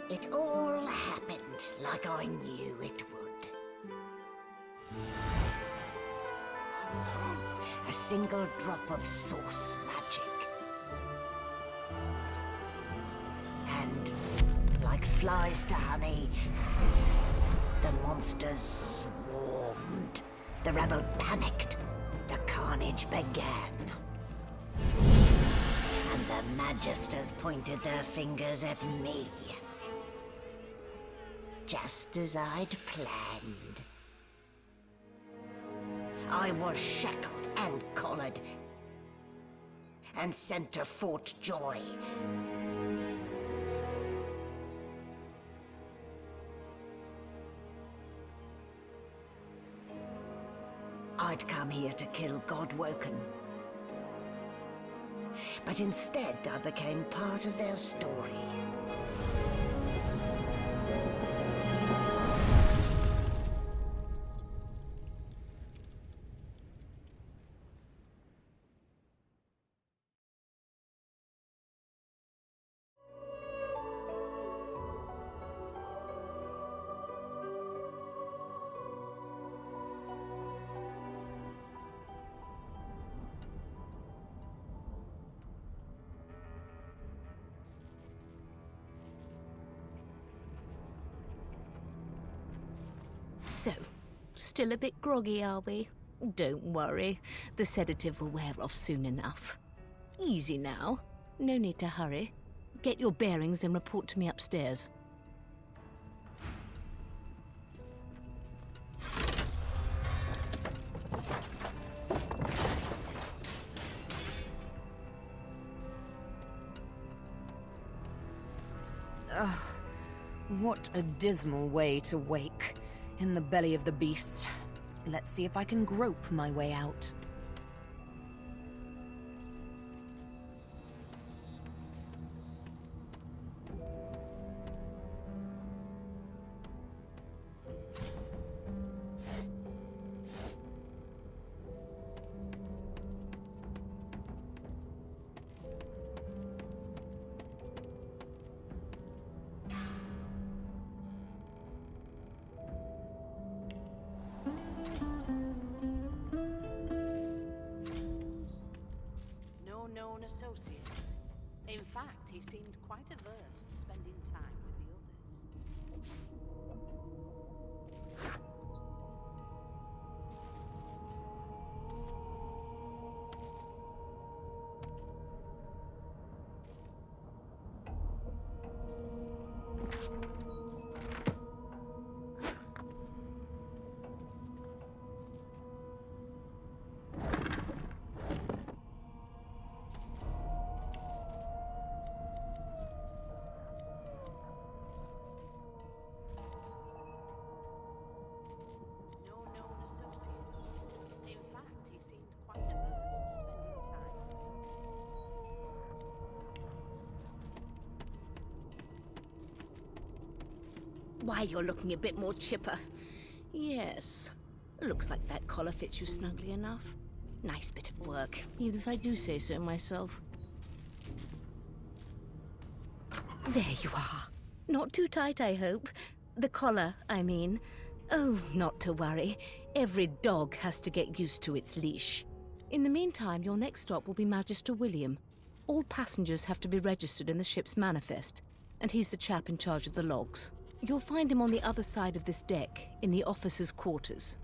It all happened like I knew it would. A single drop of source magic. And, like flies to honey, the monsters swarmed. The rebel panicked. The carnage began. And the Magisters pointed their fingers at me. Just as I'd planned. I was shackled and collared, and sent to Fort Joy. I'd come here to kill Godwoken. But instead, I became part of their story. So, still a bit groggy, are we? Don't worry, the sedative will wear off soon enough. Easy now, no need to hurry. Get your bearings and report to me upstairs. Ugh, what a dismal way to wake. In the belly of the beast. Let's see if I can grope my way out. Known associates. In fact, he seemed quite averse to spending time with the others. Why, you're looking a bit more chipper. Yes, looks like that collar fits you snugly enough. Nice bit of work, even if I do say so myself. There you are. Not too tight, I hope. The collar, I mean. Oh, not to worry. Every dog has to get used to its leash. In the meantime, your next stop will be Magister William. All passengers have to be registered in the ship's manifest, and he's the chap in charge of the logs. You'll find him on the other side of this deck, in the officers' quarters.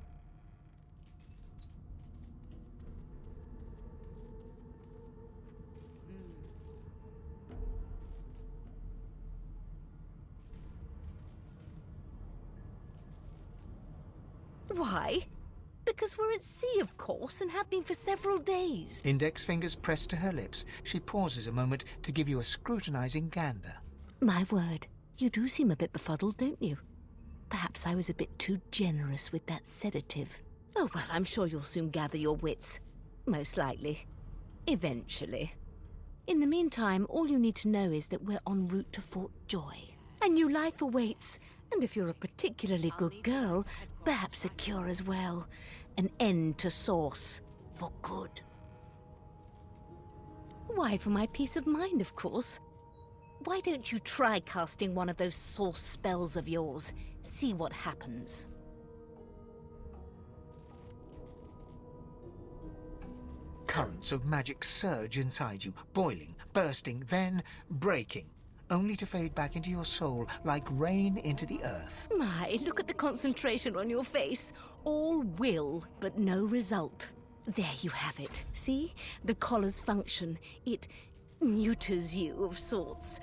Why? Because we're at sea, of course, and have been for several days. Index fingers pressed to her lips, she pauses a moment to give you a scrutinizing gander. My word, you do seem a bit befuddled, don't you? Perhaps I was a bit too generous with that sedative. Oh, well, I'm sure you'll soon gather your wits. Most likely. Eventually. In the meantime, all you need to know is that we're en route to Fort Joy. A new life awaits, and if you're a particularly good girl, perhaps a cure as well. An end to Source. For good. Why, for my peace of mind, of course. Why don't you try casting one of those source spells of yours? See what happens. Currents of magic surge inside you, boiling, bursting, then breaking, only to fade back into your soul like rain into the earth. My, look at the concentration on your face. All will, but no result. There you have it. See? The collar's function. It neuters you of sorts.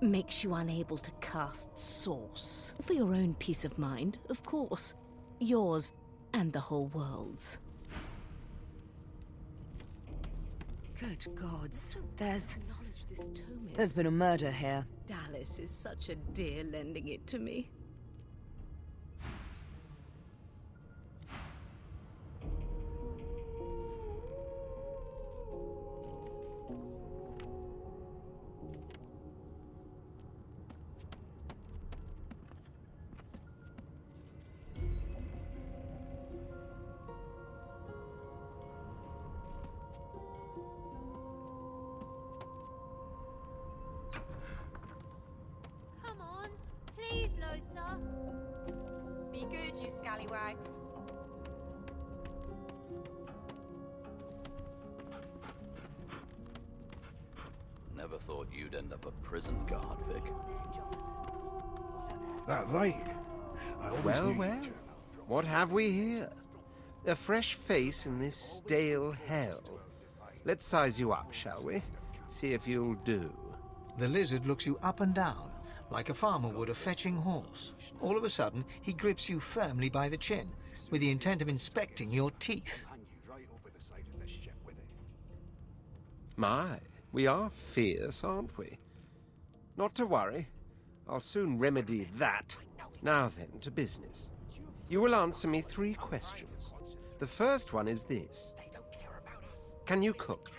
Makes you unable to cast source. For your own peace of mind, of course. Yours and the whole world's. Good gods. There's been a murder here. Dallas is such a dear lending it to me. Come on, please, Losa. Be good, you scallywags. Never thought you'd end up a prison guard, Vic. That right. I always Well, knew well. you'd turn out from- What have we here? A fresh face in this stale hell. Let's size you up, shall we? See if you'll do. The lizard looks you up and down, like a farmer would a fetching horse. All of a sudden, he grips you firmly by the chin, with the intent of inspecting your teeth. Hang you right over the side of this ship with it. My, we are fierce, aren't we? Not to worry. I'll soon remedy that. Now then, to business. You will answer me 3 questions. The first one is this. They don't care about us. Can you cook?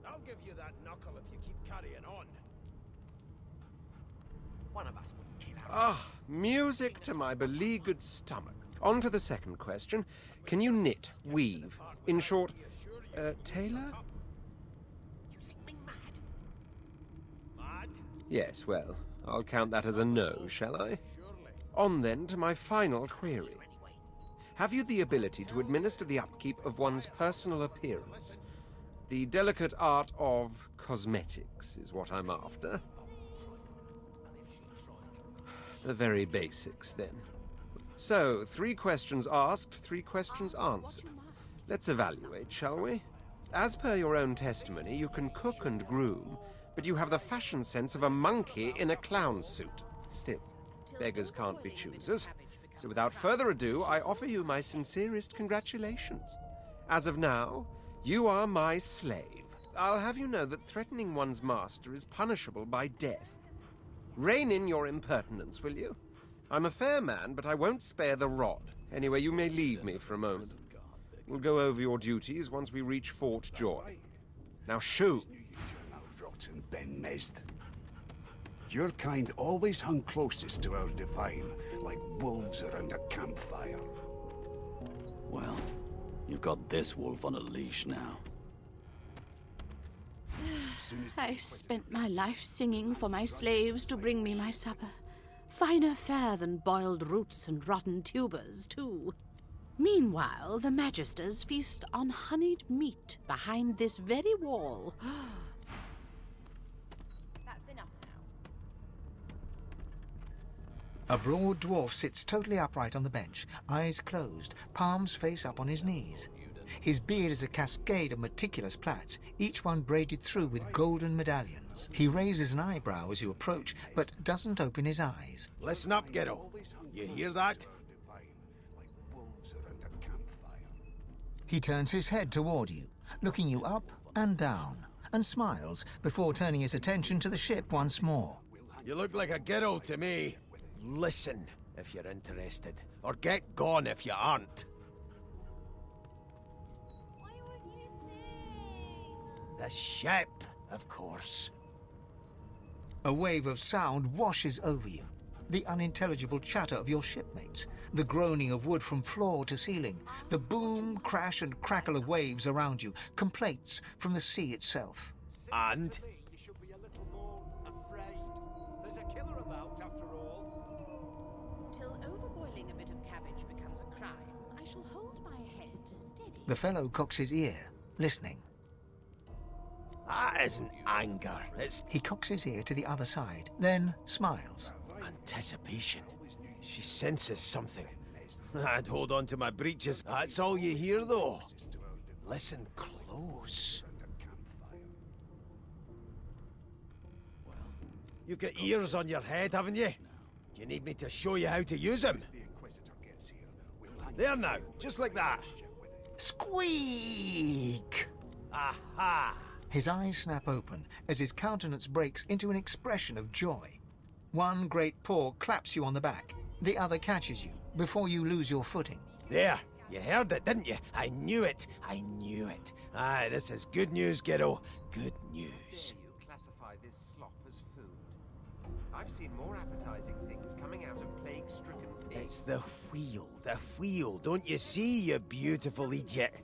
I'll give you that knuckle if you keep carrying on. One of us wouldn't kill our... Ah, music to my beleaguered stomach. On to the second question. Can you knit, weave? In short, tailor? You think me mad? Mad? Yes, well, I'll count that as a no, shall I? Surely. On then to my final query. Have you the ability to administer the upkeep of one's personal appearance? The delicate art of cosmetics is what I'm after. The very basics, then. So, 3 questions asked, 3 questions answered. Let's evaluate, shall we? As per your own testimony, you can cook and groom, but you have the fashion sense of a monkey in a clown suit. Still, beggars can't be choosers. So without further ado, I offer you my sincerest congratulations. As of now, you are my slave. I'll have you know that threatening one's master is punishable by death. Rein in your impertinence, will you? I'm a fair man, but I won't spare the rod. Anyway, you may leave me for a moment. We'll go over your duties once we reach Fort Joy. Now shoo! Knew you'd turn out rotten, Ben Mezd. Your kind always hung closest to our divine, like wolves around a campfire. Well, you've got this wolf on a leash now. I spent my life singing for my slaves to bring me my supper. Finer fare than boiled roots and rotten tubers, too. Meanwhile, the Magisters feast on honeyed meat behind this very wall. That's enough now. A broad dwarf sits totally upright on the bench, eyes closed, palms face up on his knees. His beard is a cascade of meticulous plaits, each one braided through with golden medallions. He raises an eyebrow as you approach, but doesn't open his eyes. Listen up, kiddo. You hear that? Divine, like wolves around a campfire. He turns his head toward you, looking you up and down, and smiles before turning his attention to the ship once more. You look like a kiddo to me. Listen if you're interested, or get gone if you aren't. Why won't you sing? The ship, of course. A wave of sound washes over you. The unintelligible chatter of your shipmates, the groaning of wood from floor to ceiling, the boom, crash and crackle of waves around you, complaints from the sea itself. And? The fellow cocks his ear, listening. That isn't anger, it's He cocks his ear to the other side, then smiles. anticipation. She senses something. I'd hold on to my breeches. That's all you hear, though. Listen close. You've got ears on your head, haven't you? Do you need me to show you how to use them? There now, just like that. Squeak! Aha! His eyes snap open as his countenance breaks into an expression of joy. One great paw claps you on the back. The other catches you before you lose your footing. There, you heard it, didn't you? I knew it. I knew it. Aye, this is good news, kiddo. Good news. You classify this slop as food. I've seen more appetizing things coming out of plague-stricken pigs. It's the wheel, the wheel. Don't you see, you beautiful idiot?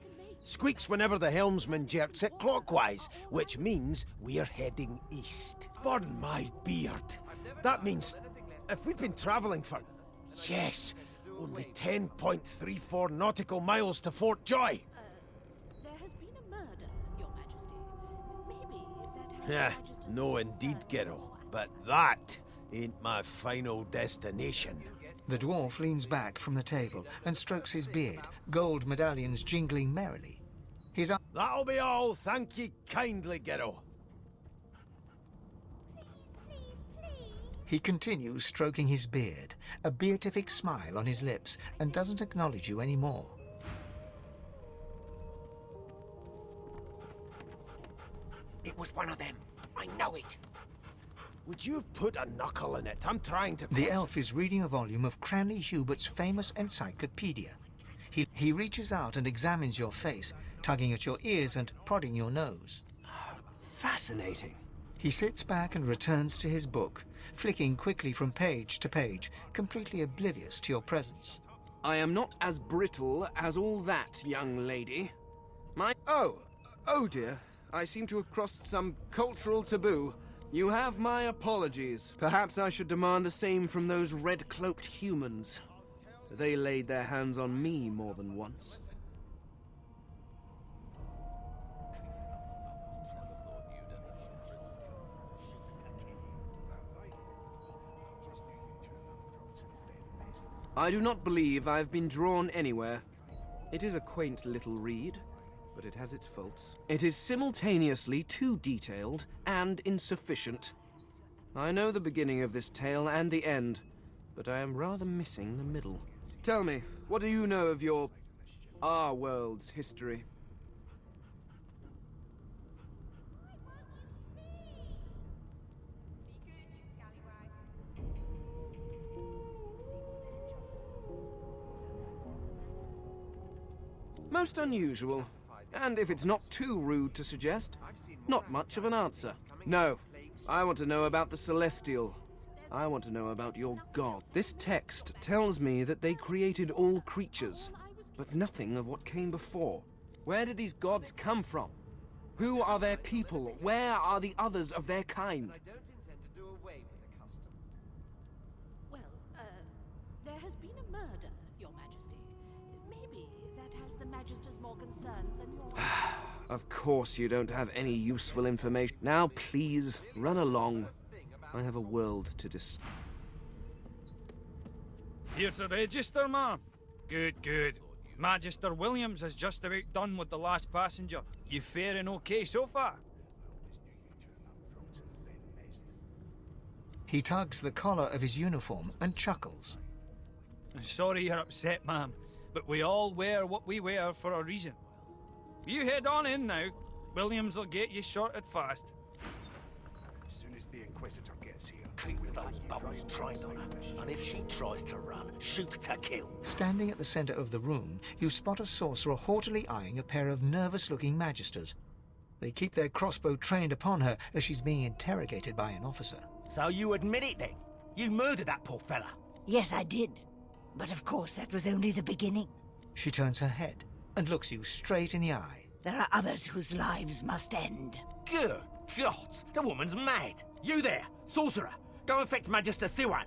Squeaks whenever the helmsman jerks it clockwise, which means we're heading east. Burn my beard. That means if we've been travelling for, yes, only 10.34 nautical miles to Fort Joy. There has been a murder, Your Majesty. Maybe that has Yeah, Her Majesty's no indeed, kiddo. But that ain't my final destination. The dwarf leans back from the table and strokes his beard, gold medallions jingling merrily. His eye That'll be all, thank ye kindly, kiddo. He continues stroking his beard, a beatific smile on his lips, and doesn't acknowledge you anymore. It was one of them. I know it. Would you put a knuckle in it? I'm trying to... The elf is reading a volume of Cranley Hubert's famous encyclopedia. He reaches out and examines your face, tugging at your ears and prodding your nose. Fascinating. He sits back and returns to his book, flicking quickly from page to page, completely oblivious to your presence. I am not as brittle as all that, young lady. Oh dear. I seem to have crossed some cultural taboo. You have my apologies. Perhaps I should demand the same from those red-cloaked humans. They laid their hands on me more than once. I do not believe I've been drawn anywhere. It is a quaint little read, but it has its faults. It is simultaneously too detailed and insufficient. I know the beginning of this tale and the end, but I am rather missing the middle. Tell me, what do you know of our world's history? Be good, you scallywags. Most unusual. And if it's not too rude to suggest, not much of an answer. No, I want to know about the Celestial. I want to know about your god. This text tells me that they created all creatures, but nothing of what came before. Where did these gods come from? Who are their people? Where are the others of their kind? I don't intend to do away with the custom. Well, there has been a murder, Your Majesty. Maybe that has the Magisters more concerned than your... Of course you don't have any useful information. Now please, run along. I have a world to discuss. Here's the register, ma'am. Good, good. Magister Williams is just about done with the last passenger. You faring okay so far? He tugs the collar of his uniform and chuckles. Sorry you're upset, ma'am, but we all wear what we wear for a reason. You head on in now. Williams will get you sorted fast. As soon as the Inquisitor gets here, Keep those bubbles trained on her, and if she tries to run, shoot to kill. Standing at the center of the room, you spot a sorcerer haughtily eyeing a pair of nervous-looking magisters. They keep their crossbow trained upon her as she's being interrogated by an officer. So you admit it then? You murdered that poor fella? Yes, I did. But of course, that was only the beginning. She turns her head and looks you straight in the eye. There are others whose lives must end. Good God, the woman's mad. You there, sorcerer, go and fetch Magister Siwan.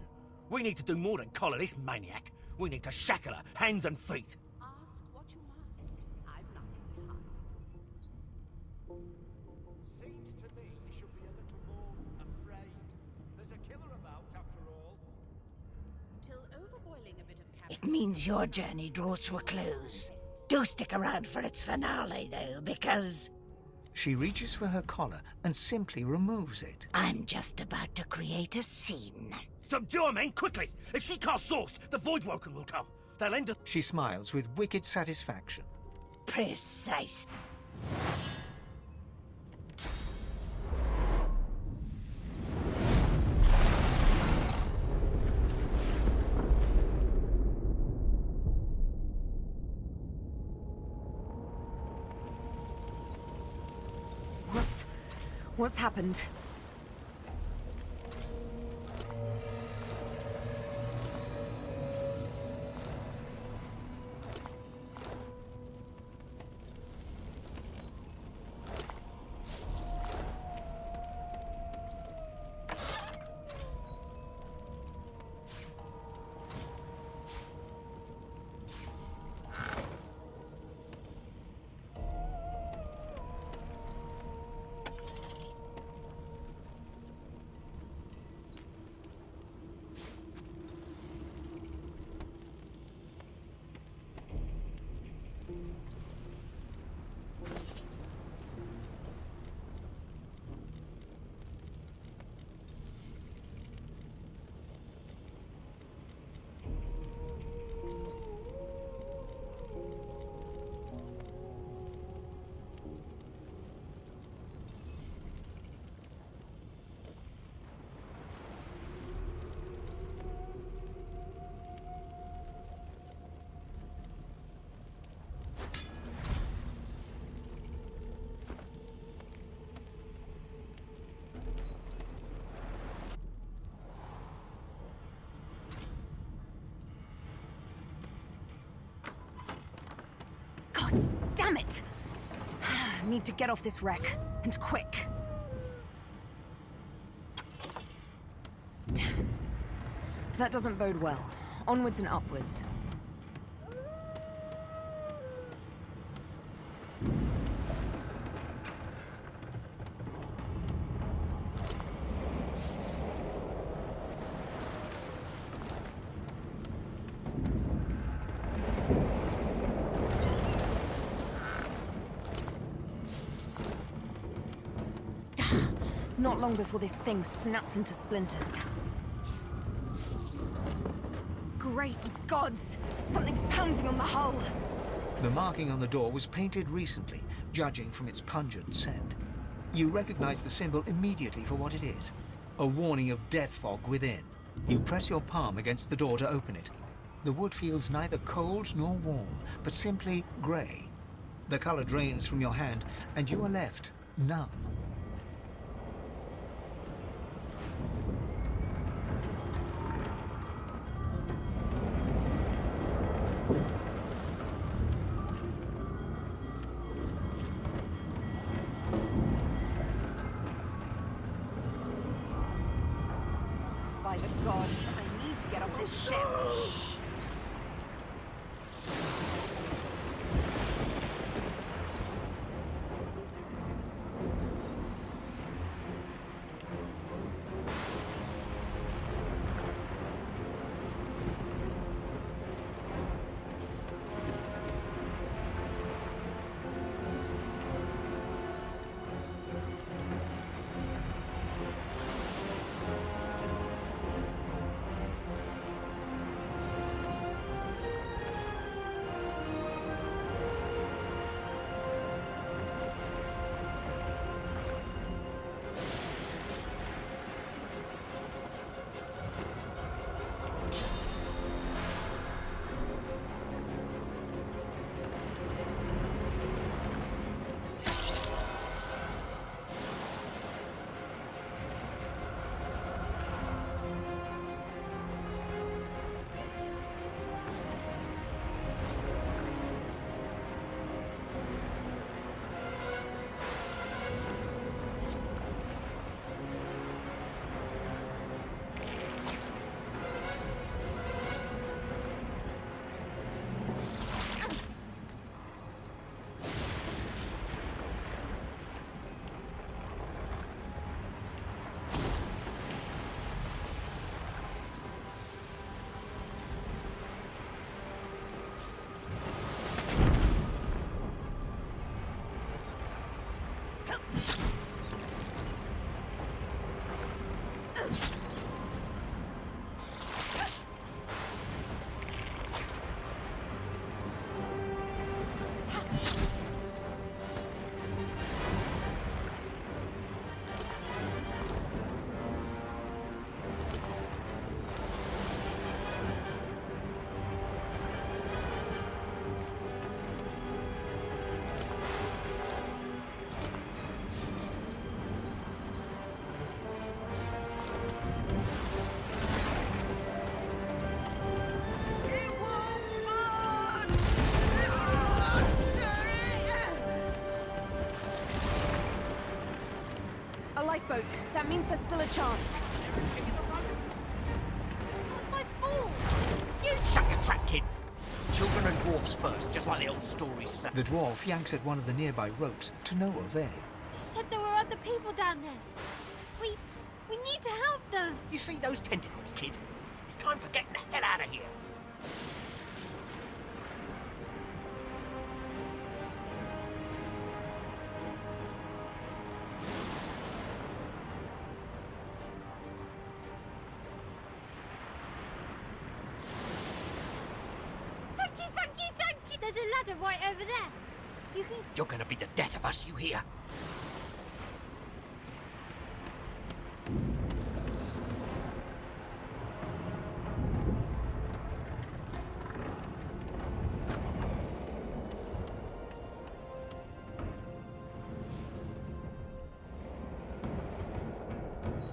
We need to do more than collar this maniac. We need to shackle her, hands and feet. Ask what you must. I've nothing Till overboiling a bit of It means your journey draws to a close. Do stick around for its finale, though, because She reaches for her collar and simply removes it. I'm just about to create a scene. Subdue her, men, quickly! If she casts Source, the Voidwoken will come. They'll end us. She smiles with wicked satisfaction. Precise. What's happened? God damn it! I need to get off this wreck, and quick. That doesn't bode well. Onwards and upwards. Not long before this thing snaps into splinters. Great gods! Something's pounding on the hull! The marking on the door was painted recently, judging from its pungent scent. You recognize the symbol immediately for what it is. A warning of death fog within. You press your palm against the door to open it. The wood feels neither cold nor warm, but simply grey. The color drains from your hand, and you are left numb. By the gods, I need to get off this ship. still a chance. My ball! You Shut your trap, kid. Children and dwarfs first, just like the old stories say. The dwarf yanks at one of the nearby ropes to no avail. said there were other people down there. We need to help them. You see those tentacles, kid? It's time for getting the hell out of here. Thank you, thank you, thank you. There's a ladder right over there. You can... You're gonna be the death of us, you hear?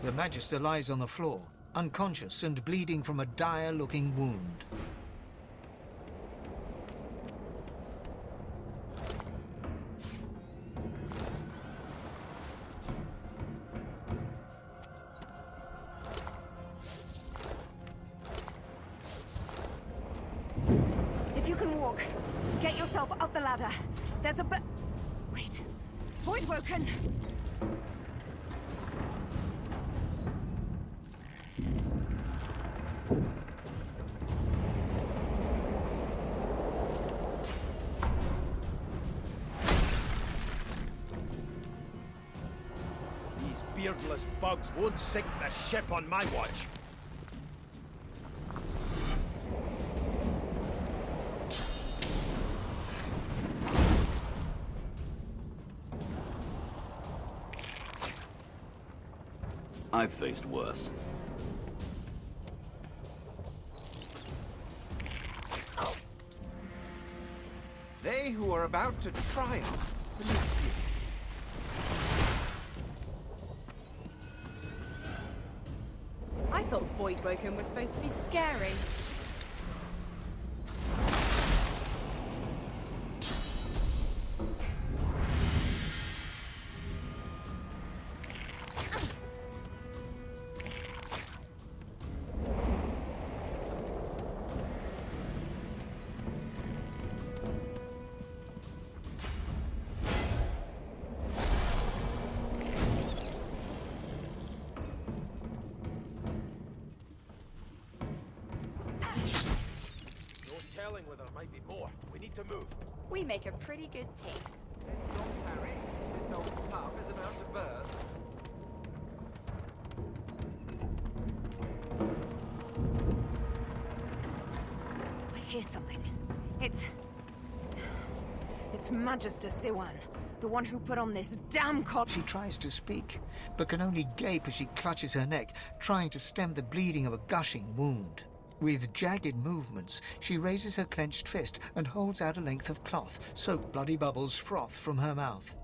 The Magister lies on the floor, unconscious and bleeding from a dire-looking wound. If you can walk, get yourself up the ladder. There's a Wait. Void Woken! These beardless bugs won't sink the ship on my watch. I've faced worse. They who are about to triumph salute you. I thought Void Woken was supposed to be scary. Telling where there might be more. We need to move. We make a pretty good team. Harry, this old pub is about to burst. I hear something. It's Magister Siwan, the one who put on this damn cot. She tries to speak, but can only gape as she clutches her neck, trying to stem the bleeding of a gushing wound. With jagged movements, she raises her clenched fist and holds out a length of cloth, soaked bloody bubbles froth from her mouth.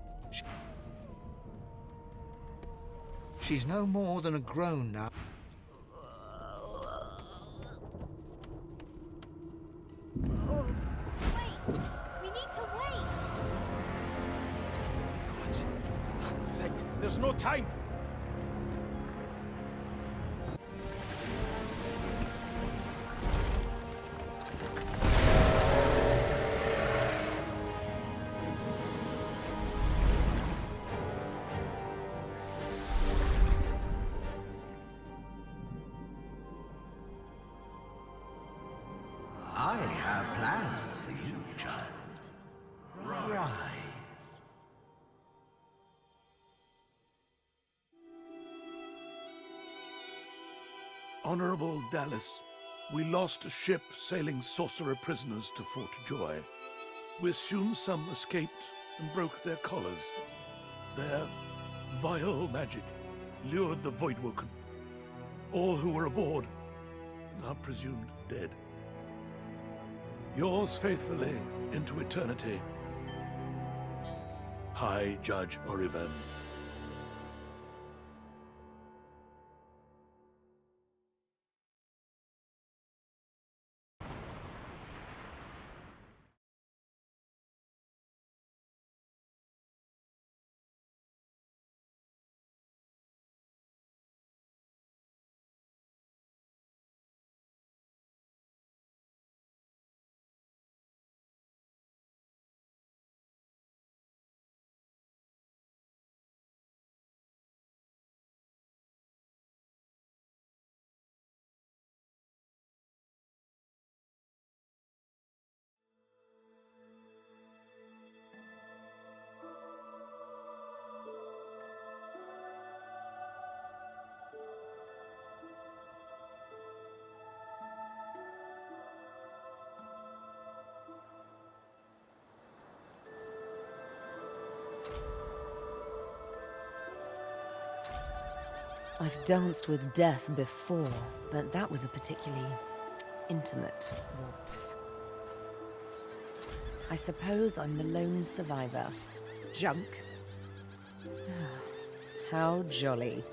She's no more than a groan now. Wait! We need to wait! God, that thing. There's no time. I have plans for you, child. Rise. Honorable Dallas, we lost a ship sailing sorcerer prisoners to Fort Joy. We assume some escaped and broke their collars. Their vile magic lured the Voidwoken. All who were aboard are presumed dead. Yours faithfully into eternity, High Judge Oriven. I've danced with death before, but that was a particularly intimate waltz. I suppose I'm the lone survivor. Junk? How jolly.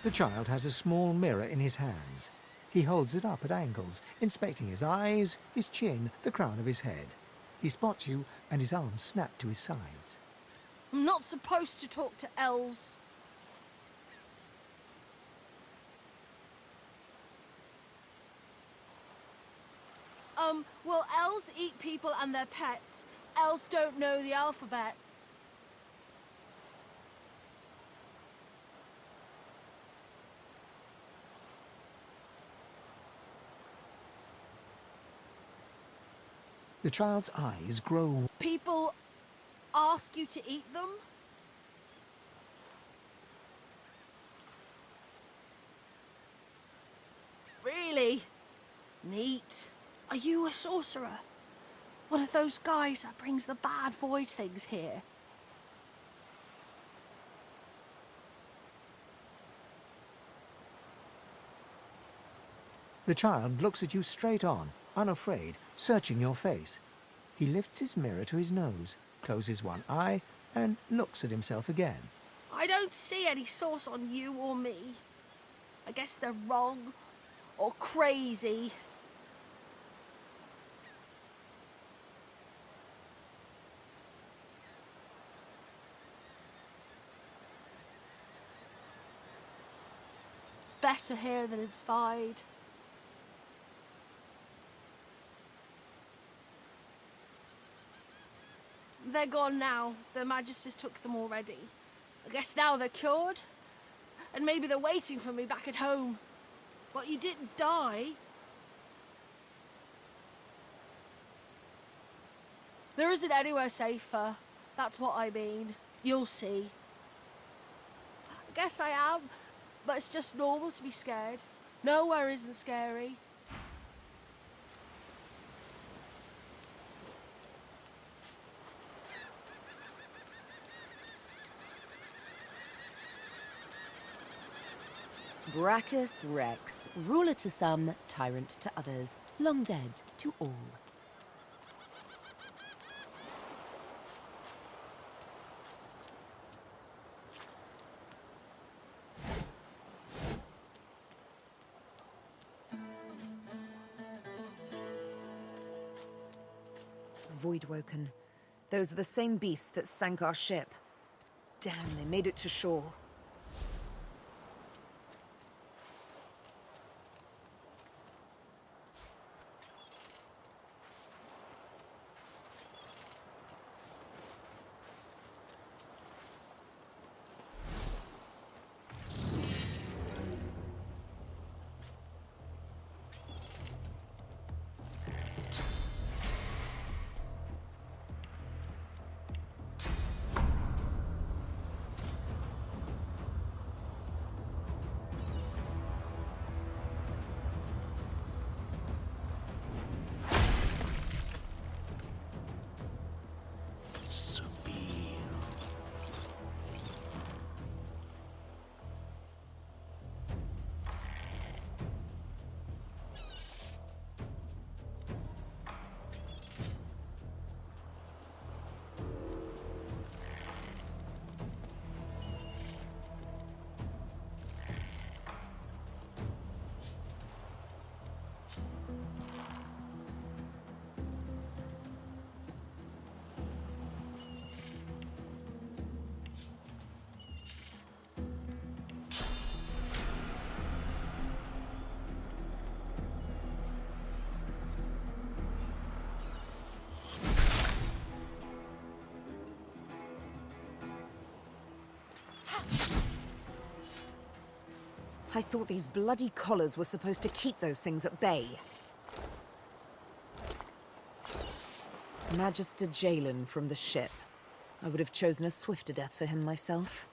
The child has a small mirror in his hands. He holds it up at angles, inspecting his eyes, his chin, the crown of his head. He spots you, and his arms snap to his sides. I'm not supposed to talk to elves. Well, elves eat people and their pets. Elves don't know the alphabet. The child's eyes grow. People ask you to eat them? Really? Neat. Are you a sorcerer? One of those guys that brings the bad void things here? The child looks at you straight on, unafraid, searching your face. He lifts his mirror to his nose, closes one eye, and looks at himself again. I don't see any source on you or me. I guess they're wrong or crazy. It's better here than inside. They're gone now. Their Magisters took them already. I guess now they're cured. And maybe they're waiting for me back at home. But you didn't die. There isn't anywhere safer. That's what I mean. You'll see. I guess I am, but it's just normal to be scared. Nowhere isn't scary. Brachus Rex, ruler to some, tyrant to others, long dead to all. Voidwoken. Those are the same beasts that sank our ship. Damn, they made it to shore. I thought these bloody collars were supposed to keep those things at bay. Magister Jalen from the ship. I would have chosen a swifter death for him myself.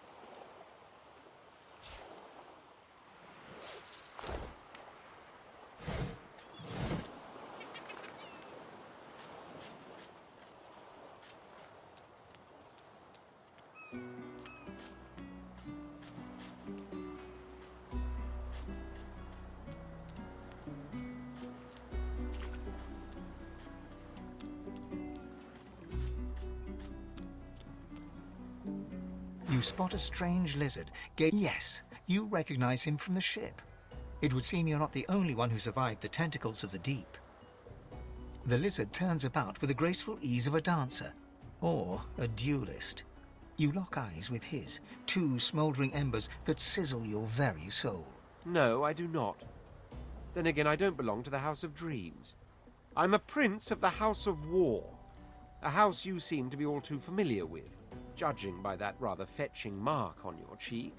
You spot a strange lizard. Yes, you recognize him from the ship. It would seem you're not the only one who survived the tentacles of the deep. The lizard turns about with the graceful ease of a dancer, or a duelist. You lock eyes with his, two smouldering embers that sizzle your very soul. No, I do not. Then again, I don't belong to the House of Dreams. I'm a prince of the House of War, a house you seem to be all too familiar with, judging by that rather fetching mark on your cheek.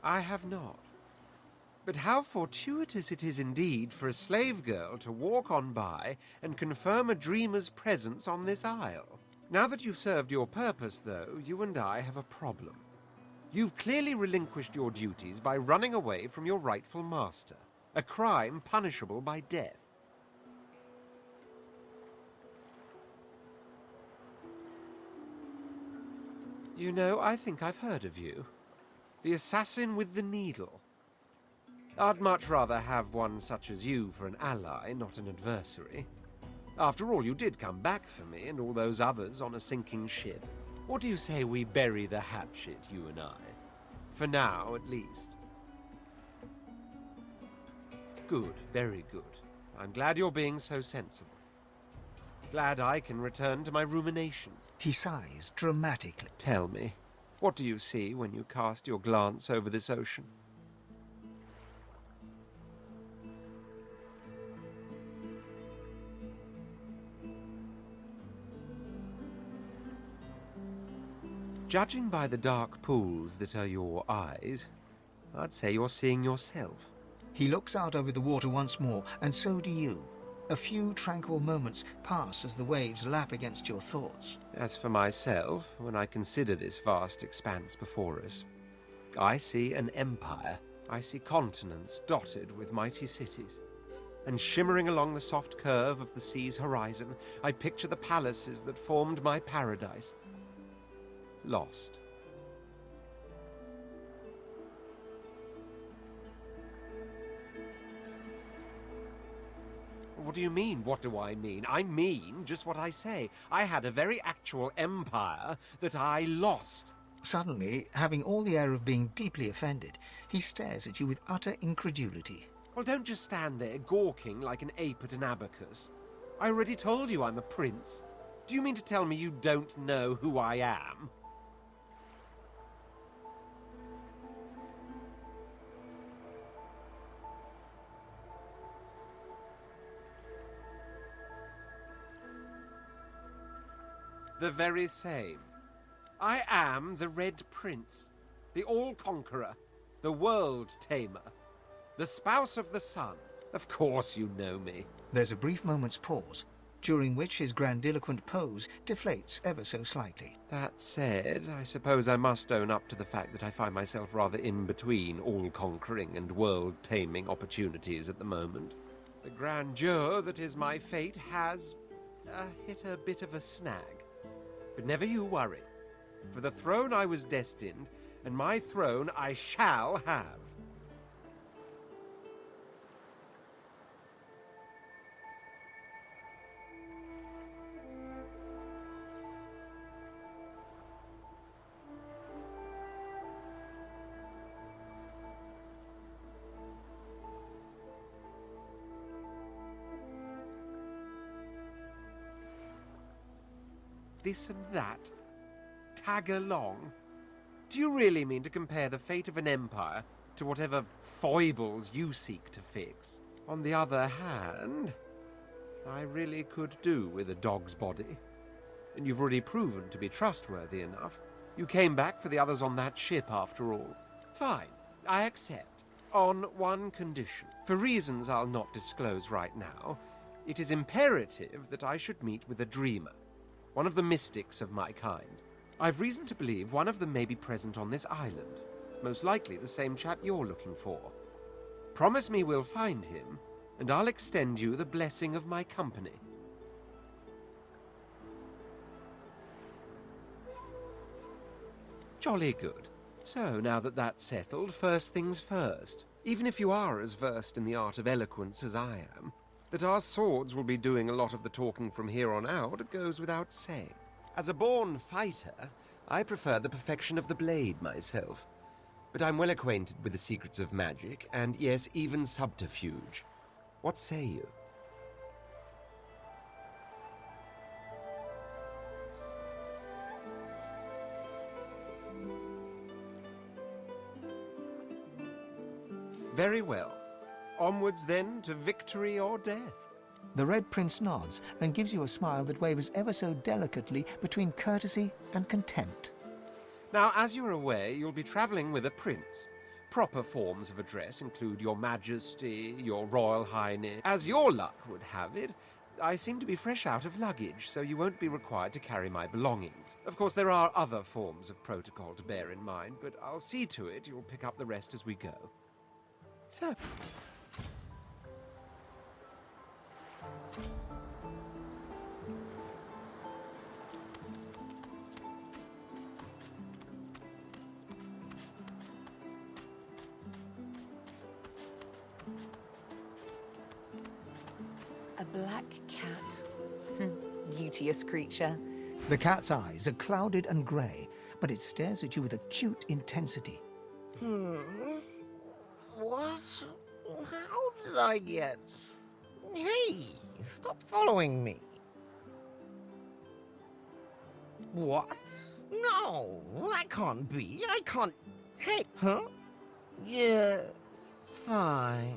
I have not. But how fortuitous it is indeed for a slave girl to walk on by and confirm a dreamer's presence on this isle. Now that you've served your purpose, though, you and I have a problem. You've clearly relinquished your duties by running away from your rightful master, a crime punishable by death. You know, I think I've heard of you. The assassin with the needle. I'd much rather have one such as you for an ally, not an adversary. After all, you did come back for me and all those others on a sinking ship. What do you say we bury the hatchet, you and I? For now, at least. Good, very good. I'm glad you're being so sensible. Glad I can return to my ruminations. He sighs dramatically. Tell me, what do you see when you cast your glance over this ocean? Judging by the dark pools that are your eyes, I'd say you're seeing yourself. He looks out over the water once more, and so do you. A few tranquil moments pass as the waves lap against your thoughts. As for myself, when I consider this vast expanse before us, I see an empire. I see continents dotted with mighty cities. And shimmering along the soft curve of the sea's horizon, I picture the palaces that formed my paradise. Lost. What do you mean, what do I mean? I mean just what I say. I had a very actual empire that I lost. Suddenly, having all the air of being deeply offended, he stares at you with utter incredulity. Well, don't just stand there gawking like an ape at an abacus. I already told you I'm a prince. Do you mean to tell me you don't know who I am? The very same. I am the Red Prince, the All-Conqueror, the World-Tamer, the Spouse of the Sun. Of course you know me. There's a brief moment's pause, during which his grandiloquent pose deflates ever so slightly. That said, I suppose I must own up to the fact that I find myself rather in between all-conquering and world-taming opportunities at the moment. The grandeur that is my fate has hit a bit of a snag. But never you worry. For the throne I was destined, and my throne I shall have. This and that. Tag along. Do you really mean to compare the fate of an empire to whatever foibles you seek to fix? On the other hand, I really could do with a dog's body. And you've already proven to be trustworthy enough. You came back for the others on that ship, after all. Fine, I accept. On one condition. For reasons I'll not disclose right now, it is imperative that I should meet with a dreamer, one of the mystics of my kind. I've reason to believe one of them may be present on this island. Most likely the same chap you're looking for. Promise me we'll find him, and I'll extend you the blessing of my company. Jolly good. So, now that that's settled, first things first. Even if you are as versed in the art of eloquence as I am, that our swords will be doing a lot of the talking from here on out goes without saying. As a born fighter, I prefer the perfection of the blade myself. But I'm well acquainted with the secrets of magic, and yes, even subterfuge. What say you? Very well. Onwards, then, to victory or death. The Red Prince nods and gives you a smile that wavers ever so delicately between courtesy and contempt. Now, as you're aware, you'll be travelling with a prince. Proper forms of address include Your Majesty, Your Royal Highness. As your luck would have it, I seem to be fresh out of luggage, so you won't be required to carry my belongings. Of course, there are other forms of protocol to bear in mind, but I'll see to it you'll pick up the rest as we go. So... A black cat. Beauteous creature. The cat's eyes are clouded and grey, but it stares at you with acute intensity. What? How did I get... Hey, stop following me. What? No, that can't be. I can't... Hey, huh? Yeah, fine.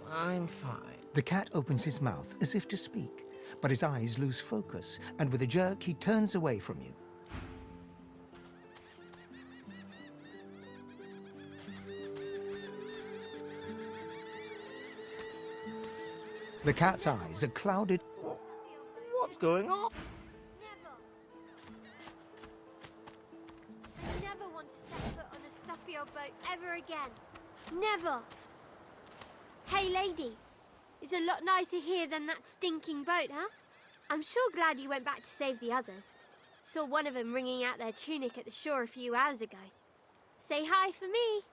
I'm fine. The cat opens his mouth as if to speak, but his eyes lose focus, and with a jerk he turns away from you. The cat's eyes are clouded. What's going on? Never want to set foot on a stuffy old boat ever again. Never. Hey, lady. It's a lot nicer here than that stinking boat, huh? I'm sure glad you went back to save the others. Saw one of them wringing out their tunic at the shore a few hours ago. Say hi for me.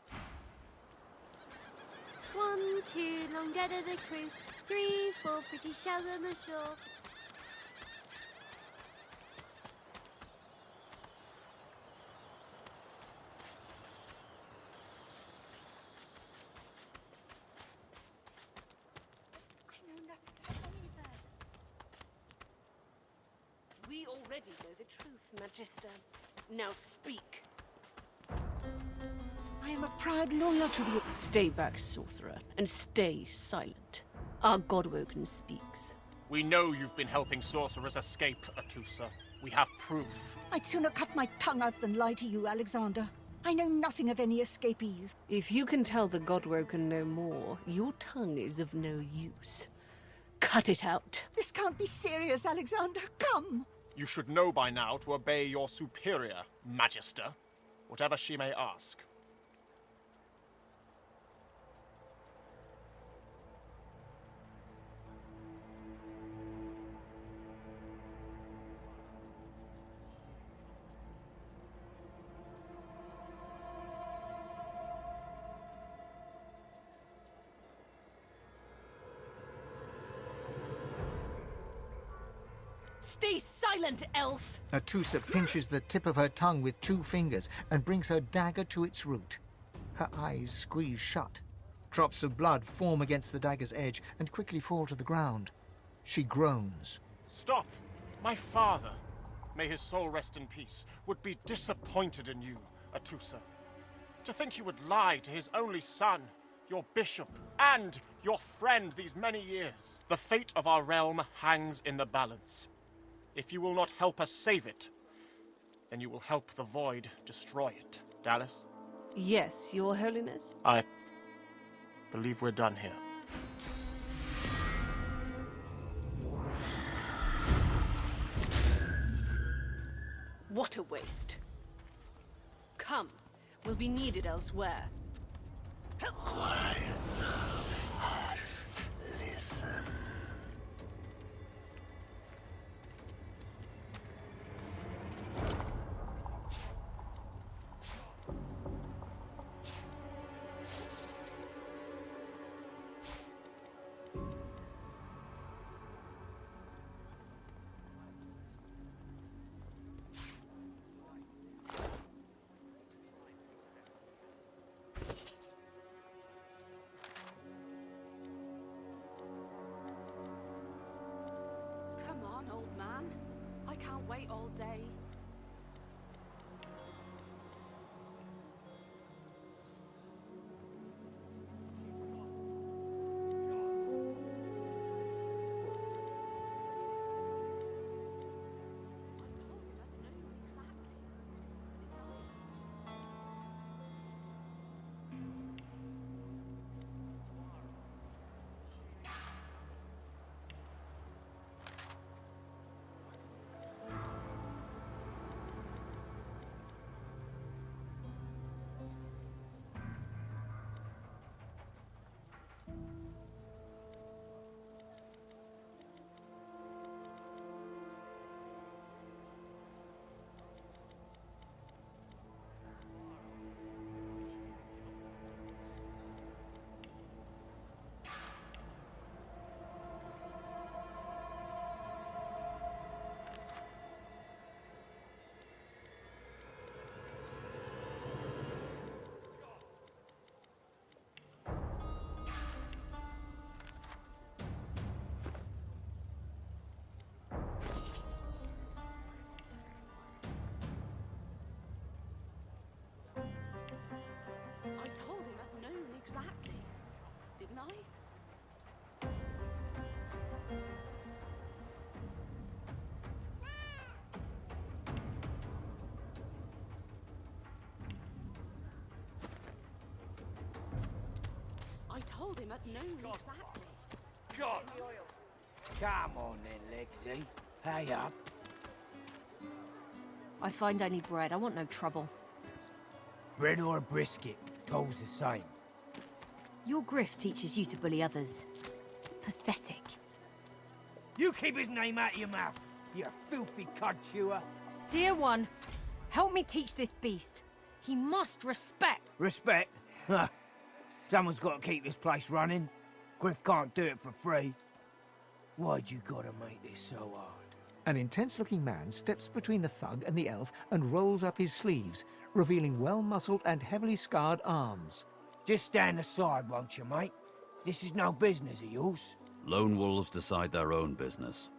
1, 2, long dead of the crew. 3, 4, pretty shells on the shore. We already know the truth, Magister. Now speak. I am a proud loyal to the... Stay back, sorcerer, and stay silent. Our Godwoken speaks. We know you've been helping sorcerers escape, Atusa. We have proof. I'd sooner cut my tongue out than lie to you, Alexander. I know nothing of any escapees. If you can tell the Godwoken no more, your tongue is of no use. Cut it out. This can't be serious, Alexander. Come! You should know by now to obey your superior, Magister, whatever she may ask. Stay silent, elf! Atusa pinches the tip of her tongue with 2 fingers and brings her dagger to its root. Her eyes squeeze shut. Drops of blood form against the dagger's edge and quickly fall to the ground. She groans. Stop! My father, may his soul rest in peace, would be disappointed in you. Atusa. To think you would lie to his only son, your bishop, and your friend these many years. The fate of our realm hangs in the balance. If you will not help us save it, then you will help the Void destroy it. Dallas? Yes, Your Holiness? I believe we're done here. What a waste. Come, we'll be needed elsewhere. Listen. Come on, old man. I can't wait all day. I told him at noon exactly, didn't I? I told him at noon exactly. God! Come on then, Lexi. Hey up. I find only bread. I want no trouble. Bread or a brisket, toll's the same. Your grift teaches you to bully others. Pathetic. You keep his name out of your mouth, you filthy cud chewer. Dear one, help me teach this beast. He must respect. Respect? Huh. Someone's got to keep this place running. Griff can't do it for free. Why'd you gotta make this so hard? An intense-looking man steps between the thug and the elf and rolls up his sleeves, revealing well-muscled and heavily scarred arms. Just stand aside, won't you, mate? This is no business of yours. Lone wolves decide their own business.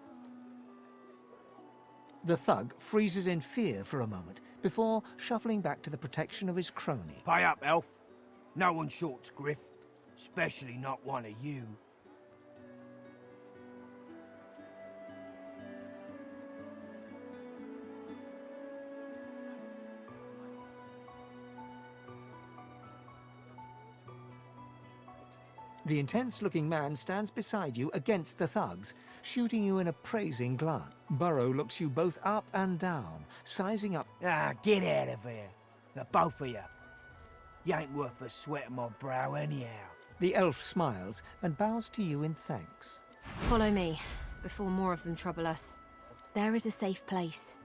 The thug freezes in fear for a moment before shuffling back to the protection of his crony. Pay up, elf. No one shorts Griff, especially not one of you. The intense-looking man stands beside you against the thugs, shooting you an appraising glance. Burrow looks you both up and down, sizing up. Ah, get out of here. The both of you. You ain't worth a sweat on my brow anyhow. The elf smiles and bows to you in thanks. Follow me, before more of them trouble us. There is a safe place.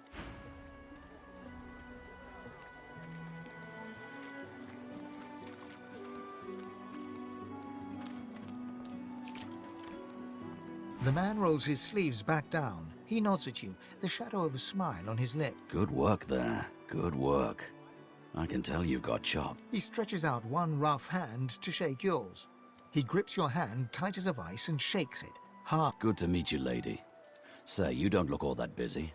The man rolls his sleeves back down. He nods at you, the shadow of a smile on his lip. Good work there. Good work. I can tell you've got chop. He stretches out one rough hand to shake yours. He grips your hand tight as a vice and shakes it, hard. Good to meet you, lady. Say, you don't look all that busy.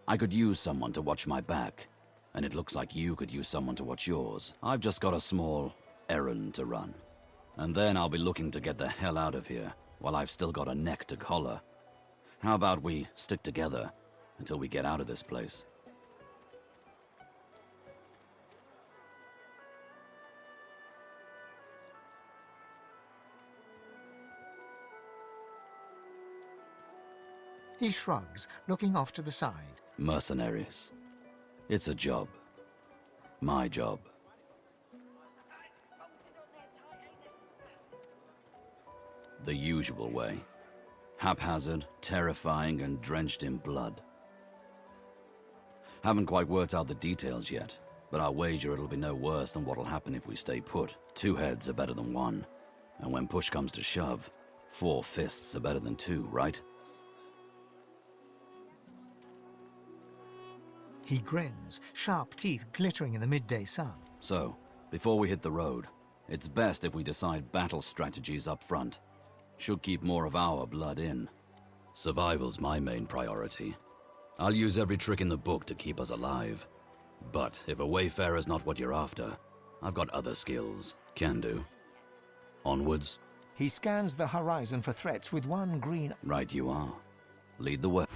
I could use someone to watch my back. and it looks like you could use someone to watch yours. I've just got a small errand to run. And then I'll be looking to get the hell out of here, while I've still got a neck to collar. How about we stick together until we get out of this place? He shrugs, looking off to the side. Mercenaries. It's a job. My job. The usual way. Haphazard, terrifying, and drenched in blood. Haven't quite worked out the details yet, but I'll wager it'll be no worse than what'll happen if we stay put. 2 heads are better than 1. And when push comes to shove, 4 fists are better than 2, right? He grins, sharp teeth glittering in the midday sun. So, before we hit the road, it's best if we decide battle strategies up front. Should keep more of our blood in. Survival's my main priority. I'll use every trick in the book to keep us alive. But if a wayfarer's not what you're after, I've got other skills. Can do. Onwards. He scans the horizon for threats with one green... Right you are. Lead the way.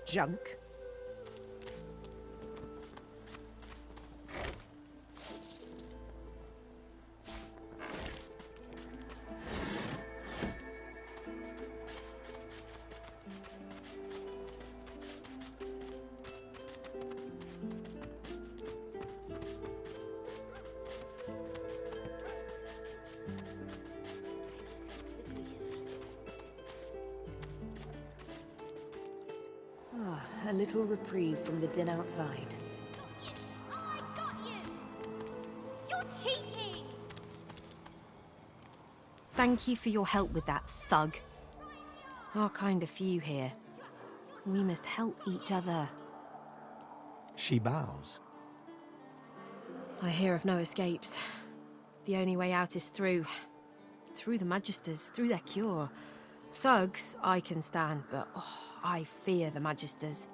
Junk. A little reprieve from the din outside. I got you! You're cheating! Thank you for your help with that, thug. Our kind of few here. We must help each other. She bows. I hear of no escapes. The only way out is through. Through the Magisters, through their cure. Thugs, I can stand, but I fear the Magisters.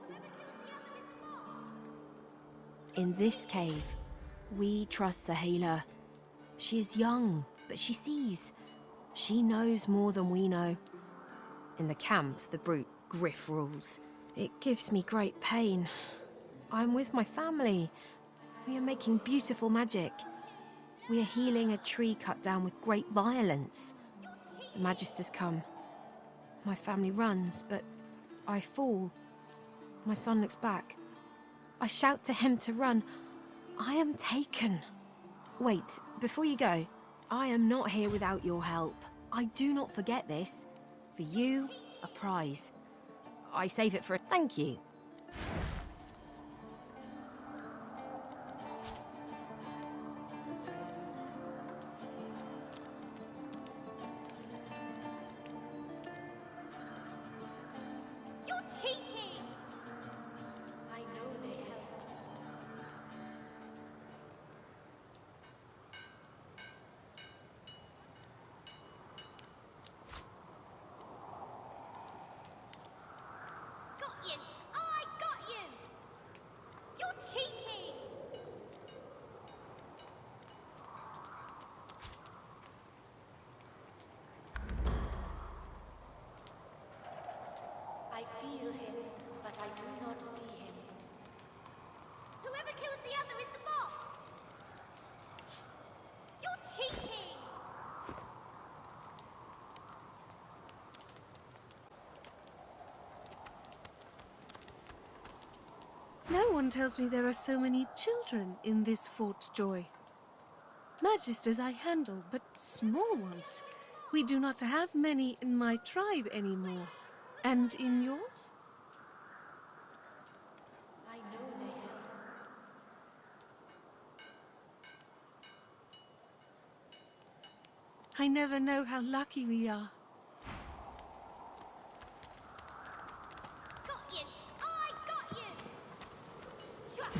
In this cave, we trust the healer. She is young, but she sees. She knows more than we know. In the camp, the brute Griff rules. It gives me great pain. I'm with my family. We are making beautiful magic. We are healing a tree cut down with great violence. The Magisters come. My family runs, but I fall. My son looks back. I shout to him to run. I am taken. Wait, before you go, I am not here without your help. I do not forget this. For you, a prize. I save it for a thank you. You're cheating! I know they help. Got you! I got you! You're cheating! I feel him, but I do not see him. Whoever kills the other is the boss! You're cheating! No one tells me there are so many children in this Fort Joy. Magisters I handle, but small ones. We do not have many in my tribe anymore. And in yours? I know they help. I never know how lucky we are. Got you! I got you!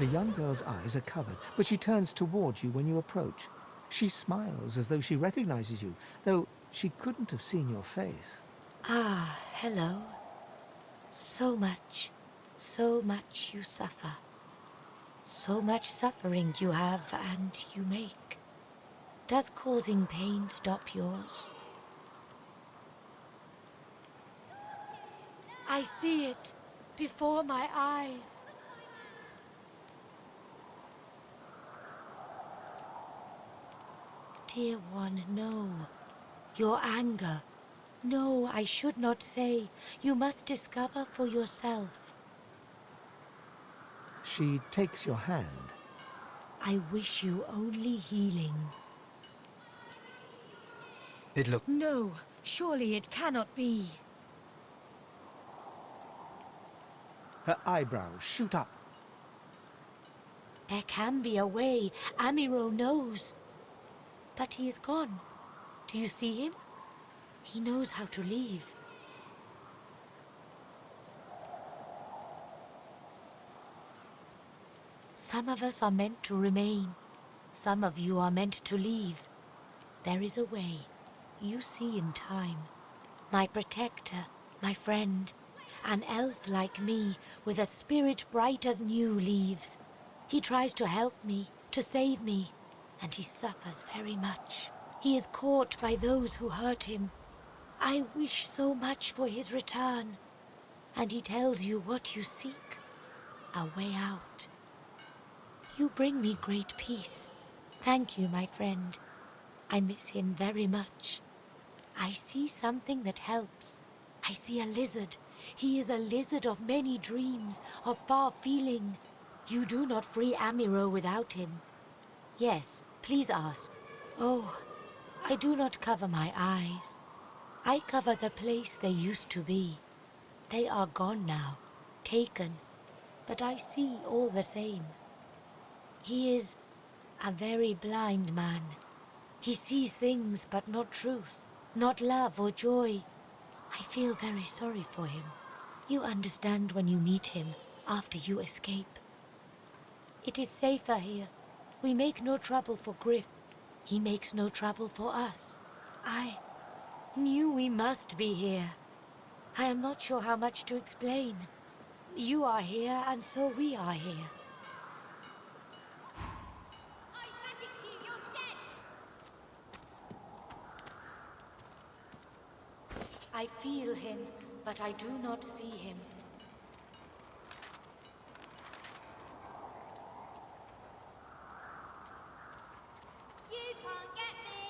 The young girl's eyes are covered, but she turns toward you when you approach. She smiles as though she recognizes you, though she couldn't have seen your face. Ah, hello. So much you suffer. So much suffering you have and you make. Does causing pain stop yours? I see it before my eyes. Dear one, no. Your anger. No, I should not say. You must discover for yourself. She takes your hand. I wish you only healing. It looks... No, surely it cannot be. Her eyebrows shoot up. There can be a way. Amiro knows. But he is gone. Do you see him? He knows how to leave. Some of us are meant to remain. Some of you are meant to leave. There is a way. You see in time. My protector, my friend, an elf like me, with a spirit bright as new leaves. He tries to help me, to save me, and he suffers very much. He is caught by those who hurt him. I wish so much for his return. And he tells you what you seek, a way out. You bring me great peace. Thank you, my friend. I miss him very much. I see something that helps. I see a lizard. He is a lizard of many dreams, of far feeling. You do not free Amiro without him. Yes, please ask. Oh, I do not cover my eyes. I cover the place they used to be. They are gone now, taken, but I see all the same. He is a very blind man. He sees things but not truth, not love or joy. I feel very sorry for him. You understand when you meet him after you escape. It is safer here. We make no trouble for Griff. He makes no trouble for us. I knew we must be here. I am not sure how much to explain. You are here, and so we are here. I magicked you, you're dead! I feel him, but I do not see him. You can't get me!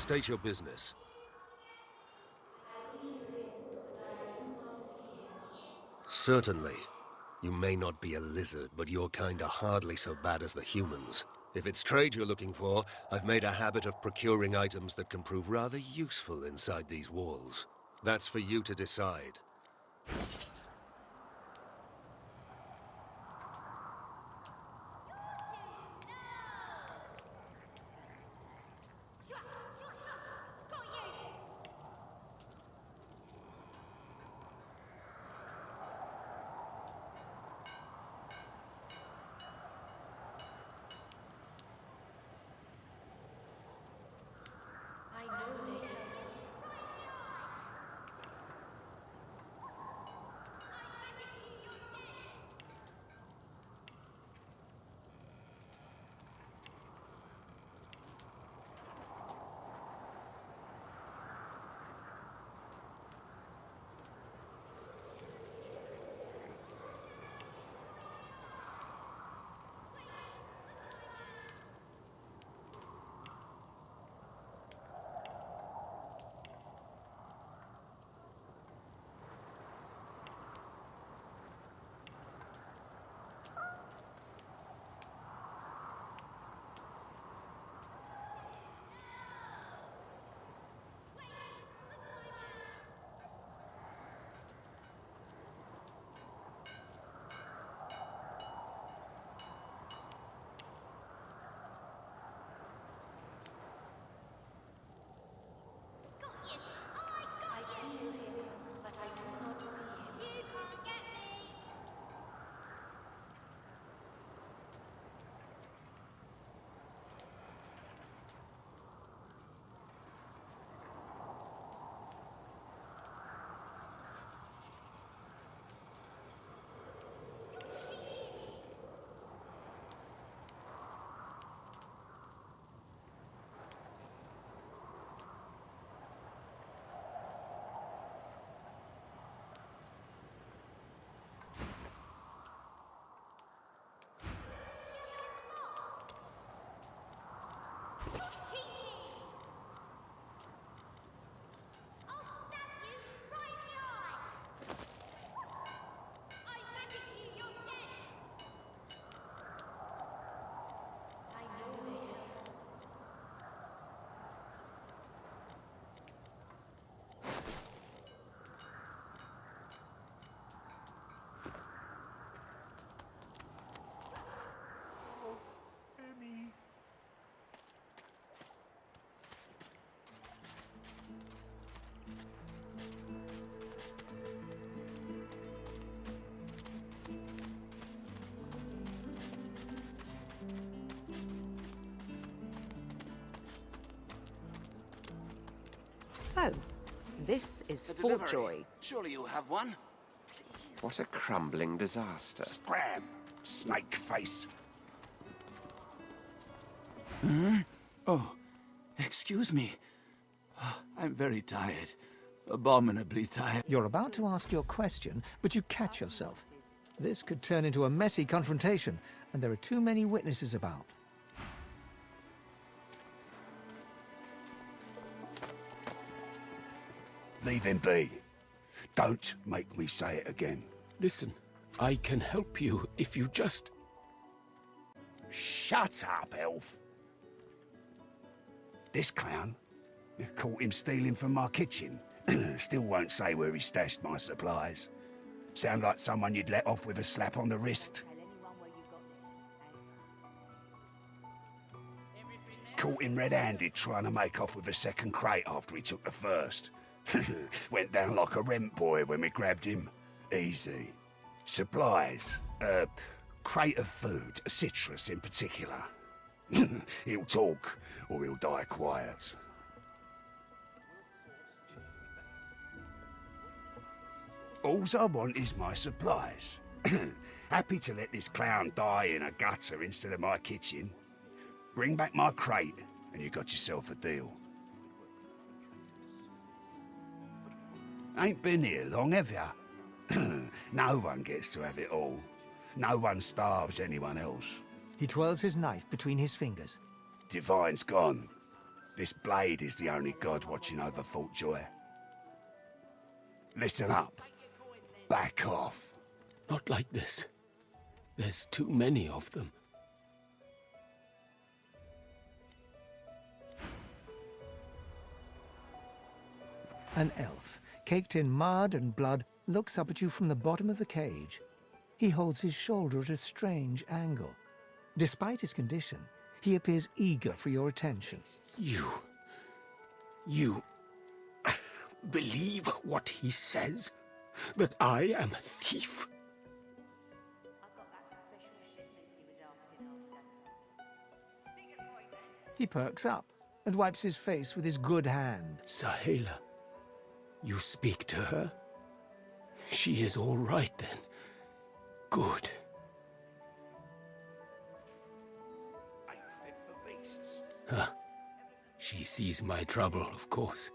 State your business. Certainly. You may not be a lizard, but your kind are hardly so bad as the humans. If it's trade you're looking for, I've made a habit of procuring items that can prove rather useful inside these walls. That's for you to decide. So, this is Fort Joy. Surely you'll have one. What a crumbling disaster. Scram! Snake face. Hmm? Oh, excuse me. Oh, I'm very tired. Abominably tired. You're about to ask your question, but you catch yourself. This could turn into a messy confrontation, and there are too many witnesses about. Leave him be. Don't make me say it again. Listen, I can help you if you just... Shut up, elf. This clown caught him stealing from my kitchen. Still won't say where he stashed my supplies. Sound like someone you'd let off with a slap on the wrist. Caught him red-handed trying to make off with a second crate after he took the first. Went down like a rent boy when we grabbed him. Easy. Supplies. Crate of food, citrus in particular. He'll talk, or he'll die quiet. Alls I want is my supplies. Happy to let this clown die in a gutter instead of my kitchen. Bring back my crate, and you got yourself a deal. Ain't been here long, have ya? No one gets to have it all. No one starves anyone else. He twirls his knife between his fingers. Divine's gone. This blade is the only god watching over Fort Joy. Listen up. Back off. Not like this. There's too many of them. An elf, caked in mud and blood, looks up at you from the bottom of the cage. He holds his shoulder at a strange angle. Despite his condition, he appears eager for your attention. You believe what he says? That I am a thief? He perks up and wipes his face with his good hand. Sahela, you speak to her? She is all right then. Good. Huh. She sees my trouble, of course.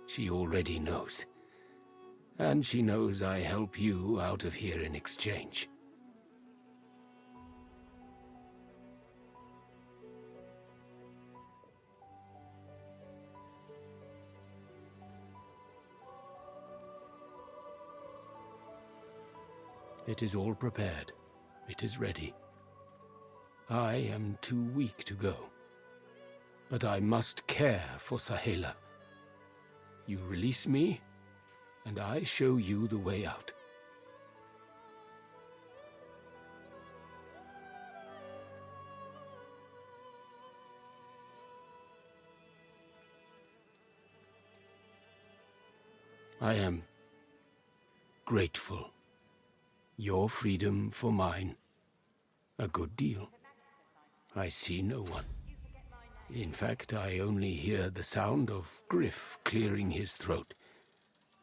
She already knows. And she knows I help you out of here in exchange. It is all prepared. It is ready. I am too weak to go. But I must care for Sahela. You release me, and I show you the way out. I am grateful. Your freedom for mine. A good deal. I see no one. In fact, I only hear the sound of Griff clearing his throat.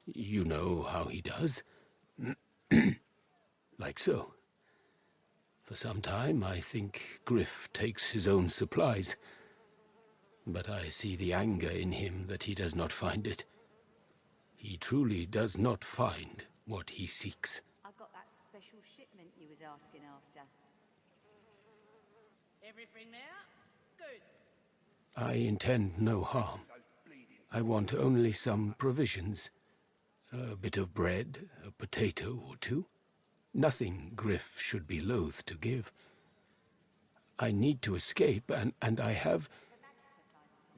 You know how he does. Like so. For some time, I think Griff takes his own supplies. But I see the anger in him that he does not find it. He truly does not find what he seeks. I've got that special shipment you was asking after. Everything there? Good. I intend no harm. I want only some provisions. A bit of bread, a potato or two. Nothing Griff should be loath to give. I need to escape, and I have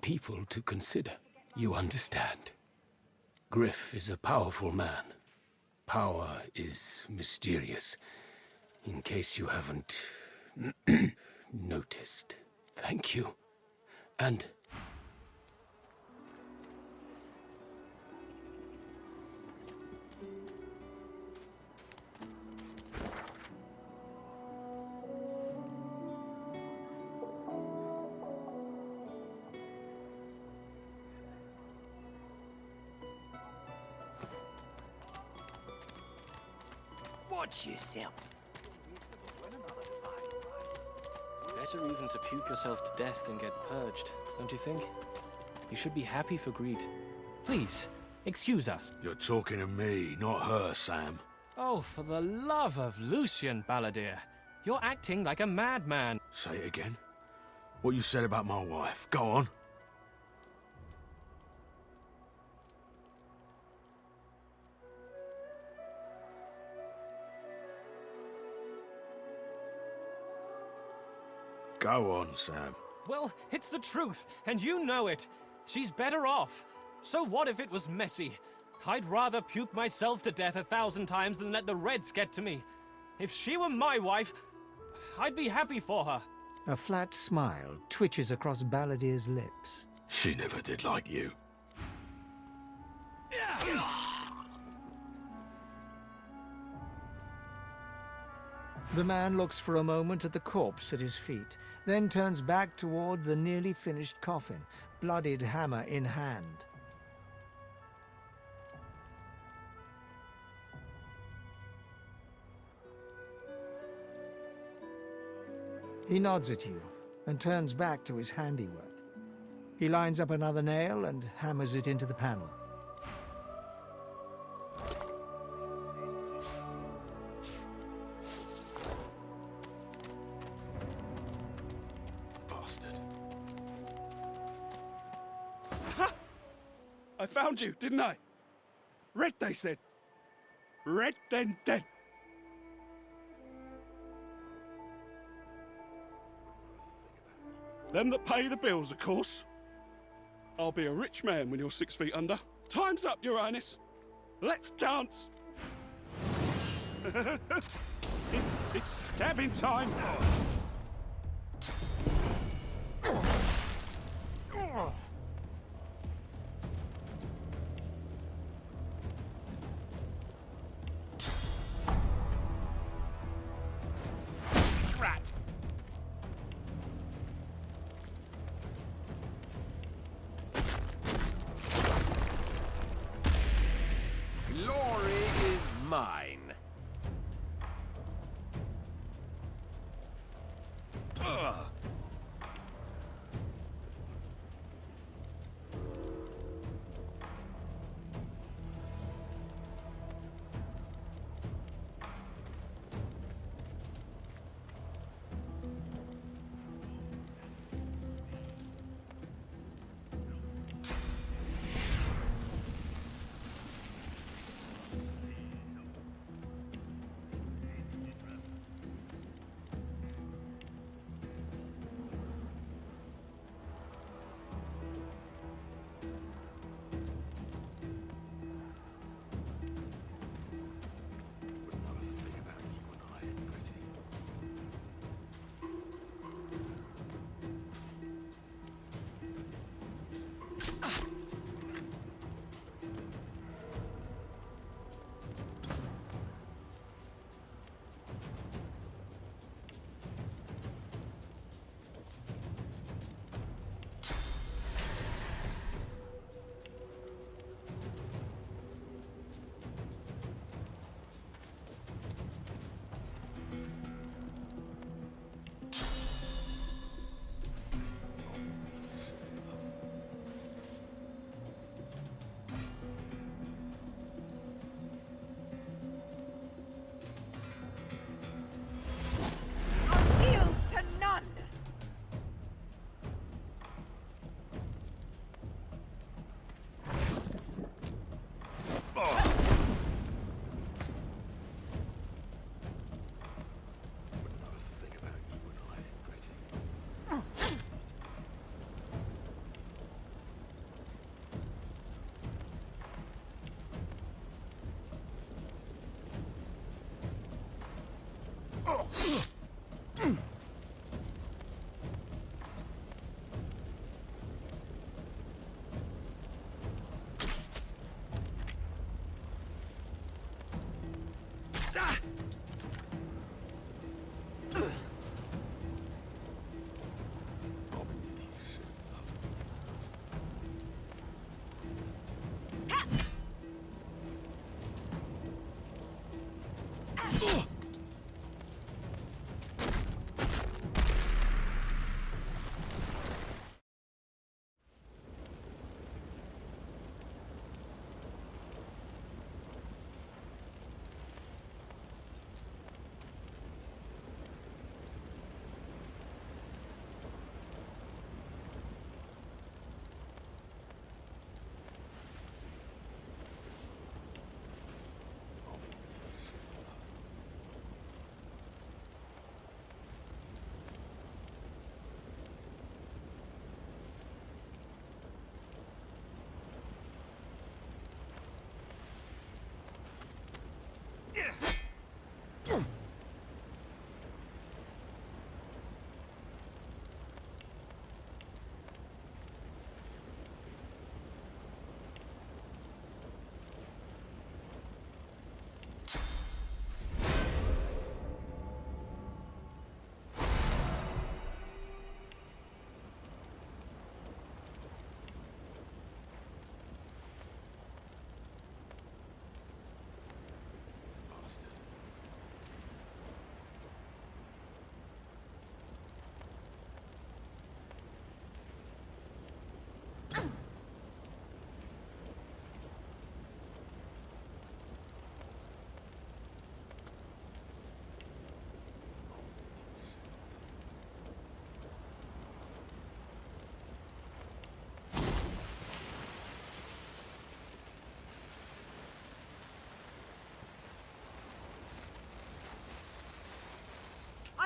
people to consider. You understand? Griff is a powerful man. Power is mysterious, in case you haven't noticed. Thank you. And Watch yourself. Better even to puke yourself to death than get purged, don't you think? You should be happy for greed. Please, excuse us. You're talking to me, not her, Sam. Oh, for the love of Lucian, Balladeer. You're acting like a madman. Say it again. What you said about my wife. Go on. Go on, Sam. Well, it's the truth, and you know it. She's better off. So what if it was messy? I'd rather puke myself to death 1,000 times than let the Reds get to me. If she were my wife, I'd be happy for her. A flat smile twitches across Balladeer's lips. She never did like you. The man looks for a moment at the corpse at his feet, then turns back toward the nearly finished coffin, bloodied hammer in hand. He nods at you and turns back to his handiwork. He lines up another nail and hammers it into the panel. I found you, didn't I? Red, they said. Red, then dead. Them that pay the bills, of course. I'll be a rich man when you're 6 feet under. Time's up, Your Highness. Let's dance. It's stabbing time. Rat. Glory is mine.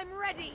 I'm ready!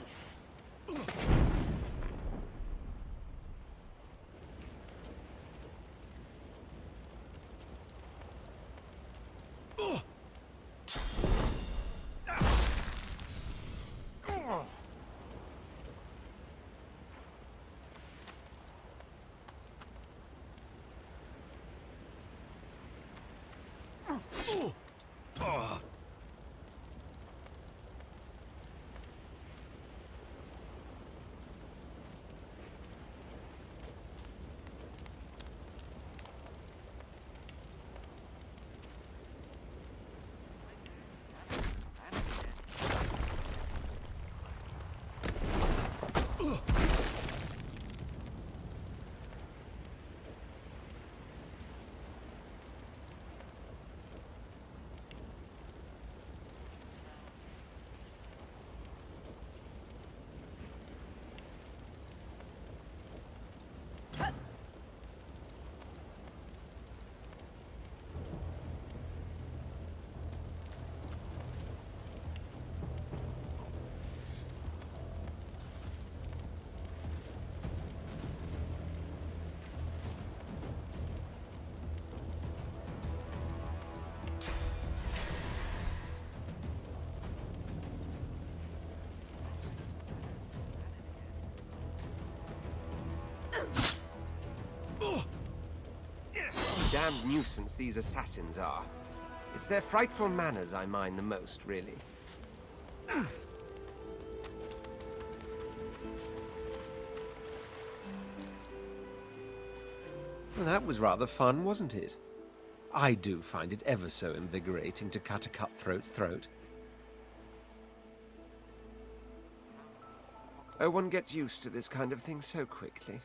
Damned nuisance these assassins are. It's their frightful manners I mind the most, really. Well, that was rather fun, wasn't it? I do find it ever so invigorating to cut a cutthroat's throat. Oh, one gets used to this kind of thing so quickly.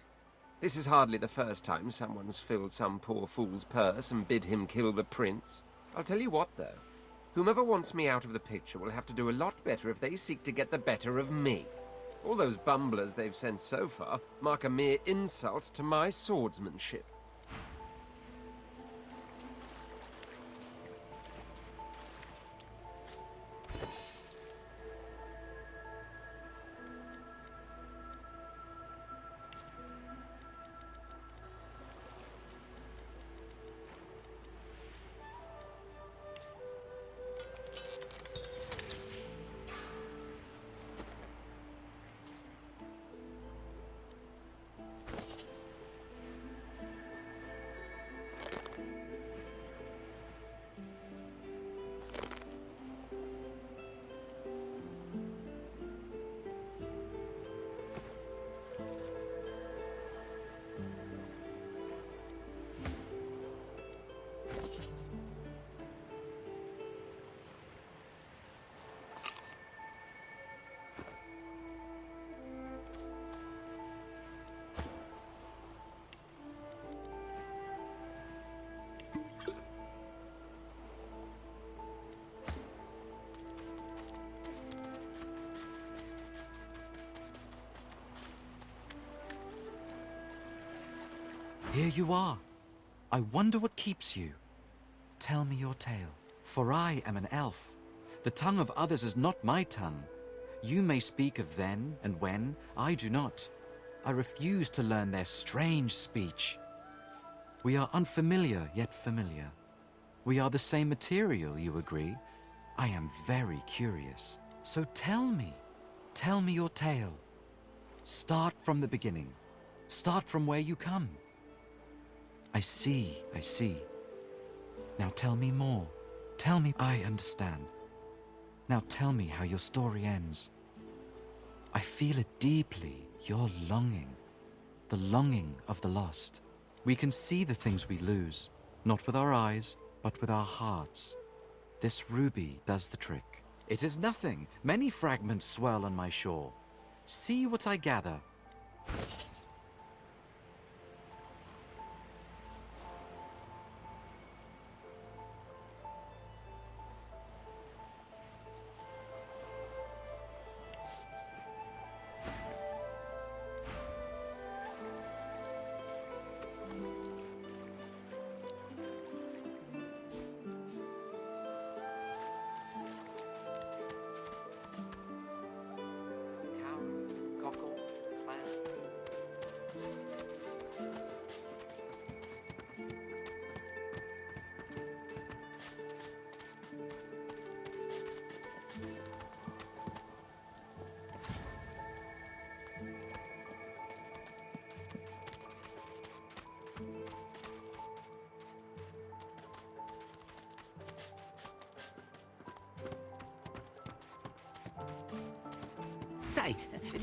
This is hardly the first time someone's filled some poor fool's purse and bid him kill the prince. I'll tell you what, though. Whomever wants me out of the picture will have to do a lot better if they seek to get the better of me. All those bumblers they've sent so far mark a mere insult to my swordsmanship. Here you are. I wonder what keeps you. Tell me your tale, for I am an elf. The tongue of others is not my tongue. You may speak of then and when, I do not. I refuse to learn their strange speech. We are unfamiliar, yet familiar. We are the same material, you agree? I am very curious. So tell me your tale. Start from the beginning. Start from where you come. I see. Now tell me more. Tell me I understand. Now tell me how your story ends. I feel it deeply, your longing. The longing of the lost. We can see the things we lose, not with our eyes, but with our hearts. This ruby does the trick. It is nothing. Many fragments swirl on my shore. See what I gather.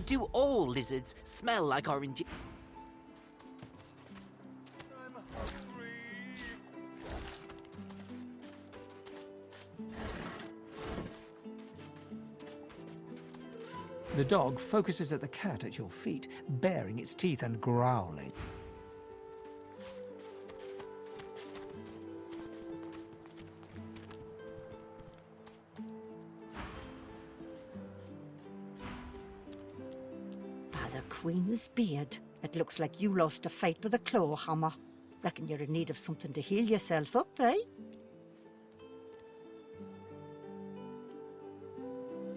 Do all lizards smell like orange? The dog focuses at the cat at your feet, baring its teeth and growling. By the Queen's beard, it looks like you lost a fight with a claw hammer. Reckon you're in need of something to heal yourself up, eh?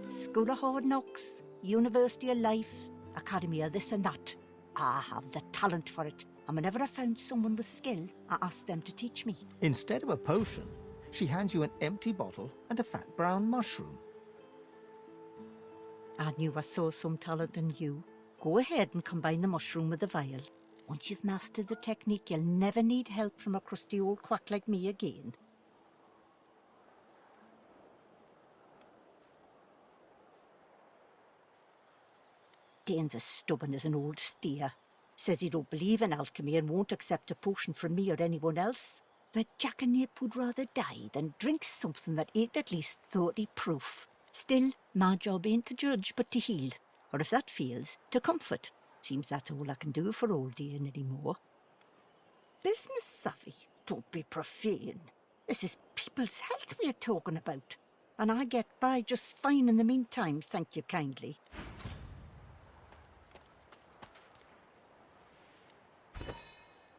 School of Hard Knocks, University of Life, Academy of this and that. I have the talent for it, and whenever I found someone with skill, I asked them to teach me. Instead of a potion, she hands you an empty bottle and a fat brown mushroom. I knew I saw some talent in you. Go ahead and combine the mushroom with the vial. Once you've mastered the technique, you'll never need help from a crusty old quack like me again. Dane's as stubborn as an old steer. Says he don't believe in alchemy and won't accept a potion from me or anyone else. But Jackanap would rather die than drink something that ain't at least 30 proof. Still, my job ain't to judge, but to heal. Or if that fails, to comfort. Seems that's all I can do for old Dane anymore. Business savvy? Don't be profane. This is people's health we're talking about. And I get by just fine in the meantime, thank you kindly.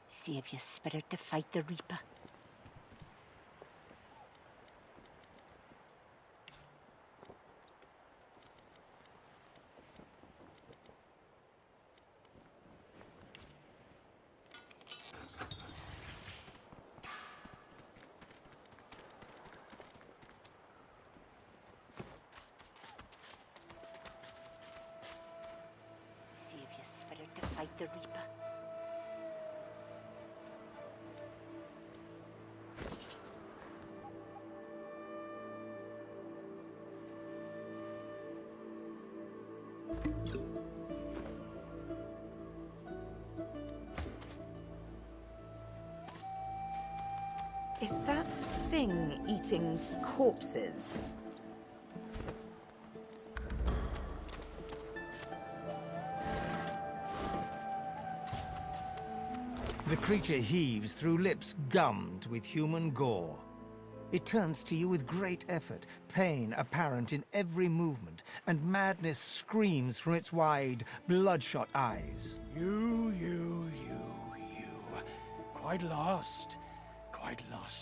Save your spirit to fight the Reaper. Save your spirit to fight the Reaper. Is that thing eating corpses? The creature heaves through lips gummed with human gore. It turns to you with great effort, pain apparent in every movement, and madness screams from its wide, bloodshot eyes. You. Quite lost.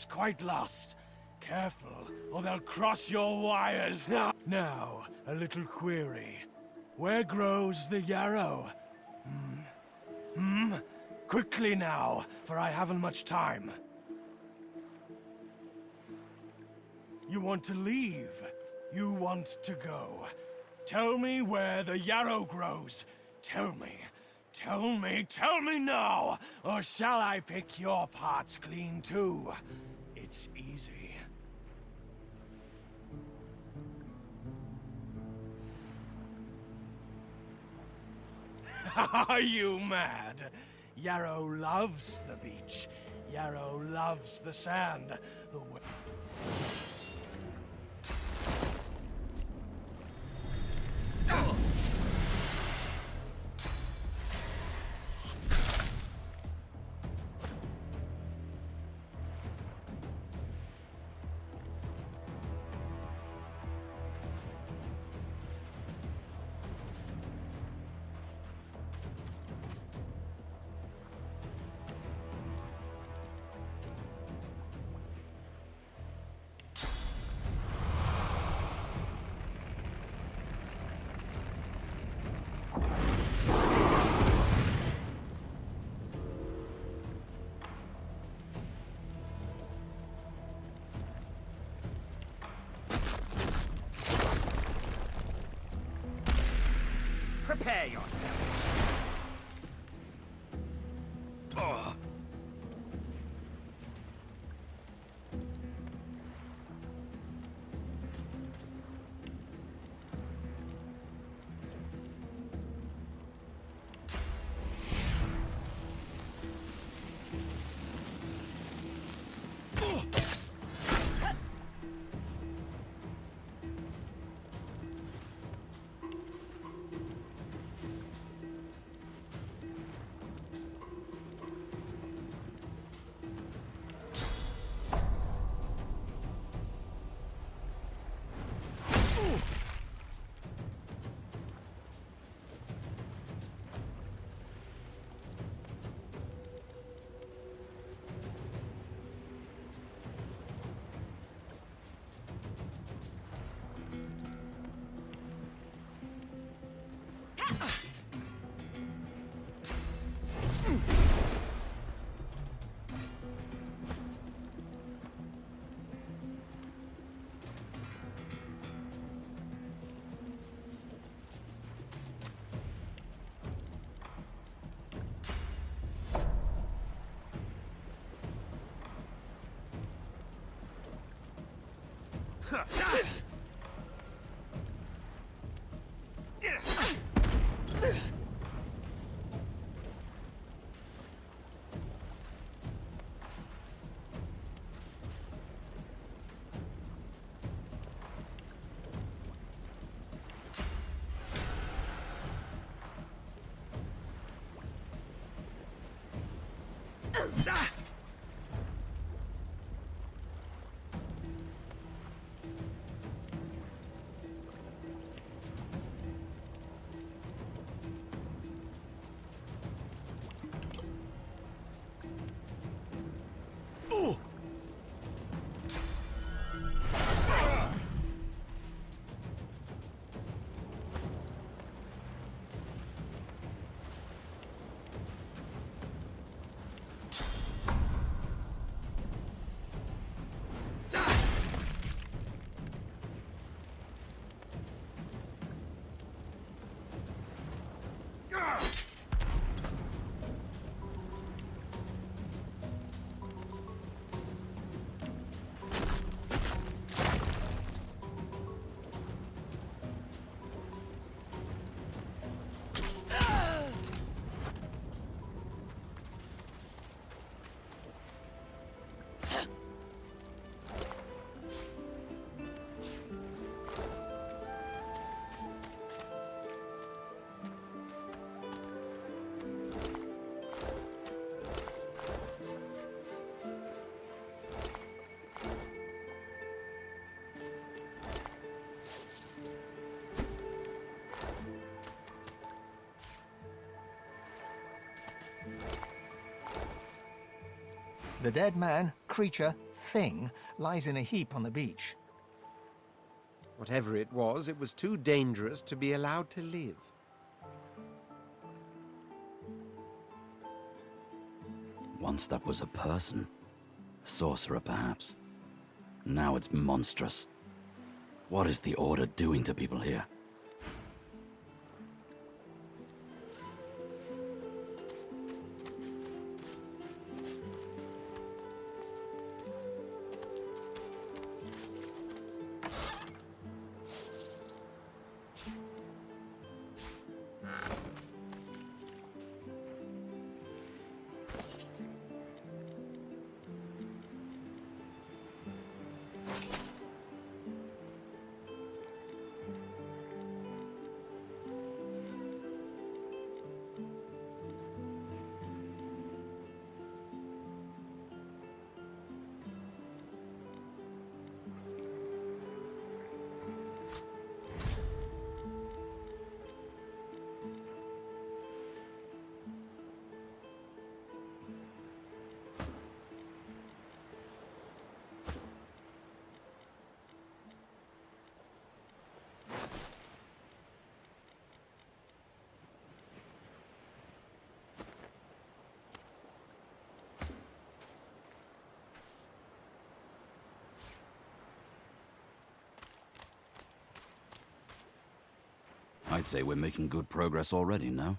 Quite lost. Careful, or they'll cross your wires. Now, a little query. Where grows the yarrow? Quickly now, for I haven't much time. You want to leave. You want to go. Tell me where the yarrow grows. Tell me. Tell me now! Or shall I pick your parts clean too? It's easy. Are you mad? Yarrow loves the beach. Yarrow loves the sand. The Prepare yourself. Oh. The dead man, creature, thing, lies in a heap on the beach. Whatever it was too dangerous to be allowed to live. Once that was a person. A sorcerer, perhaps. Now it's monstrous. What is the Order doing to people here? I'd say we're making good progress already, no?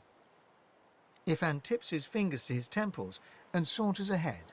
Ifan tips his fingers to his temples and saunters ahead.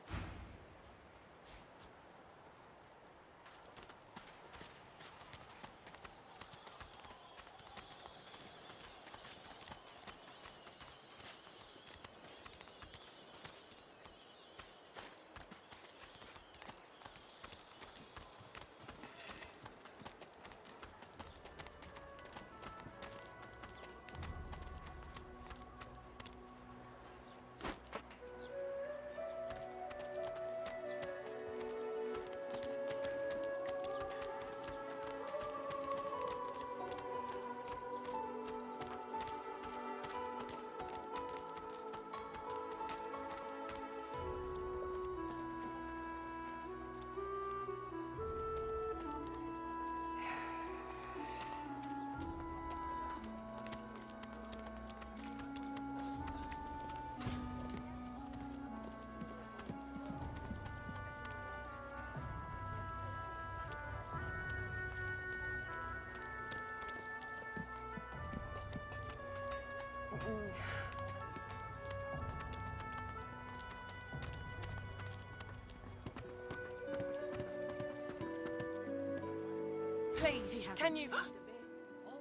Please, can you...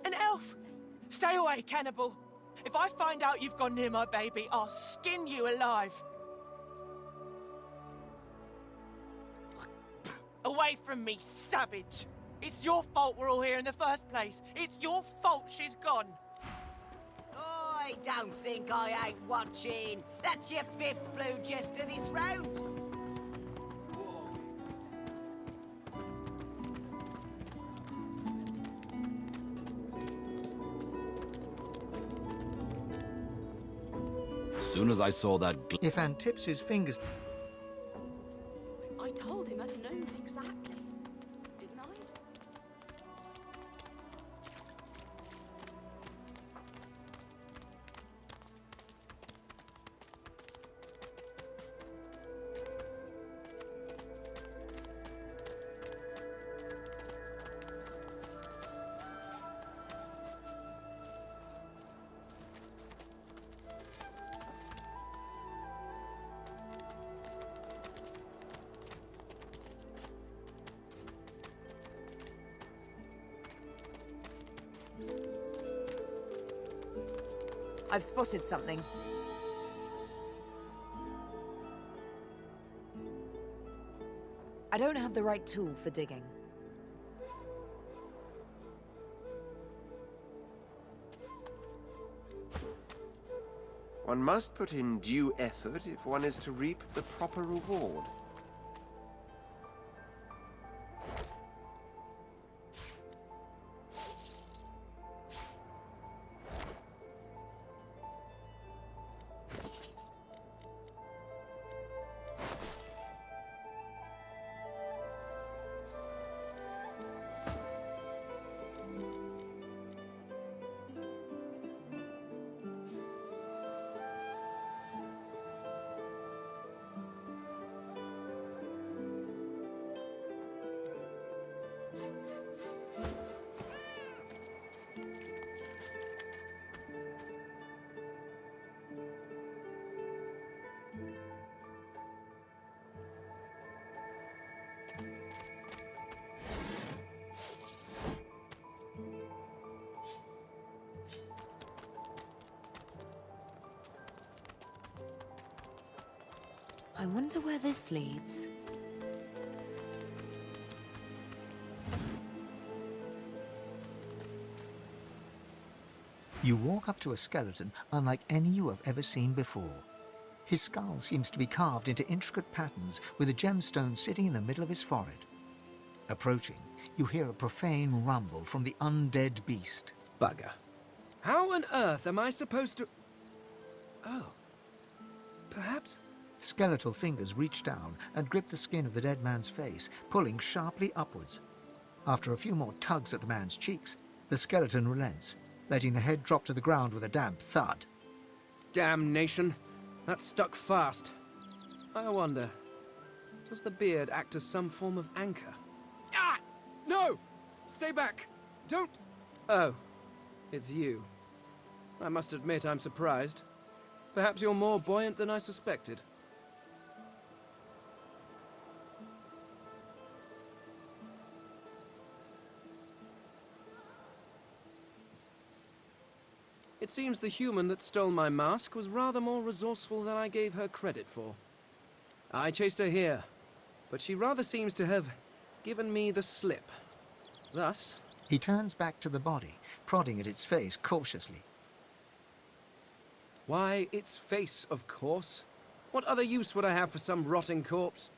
An elf! Stay away, cannibal. If I find out you've gone near my baby, I'll skin you alive. Away from me, savage! It's your fault we're all here in the first place. It's your fault she's gone. I don't think I ain't watching. That's your 5th blue jester this round. As soon as I saw that Ifan tips his fingers. I told him at noon exactly, didn't I? I've spotted something. I don't have the right tool for digging. One must put in due effort if one is to reap the proper reward. I wonder where this leads. You walk up to a skeleton unlike any you have ever seen before. His skull seems to be carved into intricate patterns with a gemstone sitting in the middle of his forehead. Approaching, you hear a profane rumble from the undead beast. Bugger. How on earth am I supposed to... Oh. Perhaps... Skeletal fingers reach down and grip the skin of the dead man's face, pulling sharply upwards. After a few more tugs at the man's cheeks, the skeleton relents, letting the head drop to the ground with a damp thud. Damnation. That stuck fast. I wonder, does the beard act as some form of anchor? Ah! No! Stay back! Don't... Oh, it's you. I must admit I'm surprised. Perhaps you're more buoyant than I suspected. It seems the human that stole my mask was rather more resourceful than I gave her credit for. I chased her here, but she rather seems to have given me the slip. Thus... He turns back to the body, prodding at its face cautiously. Why, its face, of course. What other use would I have for some rotting corpse?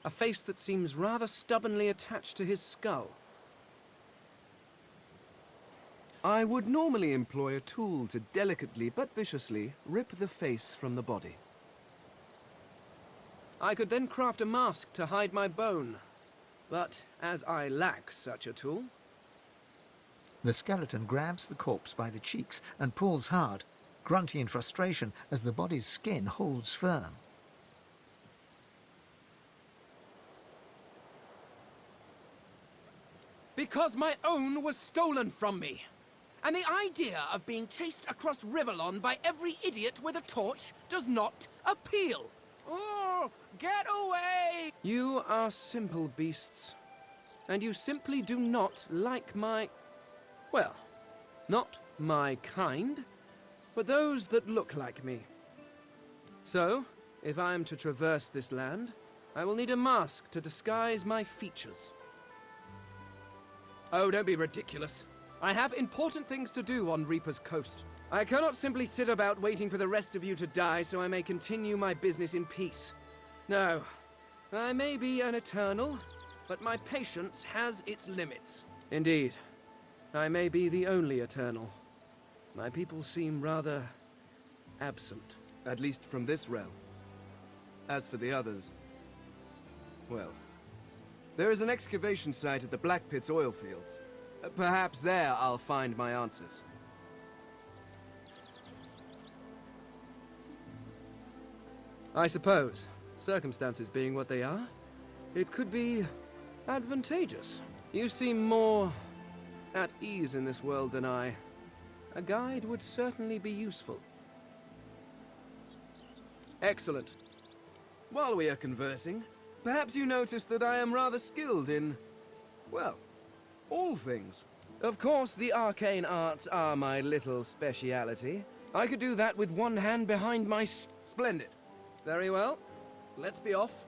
A face that seems rather stubbornly attached to his skull. I would normally employ a tool to delicately but viciously rip the face from the body. I could then craft a mask to hide my bone. But as I lack such a tool... The skeleton grabs the corpse by the cheeks and pulls hard, grunting in frustration as the body's skin holds firm. Because my own was stolen from me. And the idea of being chased across Rivellon by every idiot with a torch does not appeal. Oh, get away! You are simple beasts, and you simply do not like my... well, not my kind, but those that look like me. So, if I am to traverse this land, I will need a mask to disguise my features. Oh, don't be ridiculous. I have important things to do on Reaper's Coast. I cannot simply sit about waiting for the rest of you to die so I may continue my business in peace. No, I may be an eternal, but my patience has its limits. Indeed, I may be the only eternal. My people seem rather absent. At least from this realm. As for the others, well, there is an excavation site at the Black Pit's oil fields. Perhaps there I'll find my answers. I suppose, circumstances being what they are, it could be advantageous. You seem more at ease in this world than I. A guide would certainly be useful. Excellent. While we are conversing, perhaps you notice that I am rather skilled in, well, all things. Of course, the arcane arts are my little speciality. I could do that with one hand behind my splendid. Very well. Let's be off.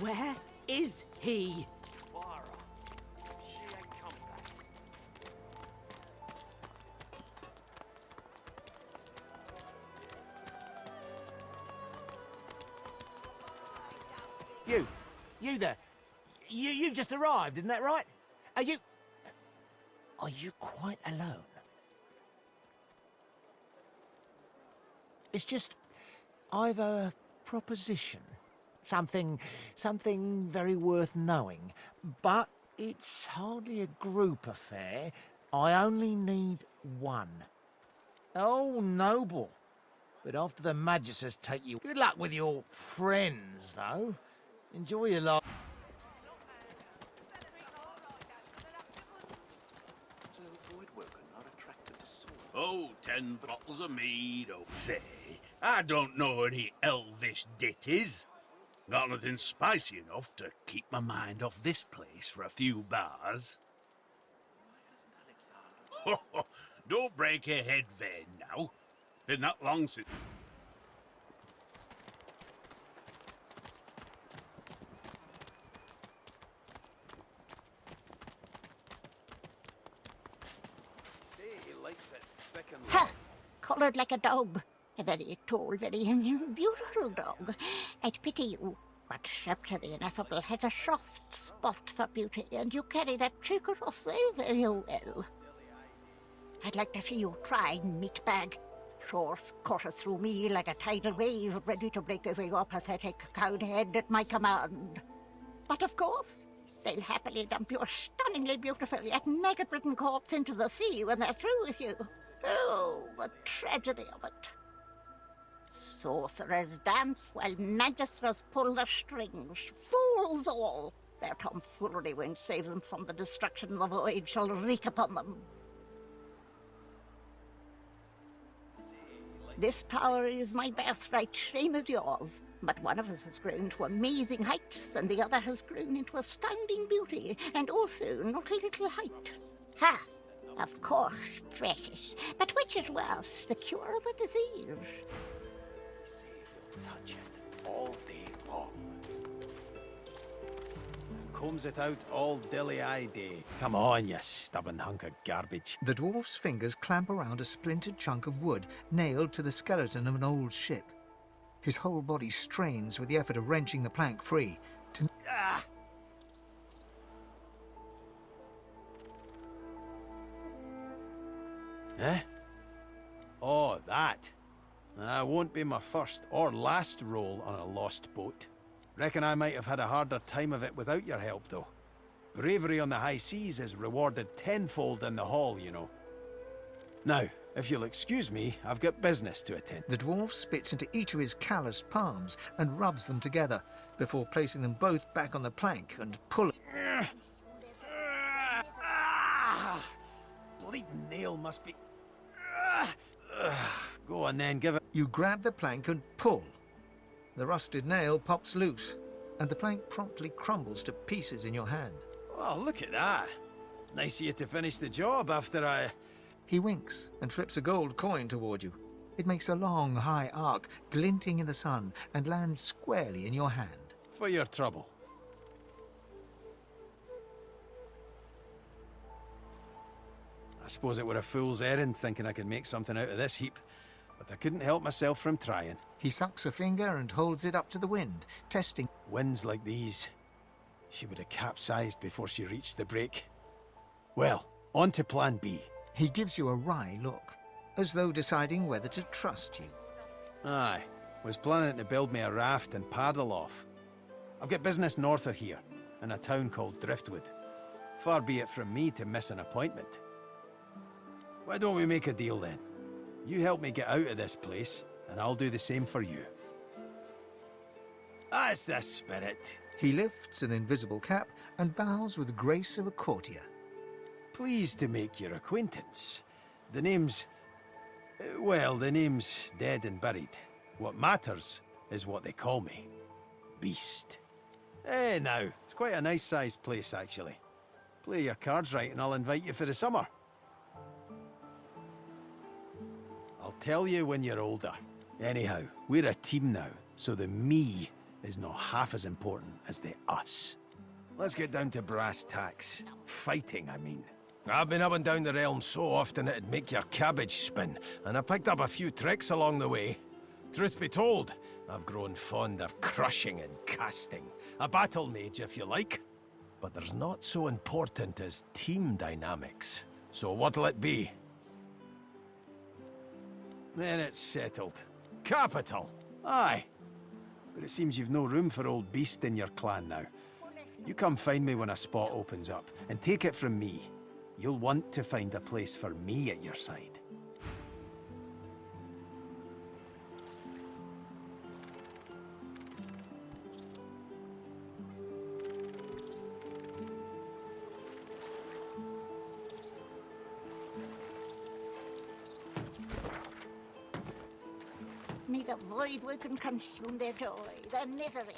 Where is he? You there. You've just arrived, isn't that right? Are you quite alone? It's just, I've a proposition. Something very worth knowing. But it's hardly a group affair. I only need one. Oh, noble. But after the Magisters take you... Good luck with your friends, though. Enjoy your life. Oh, 10 bottles of mead, oh. Say, I don't know any elvish ditties. Got nothing spicy enough to keep my mind off this place for a few bars. Don't break your head vain now. Been that long since... Ha! Coloured like a dog. A very tall, very beautiful dog. I'd pity you. But Scepter the Ineffable has a soft spot for beauty, and you carry that trigger off so very well. I'd like to see you try, meatbag. Force courseth through me like a tidal wave, ready to break over your pathetic cowed head at my command. But of course, they'll happily dump your stunningly beautiful yet maggot-ridden corpse into the sea when they're through with you. Oh, the tragedy of it. Sorcerers dance while magisters pull the strings. Fools all! Their tomfoolery won't save them from the destruction the void shall wreak upon them. This power is my birthright, same as yours. But one of us has grown to amazing heights, and the other has grown into astounding beauty, and also not a little height. Ha! Of course, precious. But which is worse, the cure or the disease? Touch it all day long. Combs it out all dilly-eye day. Come on, you stubborn hunk of garbage. The dwarf's fingers clamp around a splintered chunk of wood nailed to the skeleton of an old ship. His whole body strains with the effort of wrenching the plank free. Eh? Oh, that. That won't be my first or last roll on a lost boat. Reckon I might have had a harder time of it without your help, though. Bravery on the high seas is rewarded tenfold in the hall, you know. Now, if you'll excuse me, I've got business to attend. The dwarf spits into each of his calloused palms and rubs them together before placing them both back on the plank and pulling. Bleeding nail must be... Go on then, give it... You grab the plank and pull. The rusted nail pops loose, and the plank promptly crumbles to pieces in your hand. Oh, look at that. Nice of you to finish the job after I... He winks and flips a gold coin toward you. It makes a long, high arc, glinting in the sun, and lands squarely in your hand. For your trouble. I suppose it were a fool's errand thinking I could make something out of this heap, but I couldn't help myself from trying. He sucks a finger and holds it up to the wind, testing. Winds like these, she would have capsized before she reached the break. Well, on to plan B. He gives you a wry look, as though deciding whether to trust you. Aye, was planning to build me a raft and paddle off. I've got business north of here, in a town called Driftwood. Far be it from me to miss an appointment. Why don't we make a deal then? You help me get out of this place, and I'll do the same for you. That's the spirit. He lifts an invisible cap and bows with the grace of a courtier. Pleased to make your acquaintance. The name's... well, the name's dead and buried. What matters is what they call me. Beast. Eh, now, it's quite a nice-sized place, actually. Play your cards right and I'll invite you for the summer. I'll tell you when you're older. Anyhow, we're a team now, so the me is not half as important as the us. Let's get down to brass tacks. Fighting, I mean. I've been up and down the realm so often it'd make your cabbage spin, and I picked up a few tricks along the way. Truth be told, I've grown fond of crushing and casting. A battle mage, if you like. But there's not so important as team dynamics. So what'll it be? Then it's settled. Capital! Aye. But it seems you've no room for old Beast in your clan now. You come find me when a spot opens up, and take it from me. You'll want to find a place for me at your side. May the void work and consume their joy, their misery.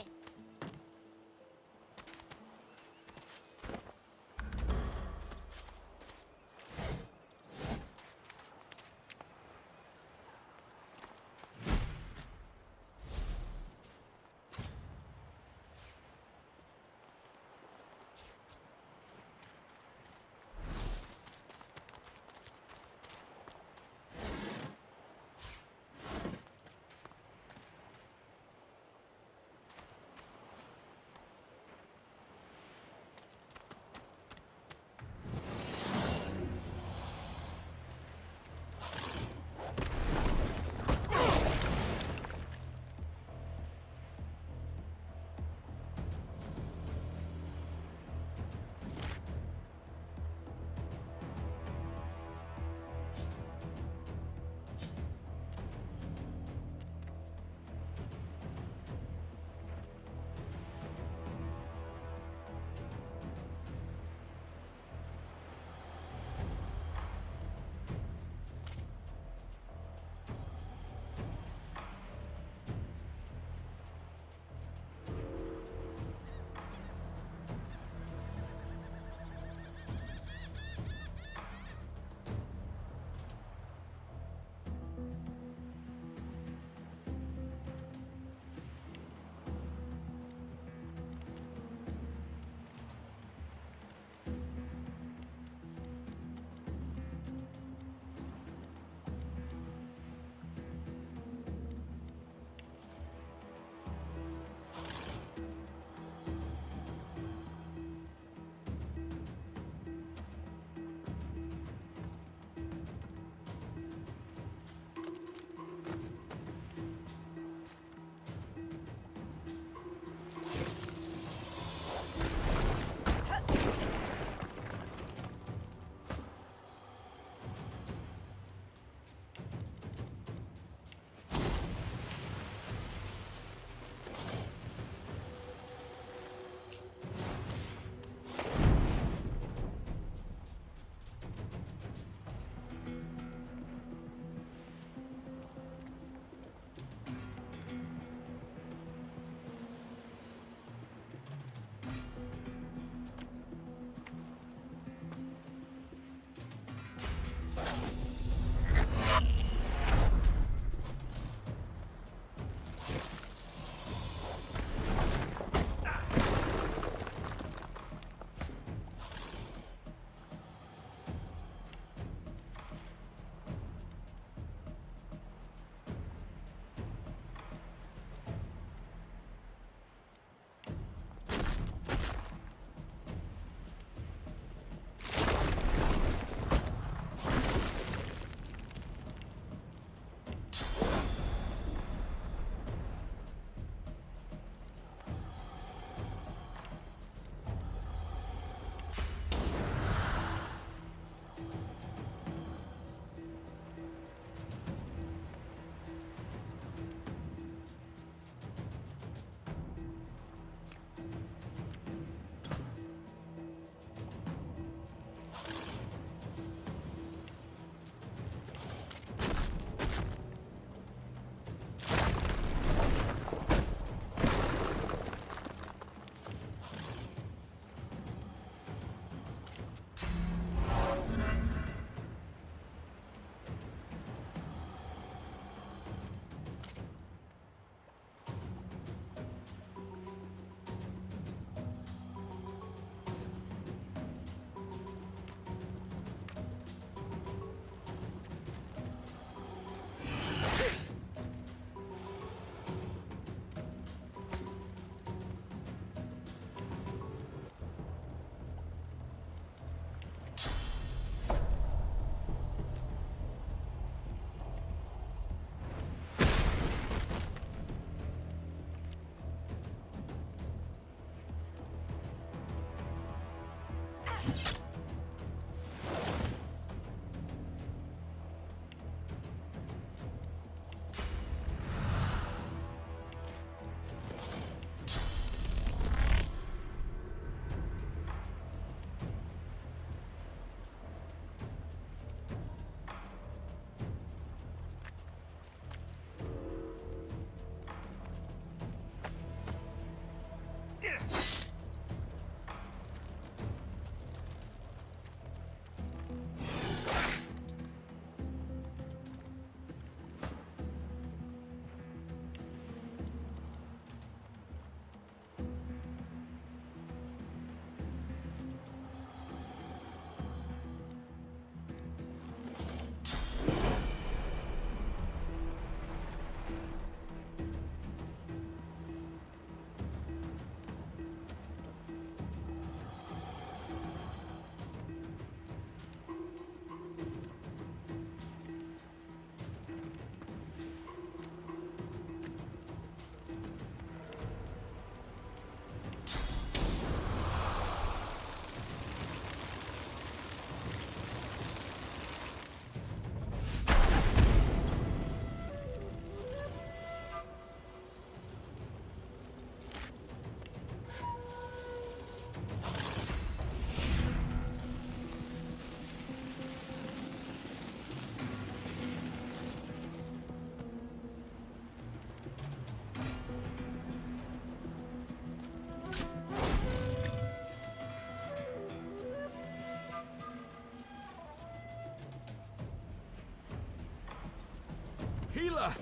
Healer!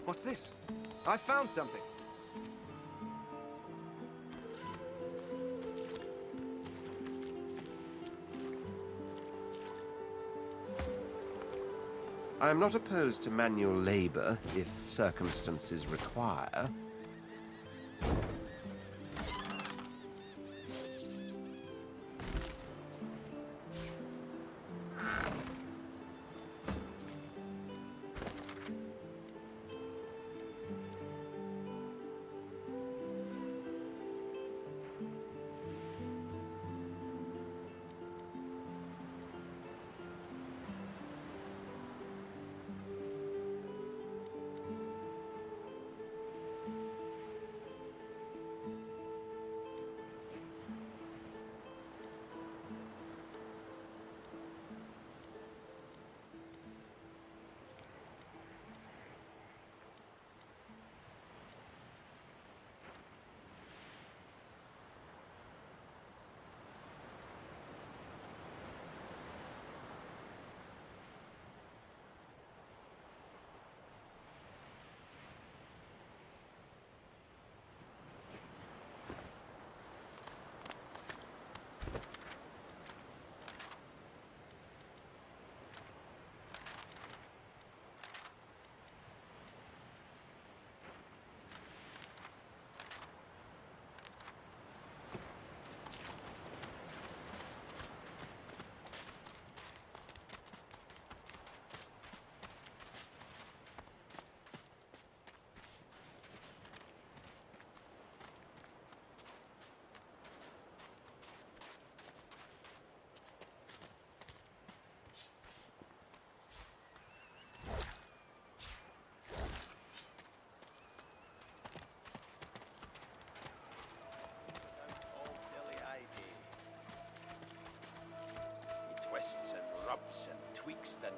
What's this? I found something. I am not opposed to manual labor if circumstances require.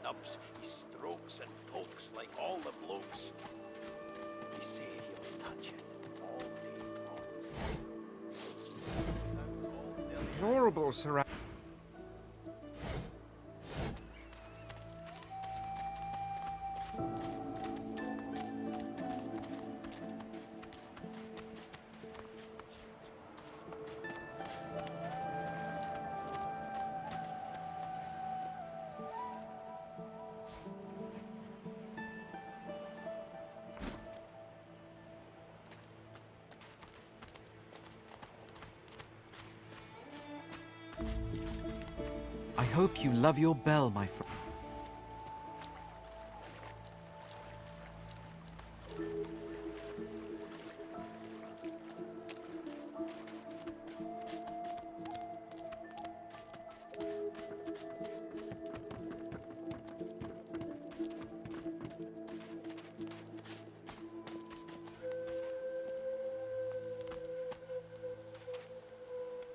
nubs. He strokes and pokes like all the blokes. He say he'll touch it all day long. Horrible surroundings. I hope you love your bell, my friend.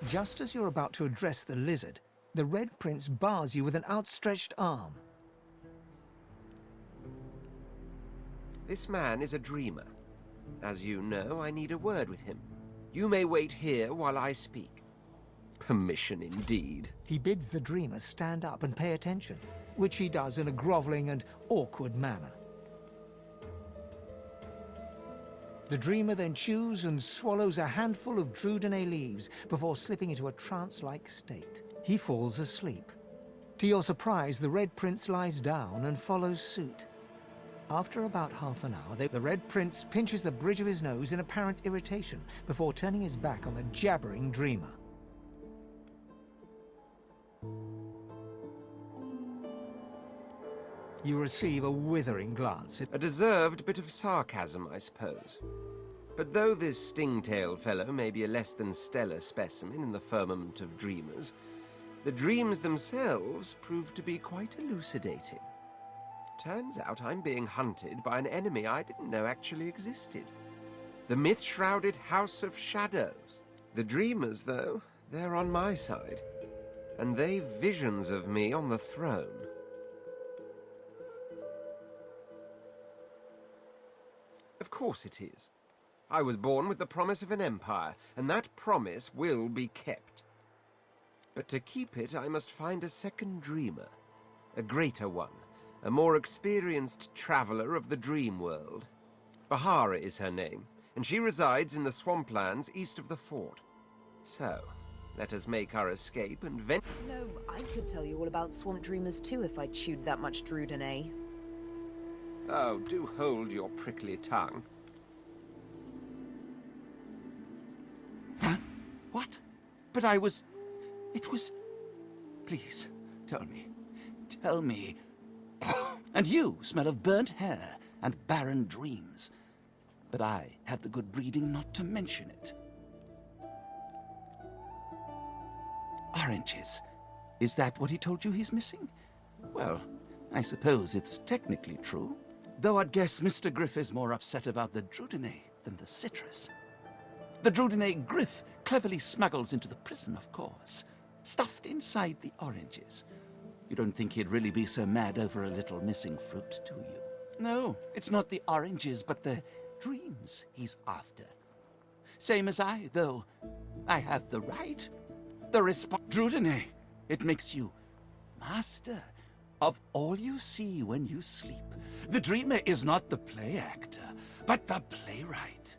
Just as you're about to address the lizard, the Red Prince bars you with an outstretched arm. This man is a dreamer. As you know, I need a word with him. You may wait here while I speak. Permission indeed. He bids the dreamer stand up and pay attention, which he does in a groveling and awkward manner. The dreamer then chews and swallows a handful of Drudenay leaves before slipping into a trance-like state. He falls asleep. To your surprise, the Red Prince lies down and follows suit. After about half an hour, the Red Prince pinches the bridge of his nose in apparent irritation before turning his back on the jabbering dreamer. You receive a withering glance. A deserved bit of sarcasm, I suppose. But though this sting-tailed fellow may be a less than stellar specimen in the firmament of dreamers, the dreams themselves prove to be quite elucidating. Turns out I'm being hunted by an enemy I didn't know actually existed. The myth-shrouded House of Shadows. The dreamers, though, they're on my side. And they've visions of me on the throne. Of course it is. I was born with the promise of an empire, and that promise will be kept. But to keep it, I must find a second dreamer. A greater one. A more experienced traveler of the dream world. Bahara is her name, and she resides in the swamplands east of the fort. So, let us make our escape and venture. You know, I could tell you all about swamp dreamers too if I chewed that much Drudenay. Oh, do hold your prickly tongue. Huh? What? But I was... It was... Please, tell me. Tell me. And you smell of burnt hair and barren dreams. But I have the good breeding not to mention it. Oranges. Is that what he told you he's missing? Well, I suppose it's technically true. Though I'd guess Mr. Griff is more upset about the Drudenay than the citrus. The Drudenay Griff cleverly smuggles into the prison, of course, stuffed inside the oranges. You don't think he'd really be so mad over a little missing fruit, do you? No, it's not the oranges, but the dreams he's after. Same as I, though. I have the right. The Drudenay. It makes you master of all you see when you sleep. The dreamer is not the play actor, but the playwright.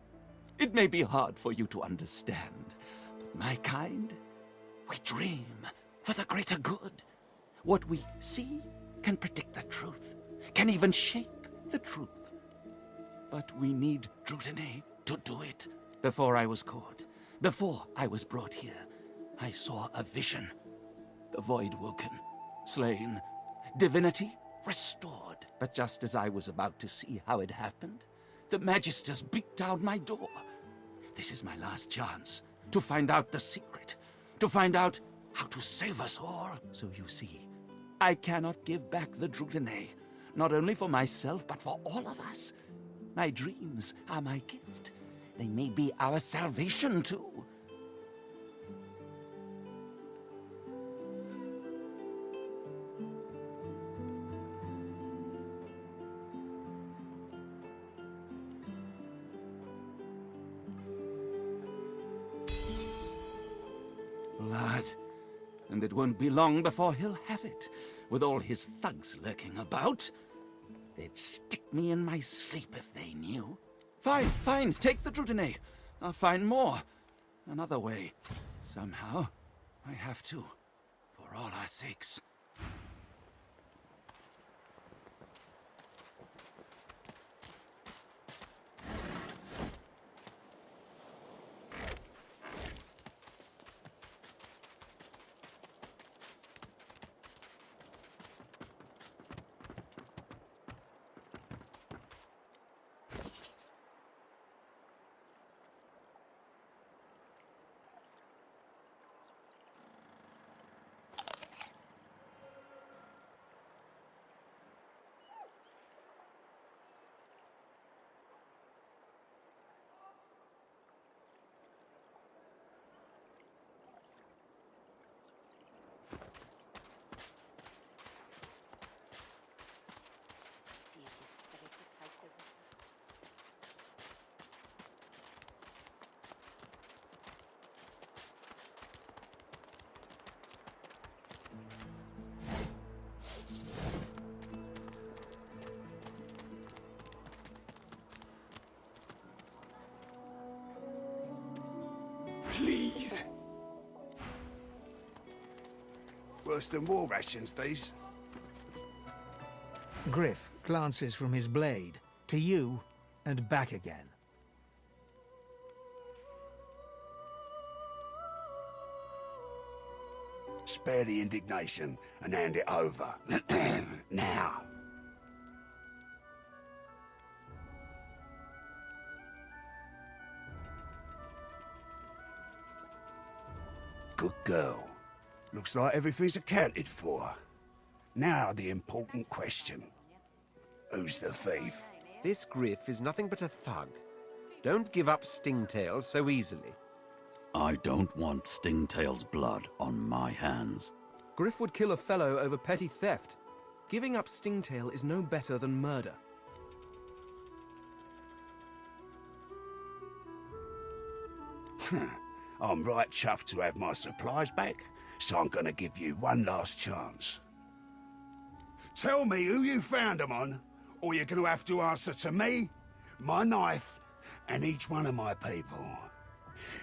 It may be hard for you to understand, but my kind, we dream for the greater good. What we see can predict the truth, can even shape the truth. But we need Drudenay to do it. Before I was caught, before I was brought here, I saw a vision. The void woken, slain, divinity restored. But just as I was about to see how it happened, the Magisters beat down my door. This is my last chance to find out the secret, to find out how to save us all. So you see, I cannot give back the Drudenay, not only for myself, but for all of us. My dreams are my gift. They may be our salvation, too. Blood. And it won't be long before he'll have it, with all his thugs lurking about. They'd stick me in my sleep if they knew. Fine, fine, take the Drudene. I'll find more. Another way. Somehow, I have to, for all our sakes. Please. Worse than war rations, these. Griff glances from his blade to you and back again. Spare the indignation and hand it over. Now. Good girl. Looks like everything's accounted for. Now the important question. Who's the thief? This Griff is nothing but a thug. Don't give up Stingtail so easily. I don't want Stingtail's blood on my hands. Griff would kill a fellow over petty theft. Giving up Stingtail is no better than murder. I'm right chuffed to have my supplies back, so I'm gonna give you one last chance. Tell me who you found them on, or you're gonna have to answer to me, my knife, and each one of my people.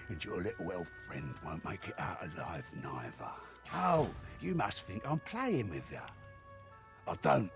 And your little elf friend won't make it out alive neither. Oh, you must think I'm playing with you. I don't.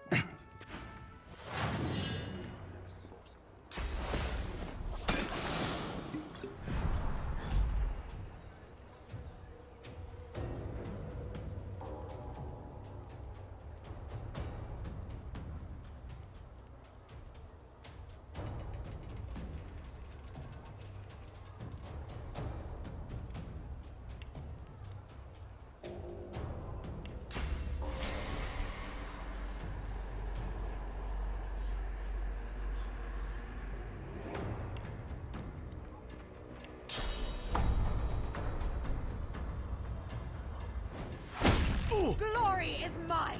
Glory is mine!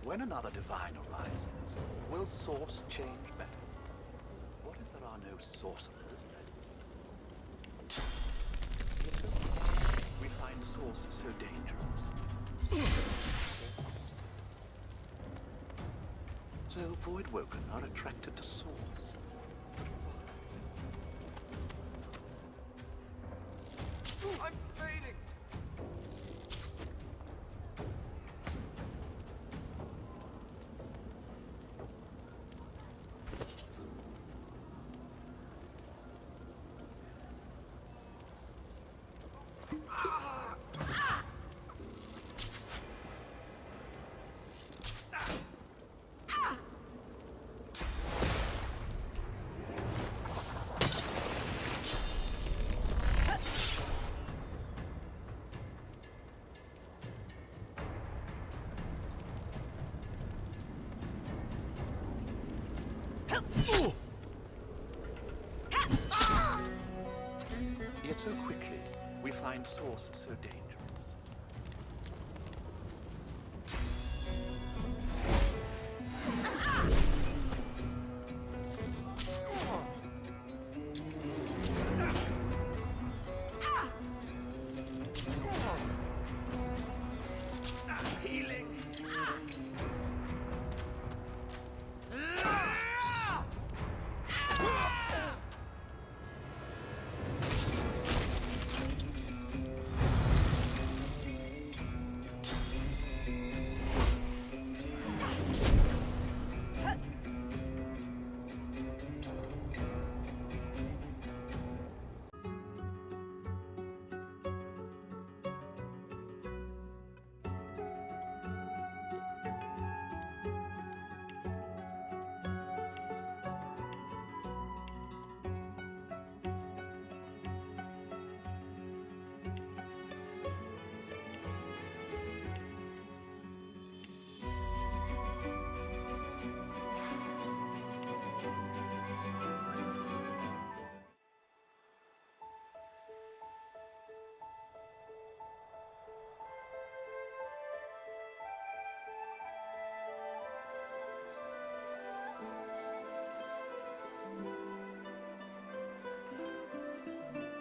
When another divine arises, will Source change back? What if there are no sorcerers left? If so, we find Source so dangerous. So Voidwoken are attracted to Source. I'm failing! Yet so quickly, we find Source so dangerous. Healing!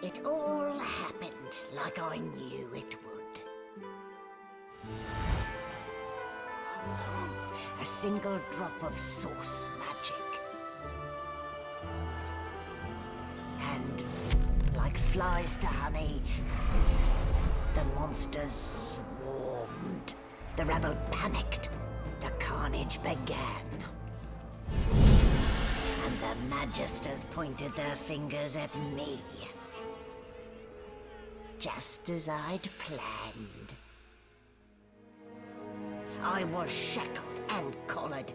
It all happened like I knew it would. A single drop of source magic. And, like flies to honey, the monsters swarmed. The rebel panicked. The carnage began. And the Magisters pointed their fingers at me. Just as I'd planned. I was shackled and collared.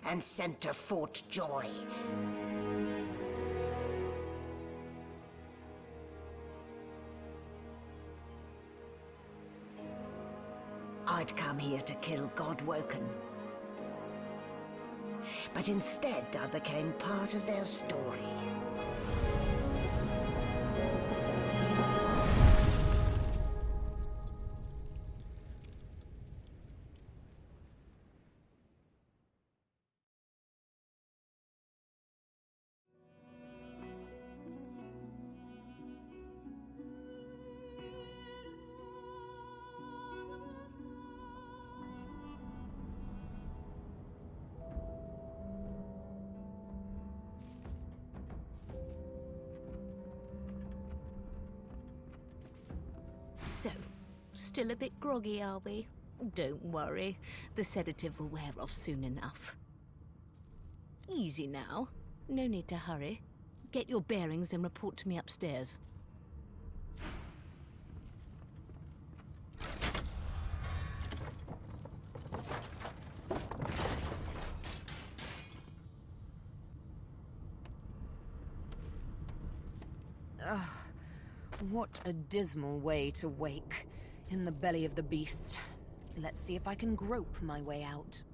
And sent to Fort Joy. I'd come here to kill Godwoken. But instead, I became part of their story. So, still a bit groggy, are we? Don't worry, the sedative will wear off soon enough. Easy now. No need to hurry. Get your bearings and report to me upstairs. Ugh. What a dismal way to wake. In the belly of the beast. Let's see if I can grope my way out.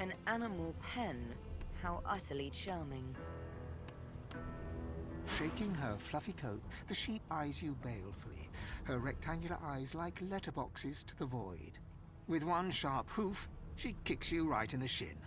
An animal pen. How utterly charming. Shaking her fluffy coat, the sheep eyes you balefully, her rectangular eyes like letterboxes to the void. With one sharp hoof, she kicks you right in the shin.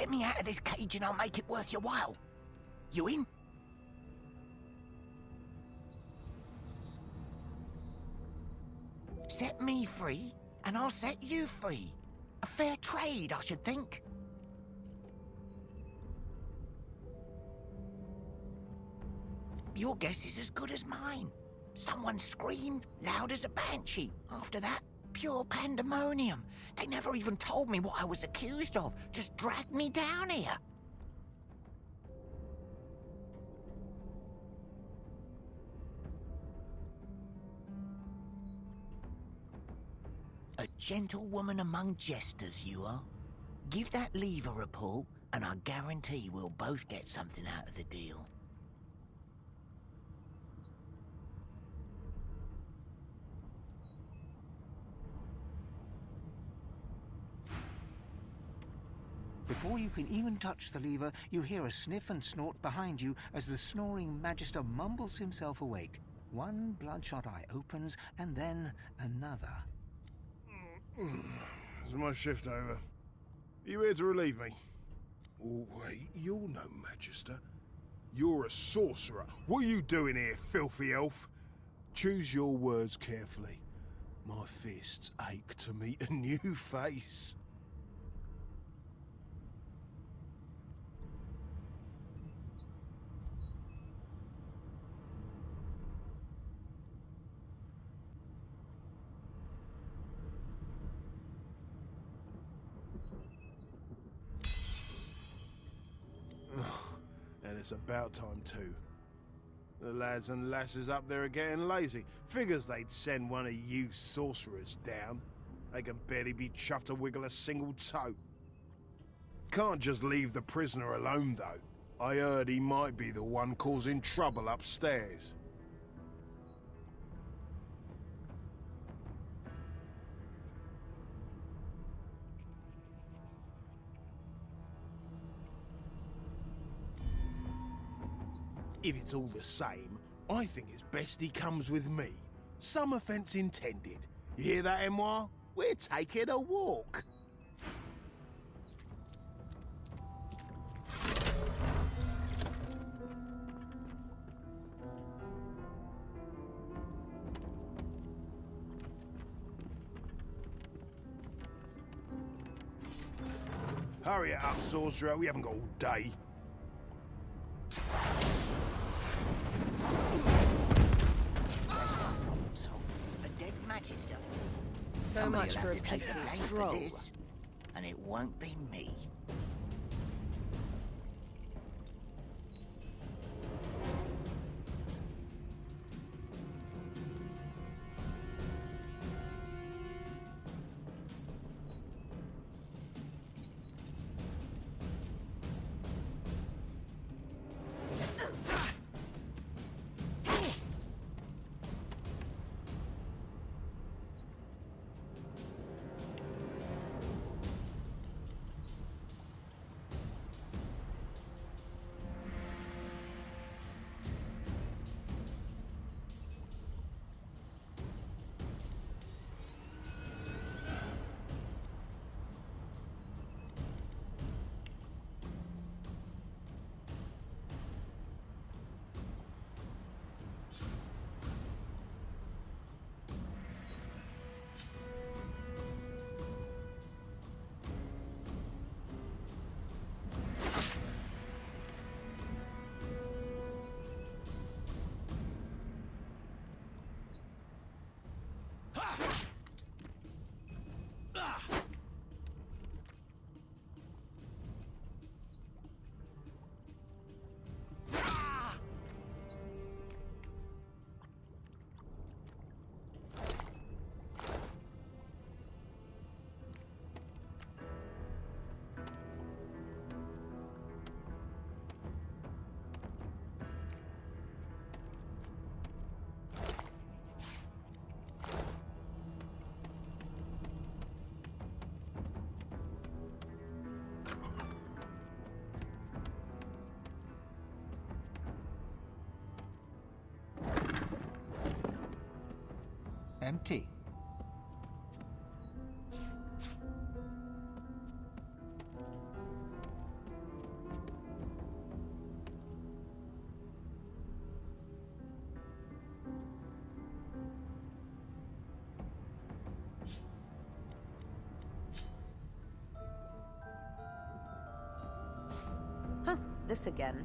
Get me out of this cage and I'll make it worth your while. You in? Set me free, and I'll set you free. A fair trade, I should think. Your guess is as good as mine. Someone screamed loud as a banshee. After that, pure pandemonium. They never even told me what I was accused of, just dragged me down here. A gentlewoman among jesters, you are. Give that lever a pull, and I guarantee we'll both get something out of the deal. Before you can even touch the lever, you hear a sniff and snort behind you as the snoring Magister mumbles himself awake. One bloodshot eye opens, and then another. Is my shift over? Are you here to relieve me? Oh, wait, you're no Magister. You're a sorcerer. What are you doing here, filthy elf? Choose your words carefully. My fists ache to meet a new face. And it's about time too. The lads and lasses up there are getting lazy. Figures they'd send one of you sorcerers down. They can barely be chuffed to wiggle a single toe. Can't just leave the prisoner alone though. I heard he might be the one causing trouble upstairs. If it's all the same, I think it's best he comes with me. Some offence intended. You hear that, Emoire? We're taking a walk. Hurry it up, sorcerer. We haven't got all day. So much for a peaceful stroll. And it won't be me. Empty. this again.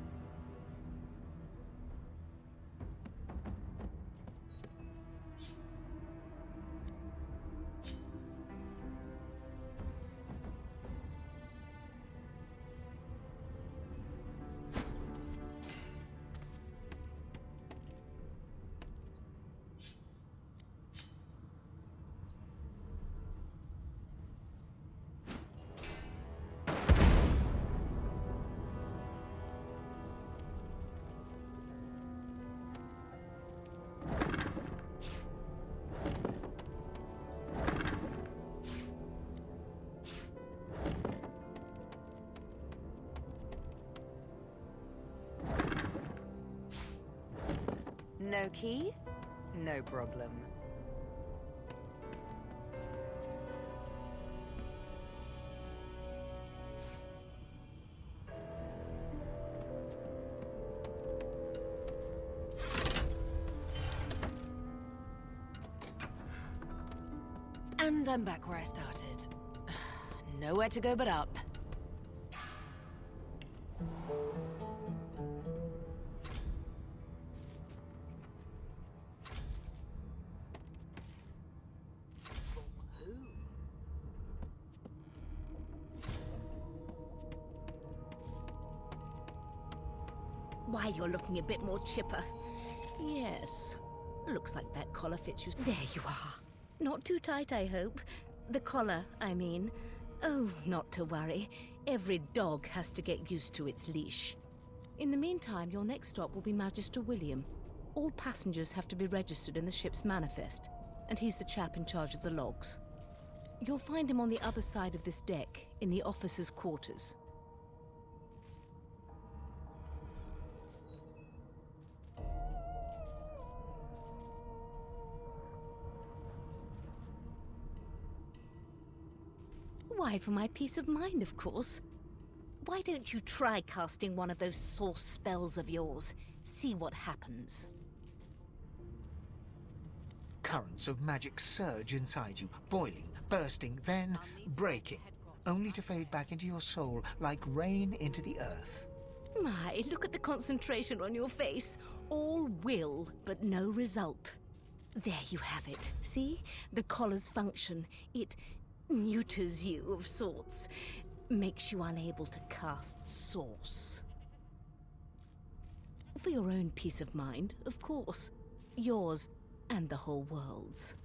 No key? No problem. And I'm back where I started. Nowhere to go but up. Why, you're looking a bit more chipper. Yes. Looks like that collar fits you. There you are. Not too tight, I hope. The collar, I mean. Oh, not to worry. Every dog has to get used to its leash. In the meantime, your next stop will be Magister William. All passengers have to be registered in the ship's manifest, and he's the chap in charge of the logs. You'll find him on the other side of this deck, in the officers' quarters. Why, for my peace of mind, of course. Why don't you try casting one of those source spells of yours? See what happens. Currents of magic surge inside you, boiling, bursting, then breaking, only to fade back into your soul like rain into the earth. My, look at the concentration on your face. All will, but no result. There you have it. See? The collar's function. It neuters you of sorts. Makes you unable to cast source. For your own peace of mind, of course. Yours and the whole world's.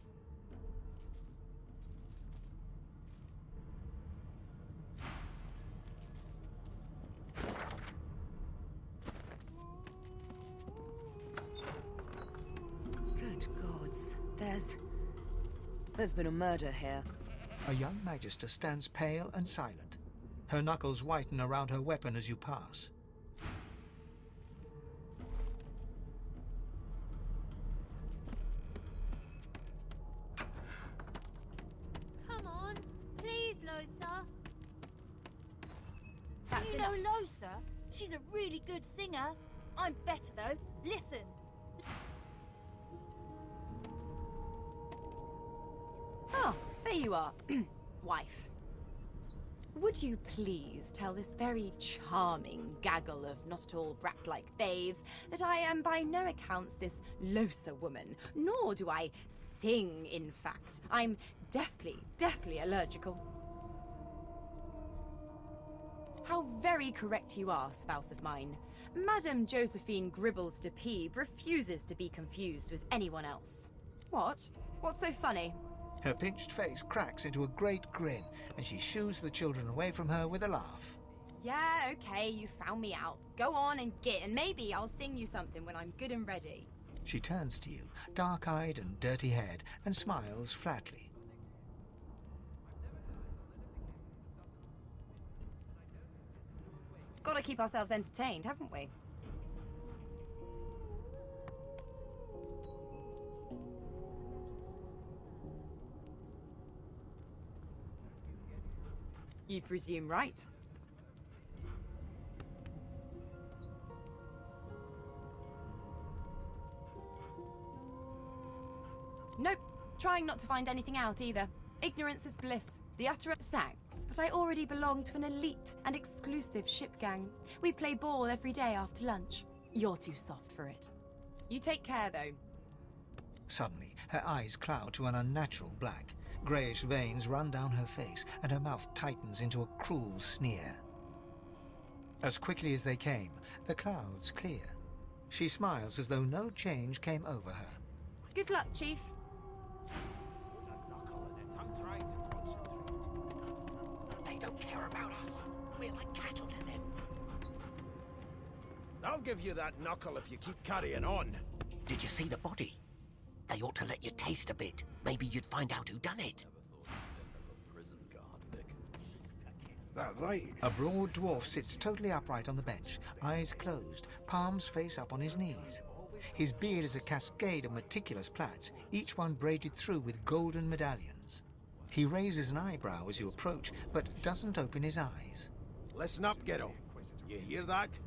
Good gods. There's been a murder here. A young magister stands pale and silent. Her knuckles whiten around her weapon as you pass. Come on, please, Losa. Do you know Losa? She's a really good singer. I'm better though. Listen. Oh, there you are, wife. Would you please tell this very charming gaggle of not-at-all brat-like babes that I am by no accounts this Losa woman, nor do I sing, in fact. I'm deathly allergical. How very correct you are, spouse of mine. Madame Josephine Gribbles de Peeb refuses to be confused with anyone else. What? What's so funny? Her pinched face cracks into a great grin, and she shoos the children away from her with a laugh. Yeah, okay, you found me out. Go on and git, and maybe I'll sing you something when I'm good and ready. She turns to you, dark-eyed and dirty-haired, and smiles flatly. Gotta keep ourselves entertained, haven't we? You presume right. Nope. Trying not to find anything out either. Ignorance is bliss. The utterer... Thanks. but I already belong to an elite and exclusive ship gang. We play ball every day after lunch. You're too soft for it. You take care, though. Suddenly, her eyes cloud to an unnatural black. Greyish veins run down her face, and her mouth tightens into a cruel sneer. As quickly as they came, the clouds clear. She smiles as though no change came over her. Good luck, Chief. They don't care about us. We're like cattle to them. I'll give you that knuckle if you keep carrying on. Did you see the body? They ought to let you taste a bit. Maybe you'd find out who done it. That right. A broad dwarf sits totally upright on the bench, eyes closed, palms face up on his knees. His beard is a cascade of meticulous plaits, each one braided through with golden medallions. He raises an eyebrow as you approach, but doesn't open his eyes. Listen up, Ghetto. You hear that?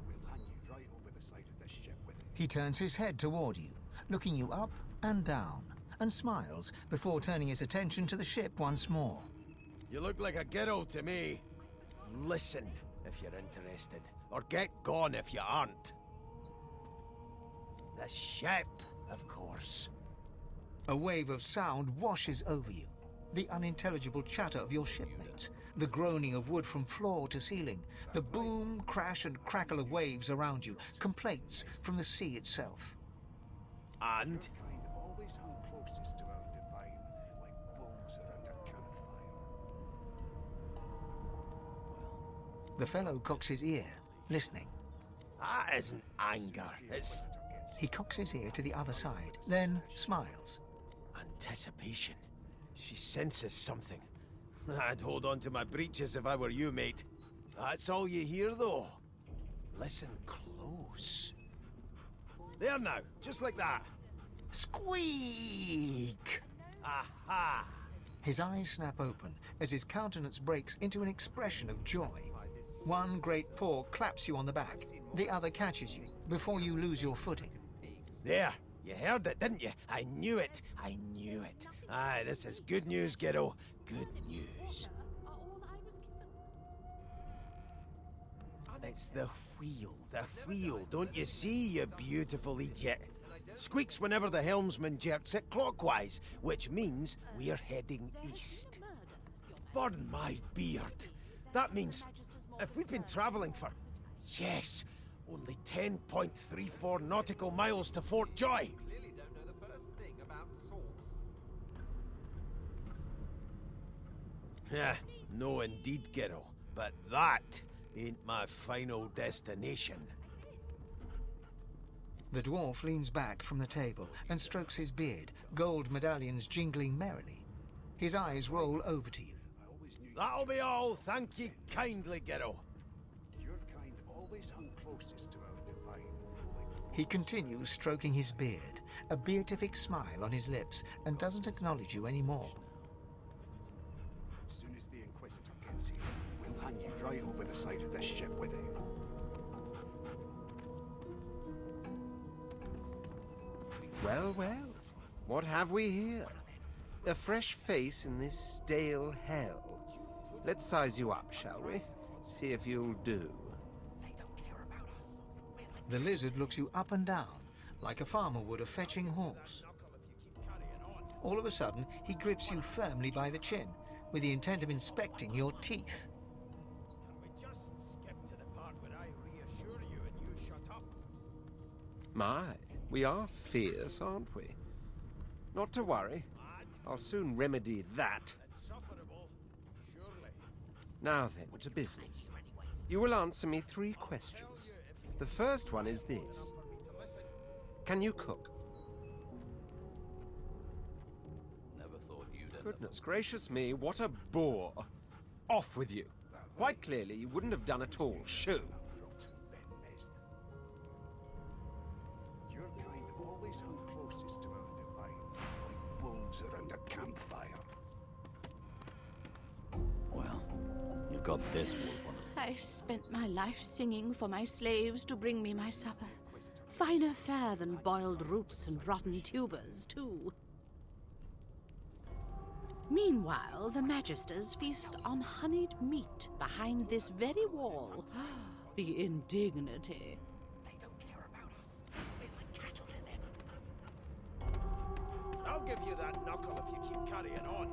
He turns his head toward you, looking you up and down, and smiles before turning his attention to the ship once more. You look like a Ghetto to me. Listen if you're interested, or get gone if you aren't. The ship, of course. A wave of sound washes over you. The unintelligible chatter of your shipmates, the groaning of wood from floor to ceiling, the boom, crash and crackle of waves around you, complaints from the sea itself. And? The fellow cocks his ear, listening. That isn't anger, it's... He cocks his ear to the other side, then smiles. Anticipation. She senses something. I'd hold on to my breeches if I were you, mate. That's all you hear, though. Listen close. There now, just like that. Squeak! Aha! His eyes snap open as his countenance breaks into an expression of joy. One great paw claps you on the back, the other catches you before you lose your footing. There, you heard it, didn't you? I knew it. I knew it. Aye, this is good news, Ghetto. Good news. It's the wheel, don't you see, you beautiful idiot? Squeaks whenever the helmsman jerks it clockwise, which means we're heading east. Burn my beard. That means if we've been travelling for, yes, only 10.34 nautical miles to Fort Joy. Yeah, no indeed, Ghetto. But that ain't my final destination. The dwarf leans back from the table and strokes his beard, gold medallions jingling merrily. His eyes roll over to you. That'll be all, thank ye kindly, Ghetto. Your kind always hung closest to our divine. He continues stroking his beard, a beatific smile on his lips, and doesn't acknowledge you anymore. As soon as the Inquisitor gets here, we'll hang you right over the side of this ship with him. Well, well, what have we here? A fresh face in this stale hell. Let's size you up, shall we? See if you'll do. The lizard looks you up and down, like a farmer would a fetching horse. All of a sudden, he grips you firmly by the chin, with the intent of inspecting your teeth. My, we are fierce, aren't we? Not to worry. I'll soon remedy that. Now then, to business. You will answer me 3 questions. The first one is this. Can you cook? Never thought you'd end Goodness gracious me, what a bore. Off with you. Quite clearly, you wouldn't have done at all. Shoo. Your kind always hung closest to our divine, like wolves around a campfire. Well, you've got this wolf on it. I spent my life singing for my slaves to bring me my supper. Finer fare than boiled roots and rotten tubers, too. Meanwhile, the Magisters feast on honeyed meat behind this very wall. The indignity. They don't care about us. We're like cattle to them. I'll give you that knuckle if you keep carrying on.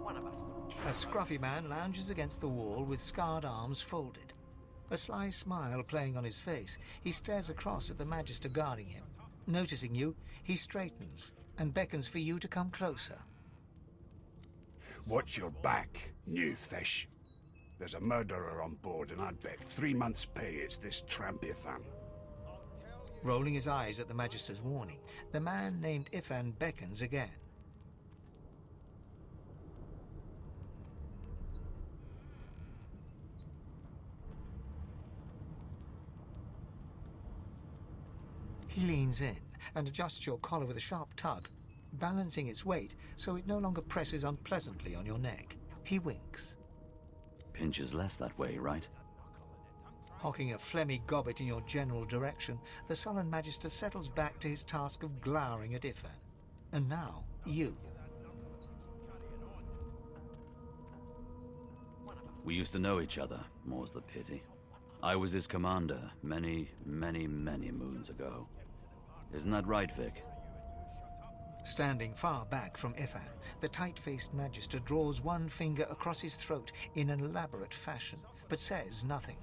One of us wouldn't care. A scruffy man lounges against the wall with scarred arms folded. A sly smile playing on his face, he stares across at the Magister guarding him. Noticing you, he straightens and beckons for you to come closer. Watch your back, new fish. There's a murderer on board, and I'd bet 3 months' pay it's this tramp Ifan. Rolling his eyes at the Magister's warning, the man named Ifan beckons again. He leans in and adjusts your collar with a sharp tug, balancing its weight so it no longer presses unpleasantly on your neck. He winks. Pinches less that way, right? Hocking a phlegmy gobbet in your general direction, the sullen Magister settles back to his task of glowering at Ifan. And now, you. We used to know each other, more's the pity. I was his commander many, many, many moons ago. Isn't that right, Vic? Standing far back from Ifan, the tight-faced Magister draws one finger across his throat in an elaborate fashion, but says nothing.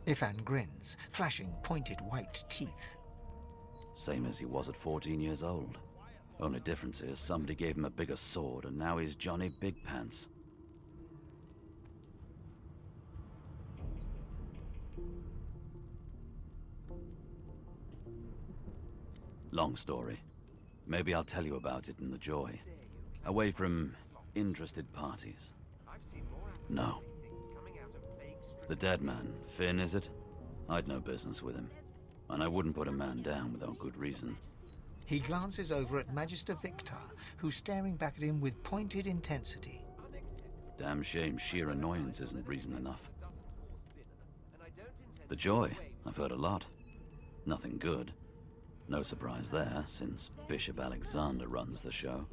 Ifan grins, flashing pointed white teeth. Same as he was at 14 years old. Only difference is somebody gave him a bigger sword and now he's Johnny Big Pants. Long story. Maybe I'll tell you about it in the Joy. Away from interested parties. No. The dead man, Finn, is it? I'd no business with him. And I wouldn't put a man down without good reason. He glances over at Magister Victor, who's staring back at him with pointed intensity. Damn shame sheer annoyance isn't reason enough. The Joy, I've heard a lot. Nothing good. No surprise there, since Bishop Alexander runs the show.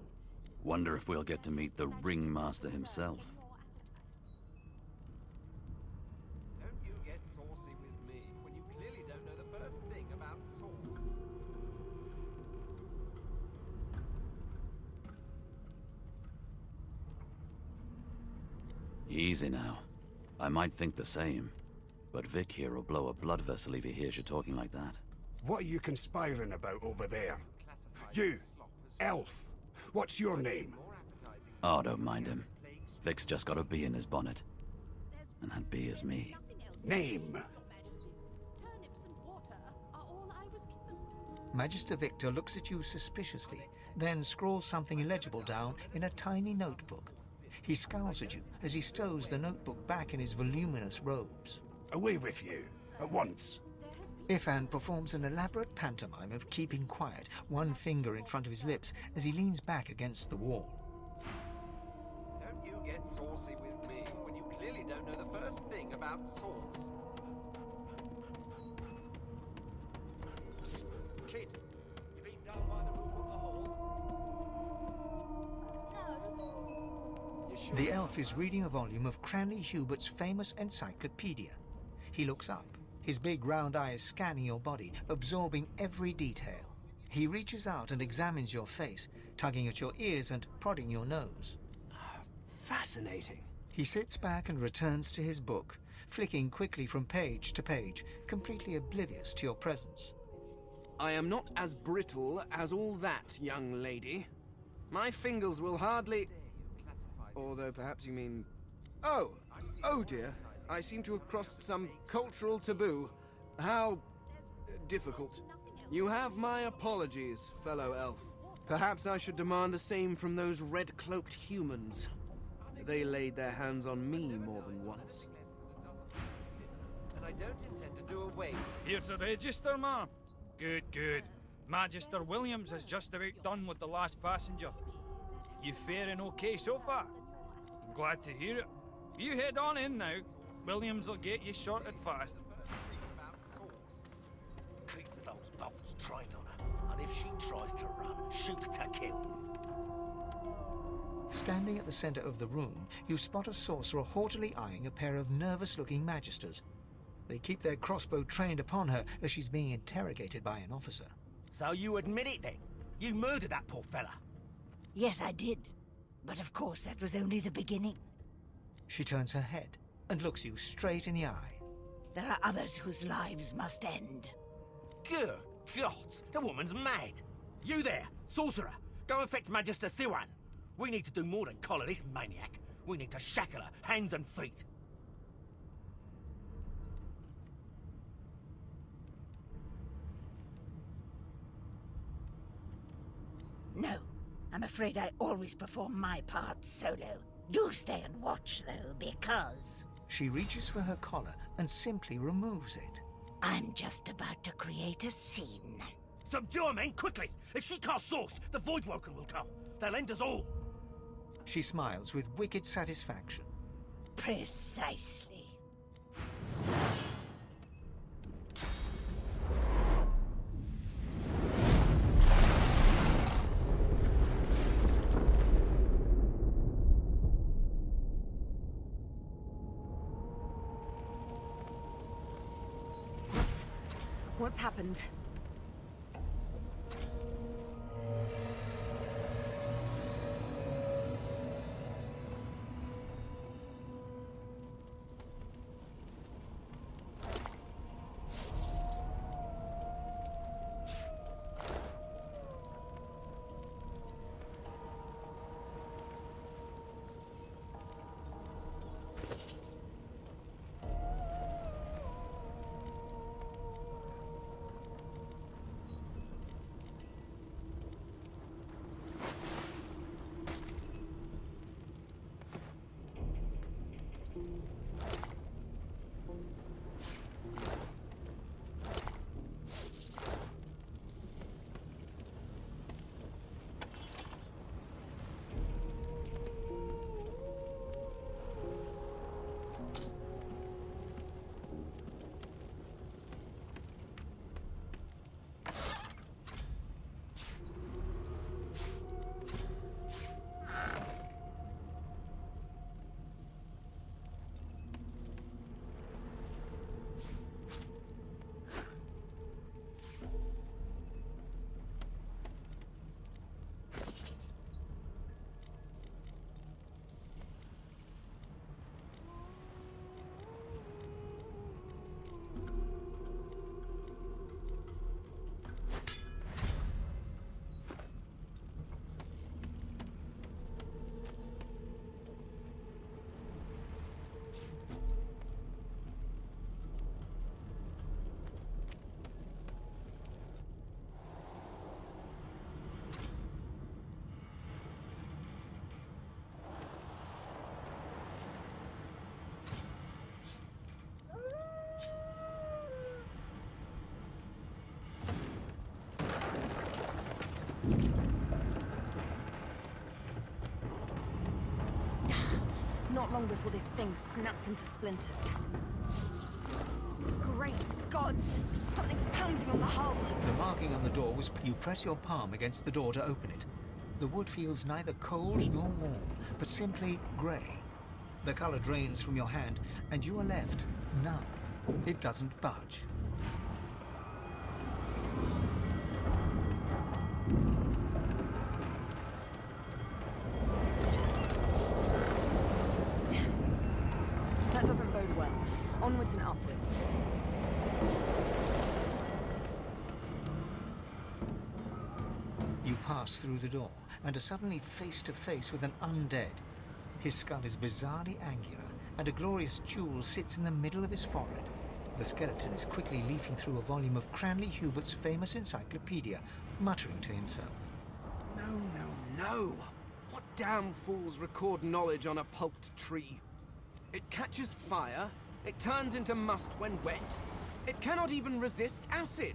Wonder if we'll get to meet the ringmaster himself. Don't you get saucy with me when you clearly don't know the first thing about sauce. Easy now. I might think the same, but Vic here will blow a blood vessel if he hears you talking like that. What are you conspiring about over there? You, elf. What's your name? Oh, don't mind him. Vic's just got a bee in his bonnet. And that bee is me. Name? Magister Victor looks at you suspiciously, then scrawls something illegible down in a tiny notebook. He scowls at you as he stows the notebook back in his voluminous robes. Away with you, at once. Ifan performs an elaborate pantomime of keeping quiet, one finger in front of his lips as he leans back against the wall. Don't you get saucy with me when you clearly don't know the first thing about sauce. Kid, you been down by the roof of the hole? No. The elf is reading a volume of Cranley Hubert's famous encyclopedia. He looks up, his big round eyes scanning your body, absorbing every detail. He reaches out and examines your face, tugging at your ears and prodding your nose. Fascinating. He sits back and returns to his book, flicking quickly from page to page, completely oblivious to your presence. I am not as brittle as all that, young lady. My fingers will hardly... Although perhaps you mean... Oh dear. I seem to have crossed some cultural taboo. How... difficult. You have my apologies, fellow elf. Perhaps I should demand the same from those red-cloaked humans. They laid their hands on me more than once. And I don't intend to do away. Here's the register, ma'am. Good, good. Magister Williams is just about done with the last passenger. You faring okay so far? I'm glad to hear it. You head on in now. Williams will get you sorted fast. Keep those bolts trained on her, and if she tries to run, shoot to kill. Standing at the center of the room, you spot a sorcerer haughtily eyeing a pair of nervous-looking magisters. They keep their crossbow trained upon her as she's being interrogated by an officer. So you admit it then? You murdered that poor fella? Yes, I did. But of course, that was only the beginning. She turns her head and looks you straight in the eye. There are others whose lives must end. Good God, the woman's mad. You there, sorcerer, go and fetch Magister Siwan. We need to do more than collar this maniac. We need to shackle her, hands and feet. No, I'm afraid I always perform my part solo. Do stay and watch, though, because... She reaches for her collar and simply removes it. I'm just about to create a scene. Subdue her, men, quickly! If she casts source, the Voidwoken will come. They'll end us all. She smiles with wicked satisfaction. Precisely. What's happened? Not long before this thing snaps into splinters. Great gods! Something's pounding on the hull! The marking on the door was... You press your palm against the door to open it. The wood feels neither cold nor warm, but simply grey. The color drains from your hand, and you are left numb. It doesn't budge. That doesn't bode well. Onwards and upwards. You pass through the door and are suddenly face to face with an undead. His skull is bizarrely angular, and a glorious jewel sits in the middle of his forehead. The skeleton is quickly leafing through a volume of Cranley Hubert's famous encyclopedia, muttering to himself. No. What damn fools record knowledge on a pulped tree? It catches fire, it turns into must when wet, it cannot even resist acid.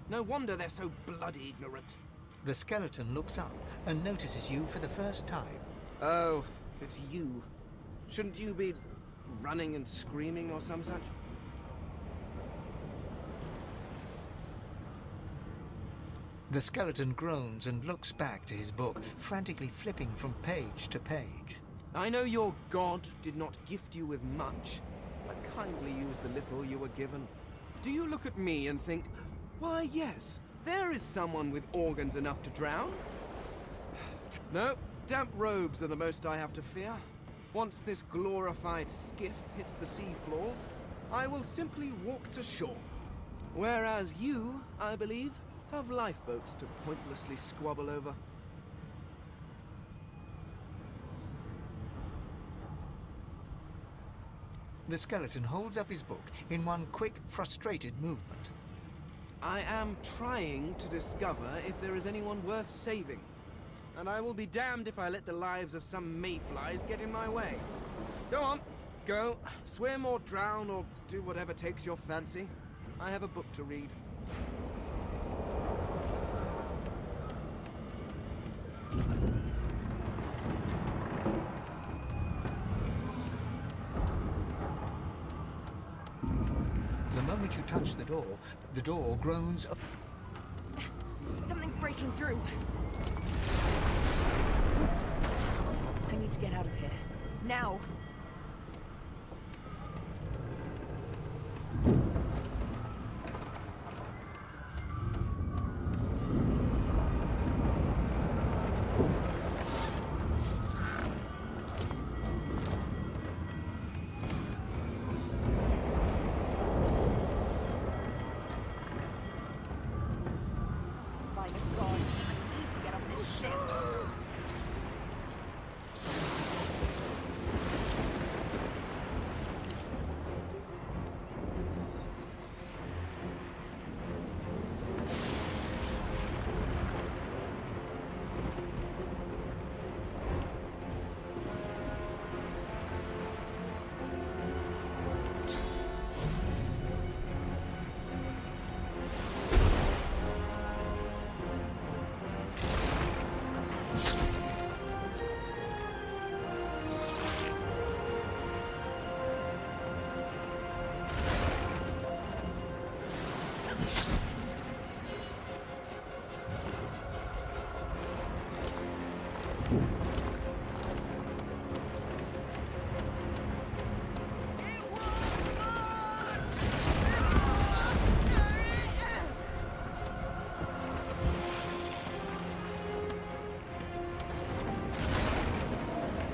No wonder they're so bloody ignorant. The skeleton looks up and notices you for the first time. Oh, it's you. Shouldn't you be running and screaming or some such? The skeleton groans and looks back to his book, frantically flipping from page to page. I know your god did not gift you with much, but kindly used the little you were given. Do you look at me and think, why yes, there is someone with organs enough to drown? No, damp robes are the most I have to fear. Once this glorified skiff hits the seafloor, I will simply walk to shore. Whereas you, I believe, have lifeboats to pointlessly squabble over. The skeleton holds up his book in one quick, frustrated movement. I am trying to discover if there is anyone worth saving. And I will be damned if I let the lives of some mayflies get in my way. Go on, go, swim or drown or do whatever takes your fancy. I have a book to read. The moment you touch the door groans. Something's breaking through. I need to get out of here. Now! By the gods, I need to get off this ship.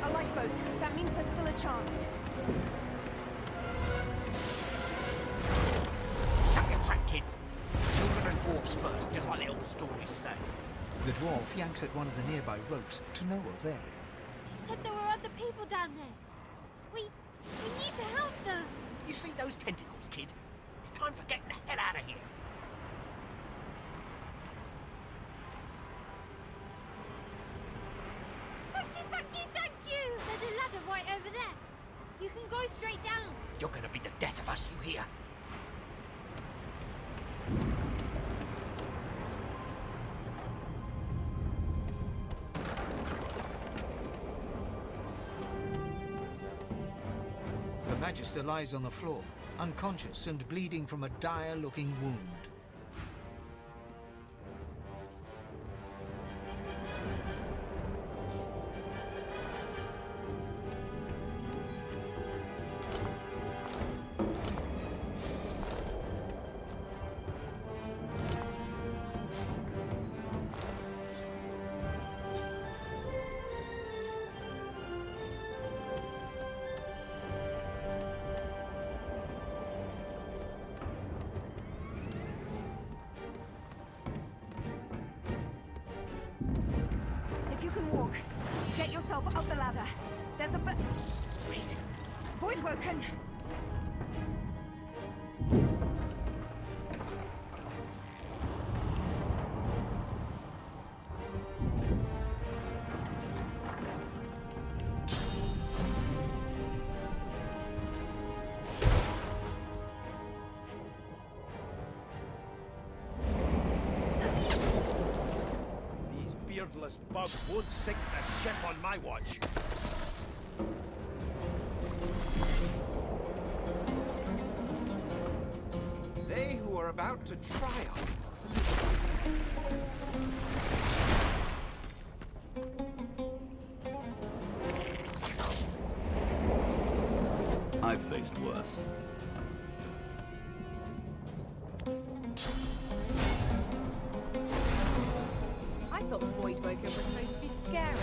A lifeboat. That means there's still a chance. Shut your trap, kid. Children and dwarfs first, just like the old stories say. The dwarf yanks at one of the nearby ropes to no avail. You said there were other people down there. We need to help them. You see those tentacles, kid? It's time for getting the hell out of here. Thank you, thank you, thank you! There's a ladder right over there. You can go straight down. You're gonna be the death of us, you hear? The Magister lies on the floor, unconscious and bleeding from a dire-looking wound. If you can walk, get yourself up the ladder. There's a Voidwoken! These beardless bugs won't sink the ship on my watch. They who are about to triumph salute. I've faced worse. I thought Voidwoken was supposed to be scary.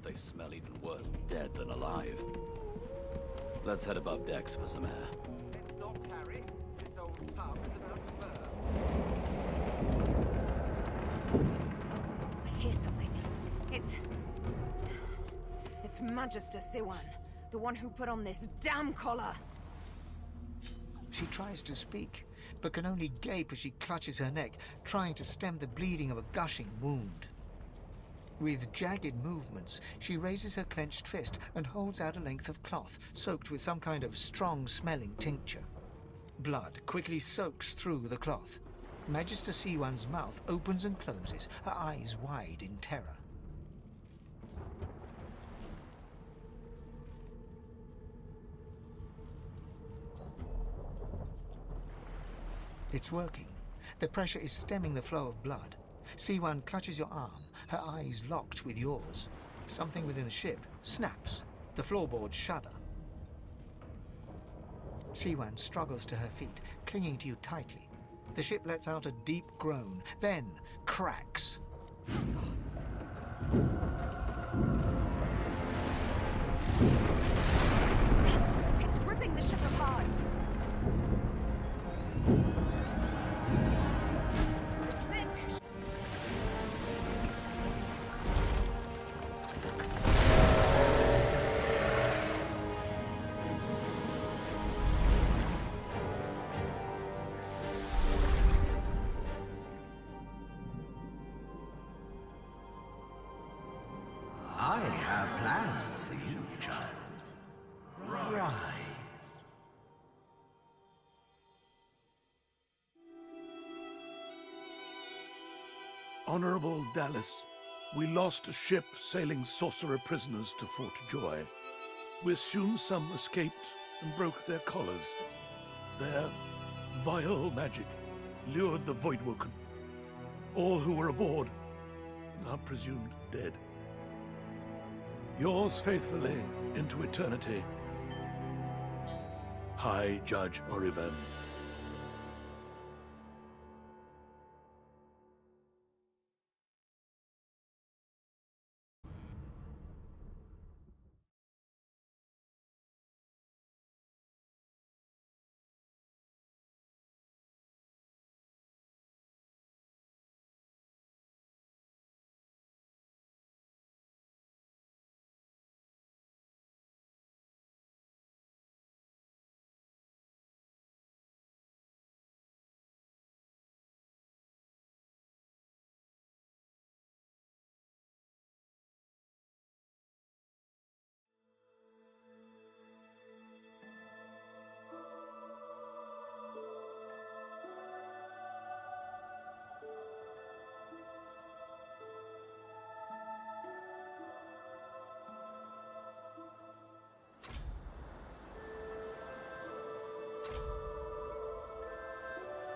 They smell even worse dead than alive. Let's head above decks for some air. Let's not tarry. This old tub is about to burst. I hear something. It's Magister Siwan, the one who put on this damn collar. She tries to speak, but can only gape as she clutches her neck, trying to stem the bleeding of a gushing wound. With jagged movements, she raises her clenched fist and holds out a length of cloth, soaked with some kind of strong-smelling tincture. Blood quickly soaks through the cloth. Magister Siwan's mouth opens and closes, her eyes wide in terror. It's working. The pressure is stemming the flow of blood. Siwan clutches your arm, her eyes locked with yours. Something within the ship snaps. The floorboards shudder. Siwan struggles to her feet, clinging to you tightly. The ship lets out a deep groan, then cracks. It's ripping the ship apart. I have plans for you, child. Rise. Honorable Dallas, we lost a ship sailing sorcerer prisoners to Fort Joy. We assume some escaped and broke their collars. Their vile magic lured the Voidwoken. All who were aboard are presumed dead. Yours faithfully into eternity, High Judge Orivan.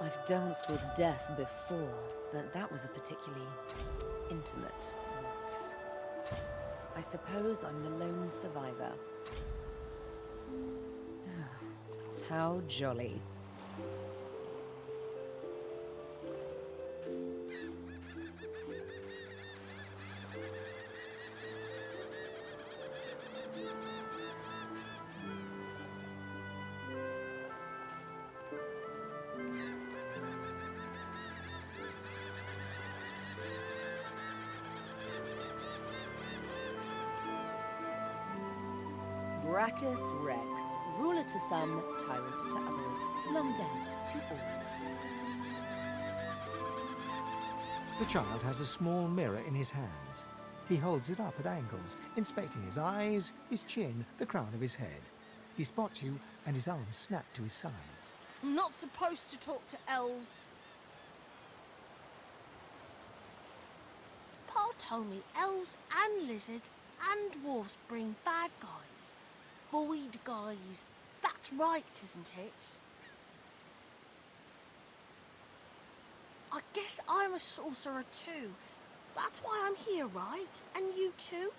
I've danced with death before, but that was a particularly intimate waltz. I suppose I'm the lone survivor. How jolly. Brachus Rex, ruler to some, tyrant to others, long dead to all. The child has a small mirror in his hands. He holds it up at angles, inspecting his eyes, his chin, the crown of his head. He spots you, and his arms snap to his sides. I'm not supposed to talk to elves. Pa told me elves and lizards and dwarves bring bad guys. Void guys. That's right, isn't it? I guess I'm a sorcerer too. That's why I'm here, right? And you too?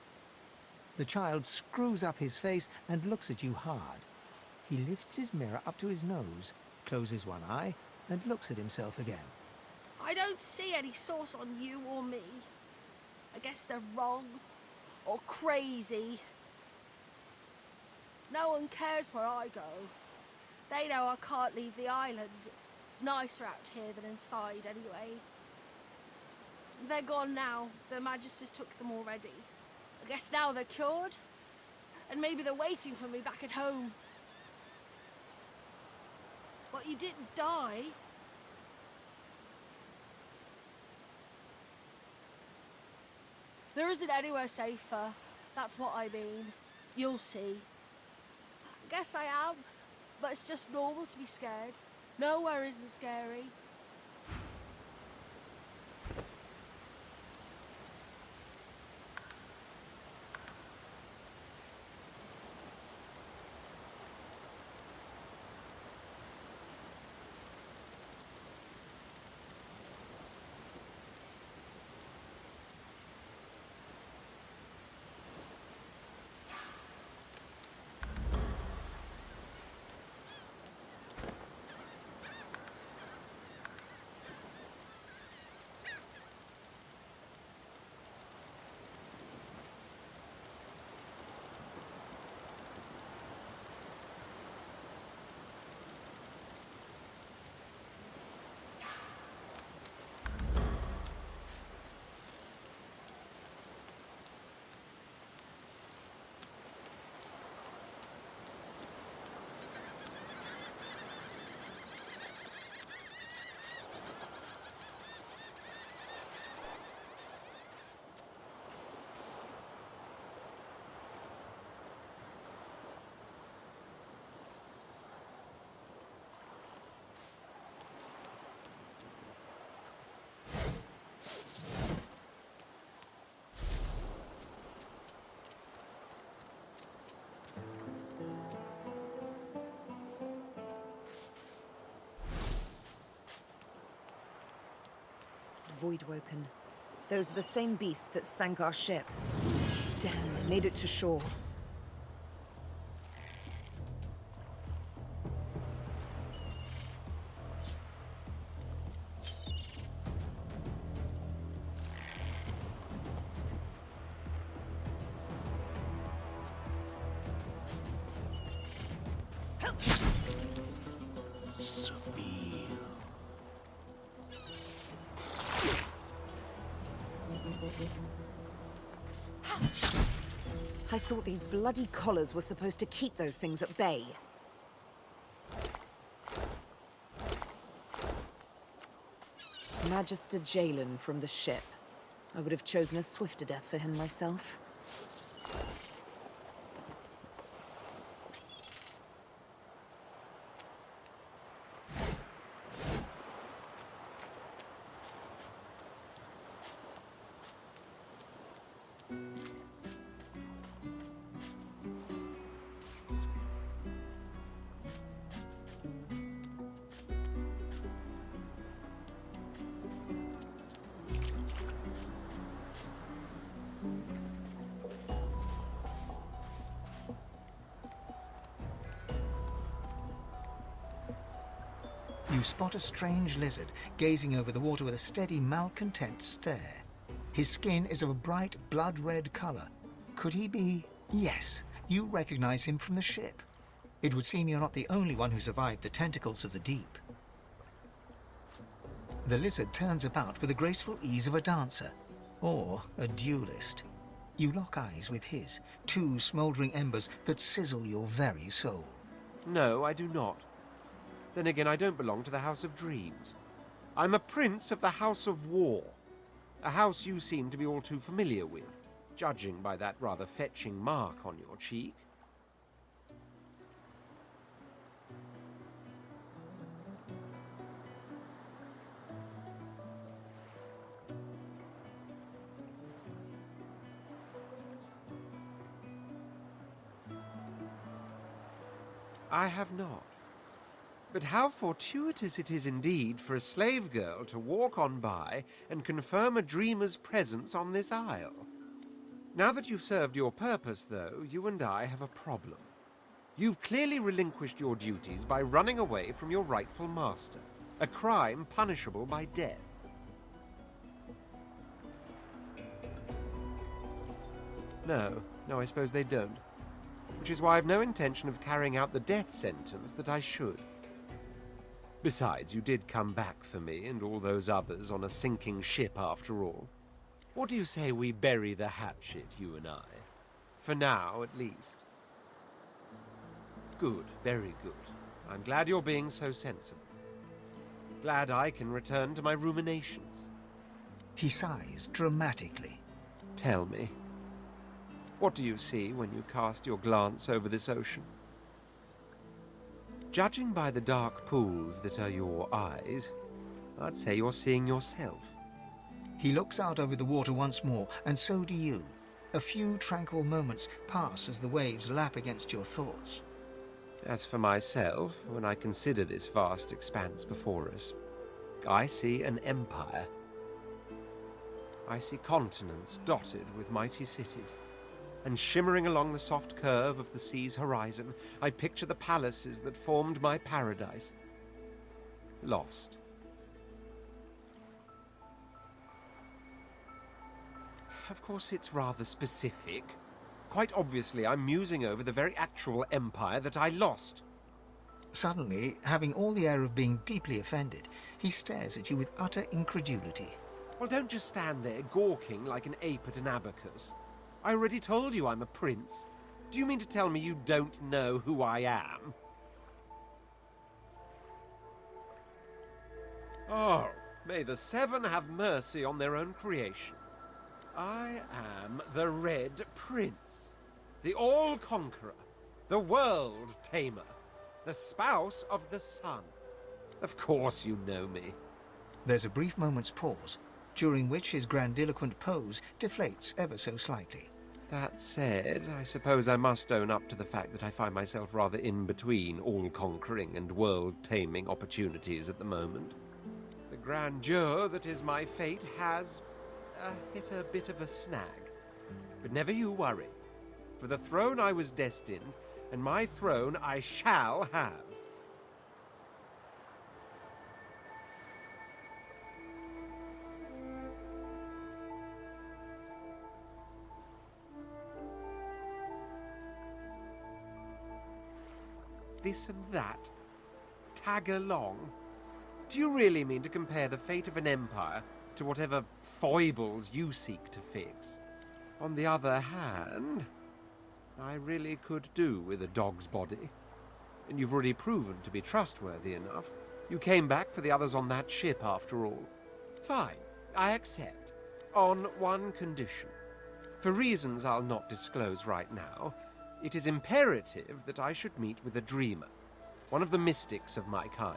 The child screws up his face and looks at you hard. He lifts his mirror up to his nose, closes one eye, and looks at himself again. I don't see any source on you or me. I guess they're wrong or crazy. No one cares where I go. They know I can't leave the island. It's nicer out here than inside anyway. They're gone now. The Magisters took them already. I guess now they're cured. And maybe they're waiting for me back at home. But you didn't die. There isn't anywhere safer. That's what I mean. You'll see. I guess I am, but it's just normal to be scared. Nowhere isn't scary. Voidwoken. Those are the same beasts that sank our ship. Damn, they made it to shore. I thought these bloody collars were supposed to keep those things at bay. Magister Jalen from the ship. I would have chosen a swifter death for him myself. You spot a strange lizard gazing over the water with a steady, malcontent stare. His skin is of a bright, blood-red color. Could he be... Yes, you recognize him from the ship. It would seem you're not the only one who survived the tentacles of the deep. The lizard turns about with the graceful ease of a dancer, or a duelist. You lock eyes with his, two smouldering embers that sizzle your very soul. No, I do not. Then again, I don't belong to the House of Dreams. I'm a prince of the House of War. A house you seem to be all too familiar with, judging by that rather fetching mark on your cheek. I have not. But how fortuitous it is indeed for a slave girl to walk on by and confirm a dreamer's presence on this isle. Now that you've served your purpose, though, you and I have a problem. You've clearly relinquished your duties by running away from your rightful master, a crime punishable by death. No, I suppose they don't. Which is why I've no intention of carrying out the death sentence that I should. Besides, you did come back for me and all those others on a sinking ship after all. What do you say we bury the hatchet, you and I? For now, at least. Good, very good. I'm glad you're being so sensible. Glad I can return to my ruminations. He sighs dramatically. Tell me, what do you see when you cast your glance over this ocean? Judging by the dark pools that are your eyes, I'd say you're seeing yourself. He looks out over the water once more, and so do you. A few tranquil moments pass as the waves lap against your thoughts. As for myself, when I consider this vast expanse before us, I see an empire. I see continents dotted with mighty cities. And shimmering along the soft curve of the sea's horizon, I picture the palaces that formed my paradise. Lost. Of course, it's rather specific. Quite obviously, I'm musing over the very actual empire that I lost. Suddenly, having all the air of being deeply offended, he stares at you with utter incredulity. Well, don't just stand there gawking like an ape at an abacus. I already told you I'm a prince. Do you mean to tell me you don't know who I am? Oh, may the Seven have mercy on their own creation. I am the Red Prince, the All-Conqueror, the World-Tamer, the spouse of the sun. Of course you know me. There's a brief moment's pause, during which his grandiloquent pose deflates ever so slightly. That said, I suppose I must own up to the fact that I find myself rather in between all-conquering and world-taming opportunities at the moment. The grandeur that is my fate has hit a bit of a snag. But never you worry. For the throne I was destined, and my throne I shall have. This and that. Tag along. Do you really mean to compare the fate of an empire to whatever foibles you seek to fix? On the other hand, I really could do with a dog's body. And you've already proven to be trustworthy enough. You came back for the others on that ship, after all. Fine, I accept. On one condition. For reasons I'll not disclose right now, it is imperative that I should meet with a dreamer, one of the mystics of my kind.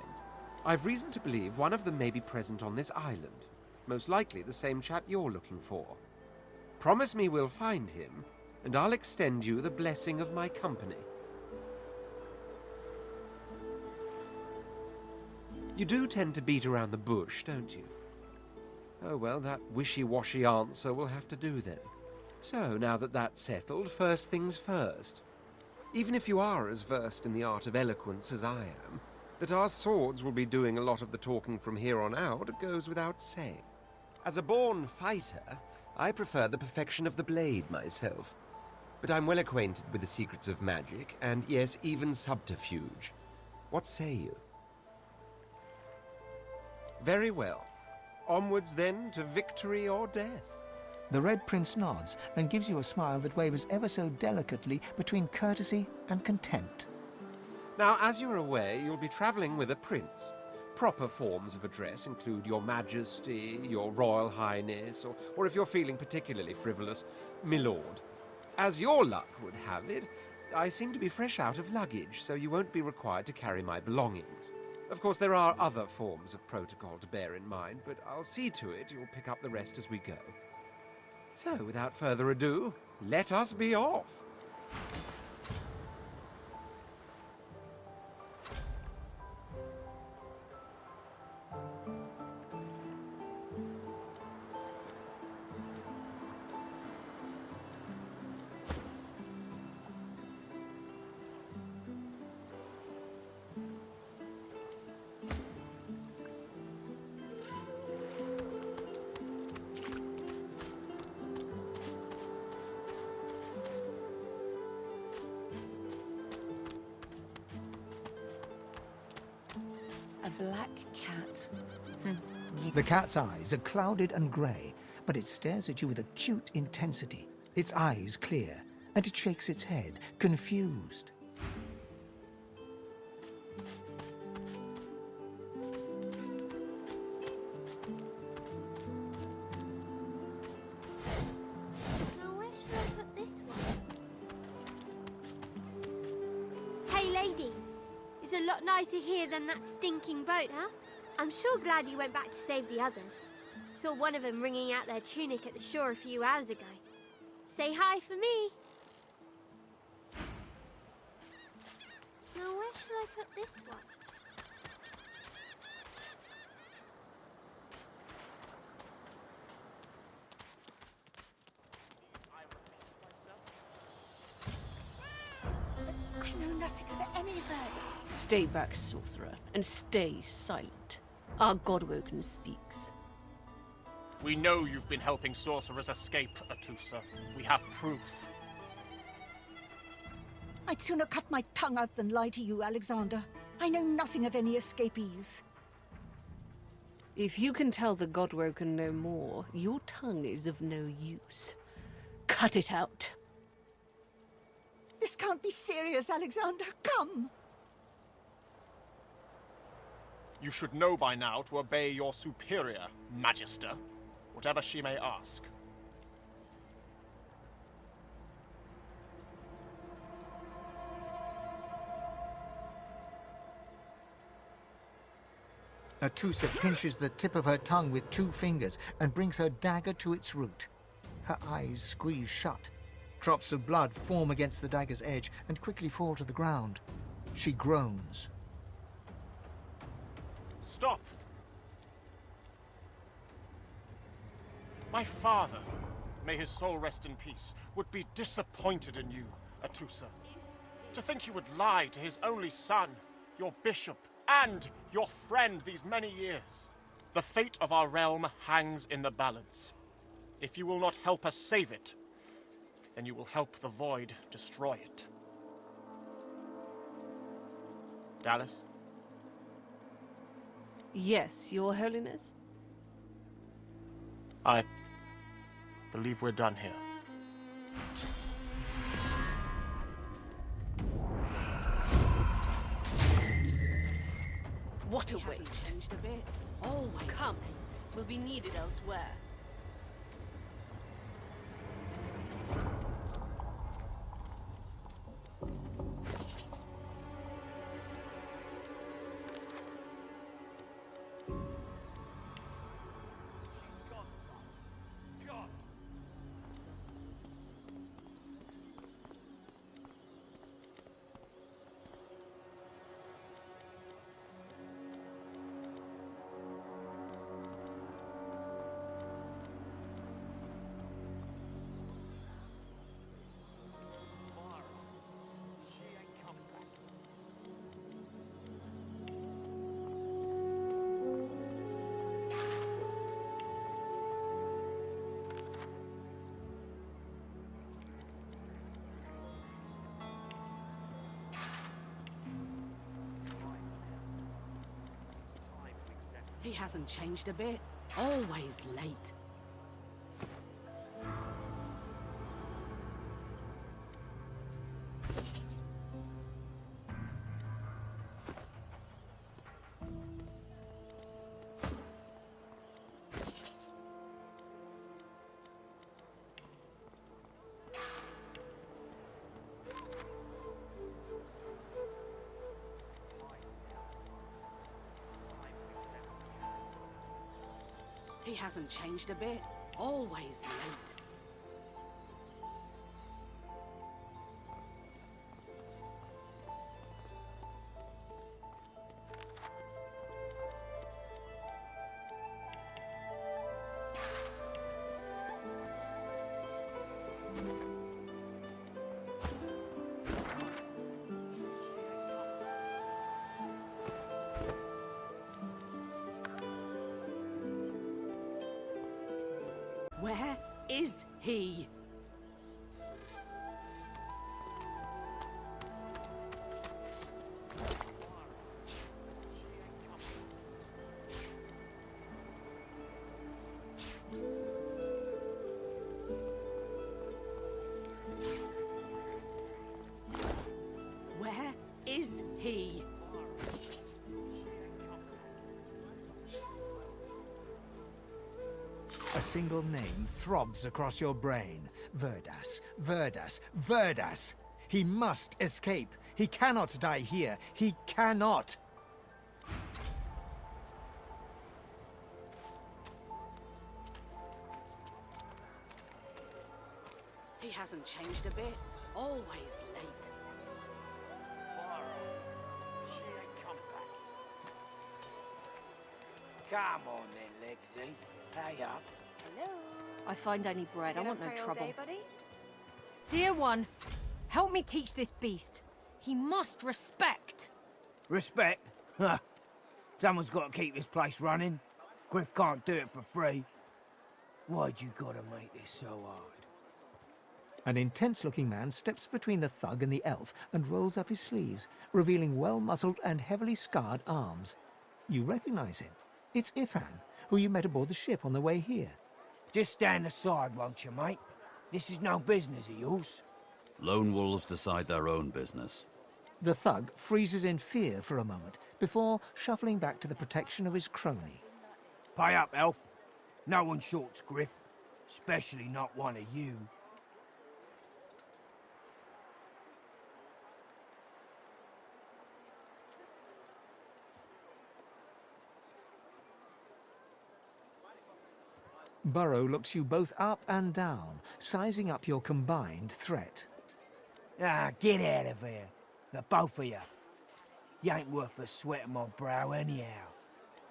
I've reason to believe one of them may be present on this island, most likely the same chap you're looking for. Promise me we'll find him, and I'll extend you the blessing of my company. You do tend to beat around the bush, don't you? Oh well, that wishy-washy answer will have to do then. So, now that that's settled, first things first. Even if you are as versed in the art of eloquence as I am, that our swords will be doing a lot of the talking from here on out goes without saying. As a born fighter, I prefer the perfection of the blade myself. But I'm well acquainted with the secrets of magic, and yes, even subterfuge. What say you? Very well. Onwards then to victory or death. The Red Prince nods and gives you a smile that wavers ever so delicately between courtesy and contempt. Now, as you're aware, you'll be travelling with a prince. Proper forms of address include Your Majesty, Your Royal Highness, or if you're feeling particularly frivolous, Milord. As your luck would have it, I seem to be fresh out of luggage, so you won't be required to carry my belongings. Of course, there are other forms of protocol to bear in mind, but I'll see to it you'll pick up the rest as we go. So, without further ado, let us be off. A black cat. The cat's eyes are clouded and grey, but it stares at you with acute intensity. Its eyes clear, and it shakes its head, confused. Now, where should I put this one? Hey, lady. It's a lot nicer here than that stinking boat, huh? I'm sure glad you went back to save the others. Saw one of them wringing out their tunic at the shore a few hours ago. Say hi for me. Now, where should I put this one? I know nothing of any of this. Stay back, sorcerer, and stay silent. Our Godwoken speaks. We know you've been helping sorcerers escape, Atusa. We have proof. I'd sooner cut my tongue out than lie to you, Alexander. I know nothing of any escapees. If you can tell the Godwoken no more, your tongue is of no use. Cut it out. This can't be serious, Alexander. Come! You should know by now to obey your superior, Magister, whatever she may ask. Atusa pinches the tip of her tongue with 2 fingers and brings her dagger to its root. Her eyes squeeze shut. Drops of blood form against the dagger's edge and quickly fall to the ground. She groans. Stop! My father, may his soul rest in peace, would be disappointed in you, Atusa. To think you would lie to his only son, your bishop, and your friend these many years. The fate of our realm hangs in the balance. If you will not help us save it, then you will help the Void destroy it. Dallas? Yes, Your Holiness? I believe we're done here. What a waste. Changed a bit. Always. Come. We'll be needed elsewhere. He hasn't changed a bit. Always late. He hasn't changed a bit. Always late. Where is he? Where is he? A single name throbs across your brain. Verdas, Verdas, Verdas! He must escape. He cannot die here. He cannot! He hasn't changed a bit. Always late. She ain't come back. Come on then, Lexi. Pay up. Hello? I find I need bread. I want no trouble. Day, buddy? Dear one, help me teach this beast. He must respect. Respect? Huh. Someone's got to keep this place running. Griff can't do it for free. Why'd you gotta make this so hard? An intense-looking man steps between the thug and the elf and rolls up his sleeves, revealing well-muscled and heavily scarred arms. You recognize him. It's Ifan, who you met aboard the ship on the way here. Just stand aside, won't you, mate? This is no business of yours. Lone wolves decide their own business. The thug freezes in fear for a moment before shuffling back to the protection of his crony. Pay up, elf. No one shorts Griff, especially not one of you. Burrow looks you both up and down, sizing up your combined threat. Ah, get out of here. The both of you. You ain't worth the sweat of my brow anyhow.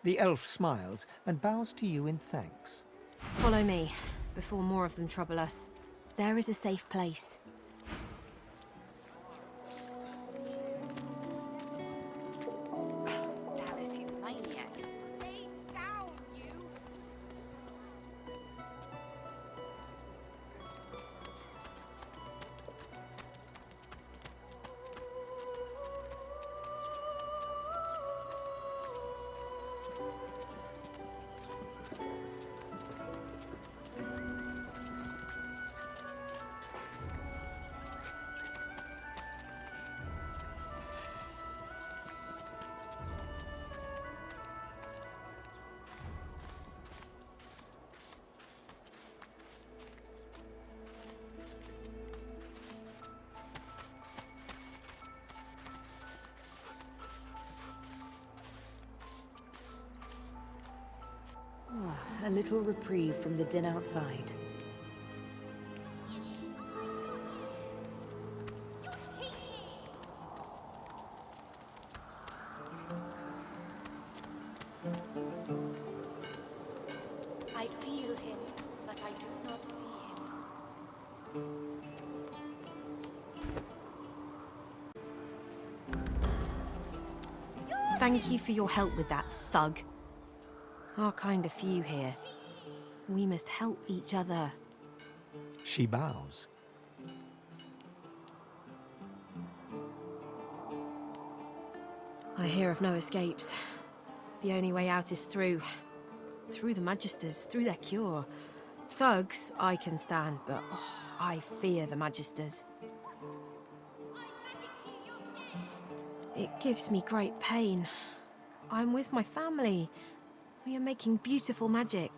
The elf smiles and bows to you in thanks. Follow me, before more of them trouble us. There is a safe place. Dallas, you maniac. Stay down, you! A little reprieve from the din outside. I feel him, but I do not see him. Thank you for your help with that, thug. Our kind of few here. We must help each other. She bows. I hear of no escapes. The only way out is through. Through the Magisters, through their cure. Thugs I can stand, but I fear the Magisters. It gives me great pain. I'm with my family. We are making beautiful magic.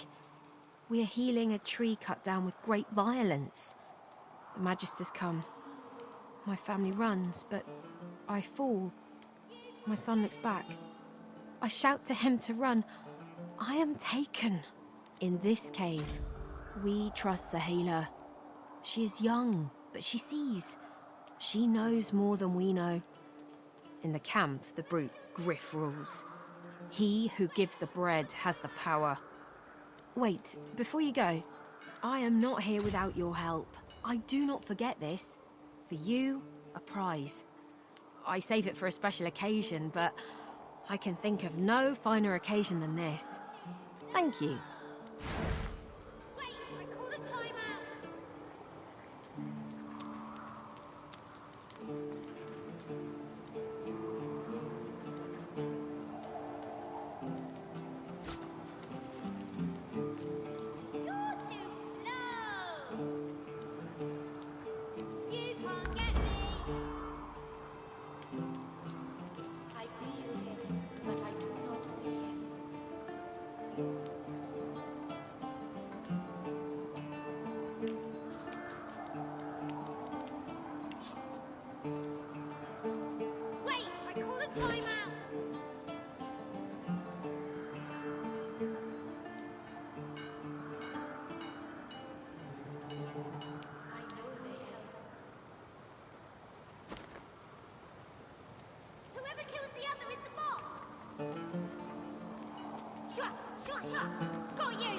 We are healing a tree cut down with great violence. The Magisters come. My family runs, but I fall. My son looks back. I shout to him to run. I am taken. In this cave, we trust the healer. She is young, but she sees. She knows more than we know. In the camp, the brute Griff rules. He who gives the bread has the power. Wait, before you go, I am not here without your help. I do not forget this. For you, a prize. I save it for a special occasion, but I can think of no finer occasion than this. Thank you. Wait, I call a timeout. You're too slow. You can't get me. I feel him, but I do not see him. Wait, I call a timeout. I know they help. Whoever kills the other is the boss. Shua, shua, shua. Got you.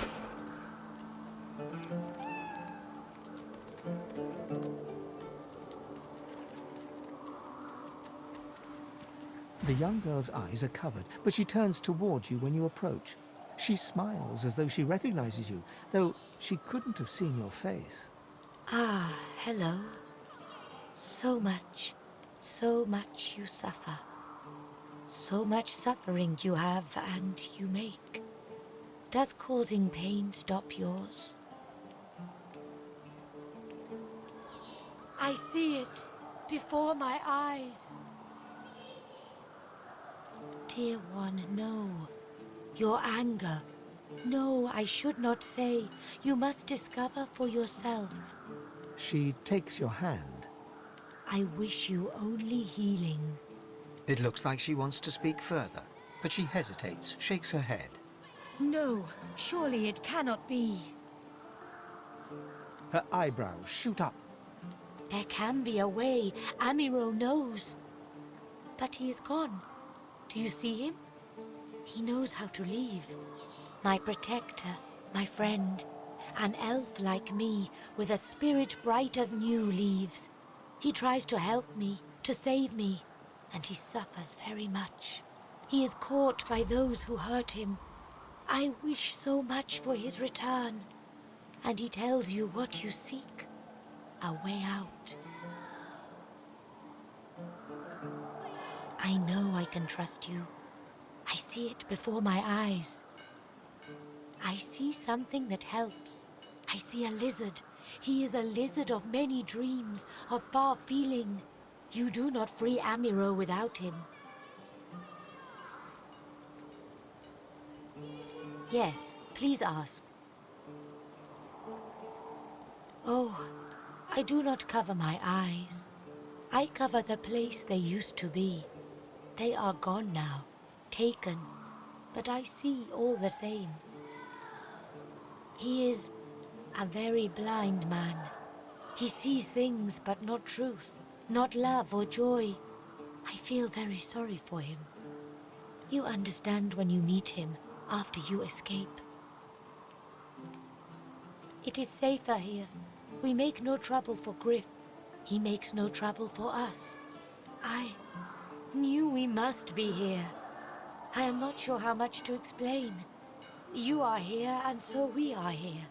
The young girl's eyes are covered, but she turns towards you when you approach. She smiles as though she recognizes you, though she couldn't have seen your face. Ah, hello. So much you suffer. So much suffering you have and you make. Does causing pain stop yours? I see it before my eyes. Dear one, no. Your anger. No, I should not say. You must discover for yourself. She takes your hand. I wish you only healing. It looks like she wants to speak further, but she hesitates, shakes her head. No, surely it cannot be. Her eyebrows shoot up. There can be a way. Amiro knows. But he is gone. Do you see him? He knows how to leave. My protector, my friend. An elf like me, with a spirit bright as new leaves. He tries to help me, to save me, and he suffers very much. He is caught by those who hurt him. I wish so much for his return. And he tells you what you seek. A way out. I know I can trust you. I see it before my eyes. I see something that helps. I see a lizard. He is a lizard of many dreams, of far feeling. You do not free Amiro without him. Yes, please ask. Oh, I do not cover my eyes. I cover the place they used to be. They are gone now, taken, but I see all the same. He is a very blind man. He sees things but not truth, not love or joy. I feel very sorry for him. You understand when you meet him after you escape. It is safer here. We make no trouble for Griff. He makes no trouble for us. I knew we must be here. I am not sure how much to explain. You are here, and so we are here.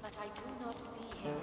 But I do not see him.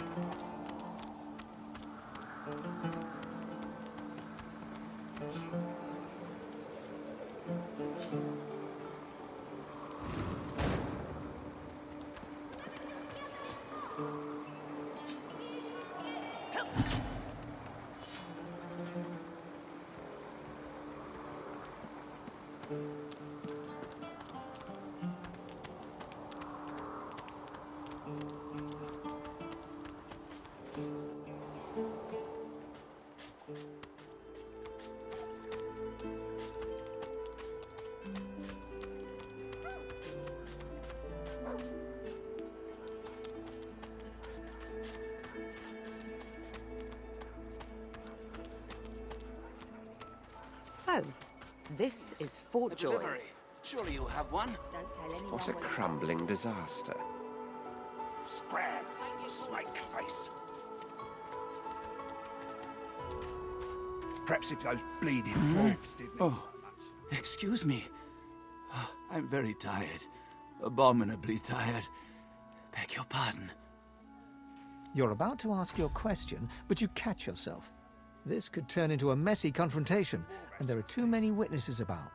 This is Fort Joy. Delivery. Surely you have one. Don't tell anyone. What a crumbling disaster. Scram, snake face. Perhaps if those bleeding dwarves did me. Oh, excuse me. Oh, I'm very tired. Abominably tired. Beg your pardon. You're about to ask your question, but you catch yourself. This could turn into a messy confrontation, and there are too many witnesses about.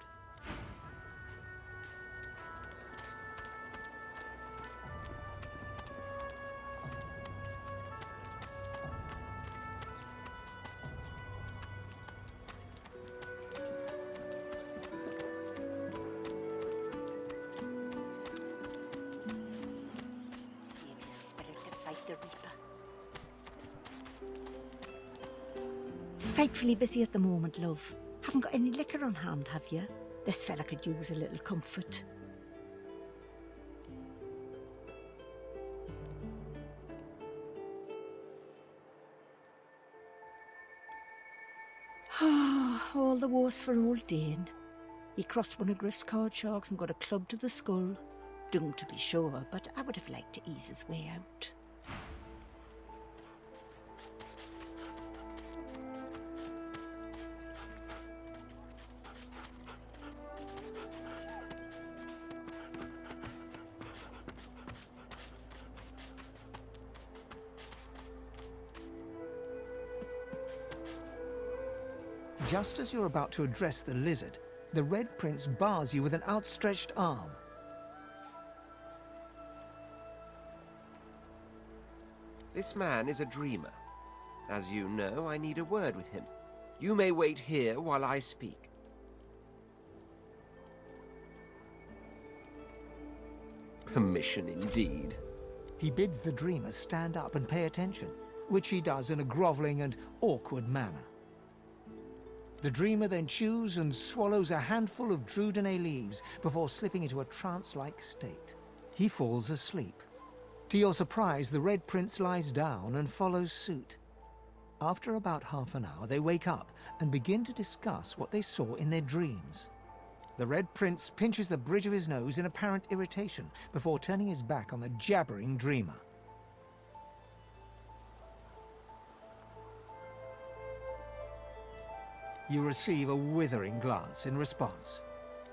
Frightfully busy at the moment, love. Haven't got any liquor on hand, have you? This fella could use a little comfort. All the worse for old Dane. He crossed one of Griff's card sharks and got a club to the skull. Doomed to be sure, but I would have liked to ease his way out. Just as you're about to address the lizard, the Red Prince bars you with an outstretched arm. This man is a dreamer. As you know, I need a word with him. You may wait here while I speak. Permission indeed. He bids the dreamer stand up and pay attention, which he does in a grovelling and awkward manner. The dreamer then chews and swallows a handful of Drudenay leaves before slipping into a trance-like state. He falls asleep. To your surprise, the Red Prince lies down and follows suit. After about half an hour, they wake up and begin to discuss what they saw in their dreams. The Red Prince pinches the bridge of his nose in apparent irritation before turning his back on the jabbering dreamer. You receive a withering glance in response.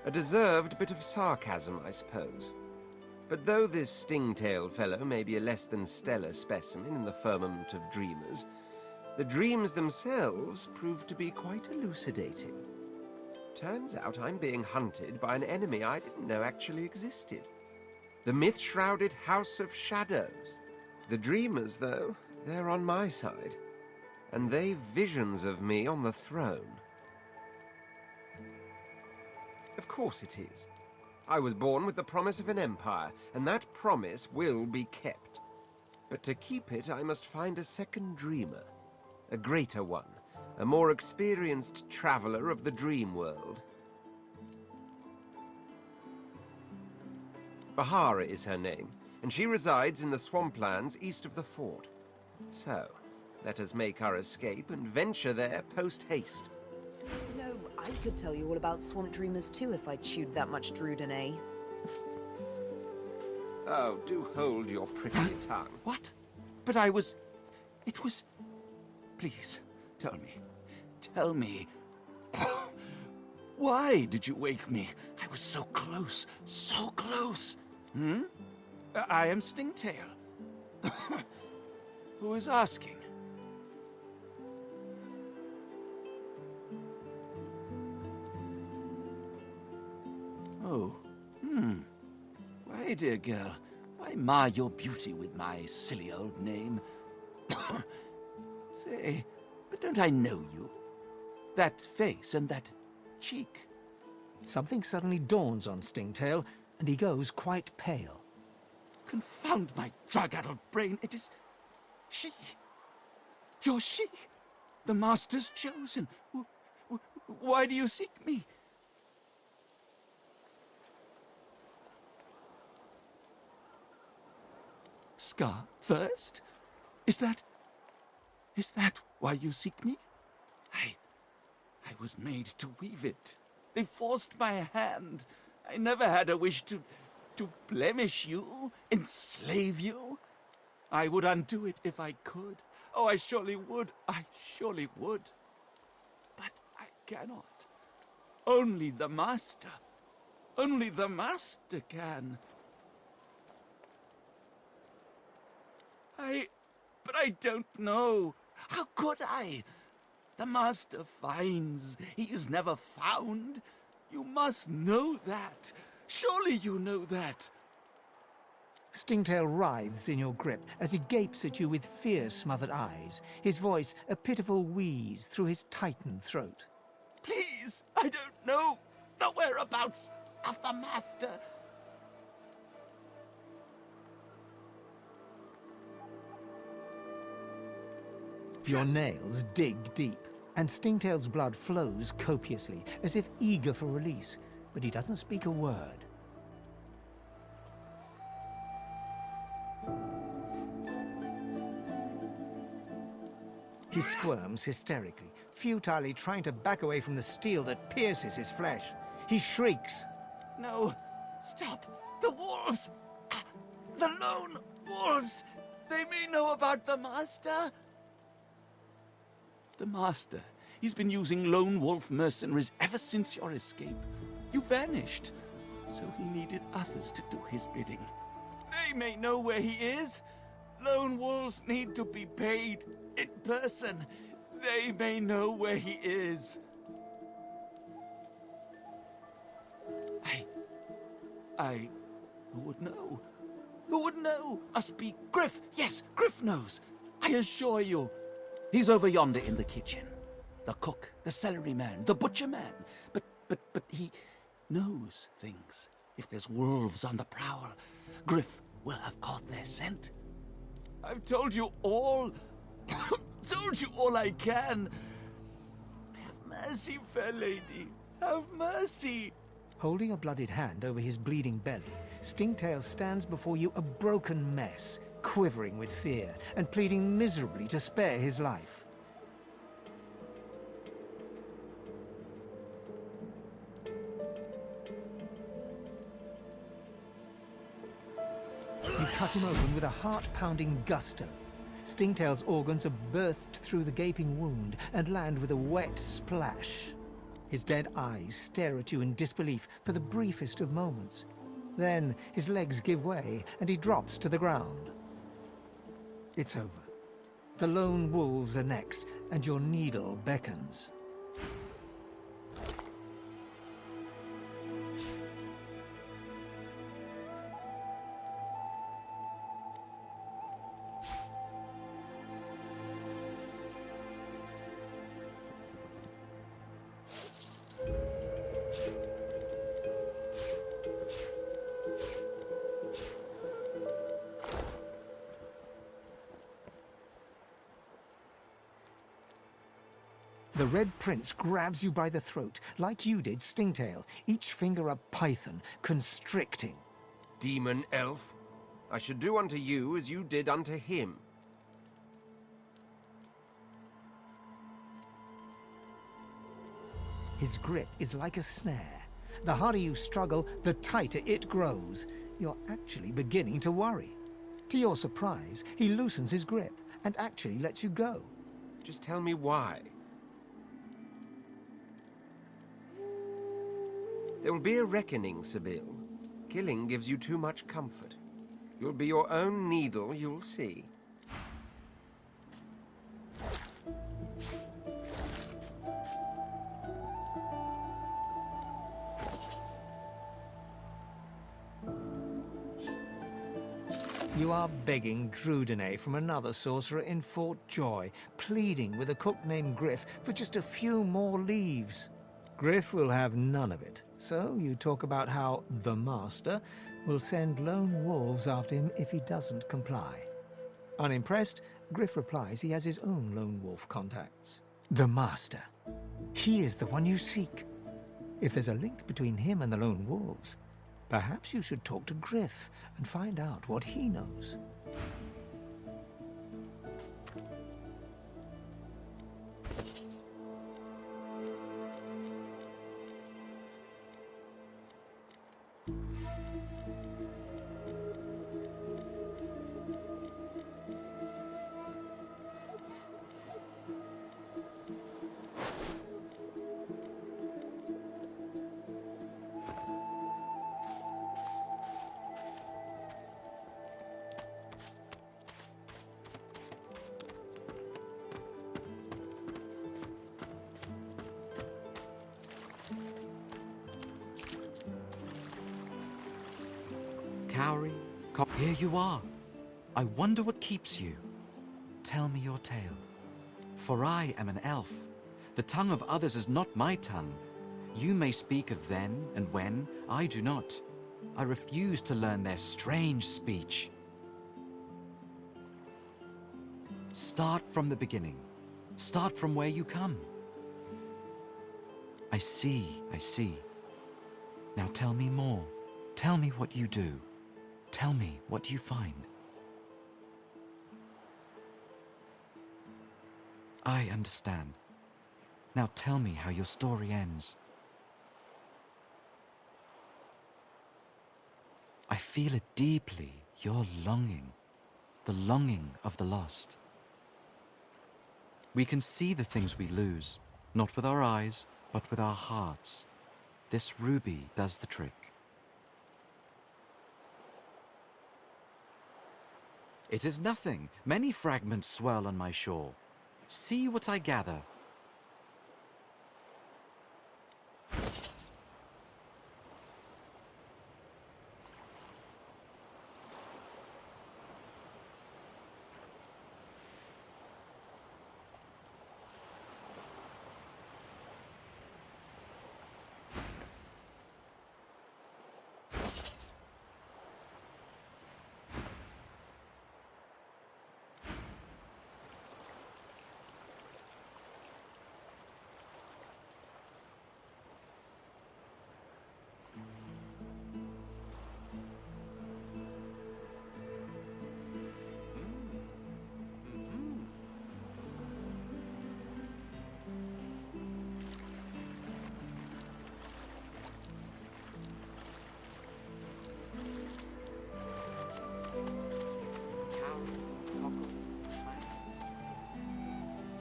A deserved bit of sarcasm, I suppose. But though this sting-tail fellow may be a less than stellar specimen in the firmament of dreamers, the dreams themselves prove to be quite elucidating. Turns out I'm being hunted by an enemy I didn't know actually existed. The myth-shrouded House of Shadows. The dreamers, though, they're on my side. And they've visions of me on the throne. Of course it is. I was born with the promise of an empire, and that promise will be kept. But to keep it, I must find a second dreamer. A greater one. A more experienced traveler of the dream world. Bahara is her name, and she resides in the swamplands east of the fort. So, let us make our escape and venture there post-haste. You know, I could tell you all about swamp dreamers too if I chewed that much Drudenay. Oh, do hold your prickly tongue. What? But I was... It was... Please, tell me. Tell me. Why did you wake me? I was so close, so close. Hmm? I am Stingtail. Who is asking? Oh, Why, dear girl, why mar your beauty with my silly old name? Say, but don't I know you? That face and that cheek. Something suddenly dawns on Stingtail, and he goes quite pale. Confound my drug-addled brain, it is... she. You're she. The Master's chosen. Why do you seek me? Scar first? Is that why you seek me? I was made to weave it. They forced my hand. I never had a wish to blemish you, enslave you. I would undo it if I could. Oh, I surely would. I surely would. But I cannot. Only the Master. Only the Master can. But I don't know. How could I? The Master finds. He is never found. You must know that. Surely you know that. Stingtail writhes in your grip as he gapes at you with fear-smothered eyes, his voice a pitiful wheeze through his tightened throat. Please, I don't know the whereabouts of the Master. Your nails dig deep, and Stingtail's blood flows copiously, as if eager for release, but he doesn't speak a word. He squirms hysterically, futilely trying to back away from the steel that pierces his flesh. He shrieks. No, stop! The wolves! The lone wolves! They may know about the Master. The Master, he's been using lone wolf mercenaries ever since your escape. You vanished, so he needed others to do his bidding. They may know where he is. Lone wolves need to be paid in person. They may know where he is. Who would know? Who would know? Must be Griff. Yes, Griff knows. I assure you. He's over yonder in the kitchen. The cook, the celery man, the butcher man. But he knows things. If there's wolves on the prowl, Griff will have caught their scent. I've told you all. Told you all I can. Have mercy, fair lady. Have mercy. Holding a bloodied hand over his bleeding belly, Stingtail stands before you a broken mess, quivering with fear and pleading miserably to spare his life. You cut him open with a heart-pounding gusto. Stingtail's organs are birthed through the gaping wound and land with a wet splash. His dead eyes stare at you in disbelief for the briefest of moments. Then his legs give way and he drops to the ground. It's over. The lone wolves are next, and your needle beckons. The Red Prince grabs you by the throat, like you did Stingtail, each finger a python, constricting. Demon elf, I should do unto you as you did unto him. His grip is like a snare. The harder you struggle, the tighter it grows. You're actually beginning to worry. To your surprise, he loosens his grip and actually lets you go. Just tell me why. There will be a reckoning, Sibyl. Killing gives you too much comfort. You'll be your own needle, you'll see. You are begging Drudenay from another sorcerer in Fort Joy, pleading with a cook named Griff for just a few more leaves. Griff will have none of it, so you talk about how the Master will send lone wolves after him if he doesn't comply. Unimpressed, Griff replies he has his own lone wolf contacts. The Master. He is the one you seek. If there's a link between him and the lone wolves, perhaps you should talk to Griff and find out what he knows. Cowrie, here you are. I wonder what keeps you. Tell me your tale. For I am an elf. The tongue of others is not my tongue. You may speak of then and when, I do not. I refuse to learn their strange speech. Start from the beginning. Start from where you come. I see, I see. Now tell me more. Tell me what you do. Tell me what you find. I understand. Now tell me how your story ends. I feel it deeply, your longing, the longing of the lost. We can see the things we lose, not with our eyes, but with our hearts. This ruby does the trick. It is nothing. Many fragments swirl on my shore. See what I gather.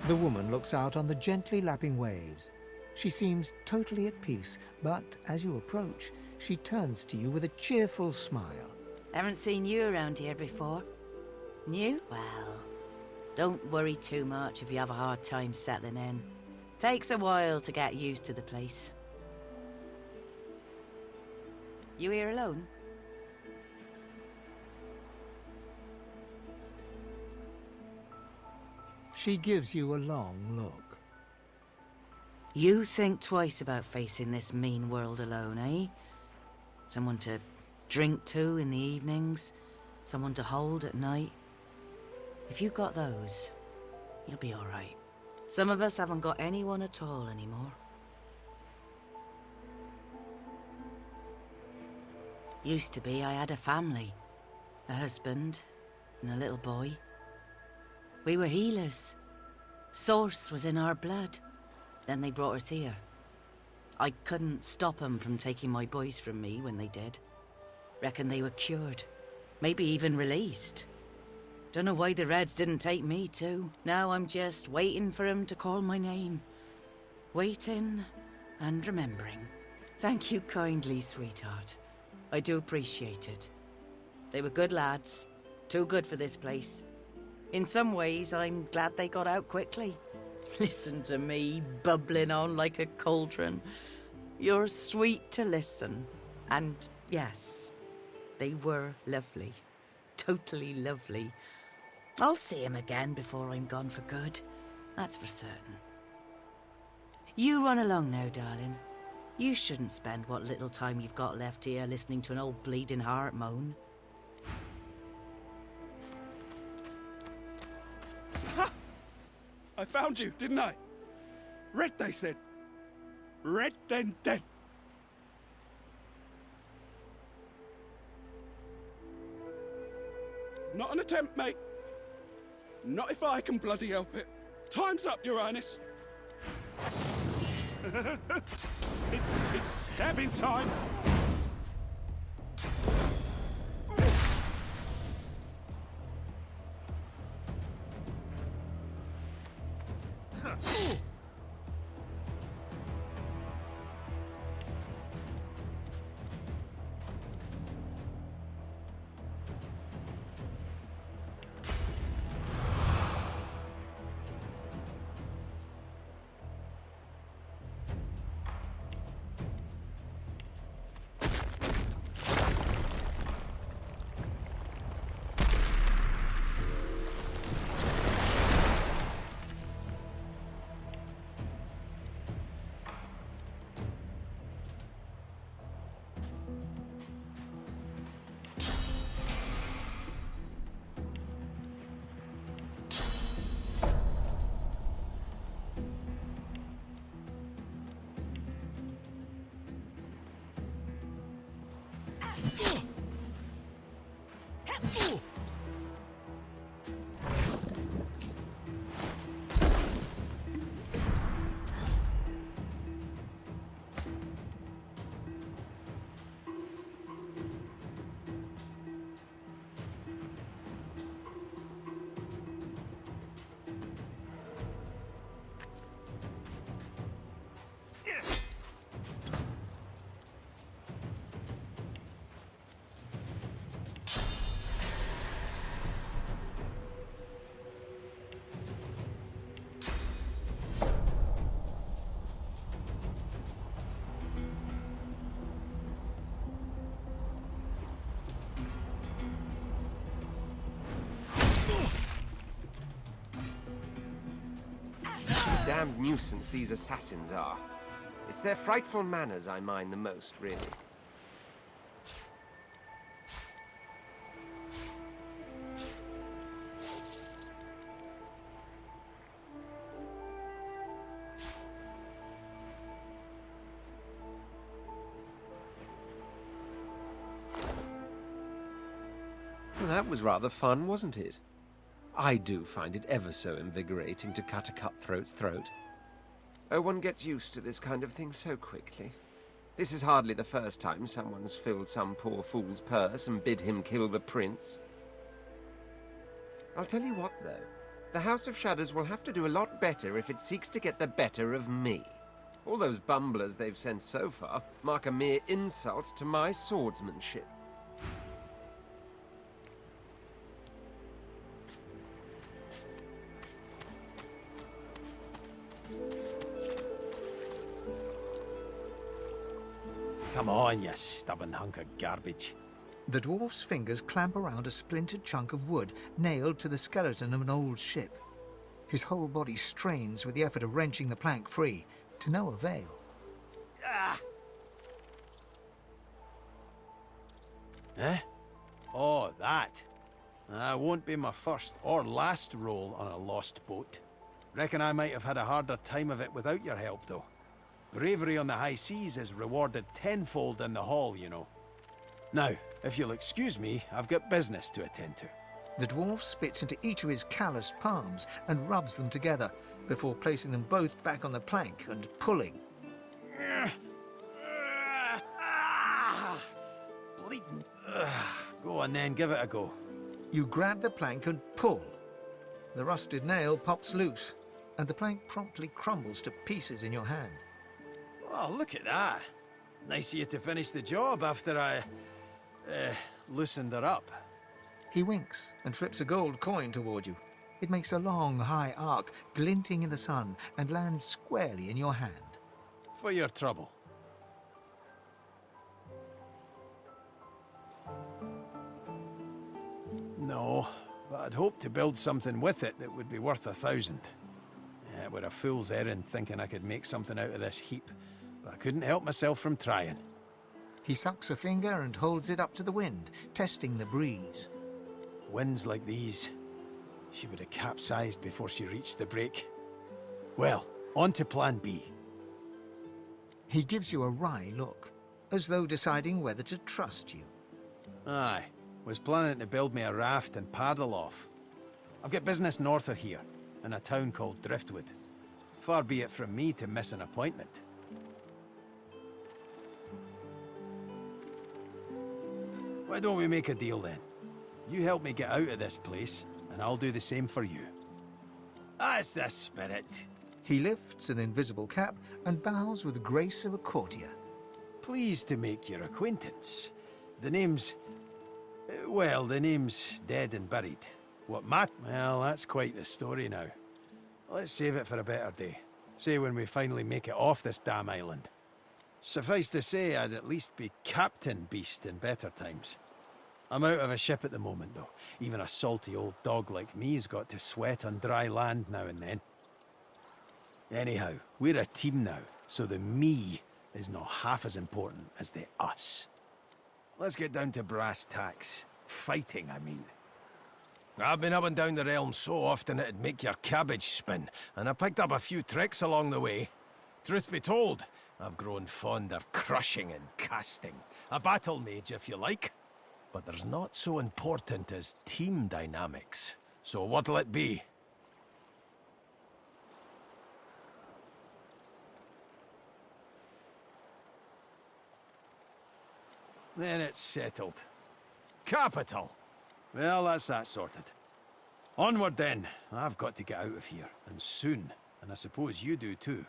The woman looks out on the gently lapping waves. She seems totally at peace, but as you approach, she turns to you with a cheerful smile. Haven't seen you around here before. New? Well, don't worry too much if you have a hard time settling in. Takes a while to get used to the place. You here alone? She gives you a long look. You think twice about facing this mean world alone, eh? Someone to drink to in the evenings, someone to hold at night. If you've got those, you'll be all right. Some of us haven't got anyone at all anymore. Used to be I had a family, a husband, and a little boy. We were healers. Source was in our blood. Then they brought us here. I couldn't stop them from taking my boys from me when they did. Reckon they were cured. Maybe even released. Don't know why the Reds didn't take me too. Now I'm just waiting for them to call my name. Waiting and remembering. Thank you kindly, sweetheart. I do appreciate it. They were good lads. Too good for this place. In some ways, I'm glad they got out quickly. Listen to me, bubbling on like a cauldron. You're sweet to listen. And yes, they were lovely. Totally lovely. I'll see him again before I'm gone for good. That's for certain. You run along now, darling. You shouldn't spend what little time you've got left here listening to an old bleeding heart moan. Ha! I found you, didn't I? Red, they said. Red, then dead. Not an attempt, mate. Not if I can bloody help it. Time's up, Your Highness. It's stabbing time. damned nuisance these assassins are. It's their frightful manners I mind the most, really. Well, that was rather fun, wasn't it? I do find it ever so invigorating to cut a cutthroat's throat. Oh, one gets used to this kind of thing so quickly. This is hardly the first time someone's filled some poor fool's purse and bid him kill the prince. I'll tell you what, though. The House of Shadows will have to do a lot better if it seeks to get the better of me. All those bumblers they've sent so far mark a mere insult to my swordsmanship. Come on, you stubborn hunk of garbage. The dwarf's fingers clamp around a splintered chunk of wood nailed to the skeleton of an old ship. His whole body strains with the effort of wrenching the plank free, to no avail. Ah! Eh? Oh, that. That won't be my first or last roll on a lost boat. Reckon I might have had a harder time of it without your help, though. Bravery on the high seas is rewarded tenfold in the hall, you know. Now, if you'll excuse me, I've got business to attend to. The dwarf spits into each of his calloused palms and rubs them together before placing them both back on the plank and pulling. Bleeding. Go on then, give it a go. You grab the plank and pull. The rusted nail pops loose, and the plank promptly crumbles to pieces in your hand. Oh, look at that. Nice of you to finish the job after I, loosened her up. He winks and flips a gold coin toward you. It makes a long, high arc, glinting in the sun, and lands squarely in your hand. For your trouble. No, but I'd hoped to build something with it that would be worth 1,000. Yeah, it were a fool's errand thinking I could make something out of this heap, but I couldn't help myself from trying. He sucks a finger and holds it up to the wind, testing the breeze. Winds like these, she would have capsized before she reached the break. Well, on to plan B. He gives you a wry look, as though deciding whether to trust you. Aye, was planning to build me a raft and paddle off. I've got business north of here, in a town called Driftwood. Far be it from me to miss an appointment. Why don't we make a deal then? You help me get out of this place, and I'll do the same for you. That's the spirit. He lifts an invisible cap and bows with the grace of a courtier. Pleased to make your acquaintance. The name's... well, the name's dead and buried. What, Matt? Well, that's quite the story now. Let's save it for a better day. Say when we finally make it off this damn island. Suffice to say, I'd at least be Captain Beast in better times. I'm out of a ship at the moment, though. Even a salty old dog like me's got to sweat on dry land now and then. Anyhow, we're a team now, so the me is not half as important as the us. Let's get down to brass tacks. Fighting, I mean. I've been up and down the realm so often it'd make your cabbage spin, and I picked up a few tricks along the way. Truth be told, I've grown fond of crushing and casting. A battle mage, if you like. But there's not so important as team dynamics. So what'll it be? Then it's settled. Capital! Well, that's that sorted. Onward then. I've got to get out of here, and soon. And I suppose you do too.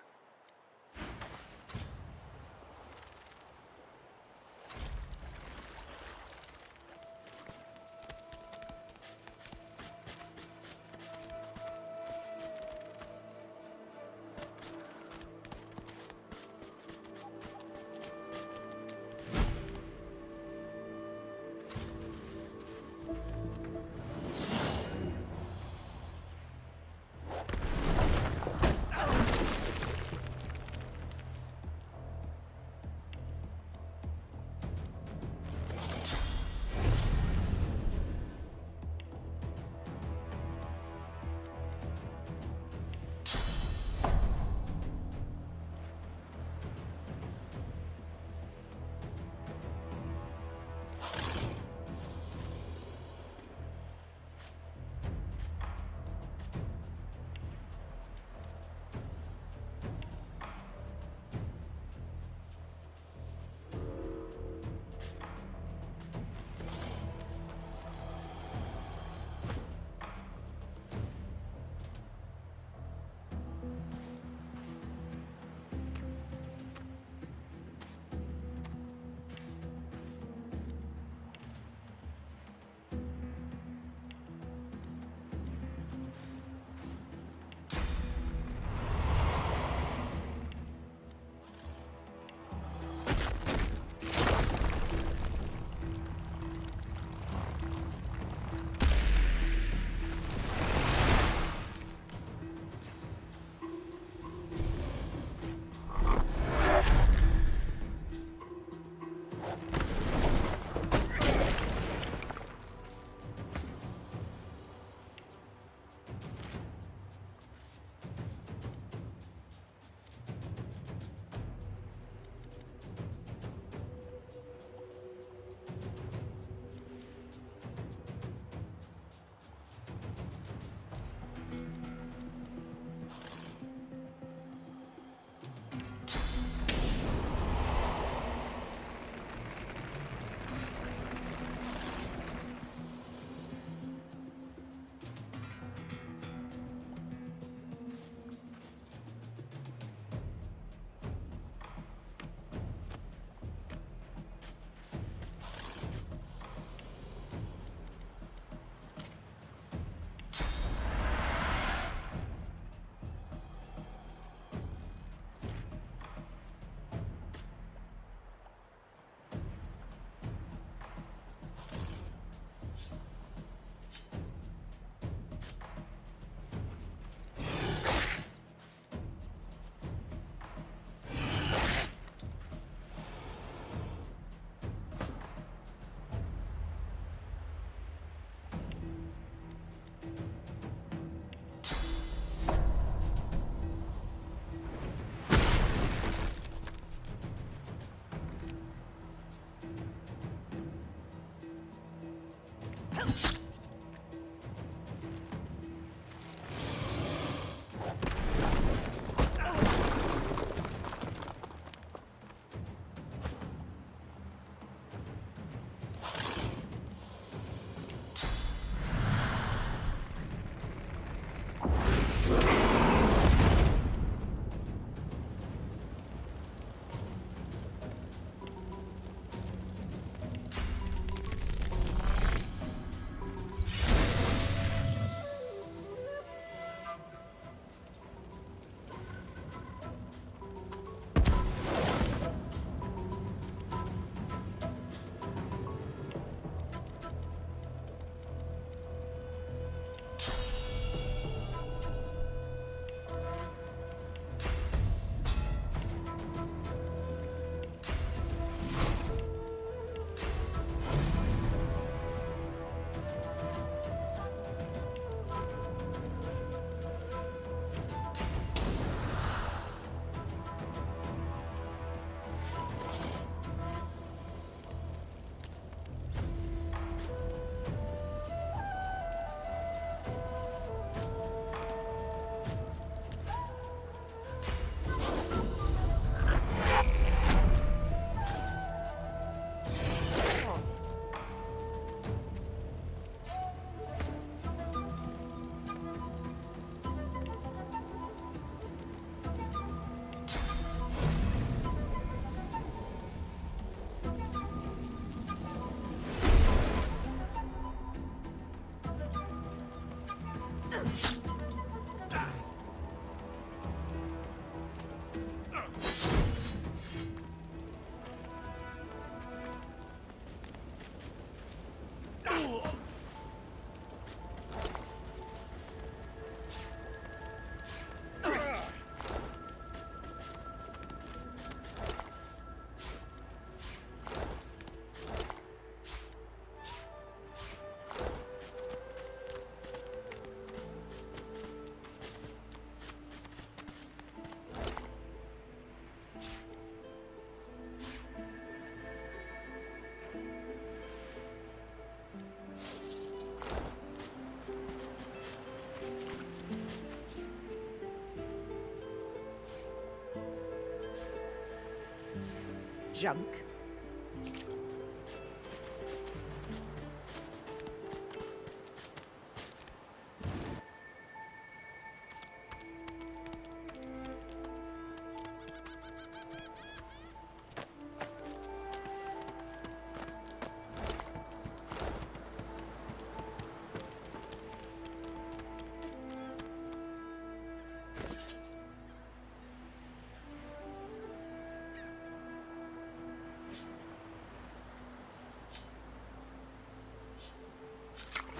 Junk.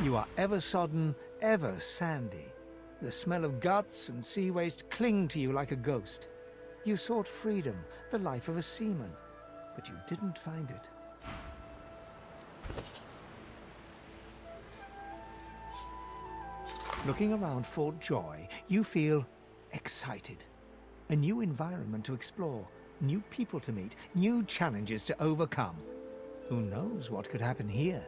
You are ever sodden, ever sandy. The smell of guts and sea waste cling to you like a ghost. You sought freedom, the life of a seaman, but you didn't find it. Looking around Fort Joy, you feel excited. A new environment to explore, new people to meet, new challenges to overcome. Who knows what could happen here?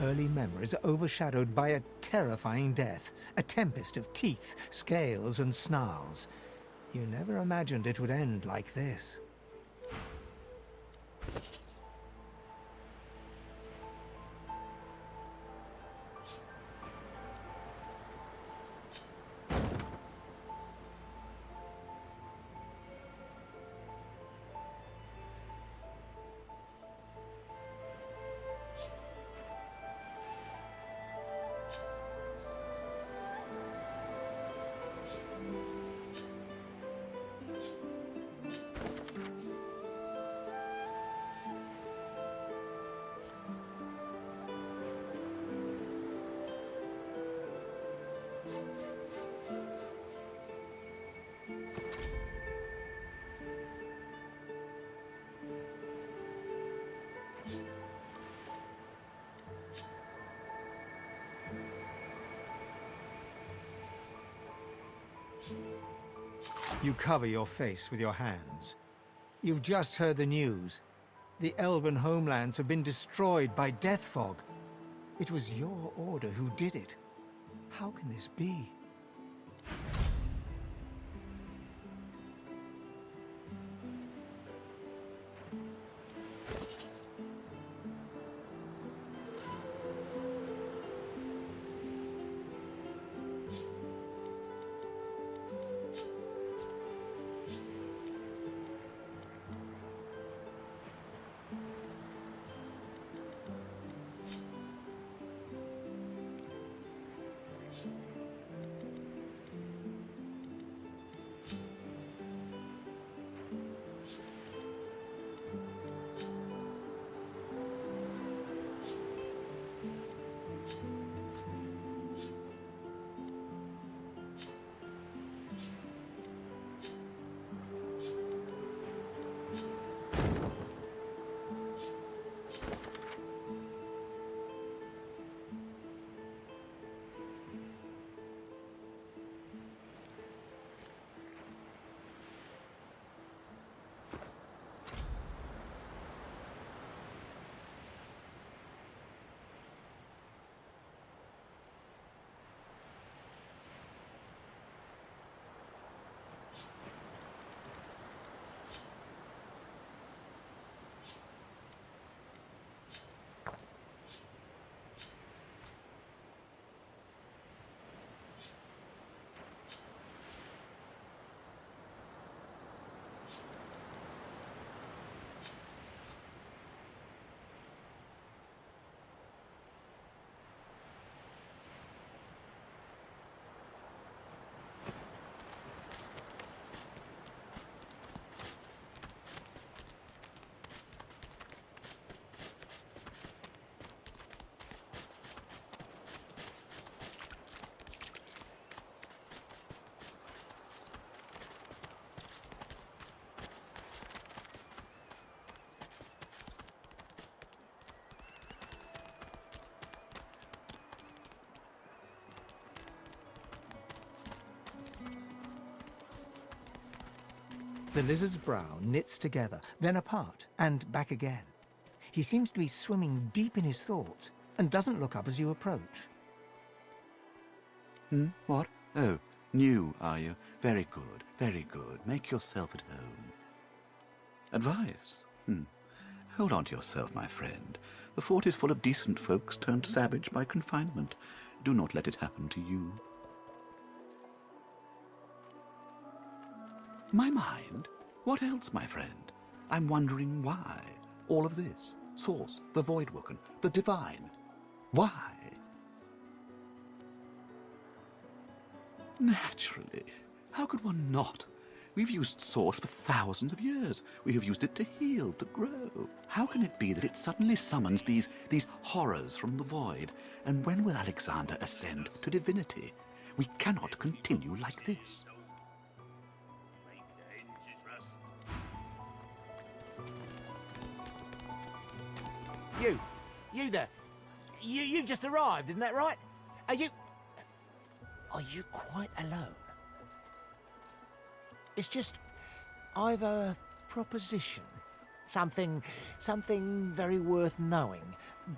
Early memories are overshadowed by a terrifying death, a tempest of teeth, scales, and snarls. You never imagined it would end like this. You cover your face with your hands. You've just heard the news. The elven homelands have been destroyed by death fog. It was your order who did it. How can this be? The lizard's brow knits together, then apart, and back again. He seems to be swimming deep in his thoughts, and doesn't look up as you approach. What? Oh, new, are you? Very good, very good. Make yourself at home. Advice? Hold on to yourself, my friend. The fort is full of decent folks turned savage by confinement. Do not let it happen to you. My mind? What else, my friend? I'm wondering why. All of this. Source, the Voidwoken, the Divine. Why? Naturally. How could one not? We've used Source for thousands of years. We have used it to heal, to grow. How can it be that it suddenly summons these horrors from the void? And when will Alexander ascend to divinity? We cannot continue like this. You there. You've just arrived, isn't that right? Are you quite alone? It's just, I've a proposition. Something very worth knowing.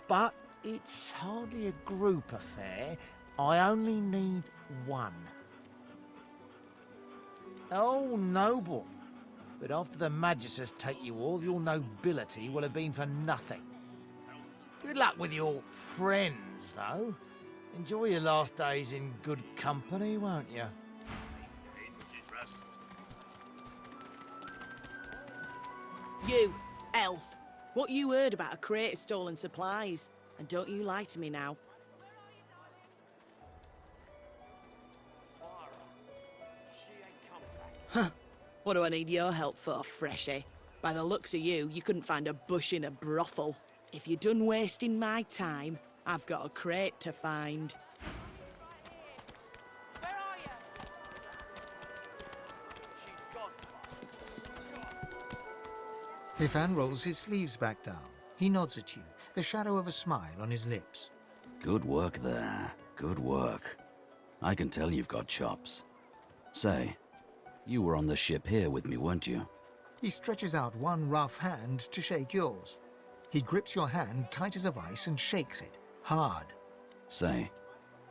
But it's hardly a group affair. I only need one. Oh, noble. But after the Magisters take you all, your nobility will have been for nothing. Good luck with your friends, though. Enjoy your last days in good company, won't you? You, elf. What you heard about a crate of stolen supplies? And don't you lie to me now. Huh. What do I need your help for, Freshy? By the looks of you, you couldn't find a bush in a brothel. If you're done wasting my time, I've got a crate to find. Ifan rolls his sleeves back down. He nods at you, the shadow of a smile on his lips. Good work there. Good work. I can tell you've got chops. Say, you were on the ship here with me, weren't you? He stretches out one rough hand to shake yours. He grips your hand tight as a vice and shakes it, hard. Say,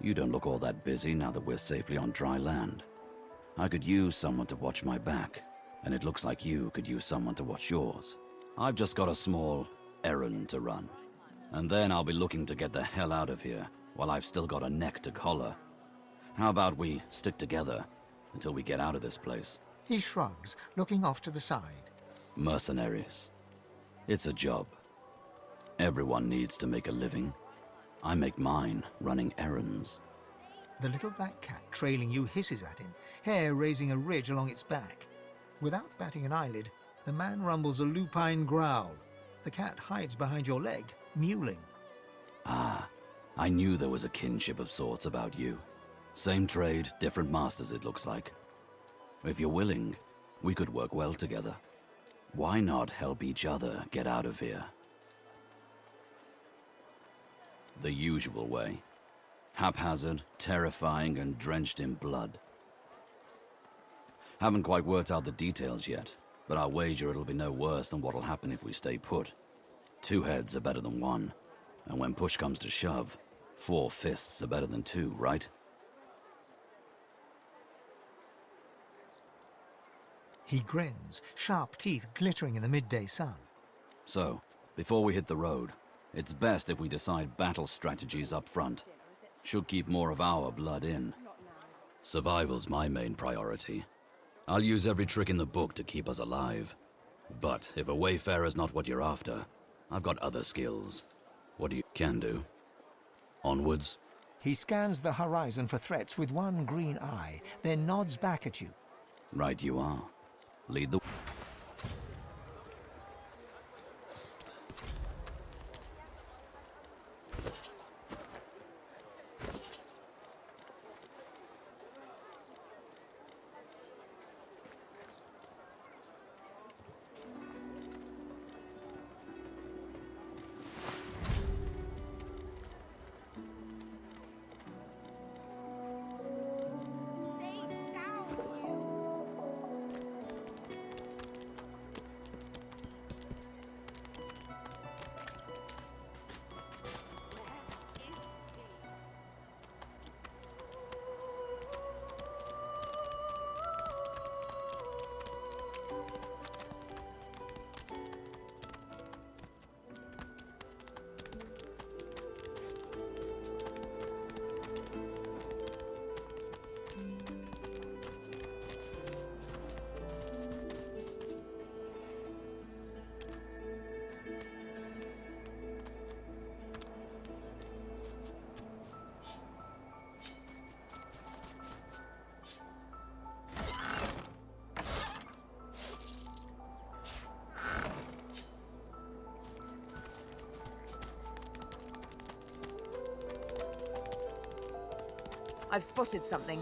you don't look all that busy now that we're safely on dry land. I could use someone to watch my back, and it looks like you could use someone to watch yours. I've just got a small errand to run, and then I'll be looking to get the hell out of here while I've still got a neck to collar. How about we stick together until we get out of this place? He shrugs, looking off to the side. Mercenaries. It's a job. Everyone needs to make a living. I make mine running errands. The little black cat trailing you hisses at him, hair raising a ridge along its back. Without batting an eyelid, the man rumbles a lupine growl. The cat hides behind your leg, mewling. Ah, I knew there was a kinship of sorts about you. Same trade, different masters it looks like. If you're willing, we could work well together. Why not help each other get out of here? The usual way. Haphazard, terrifying, and drenched in blood. Haven't quite worked out the details yet, but I'll wager it'll be no worse than what'll happen if we stay put. 2 heads are better than 1, and when push comes to shove, 4 fists are better than 2, right? He grins, sharp teeth glittering in the midday sun. So, before we hit the road, it's best if we decide battle strategies up front. Should keep more of our blood in. Survival's my main priority. I'll use every trick in the book to keep us alive. But if a wayfarer's not what you're after, I've got other skills. What do you can do? Onwards? He scans the horizon for threats with one green eye, then nods back at you. Right you are. Lead the... I've spotted something.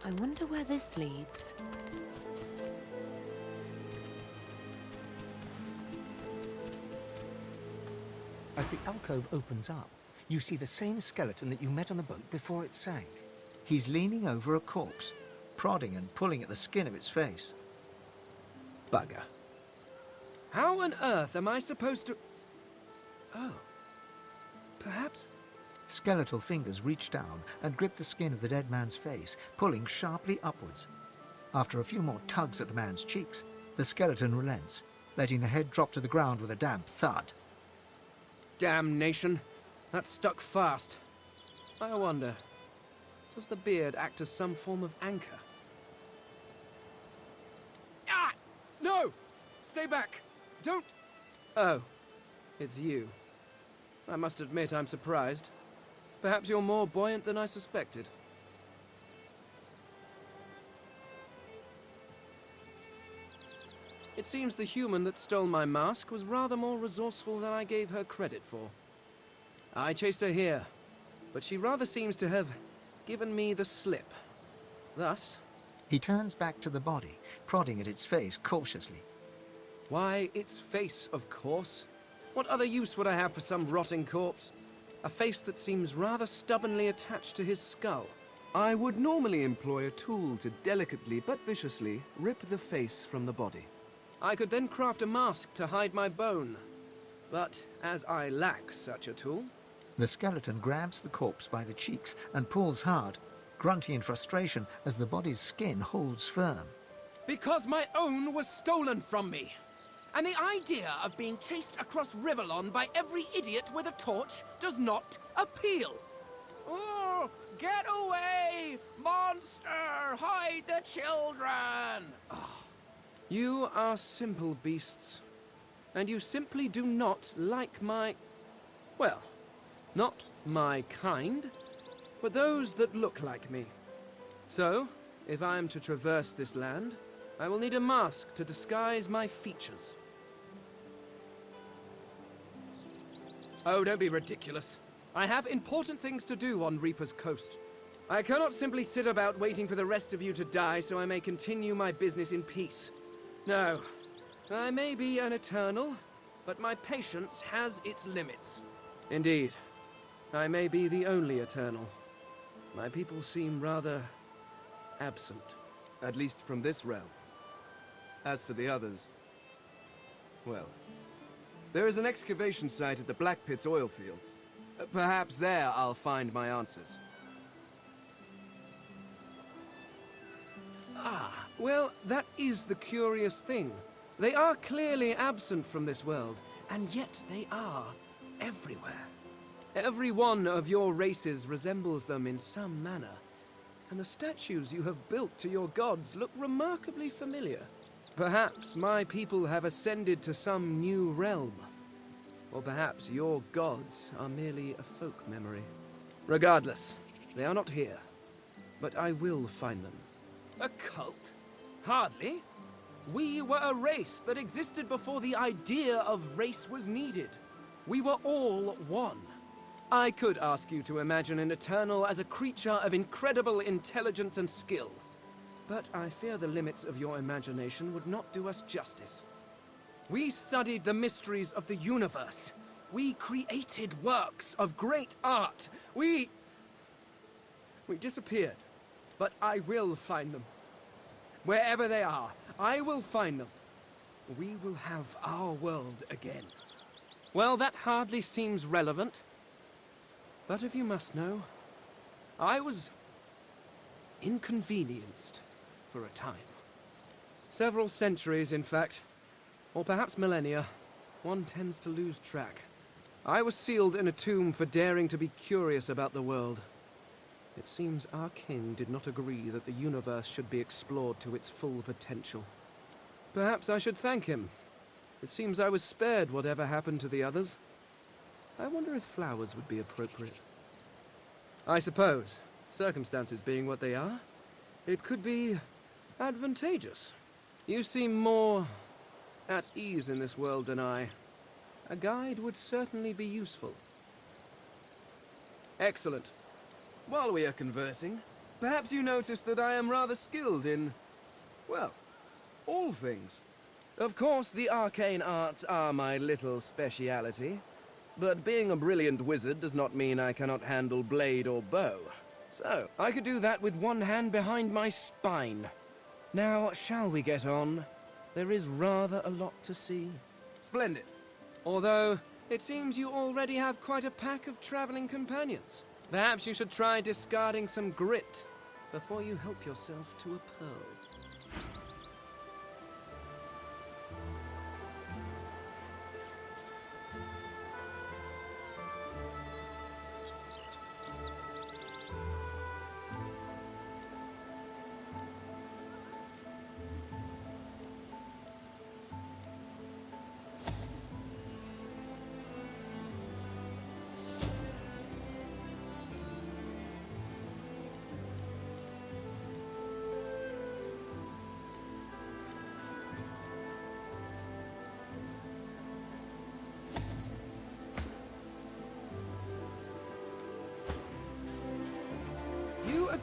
I wonder where this leads. As the alcove opens up, you see the same skeleton that you met on the boat before it sank. He's leaning over a corpse, prodding and pulling at the skin of its face. Bugger. How on earth am I supposed to... Oh. Perhaps... Skeletal fingers reach down and grip the skin of the dead man's face, pulling sharply upwards. After a few more tugs at the man's cheeks, the skeleton relents, letting the head drop to the ground with a damp thud. Damnation. That stuck fast. I wonder, does the beard act as some form of anchor? Ah! No! Stay back! Don't... Oh, it's you. I must admit I'm surprised. Perhaps you're more buoyant than I suspected. It seems the human that stole my mask was rather more resourceful than I gave her credit for. I chased her here, but she rather seems to have given me the slip. Thus, He turns back to the body, prodding at its face cautiously. why, its face, of course. What other use would I have for some rotting corpse? A face that seems rather stubbornly attached to his skull. I would normally employ a tool to delicately but viciously rip the face from the body. I could then craft a mask to hide my bone. But as I lack such a tool... The skeleton grabs the corpse by the cheeks and pulls hard, grunting in frustration as the body's skin holds firm. Because my own was stolen from me. And the idea of being chased across Rivellon by every idiot with a torch does not appeal. Oh, get away! Monster! Hide the children! Oh, you are simple beasts. And you simply do not like my... well, not my kind, but those that look like me. So, if I am to traverse this land, I will need a mask to disguise my features. Oh, don't be ridiculous. I have important things to do on Reaper's Coast. I cannot simply sit about waiting for the rest of you to die so I may continue my business in peace. No, I may be an eternal, but my patience has its limits. Indeed, I may be the only eternal. My people seem rather absent, at least from this realm. As for the others, well, there is an excavation site at the Black Pit's oil fields. Perhaps there I'll find my answers. Ah, well, that is the curious thing. They are clearly absent from this world, and yet they are everywhere. Every one of your races resembles them in some manner, and the statues you have built to your gods look remarkably familiar. Perhaps my people have ascended to some new realm. Or perhaps your gods are merely a folk memory. Regardless, they are not here. But I will find them. A cult? Hardly. We were a race that existed before the idea of race was needed. We were all one. I could ask you to imagine an Eternal as a creature of incredible intelligence and skill. But I fear the limits of your imagination would not do us justice. We studied the mysteries of the universe. We created works of great art. We disappeared. But I will find them. Wherever they are, I will find them. We will have our world again. Well, that hardly seems relevant. But if you must know, I was inconvenienced for a time. Several centuries, in fact. Or perhaps millennia. One tends to lose track. I was sealed in a tomb for daring to be curious about the world. It seems our king did not agree that the universe should be explored to its full potential. Perhaps I should thank him. It seems I was spared whatever happened to the others. I wonder if flowers would be appropriate. I suppose, circumstances being what they are, it could be advantageous. You seem more at ease in this world than I. A guide would certainly be useful. Excellent. While we are conversing, perhaps you notice that I am rather skilled in, well, all things. Of course, the arcane arts are my little speciality, but being a brilliant wizard does not mean I cannot handle blade or bow. So, I could do that with one hand behind my spine. Now, shall we get on? There is rather a lot to see. Splendid. Although, it seems you already have quite a pack of traveling companions. Perhaps you should try discarding some grit before you help yourself to a pearl.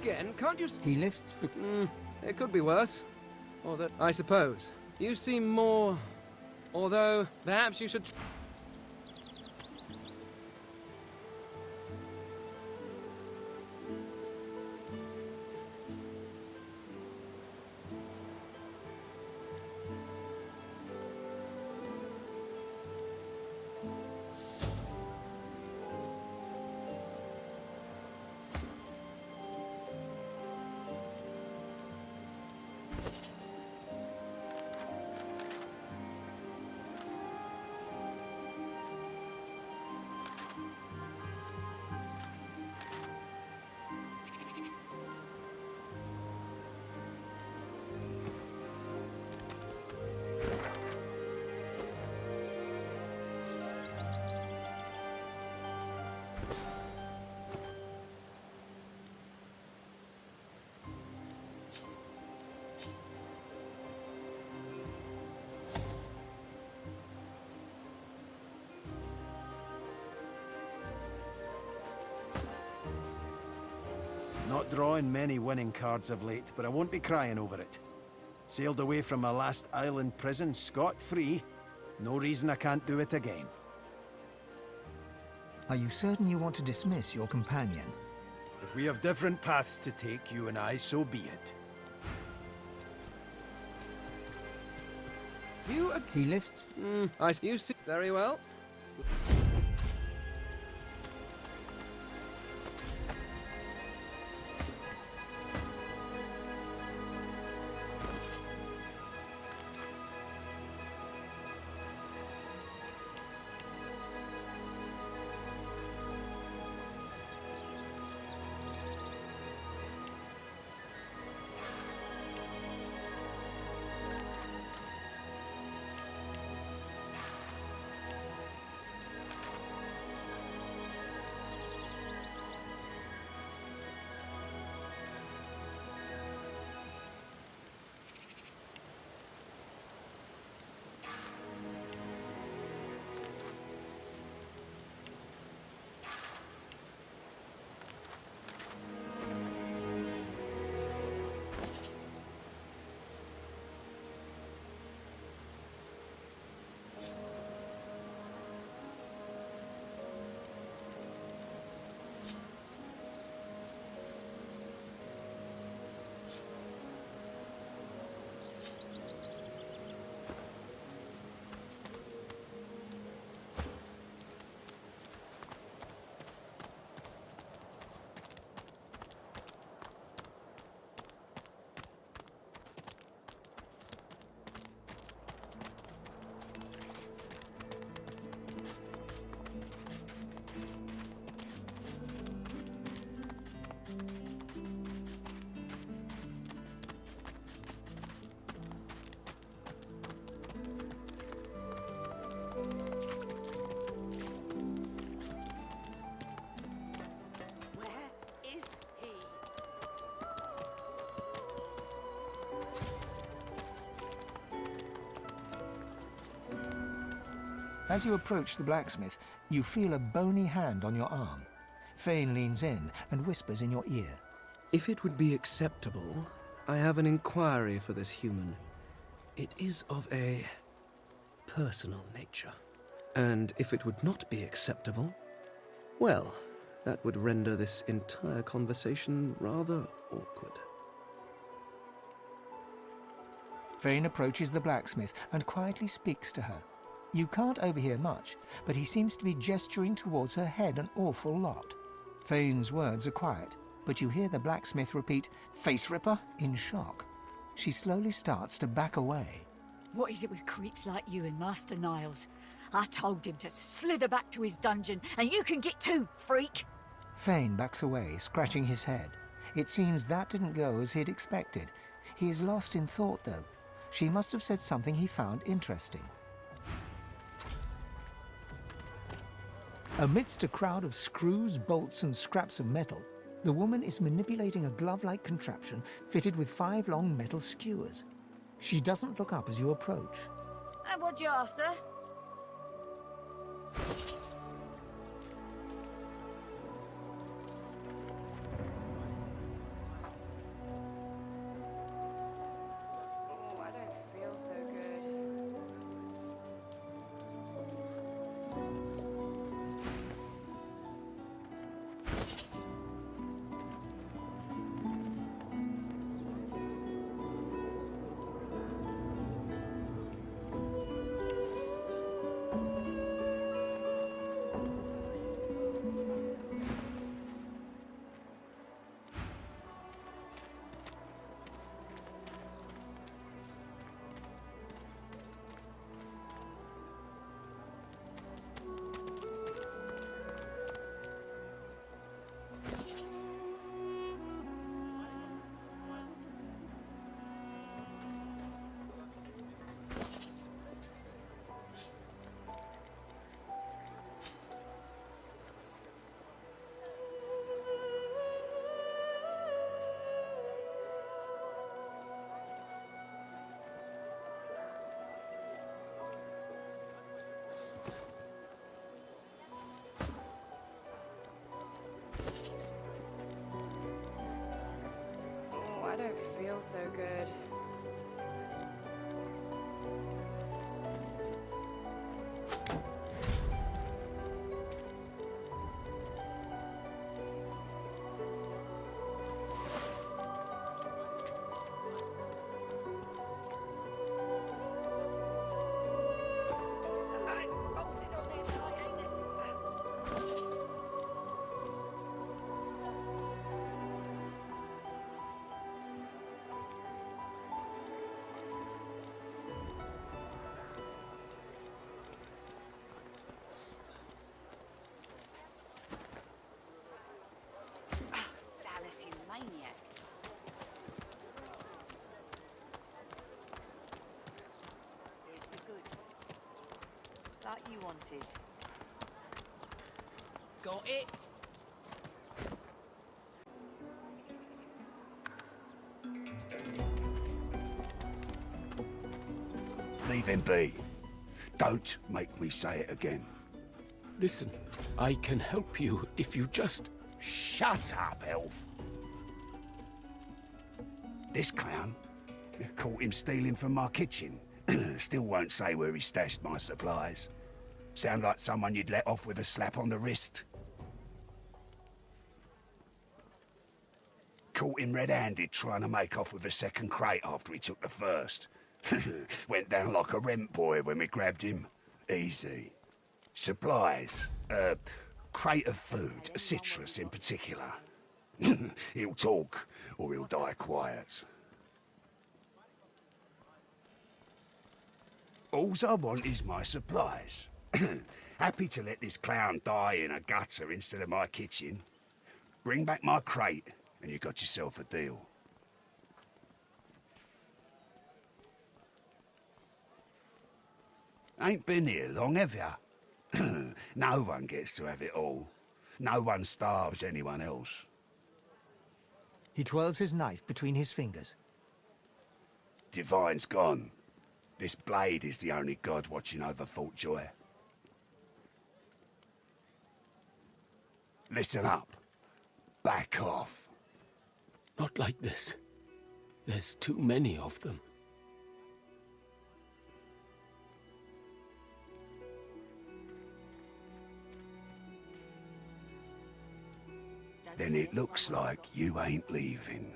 again. Can't you... He lifts the... it could be worse. Or that, I suppose. You seem more... Although, perhaps you should... Not drawing many winning cards of late, but I won't be crying over it. Sailed away from my last island prison scot-free. No reason I can't do it again. Are you certain you want to dismiss your companion? If we have different paths to take, you and I, so be it. You... He lifts... You see... Very well. As you approach the blacksmith, you feel a bony hand on your arm. Fane leans in and whispers in your ear. If it would be acceptable, I have an inquiry for this human. It is of a personal nature. And if it would not be acceptable, well, that would render this entire conversation rather awkward. Fane approaches the blacksmith and quietly speaks to her. You can't overhear much, but he seems to be gesturing towards her head an awful lot. Fane's words are quiet, but you hear the blacksmith repeat, "Face ripper," in shock. She slowly starts to back away. What is it with creeps like you and Master Niles? I told him to slither back to his dungeon, and you can get too, freak! Fane backs away, scratching his head. It seems that didn't go as he'd expected. He is lost in thought, though. She must have said something he found interesting. Amidst a crowd of screws, bolts, and scraps of metal, the woman is manipulating a glove-like contraption fitted with 5 long metal skewers. She doesn't look up as you approach. And what you after? I don't feel so good. Dallas, you maniac. Here's the goods. Like you wanted. Got it? Leave him be. Don't make me say it again. Listen, I can help you if you just... Shut up, elf. This clown caught him stealing from my kitchen. Still won't say where he stashed my supplies. Sound like someone you'd let off with a slap on the wrist. Caught him red-handed trying to make off with a second crate after he took the first. Went down like a rent boy when we grabbed him. Easy. Supplies. Crate of food, citrus in particular. He'll talk, or he'll die quiet. Alls I want is my supplies. Happy to let this clown die in a gutter instead of my kitchen. Bring back my crate, and you got yourself a deal. Ain't been here long, have ya? No one gets to have it all. No one starves anyone else. He twirls his knife between his fingers. Divine's gone. This blade is the only god watching over Fort Joy. Listen up. Back off. Not like this. There's too many of them. Then it looks like you ain't leaving.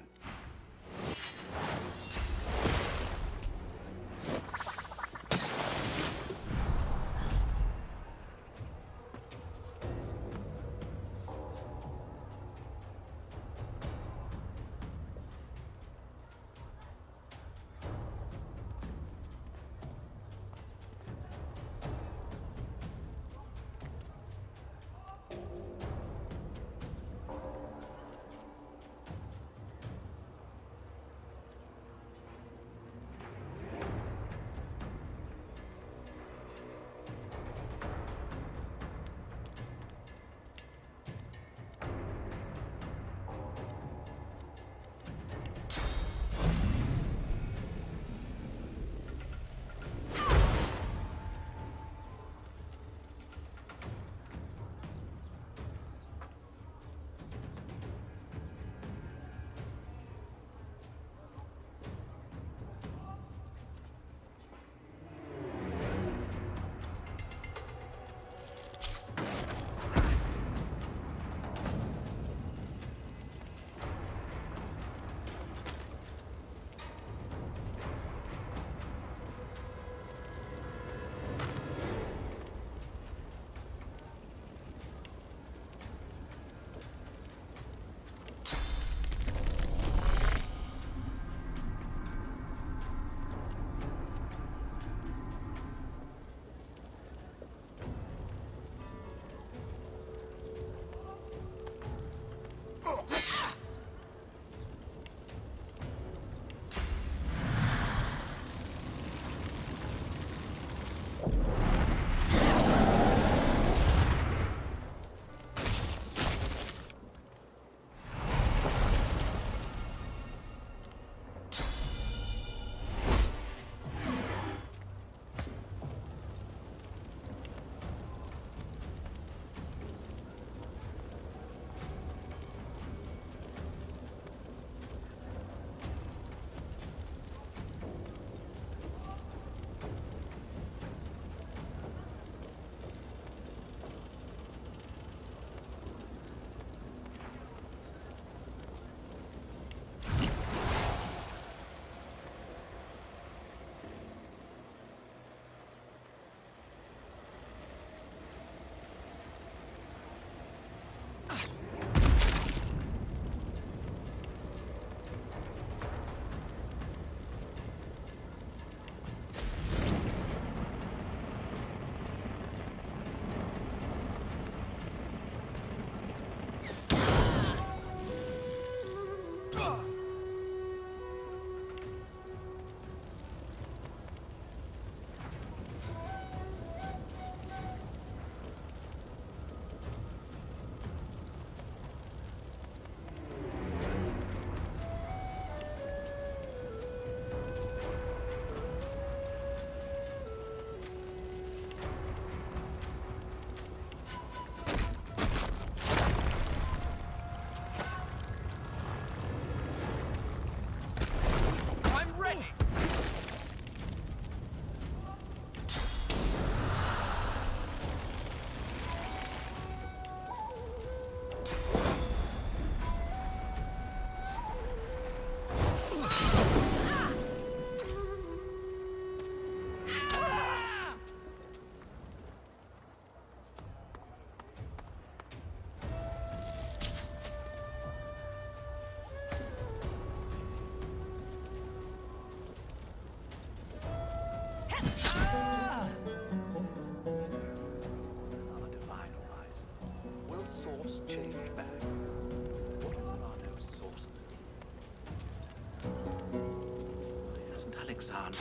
legs on.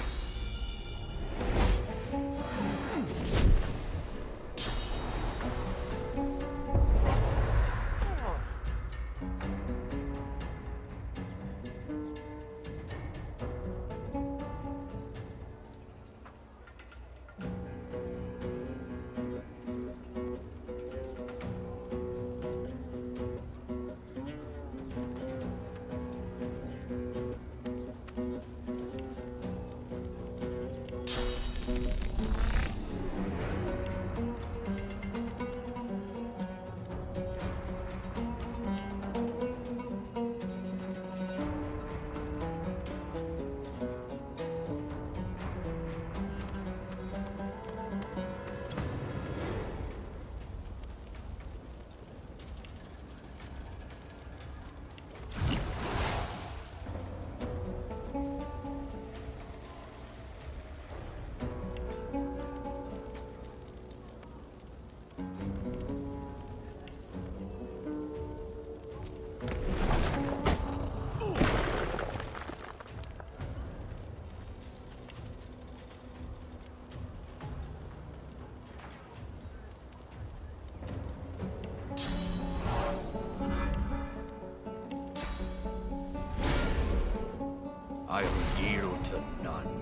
I will yield to none.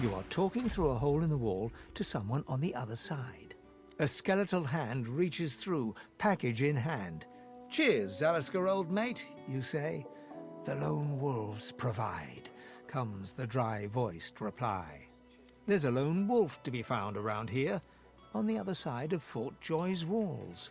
You are talking through a hole in the wall to someone on the other side. A skeletal hand reaches through, package in hand. "Cheers, Zalisker, old mate," you say. "The lone wolves provide," comes the dry-voiced reply. There's a lone wolf to be found around here, on the other side of Fort Joy's walls.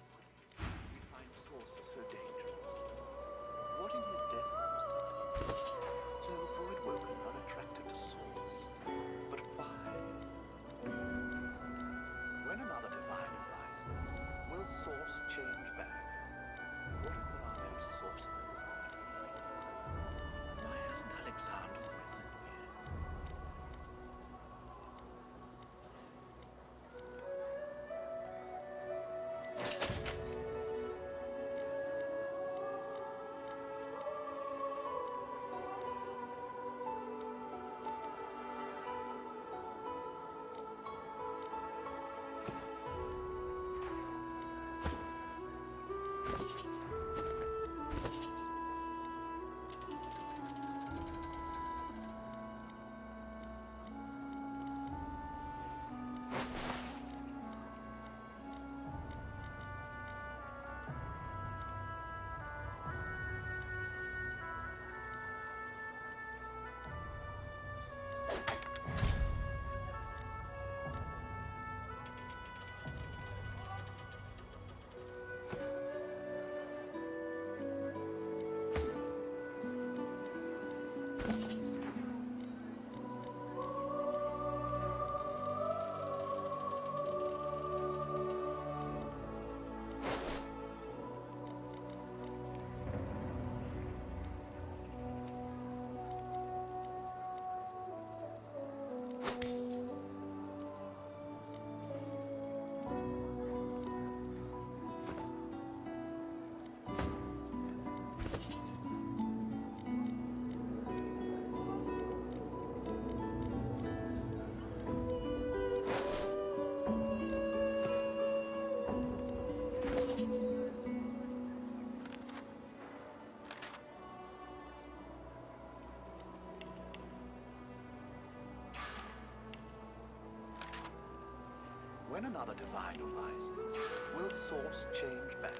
When another divine arises, will source change back?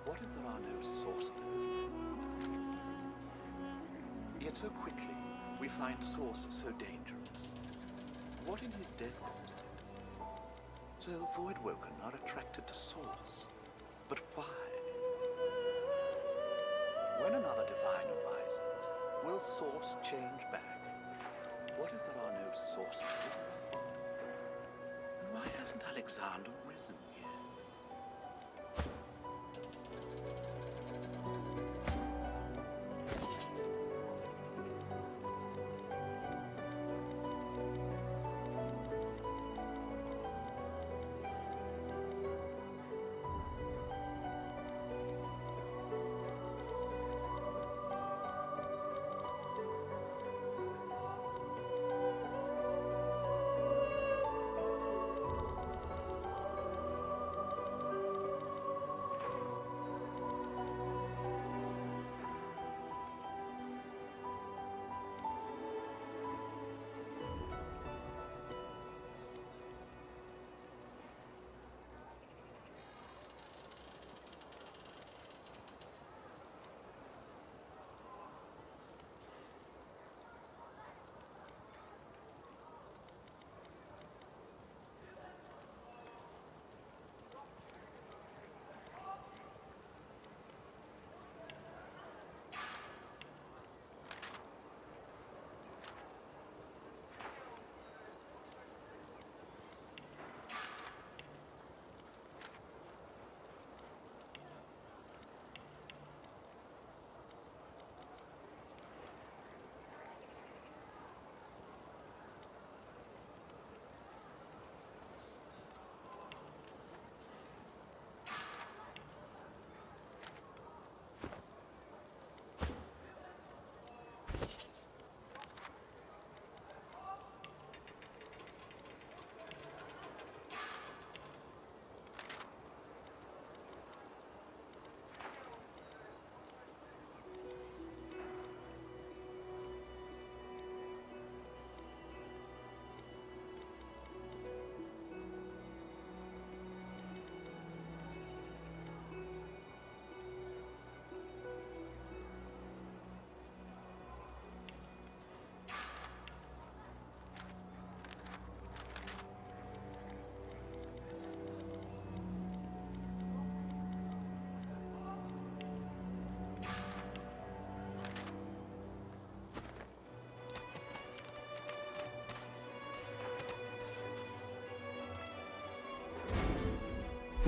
What if there are no sorcerers? Yet so quickly we find source so dangerous. What in his death caused it? So Voidwoken are attracted to source. But why? When another divine arises, will source change back? What if there are no sorcerers? Why hasn't Alexander risen yet?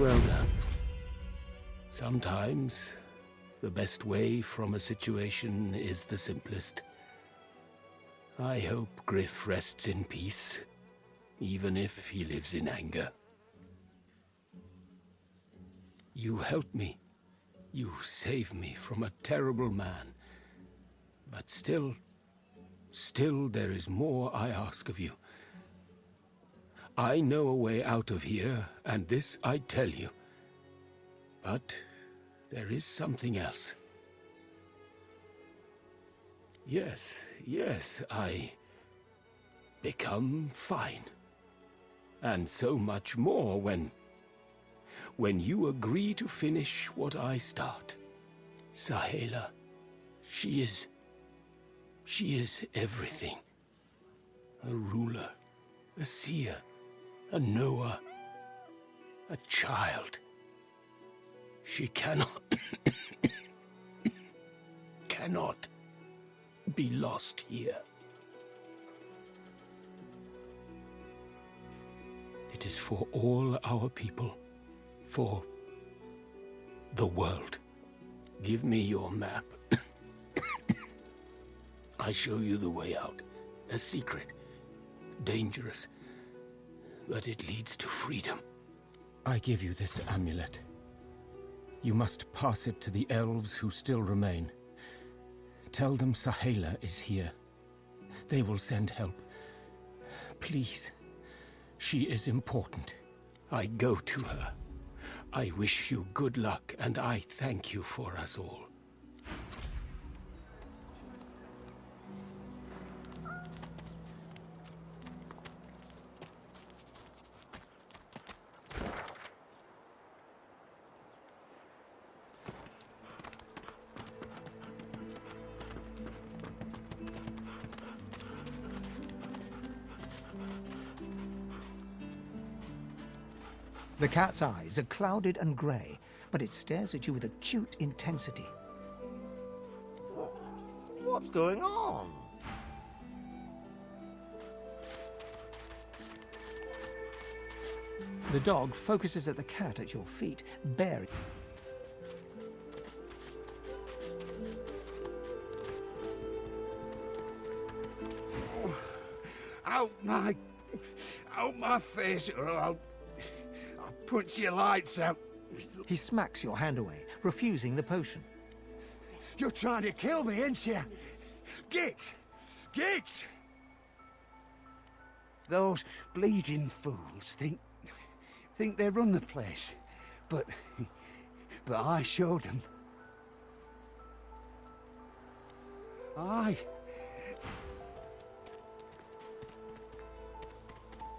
Well done. Sometimes, the best way from a situation is the simplest. I hope Griff rests in peace, even if he lives in anger. You helped me. You saved me from a terrible man. But still there is more I ask of you. I know a way out of here, and this I tell you. But there is something else. Yes, I become fine. And so much more when you agree to finish what I start. Sahela, she is everything. A ruler, a seer, a knower, a child. She cannot be lost here. It is for all our people, for the world. Give me your map. I show you the way out. A secret, dangerous, but it leads to freedom. I give you this amulet. You must pass it to the elves who still remain. Tell them Sahela is here. They will send help. Please. She is important. I go to her. I wish you good luck, and I thank you for us all. The cat's eyes are clouded and grey, but it stares at you with acute intensity. What's going on? The dog focuses at the cat at your feet, baring. Out my face, or I'll punch your lights out. He smacks your hand away, refusing the potion. You're trying to kill me, ain't you? Get! Those bleeding fools think they run the place, but I showed them.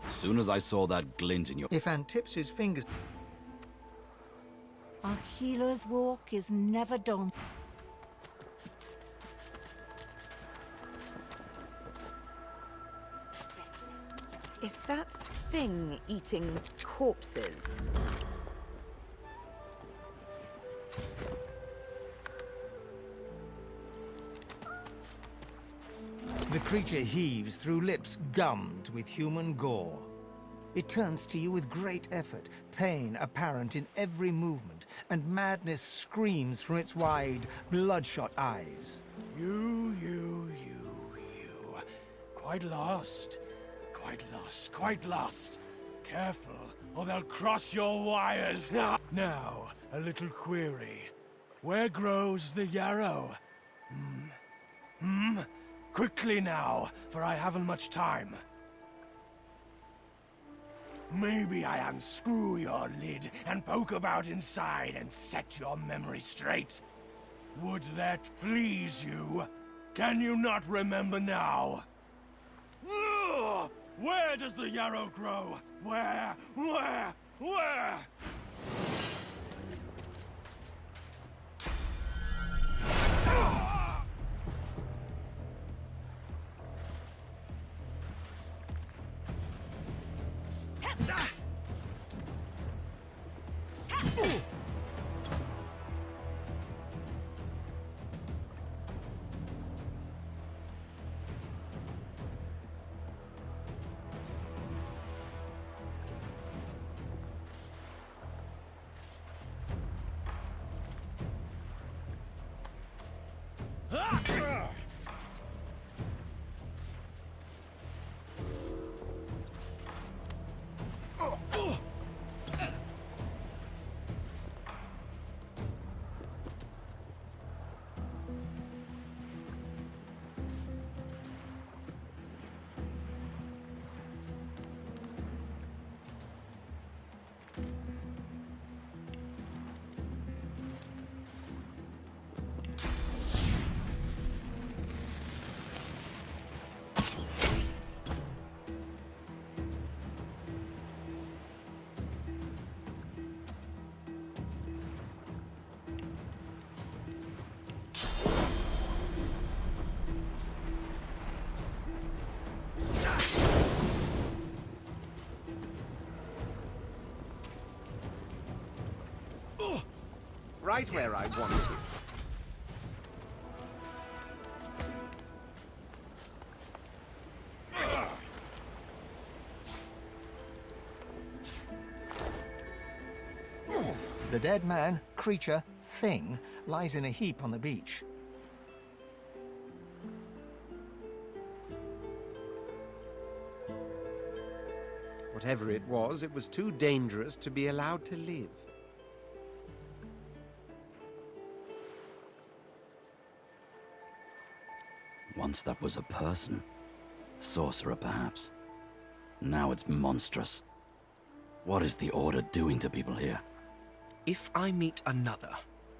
As soon as I saw that glint in your... Ifan tips his fingers. A healer's walk is never done. Is that thing eating corpses? The creature heaves through lips gummed with human gore. It turns to you with great effort, pain apparent in every movement, and madness screams from its wide, bloodshot eyes. You. Quite lost. Careful, or they'll cross your wires. Now, a little query. Where grows the yarrow? Quickly now, for I haven't much time. Maybe I unscrew your lid and poke about inside and set your memory straight. Would that please you? Can you not remember now? Ugh! Where does the yarrow grow? Where? right where I want you. The dead man, creature, thing lies in a heap on the beach. Whatever it was too dangerous to be allowed to live. Once that was a person. A sorcerer, perhaps. Now it's monstrous. What is the Order doing to people here? If I meet another,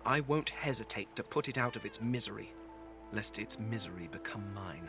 I won't hesitate to put it out of its misery, lest its misery become mine.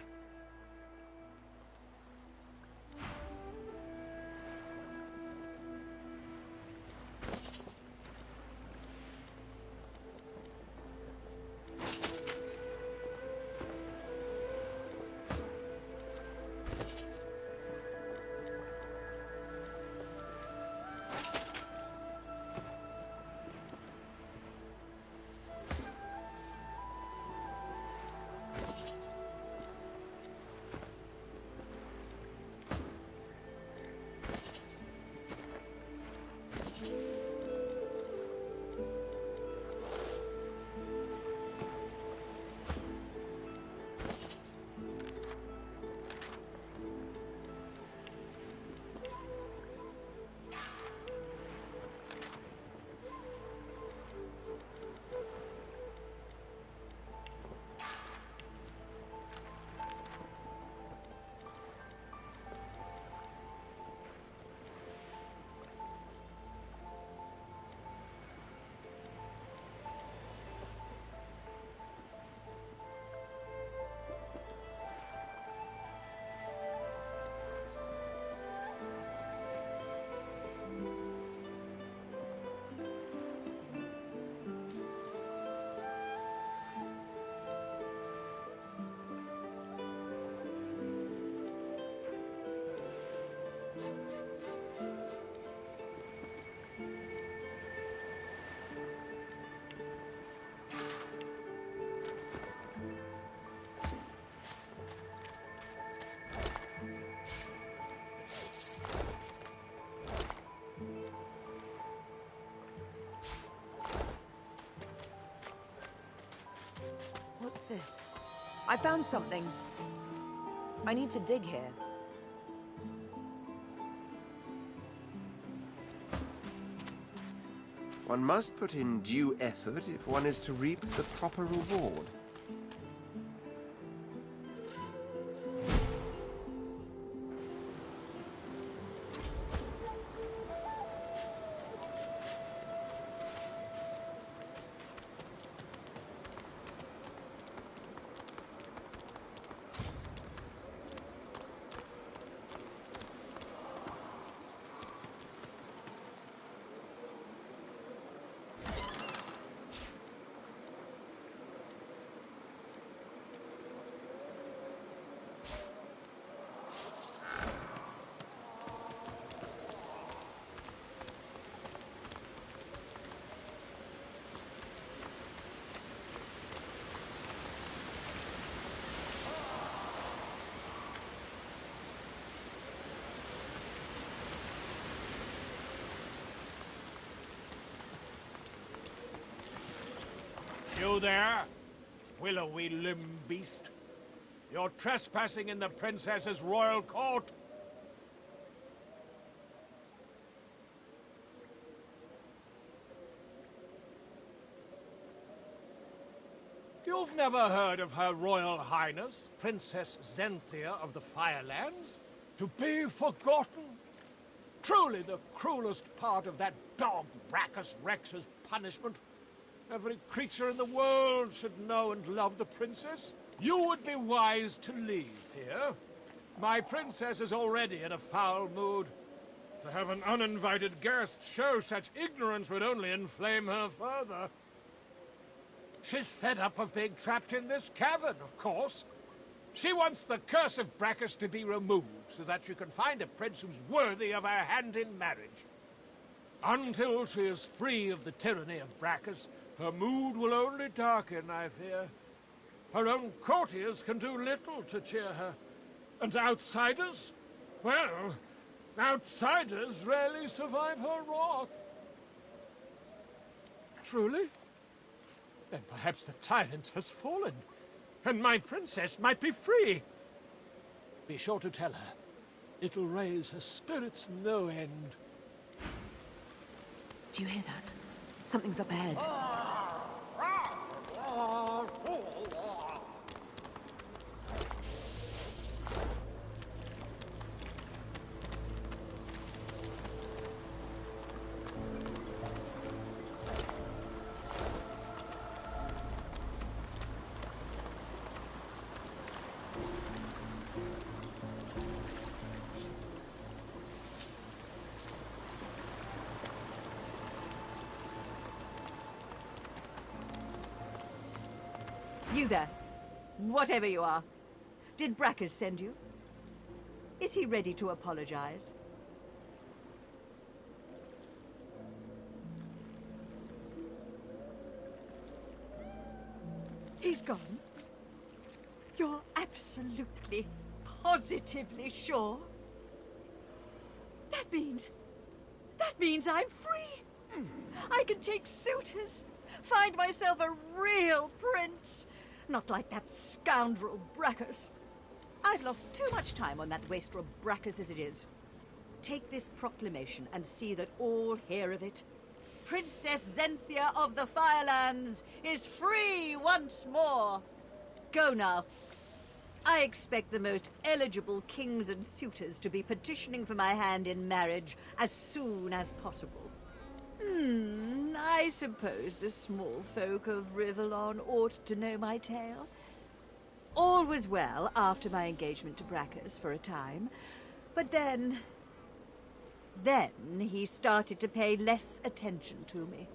What's this? I found something. I need to dig here. One must put in due effort if one is to reap the proper reward. You there, willowy limbed beast? You're trespassing in the princess's royal court. You've never heard of Her Royal Highness, Princess Zenthia of the Firelands? To be forgotten? Truly the cruelest part of that dog Brachus Rex's punishment. Every creature in the world should know and love the princess. You would be wise to leave here. My princess is already in a foul mood. To have an uninvited guest show such ignorance would only inflame her further. She's fed up of being trapped in this cavern, of course. She wants the curse of Brachus to be removed so that she can find a prince who's worthy of her hand in marriage. Until she is free of the tyranny of Brachus, Her mood will only darken, I fear. Her own courtiers can do little to cheer her. And outsiders? Well, outsiders rarely survive her wrath. Truly? Then perhaps the tyrant has fallen, and my princess might be free. Be sure to tell her. It'll raise her spirits no end. Do you hear that? Something's up ahead. You there, whatever you are. Did Brackus send you? Is he ready to apologize? He's gone? You're absolutely, positively sure? That means I'm free. I can take suitors, find myself a real prince. Not like that scoundrel Brackus. I've lost too much time on that wastrel Brackus as it is. Take this proclamation and see that all hear of it. Princess Zenthia of the Firelands is free once more. Go now. I expect the most eligible kings and suitors to be petitioning for my hand in marriage as soon as possible. I suppose the small folk of Rivellon ought to know my tale. All was well after my engagement to Brackus for a time, but then he started to pay less attention to me.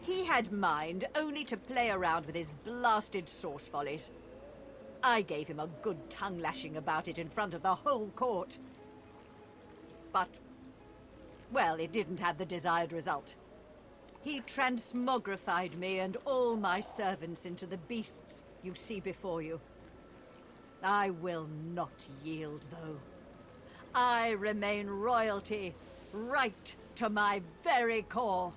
He had mind only to play around with his blasted sauce follies. I gave him a good tongue-lashing about it in front of the whole court. But, well, it didn't have the desired result. He transmogrified me and all my servants into the beasts you see before you. I will not yield, though. I remain royalty, right to my very core.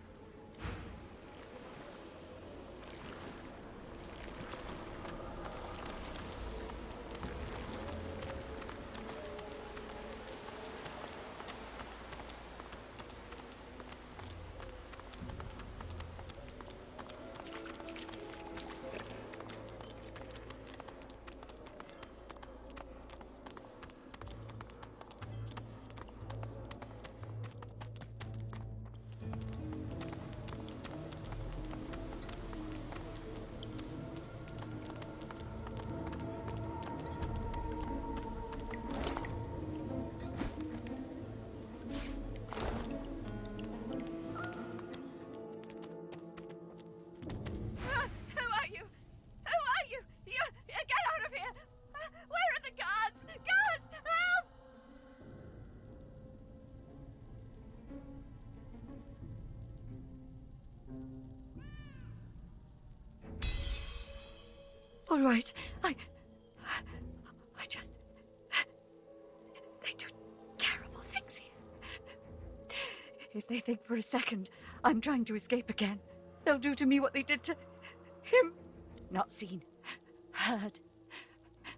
All right, I just... They do terrible things here. If they think for a second I'm trying to escape again, they'll do to me what they did to him. Not seen, heard.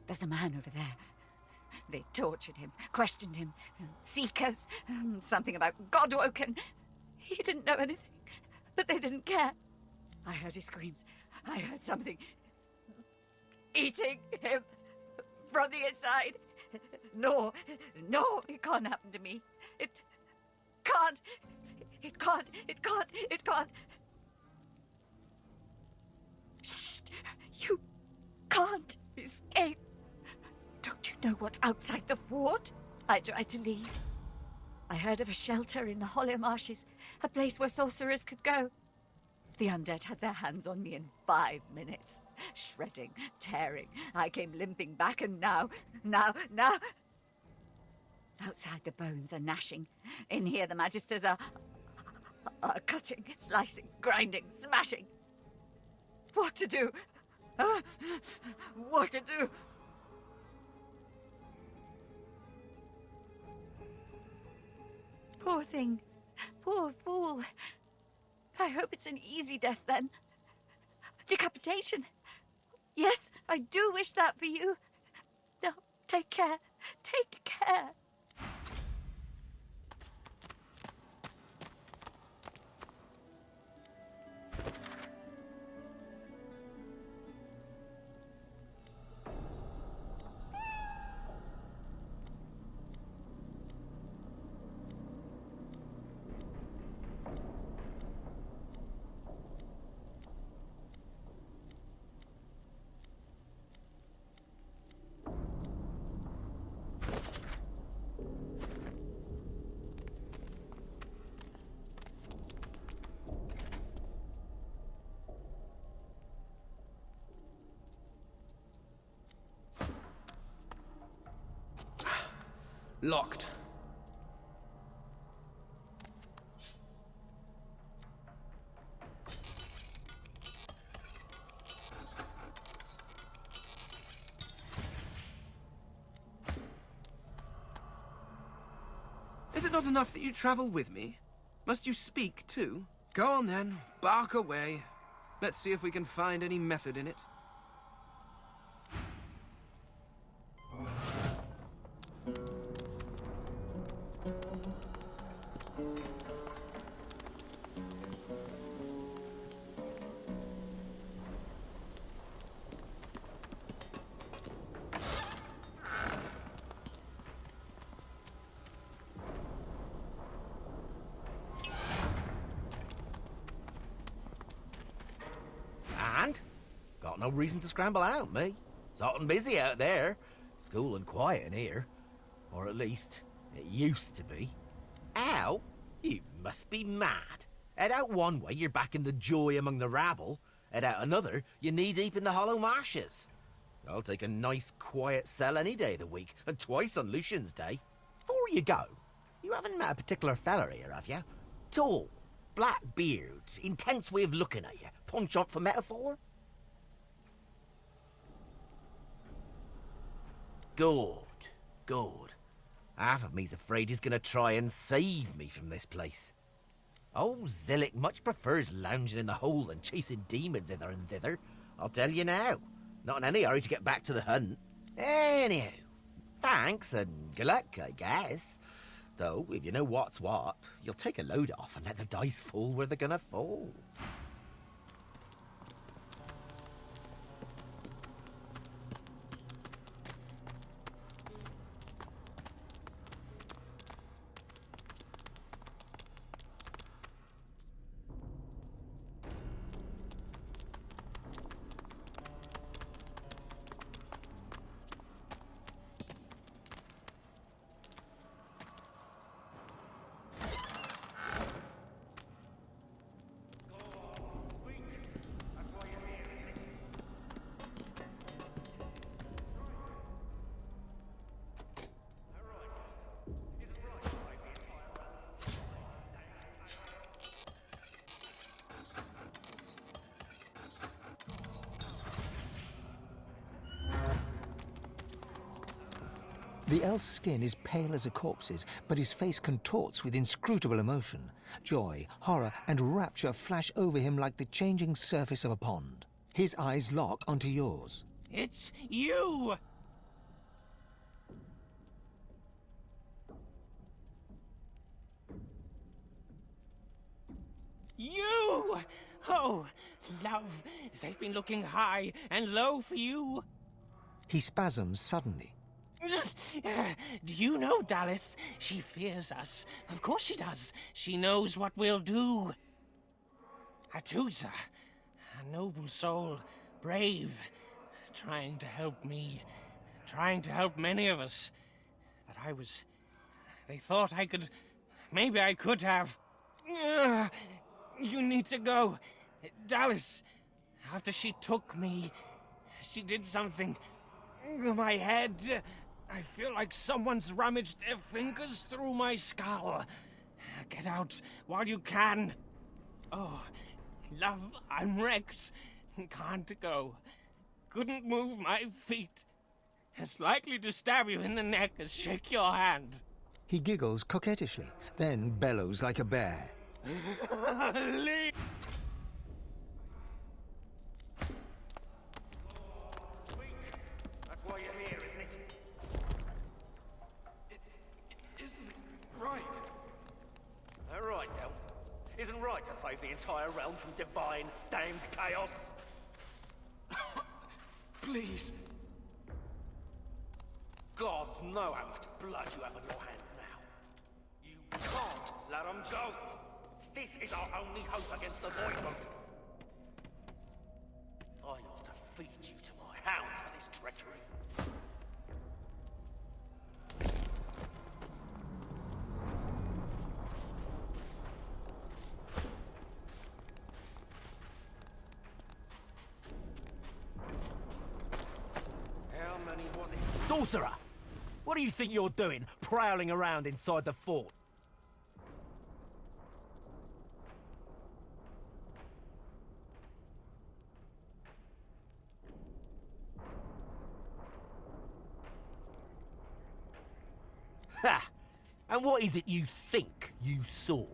There's a man over there. They tortured him, questioned him. Seekers, something about Godwoken. He didn't know anything, but they didn't care. I heard his screams. I heard something eating him from the inside. No, it can't happen to me. It can't. Shh! You can't escape. Don't you know what's outside the fort? I tried to leave. I heard of a shelter in the Hollow Marshes, a place where sorcerers could go. The undead had their hands on me in 5 minutes. Shredding, tearing. I came limping back, and now... Outside, the bones are gnashing. In here, the magisters are cutting, slicing, grinding, smashing. what to do. What to do. Poor thing. Poor fool. I hope it's an easy death then. Decapitation. Yes, I do wish that for you. No, take care. Take care. Locked. Is it not enough that you travel with me? Must you speak too? Go on then, bark away. Let's see if we can find any method in it. And? Got no reason to scramble out, me. It's hot and busy out there. It's cool and quiet in here. Or at least, it used to be. Out? You must be mad. Head out one way, you're back in the joy among the rabble. Head out another, you're knee-deep in the hollow marshes. I'll take a nice, quiet cell any day of the week, and twice on Lucian's Day. Before you go, you haven't met a particular feller here, have you? Tall, black beard, intense way of looking at you. Penchant for metaphor? Good, good. Half of me's afraid he's gonna try and save me from this place. Old Zillick much prefers lounging in the hole than chasing demons hither and thither. I'll tell you now. Not in any hurry to get back to the hunt. Anyhow, thanks and good luck, I guess. Though, if you know what's what, you'll take a load off and let the dice fall where they're gonna fall. The elf's skin is pale as a corpse's, but his face contorts with inscrutable emotion. Joy, horror, and rapture flash over him like the changing surface of a pond. His eyes lock onto yours. It's you! You! Oh, love, they've been looking high and low for you. He spasms suddenly. Do you know, Dallas? She fears us. Of course she does. She knows what we'll do. Atusa, a noble soul, brave, trying to help me, trying to help many of us. But they thought I could, maybe I could have. You need to go. Dallas, after she took me, she did something. My head, I feel like someone's rummaged their fingers through my skull. Get out while you can. Oh, love, I'm wrecked. Can't go. Couldn't move my feet. As likely to stab you in the neck as shake your hand. He giggles coquettishly, then bellows like a bear. Leave. That's why you're here, isn't it? It isn't right. All right, Del. Isn't right to save the entire realm from divine, damned chaos. Please. Gods know how much blood you have on your hands now. You can't let them go. This is our only hope against the Voidwoken. I ought to feed you to my hounds for this treachery. How many was it? Sorcerer! What do you think you're doing, prowling around inside the fort? Ha! And what is it you think you saw?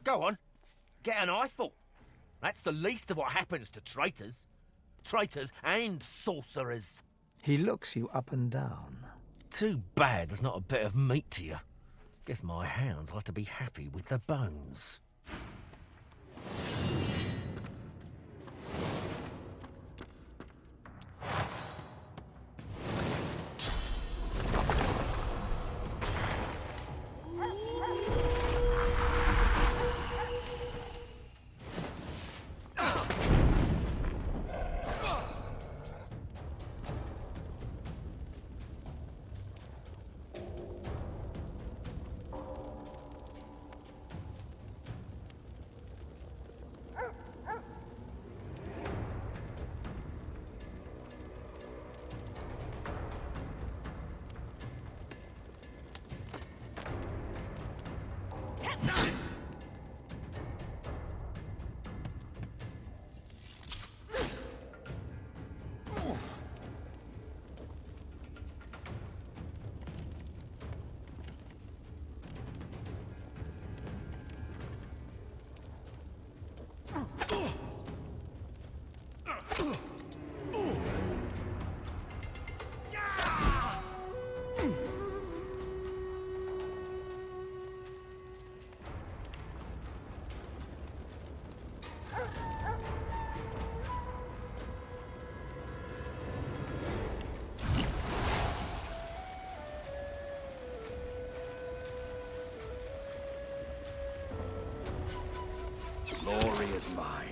Go on, get an eyeful. That's the least of what happens to traitors. Traitors and sorcerers. He looks you up and down. Too bad there's not a bit of meat to you. Guess my hounds will have to be happy with the bones. Glory is mine.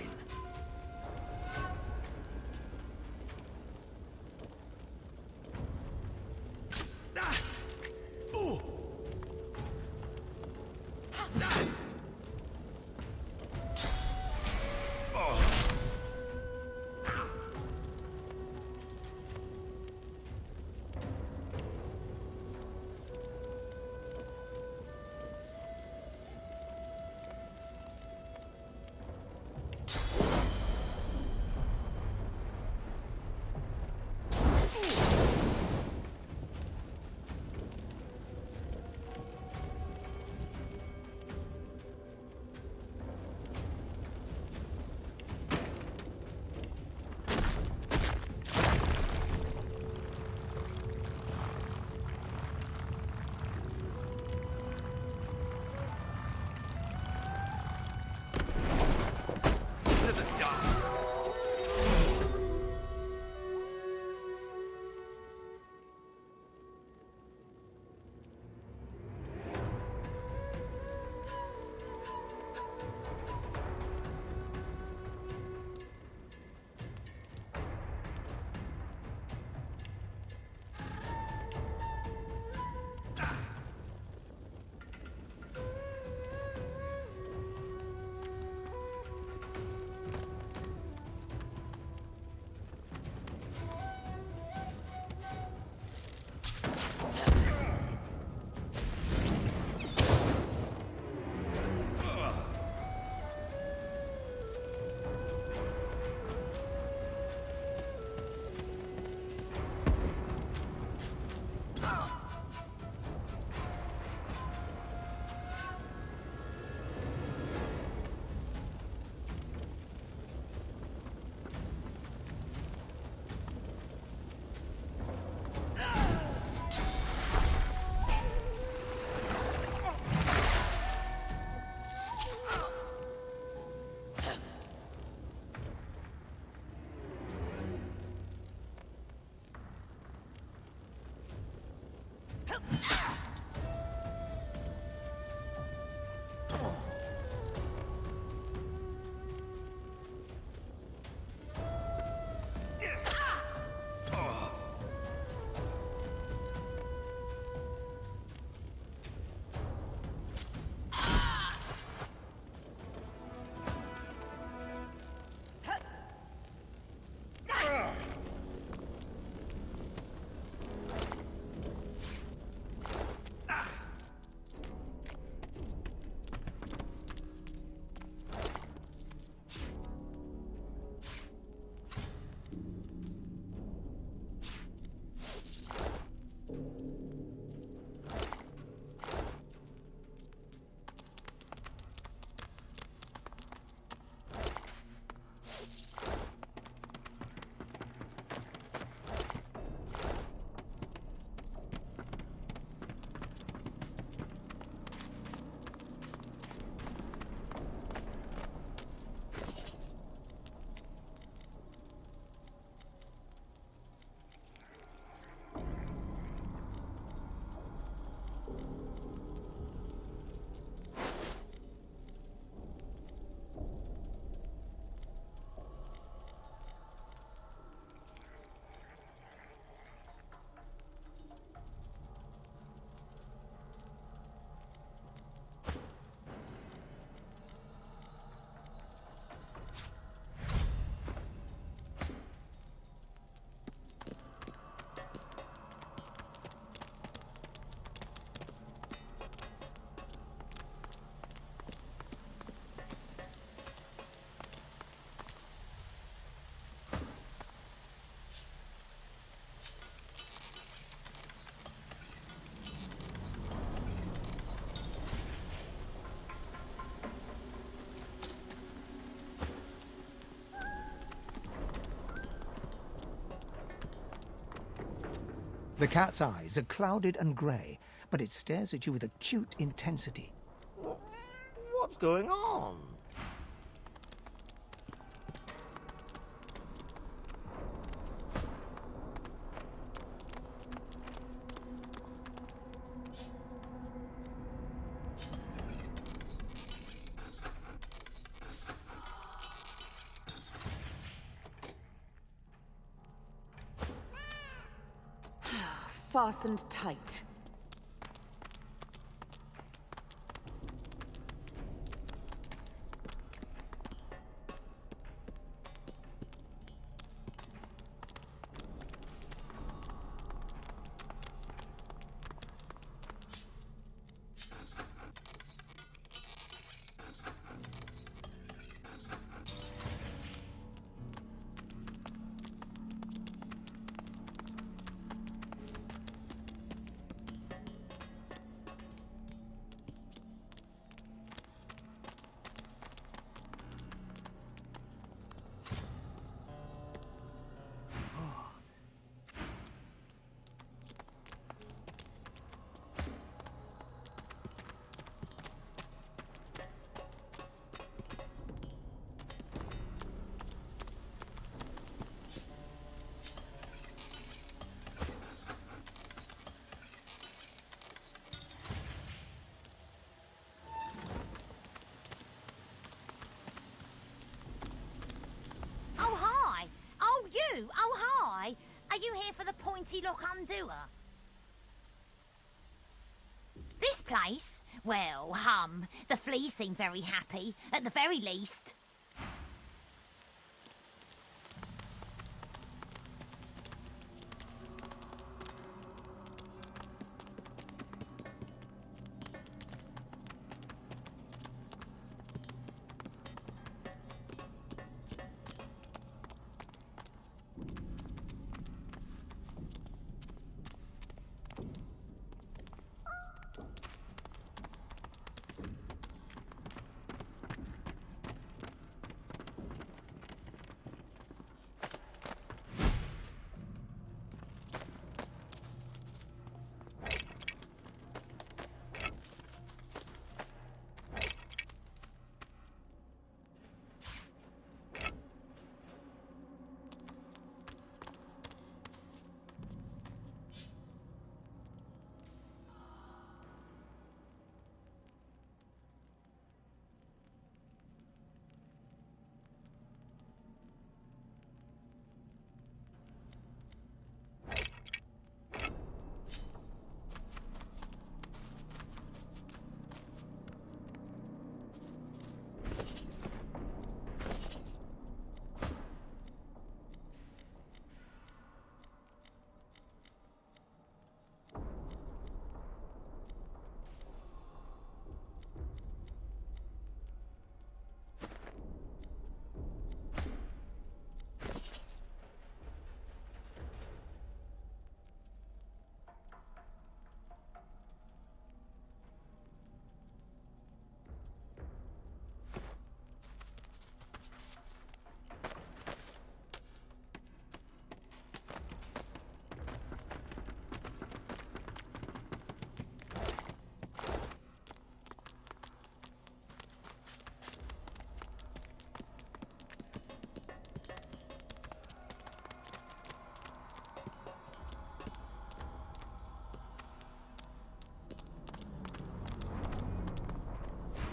The cat's eyes are clouded and grey, but it stares at you with acute intensity. What's going on? Fastened tight. Oh, hi! Oh, you! Oh, hi! Are you here for the pointy lock undoer? This place? Well, the fleas seem very happy, at the very least.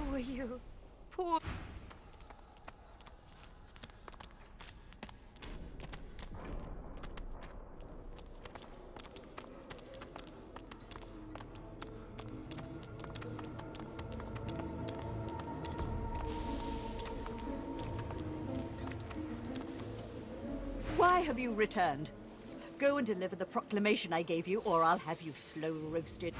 Poor you. Poor... Why have you returned? Go and deliver the proclamation I gave you, or I'll have you slow roasted.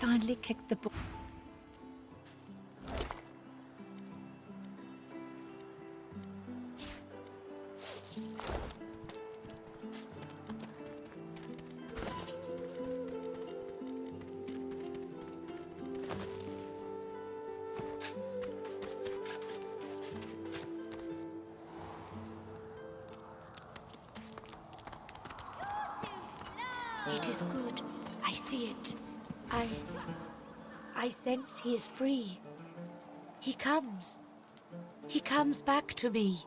finally kicked the bucket. It is good. I see it. I sense he is free. He comes. He comes back to me.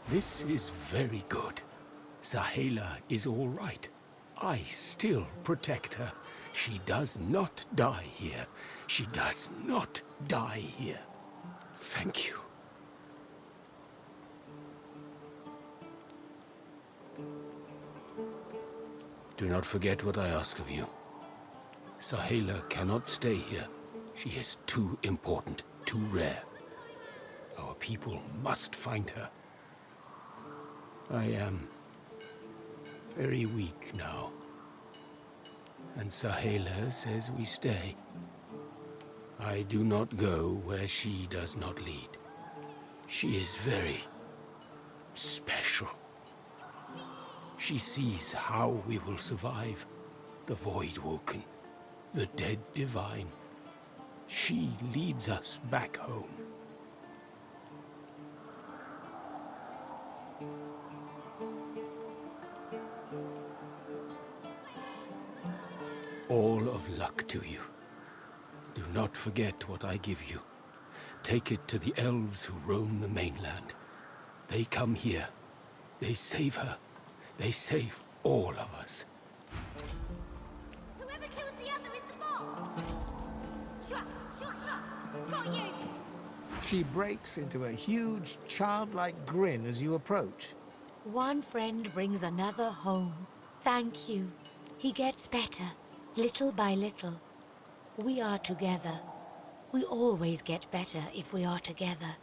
This is very good. Sahela is all right. I still protect her. She does not die here. She does not die here. Thank you. Do not forget what I ask of you. Sahela cannot stay here. She is too important, too rare. Our people must find her. I am very weak now. And Sahela says we stay. I do not go where she does not lead. She is very special. She sees how we will survive. The Void Woken, the dead divine. She leads us back home. All of luck to you. Do not forget what I give you. Take it to the elves who roam the mainland. They come here. They save her. They save all of us. Whoever kills the other is the boss! Shua! Got you! She breaks into a huge, childlike grin as you approach. One friend brings another home. Thank you. He gets better, little by little. We are together. We always get better if we are together.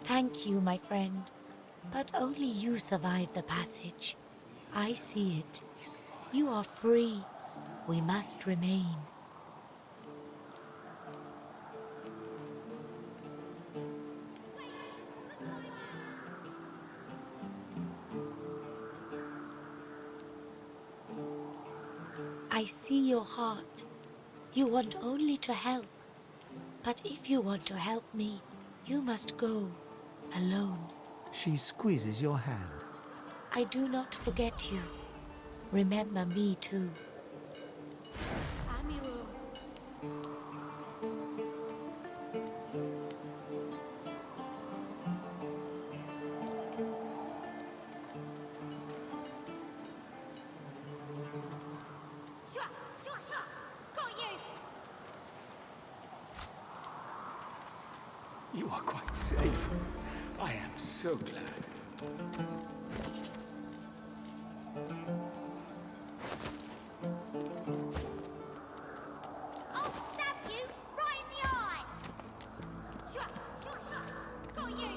Thank you, my friend. But only you survive the passage. I see it. You are free. We must remain. I see your heart. You want only to help. But if you want to help me, you must go alone. She squeezes your hand. I do not forget you. Remember me too. Amiro. Shua! Got you! You are quite safe. I am so glad. I'll stab you right in the eye! Shua! Got you!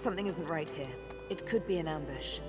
Something isn't right here. It could be an ambush.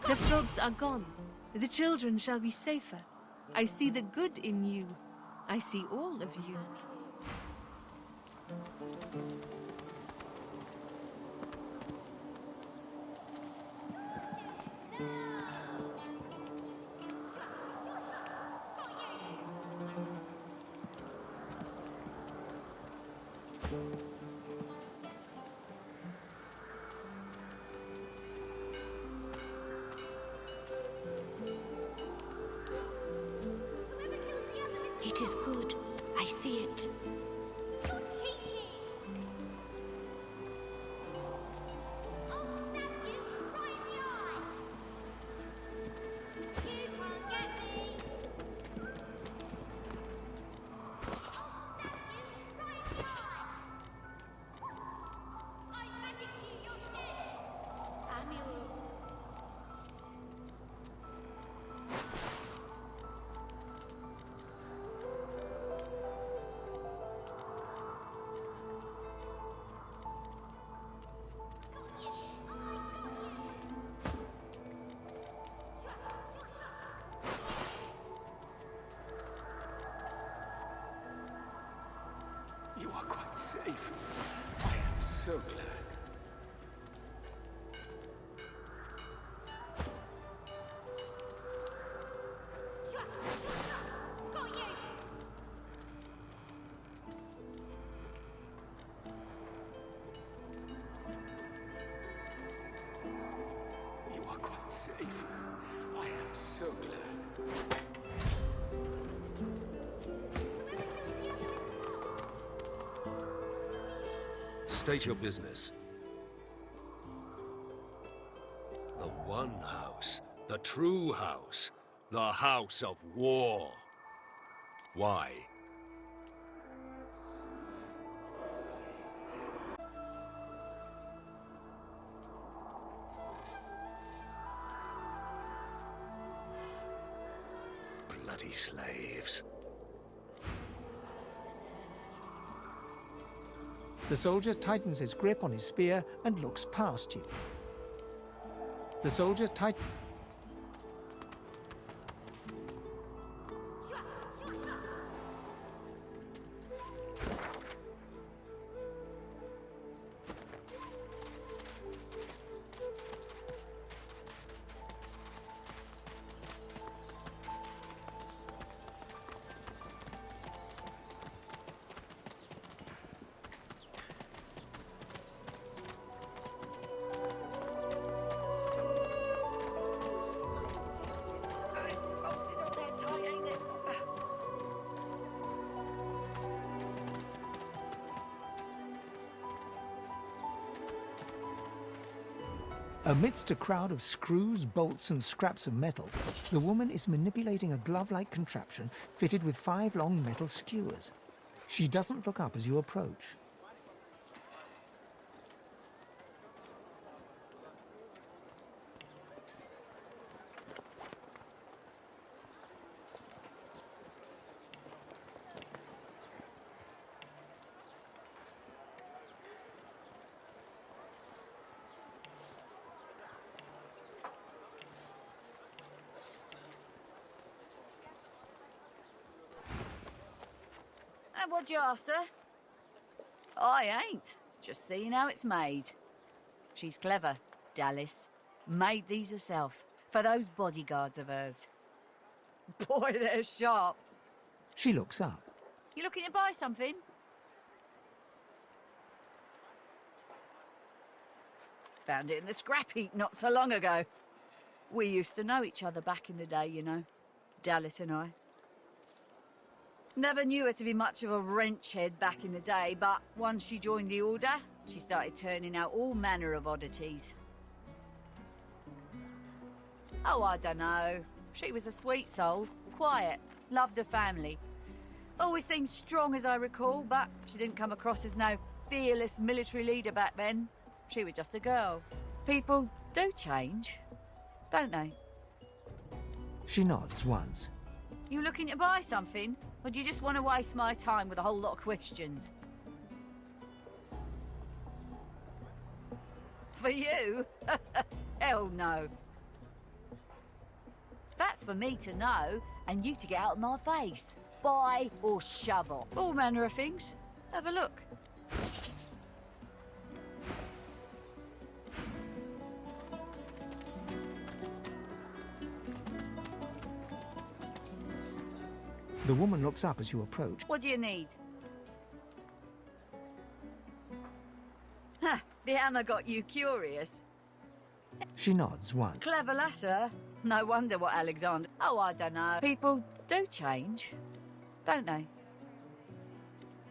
The frogs are gone. The children shall be safer. I see the good in you. I see all of you. It is good. I see it. You are quite safe. I am so glad. You are quite safe. I am so glad. State your business. The one house, the true house, the house of war. Why? Bloody slaves. The soldier tightens his grip on his spear and looks past you. The soldier tightens... Amidst a crowd of screws, bolts, and scraps of metal, the woman is manipulating a glove-like contraption fitted with 5 long metal skewers. She doesn't look up as you approach. And what you after? I ain't. Just seeing how it's made. She's clever, Dallas. Made these herself, for those bodyguards of hers. Boy, they're sharp. She looks up. You looking to buy something? Found it in the scrap heap not so long ago. We used to know each other back in the day, you know. Dallas and I. Never knew her to be much of a wrench head back in the day, but once she joined the Order, she started turning out all manner of oddities. Oh, I don't know. She was a sweet soul, quiet, loved her family. Always seemed strong as I recall, but she didn't come across as no fearless military leader back then. She was just a girl. People do change, don't they? She nods once. You looking to buy something? Or do you just want to waste my time with a whole lot of questions? For you? Hell no. That's for me to know, and you to get out of my face. Buy or shovel. All manner of things. Have a look. The woman looks up as you approach. What do you need? Ha! The hammer got you curious. She nods once. Clever lasser. No wonder what Alexander... Oh, I don't know. People do change, don't they?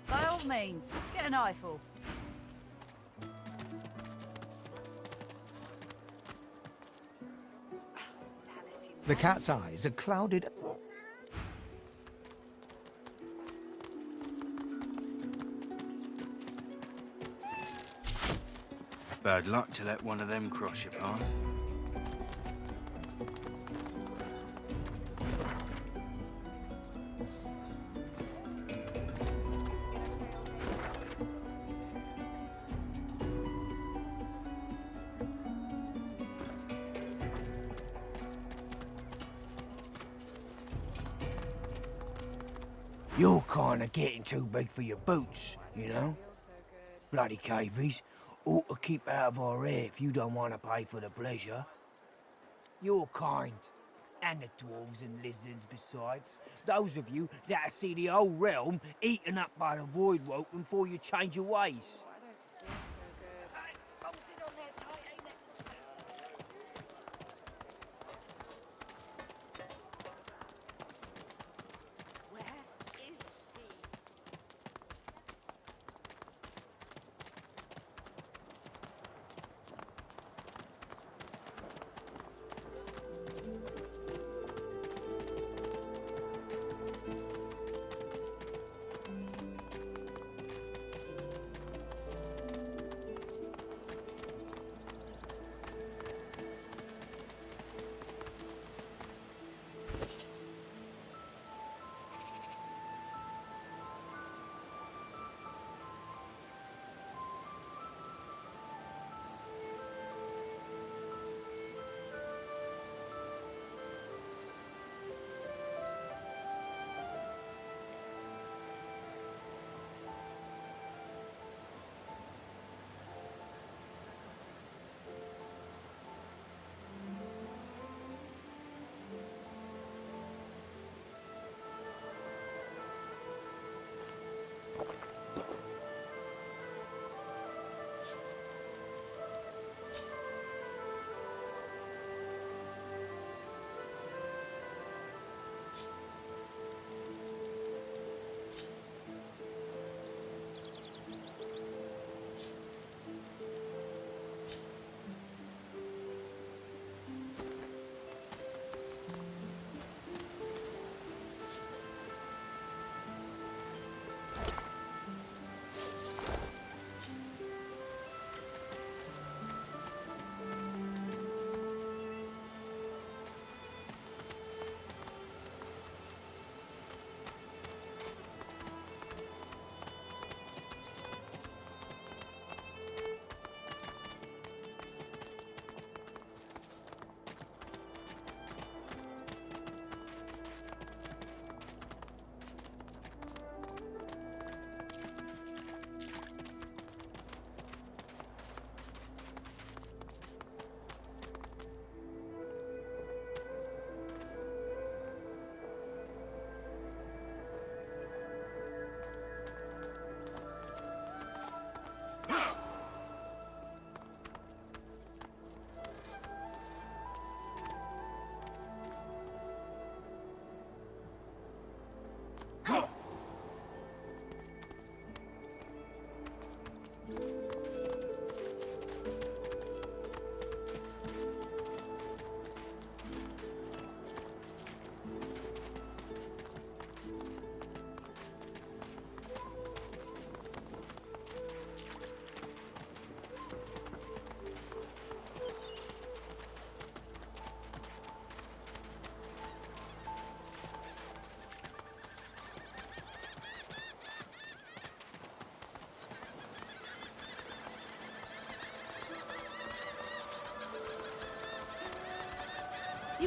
By all means, get an eyeful. The cat's eyes are clouded. Bad luck to let one of them cross your path. You're kinda getting too big for your boots, you know? Bloody cavies. Ought to keep out of our hair if you don't want to pay for the pleasure. You're kind. And the dwarves and lizards besides. Those of you that see the whole realm eaten up by the void woke before you change your ways.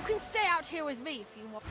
You can stay out here with me if you want.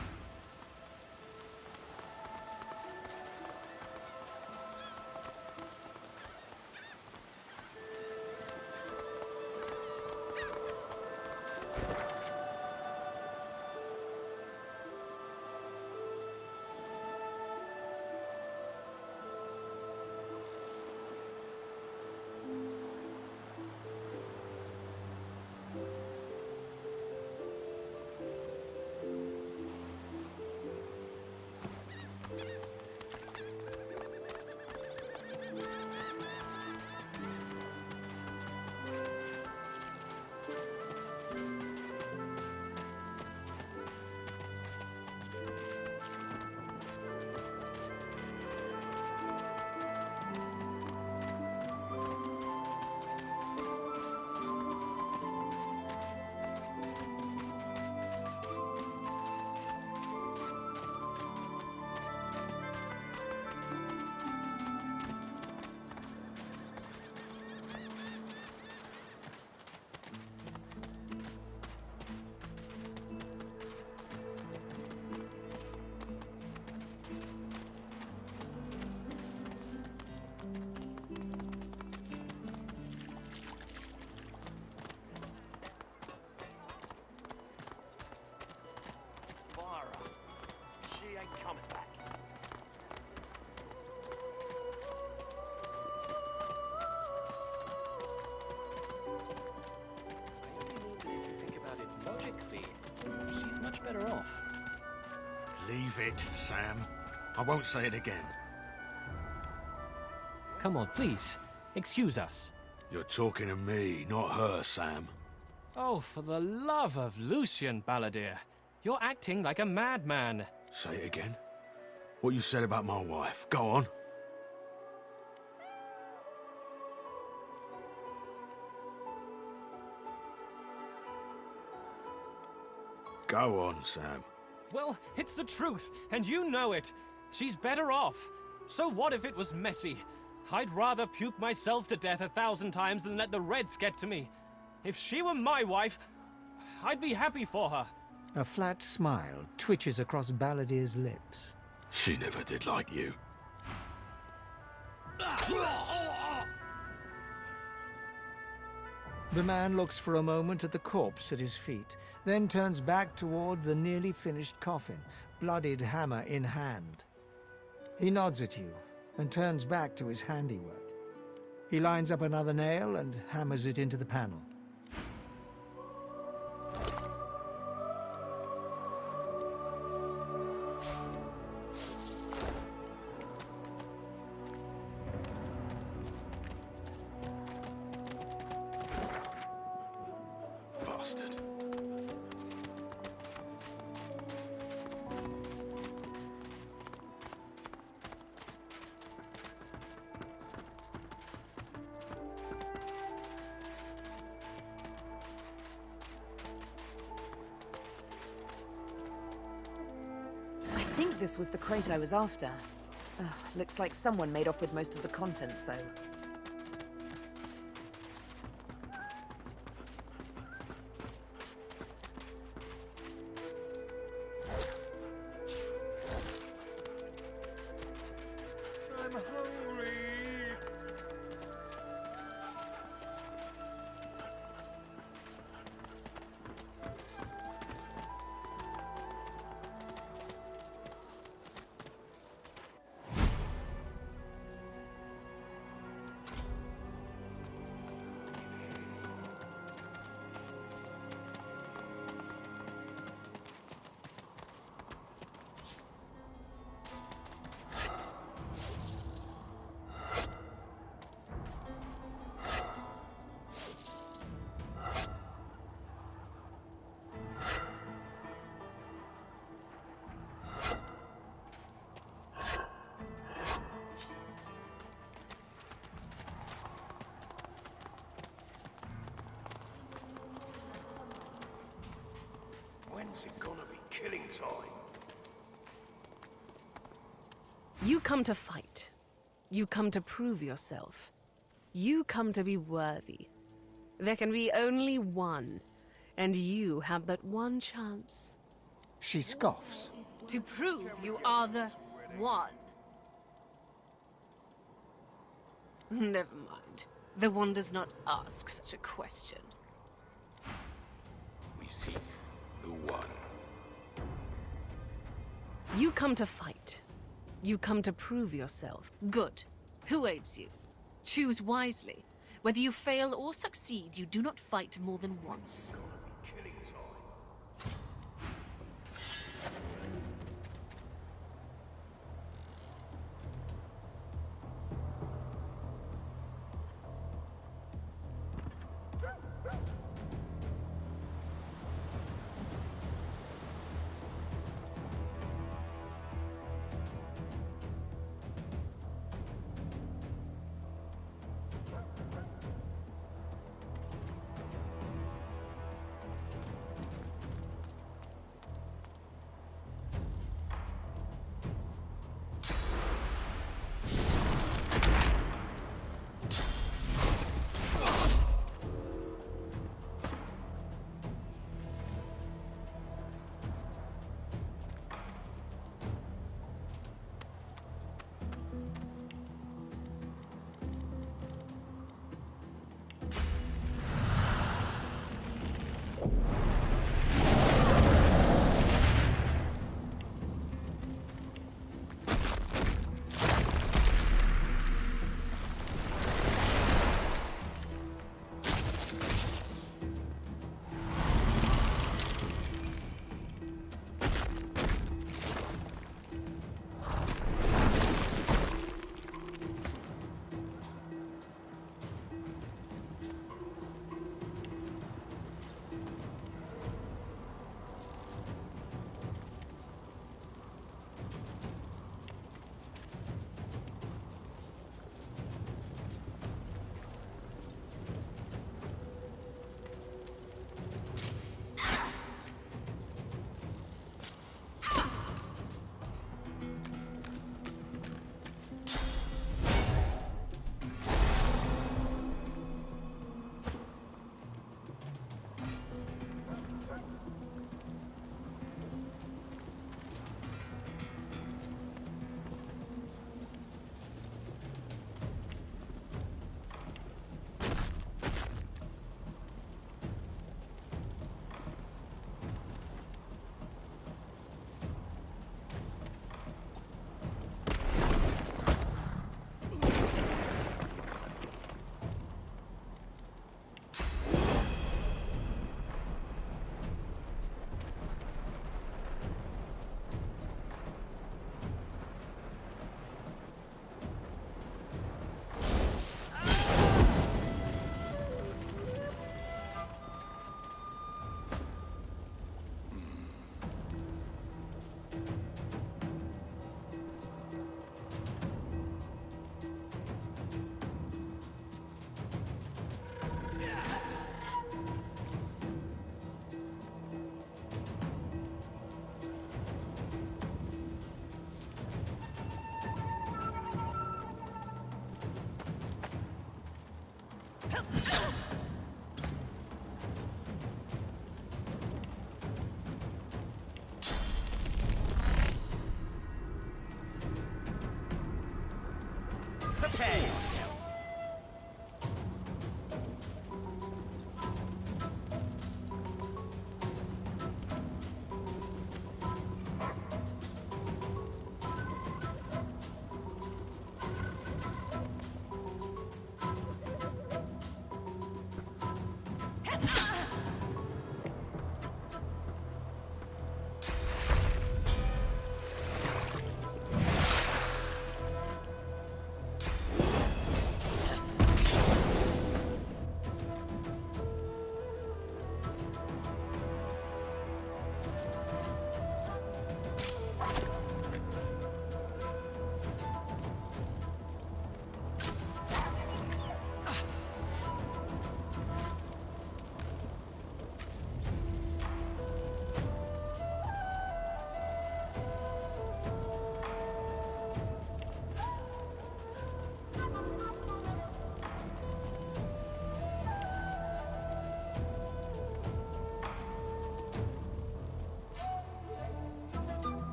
She ain't coming back. If you think about it logically, she's much better off. Leave it, Sam. I won't say it again. Come on, please. Excuse us. You're talking to me, not her, Sam. Oh, for the love of Lucian, Balladeer. You're acting like a madman. Say it again. What you said about my wife. Go on. Go on, Sam. Well, it's the truth, and you know it. She's better off. So what if it was messy? I'd rather puke myself to death 1,000 times than let the Reds get to me. If she were my wife, I'd be happy for her. A flat smile twitches across Balladeer's lips. She never did like you. The man looks for a moment at the corpse at his feet, then turns back toward the nearly finished coffin, bloodied hammer in hand. He nods at you and turns back to his handiwork. He lines up another nail and hammers it into the panel. Bastard. I think this was the crate I was after. Ugh, looks like someone made off with most of the contents, though. I'm hungry. When's it gonna be killing time? You come to fight. You come to prove yourself. You come to be worthy. There can be only one, And you have but one chance. She scoffs. To prove you are the one. Never mind. The one does not ask such a question. We seek the one. You come to fight. You come to prove yourself. Good. Who aids you? Choose wisely. Whether you fail or succeed, you do not fight more than once.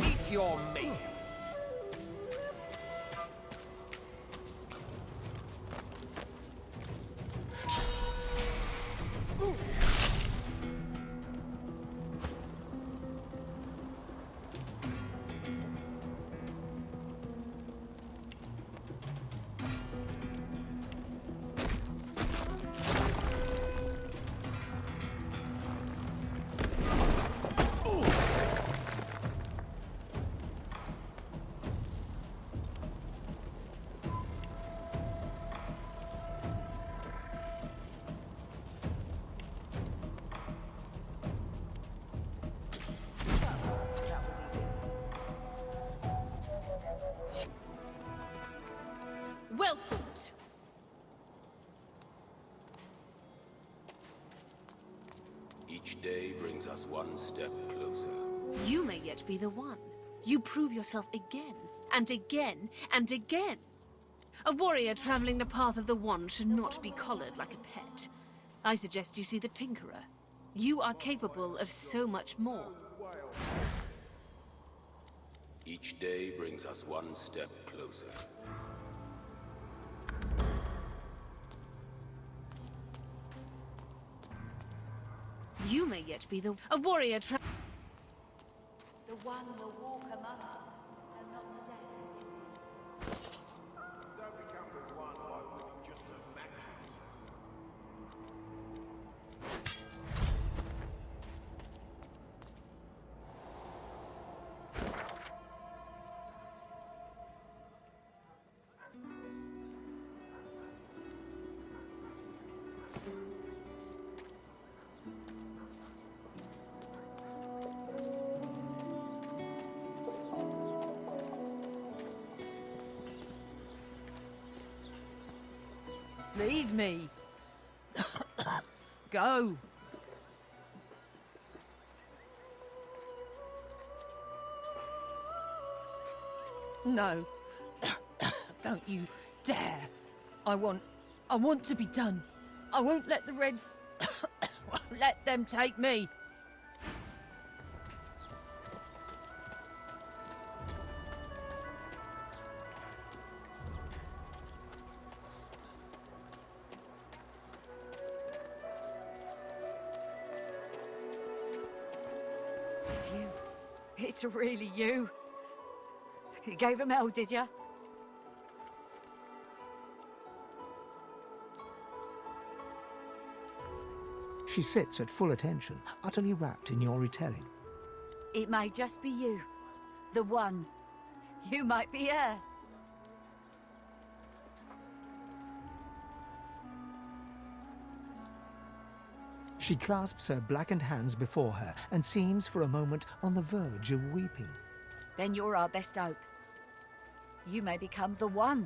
Eat your meat! Well fought. Each day brings us one step closer. You may yet be the one. You prove yourself again, and again, and again. A warrior traveling the path of the wand should not be collared like a pet. I suggest you see the Tinkerer. You are capable of so much more. Each day brings us one step closer. You may yet be a warrior The one will walk among us, and not today. Don't become the one by winning just the matches. Leave me. Go. No. Don't you dare. I want to be done. I won't let the Reds won't let them take me. It's you. It's really you. You gave him hell, did you? She sits at full attention, utterly wrapped in your retelling. It may just be you. The one. You might be her. She clasps her blackened hands before her and seems for a moment on the verge of weeping. Then you're our best hope. You may become the one.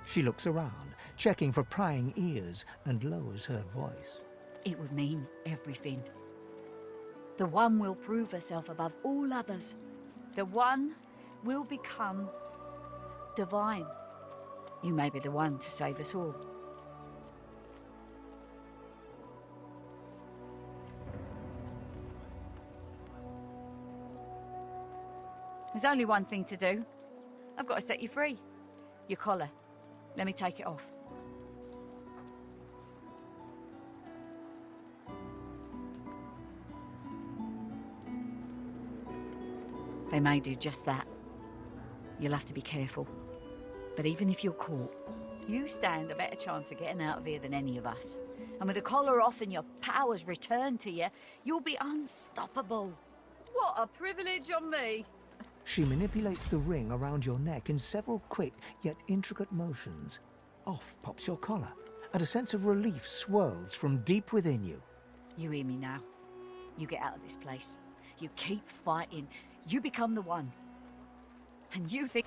She looks around, checking for prying ears, and lowers her voice. It would mean everything. The one will prove herself above all others. The one will become divine. You may be the one to save us all. There's only one thing to do. I've got to set you free. Your collar. Let me take it off. They may do just that. You'll have to be careful. But even if you're caught, you stand a better chance of getting out of here than any of us. And with the collar off and your powers returned to you, you'll be unstoppable. What a privilege on me! She manipulates the ring around your neck in several quick yet intricate motions. Off pops your collar, and a sense of relief swirls from deep within you. You hear me now? You get out of this place. You keep fighting. You become the one. And you think...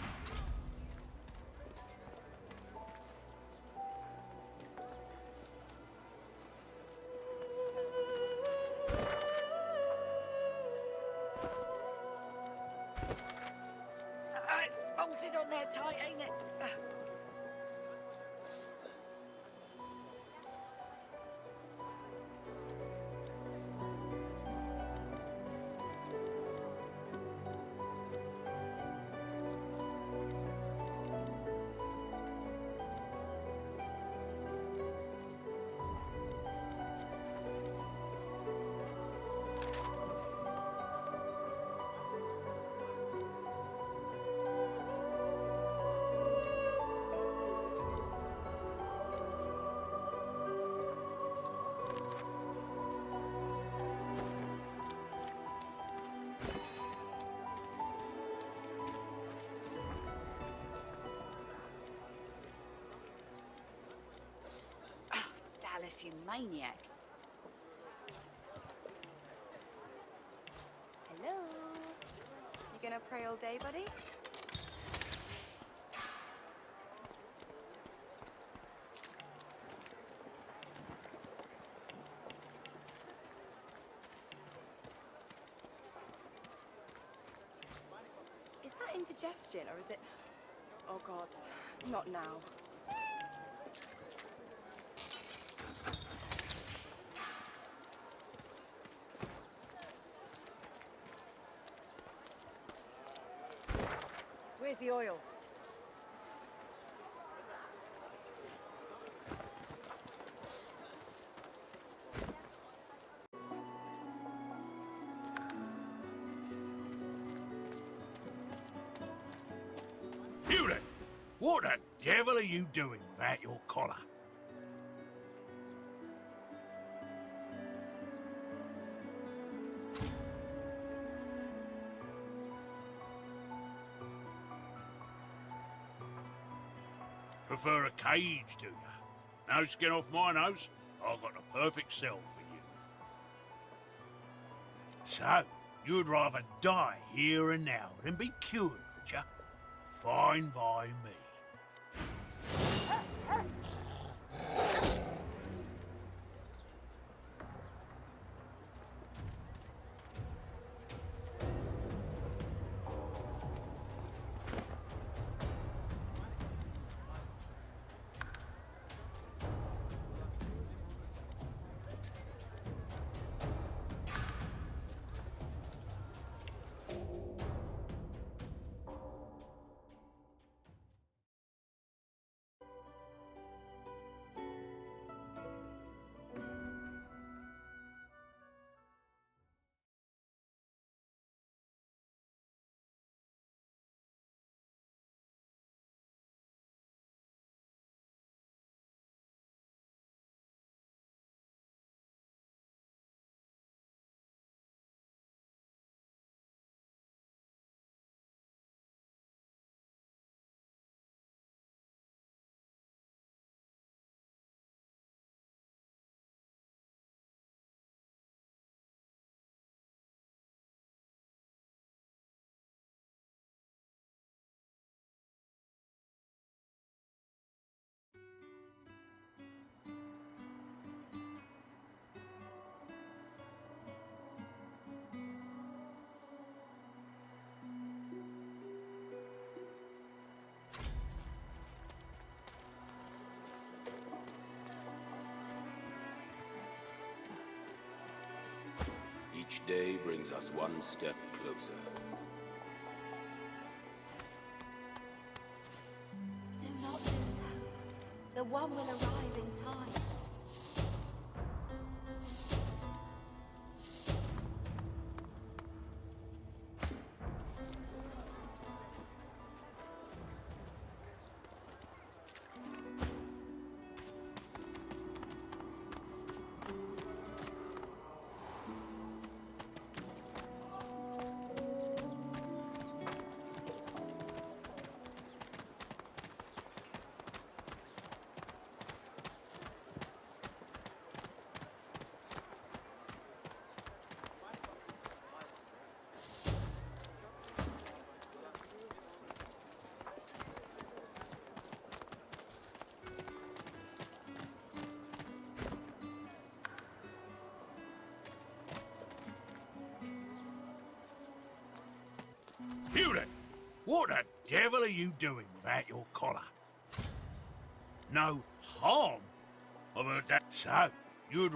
Curse you, maniac. Hello? You gonna pray all day, buddy? Is that indigestion, or is it... Oh, God. Not now. Where's the oil? Beauty! What the devil are you doing without your collar? Prefer a cage, do you? No skin off my nose? I've got the perfect cell for you. So, you'd rather die here and now than be cured, would you? Fine by me. Each day brings us one step closer. Do not do so. The one will arrive in time. Beauty! What the devil are you doing without your collar? No harm? I've heard that. So, you'd...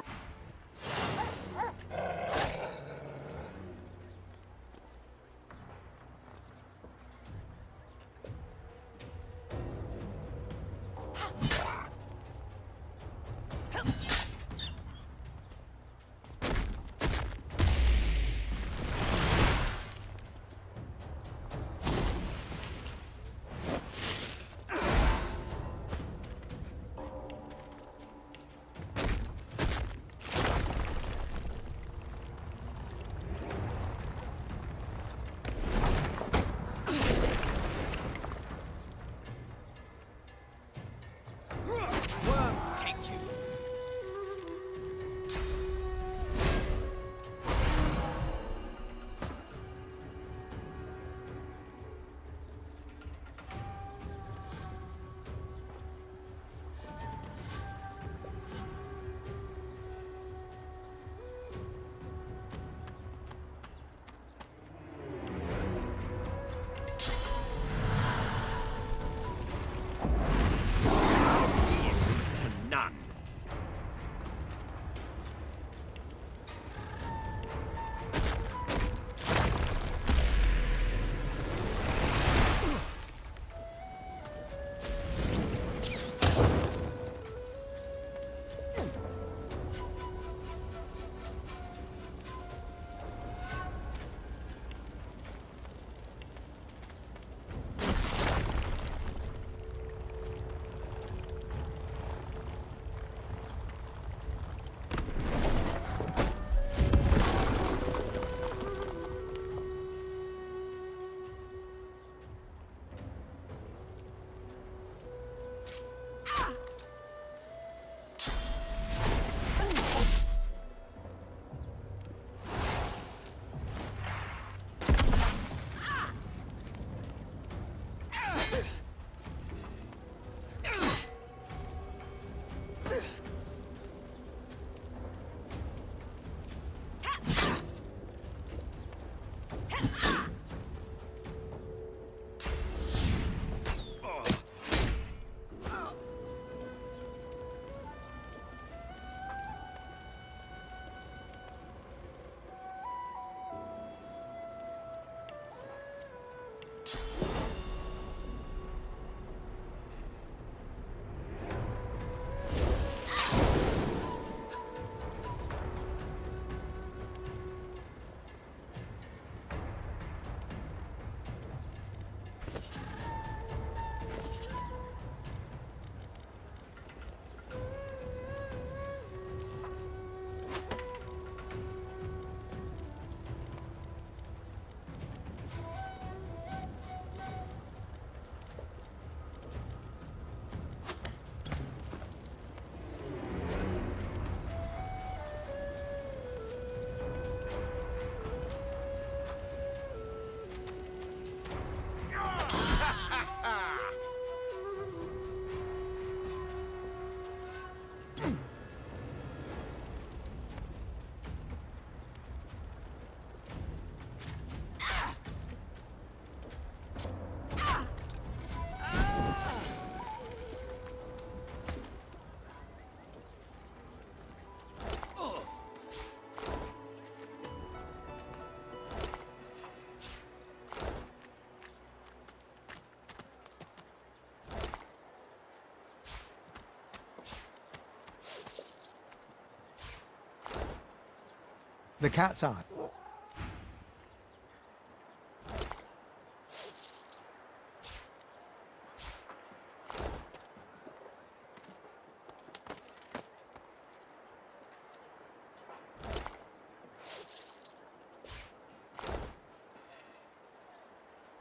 The cat's eye.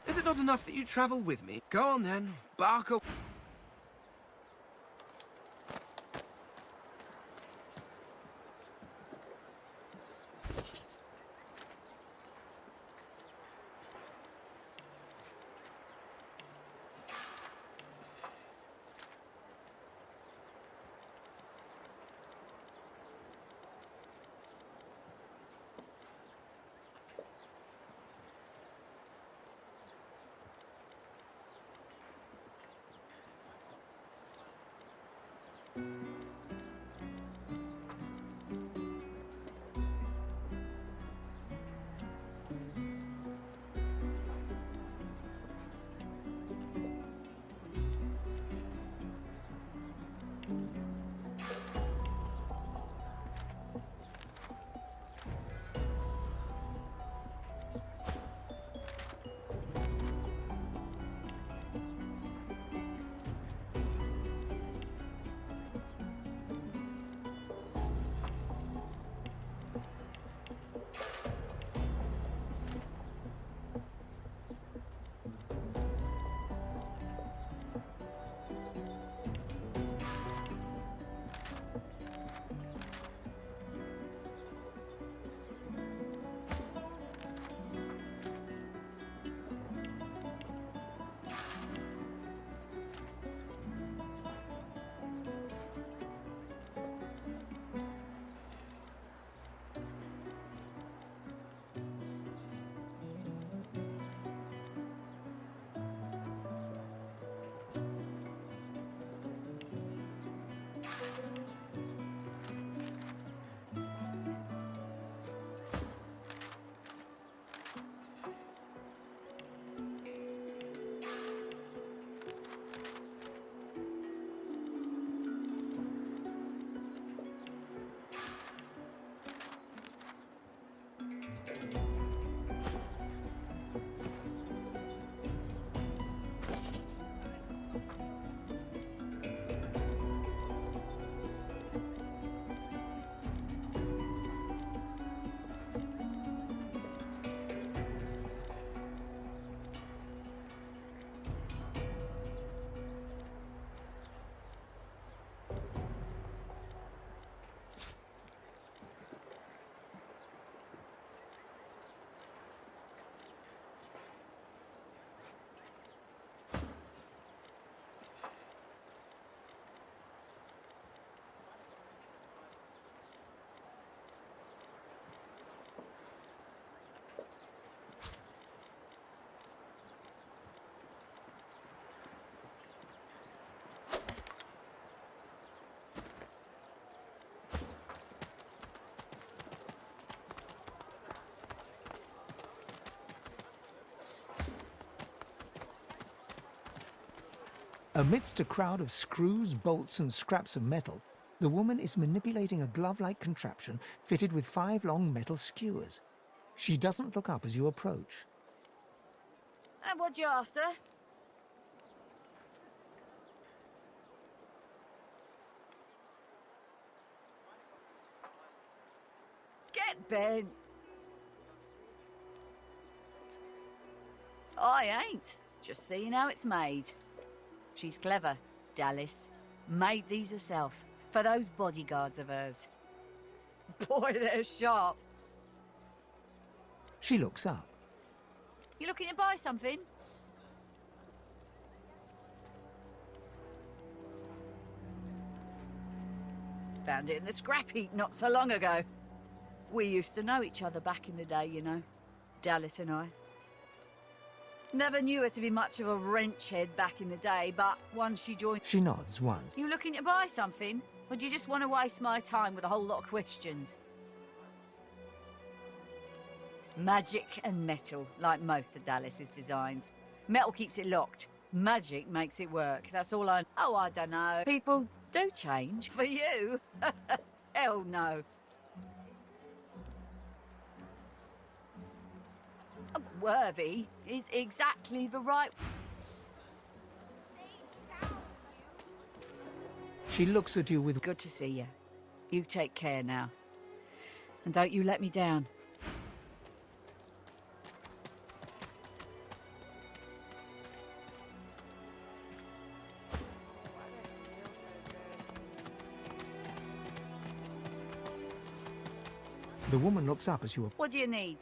Is it not enough that you travel with me? Go on then, bark up. Amidst a crowd of screws, bolts, and scraps of metal, the woman is manipulating a glove-like contraption fitted with 5 long metal skewers. She doesn't look up as you approach. And what you after? Get bent. I ain't. Just seeing how it's made. She's clever, Dallas. Made these herself, for those bodyguards of hers. Boy, they're sharp. She looks up. You looking to buy something? Found it in the scrap heap not so long ago. We used to know each other back in the day, you know. Dallas and I. Never knew her to be much of a wrench head back in the day, but once she joined... She nods once. You looking to buy something? Or do you just want to waste my time with a whole lot of questions? Magic and metal, like most of Dallas's designs. Metal keeps it locked. Magic makes it work. That's all I... Oh, I don't know. People do change. For you? Hell no. Worthy is exactly the right... She looks at you with... Good to see you. You take care now. And don't you let me down. The woman looks up as you... What do you need?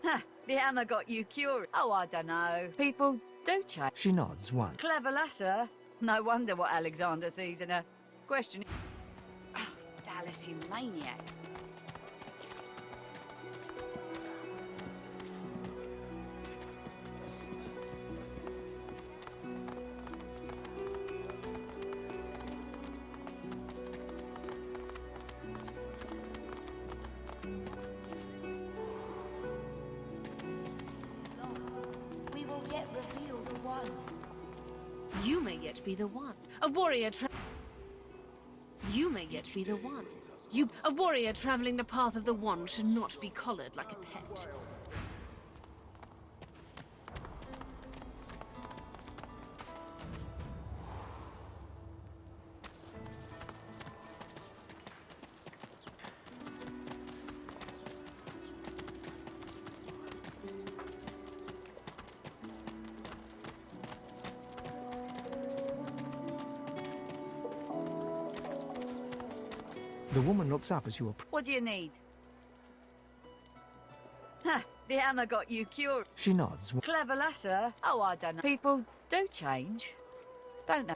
Huh, the hammer got you cured. Oh, I don't know. People do change. She nods once. Clever lasser. No wonder what Alexander sees in her. Question... Oh, Dallas, you maniac. You may yet be the one. A warrior You may yet be the one. A warrior traveling the path of the wand should not be collared like a pet. The woman looks up as you approach. What do you need? Huh, the hammer got you cured. She nods. Clever lasser. Oh, I don't know. People do change, don't they?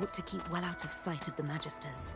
Ought to keep well out of sight of the Magisters.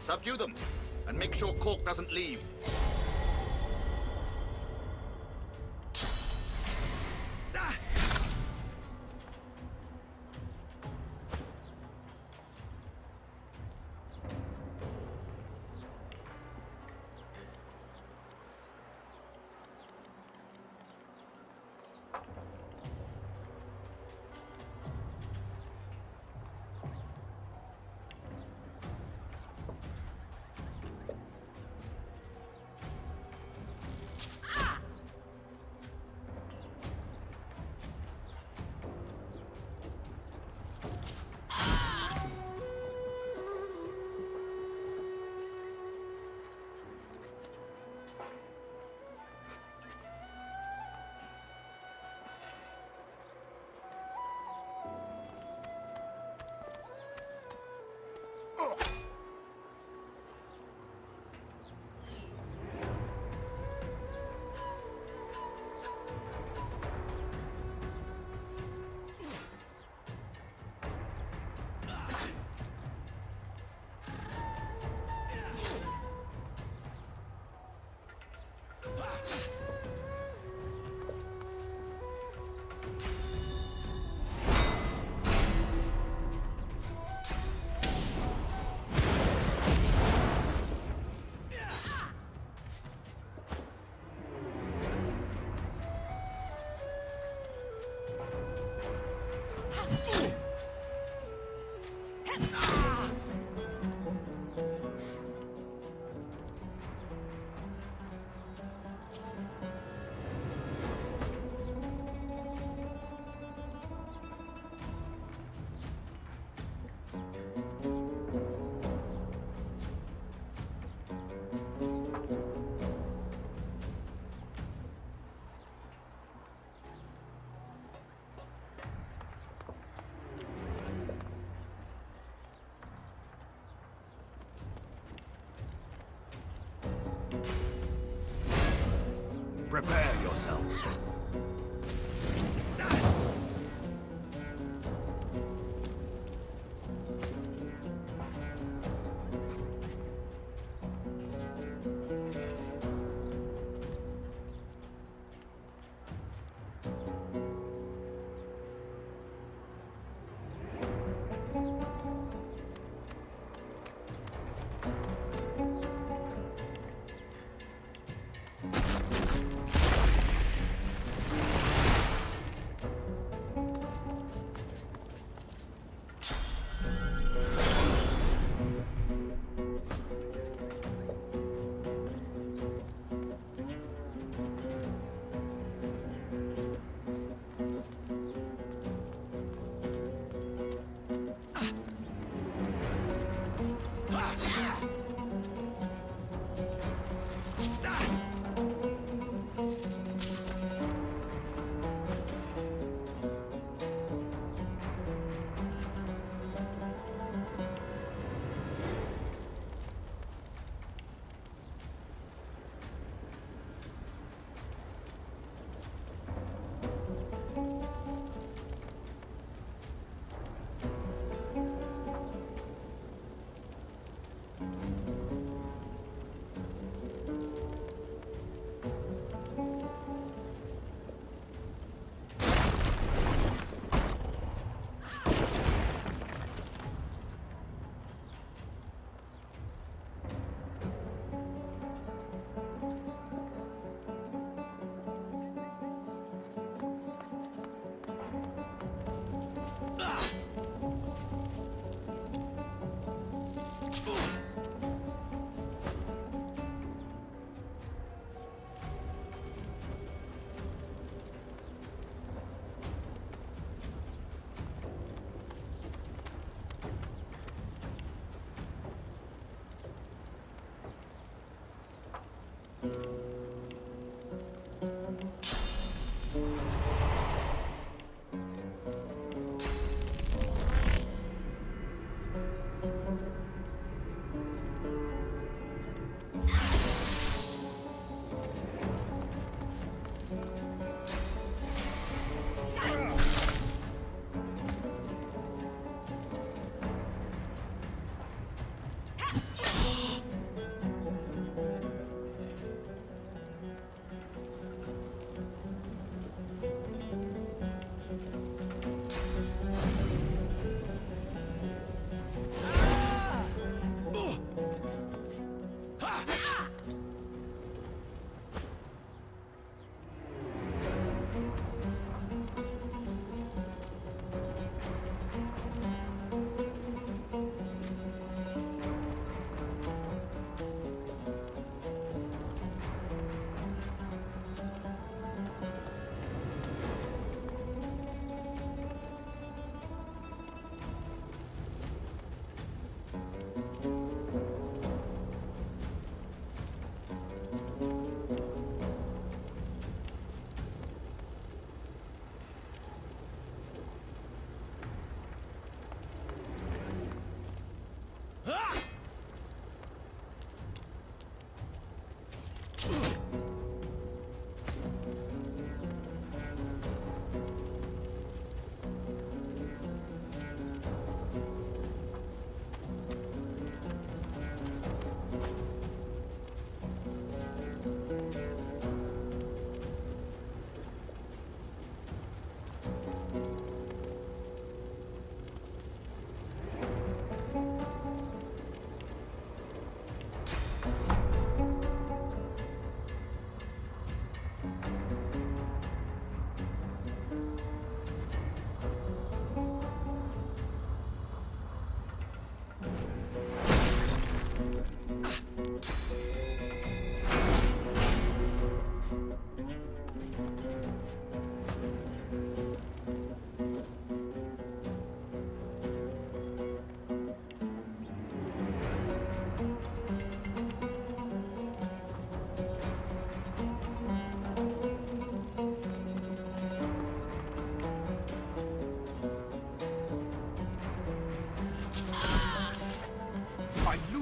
Subdue them, and make sure Cork doesn't leave. Prepare yourself.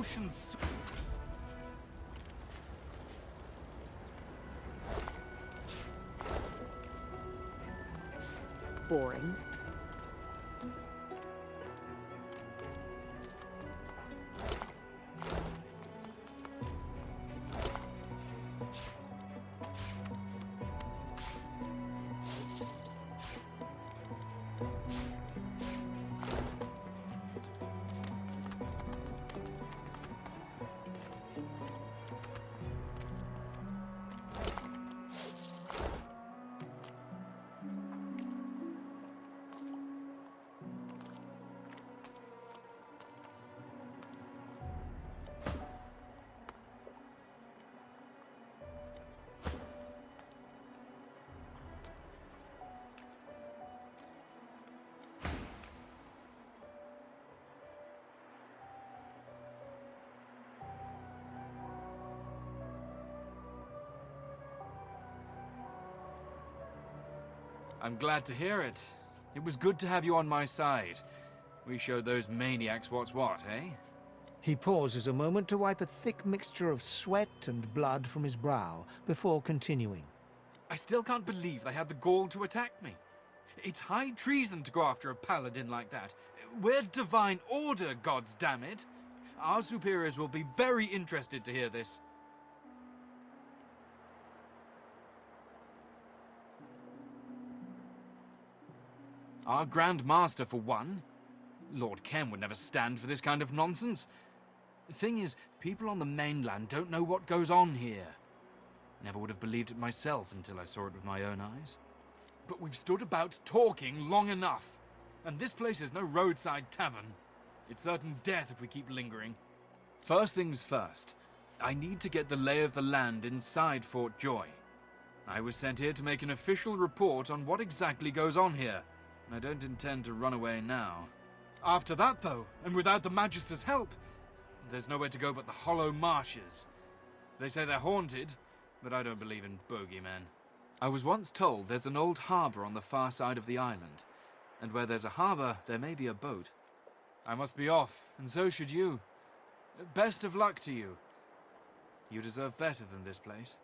Lucian's... Boring. I'm glad to hear it. It was good to have you on my side. We showed those maniacs what's what, eh? He pauses a moment to wipe a thick mixture of sweat and blood from his brow before continuing. I still can't believe they had the gall to attack me. It's high treason to go after a paladin like that. We're divine order, gods damn it. Our superiors will be very interested to hear this. Our Grand Master, for one. Lord Ken would never stand for this kind of nonsense. The thing is, people on the mainland don't know what goes on here. Never would have believed it myself until I saw it with my own eyes. But we've stood about talking long enough. And this place is no roadside tavern. It's certain death if we keep lingering. First things first, I need to get the lay of the land inside Fort Joy. I was sent here to make an official report on what exactly goes on here, and I don't intend to run away now. After that, though, and without the Magister's help, there's nowhere to go but the Hollow Marshes. They say they're haunted, but I don't believe in bogeymen. I was once told there's an old harbour on the far side of the island, and where there's a harbour, there may be a boat. I must be off, and so should you. Best of luck to you. You deserve better than this place.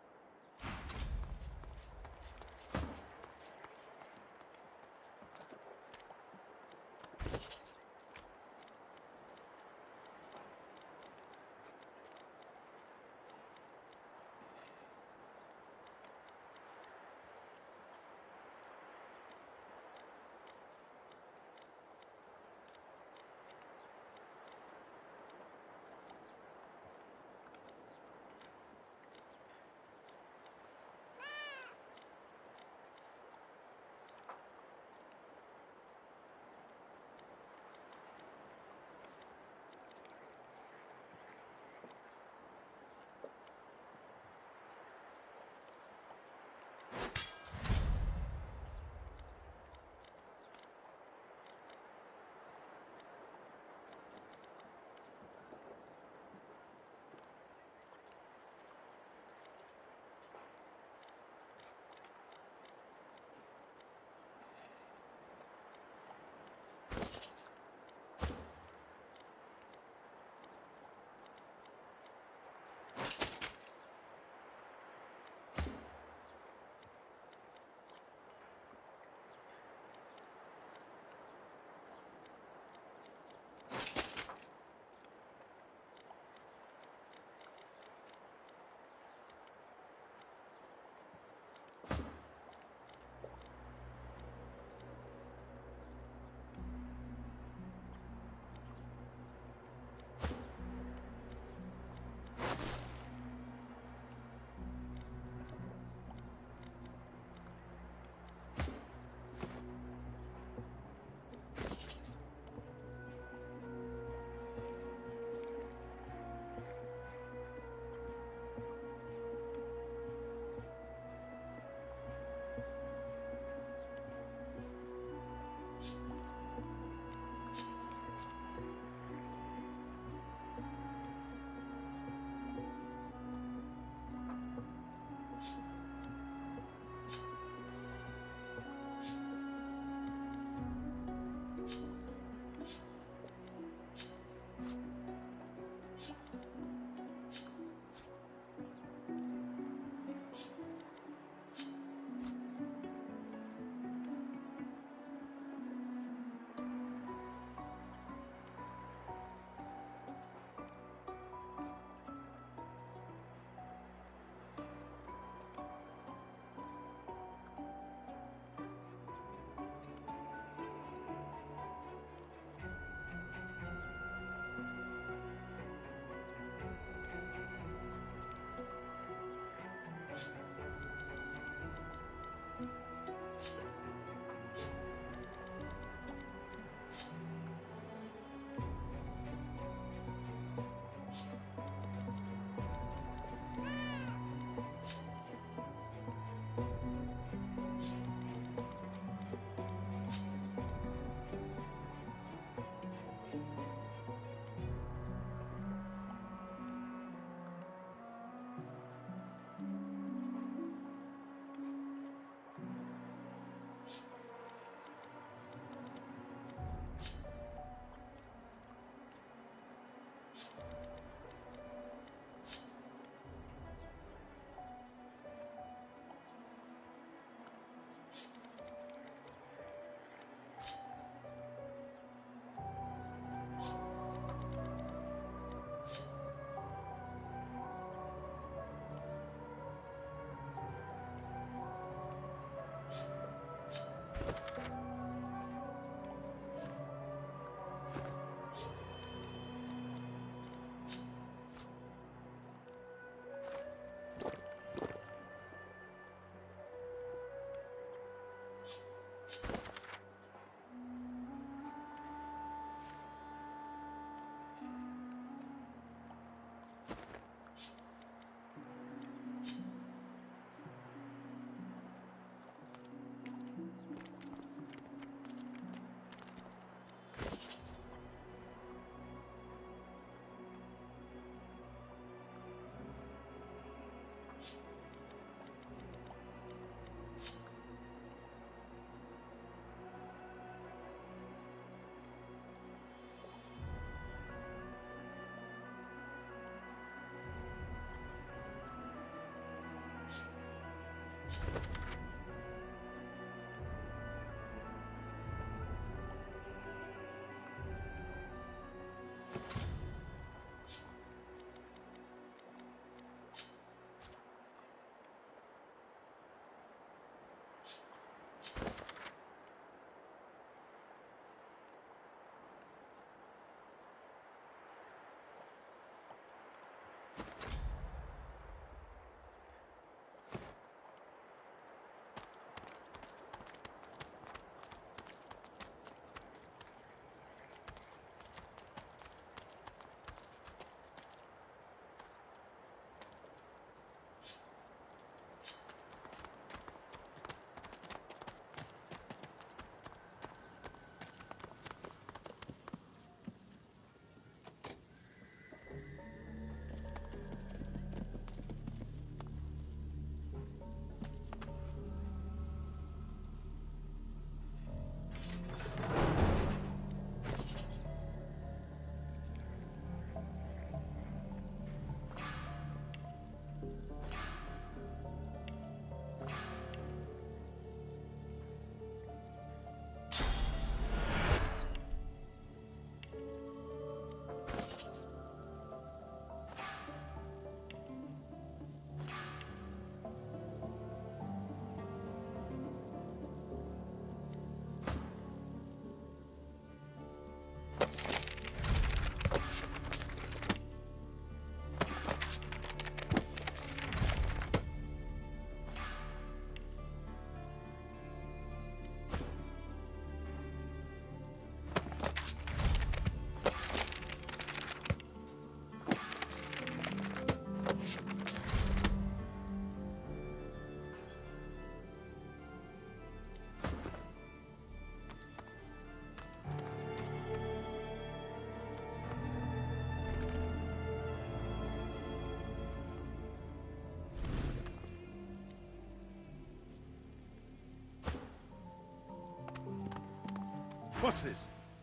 What's this?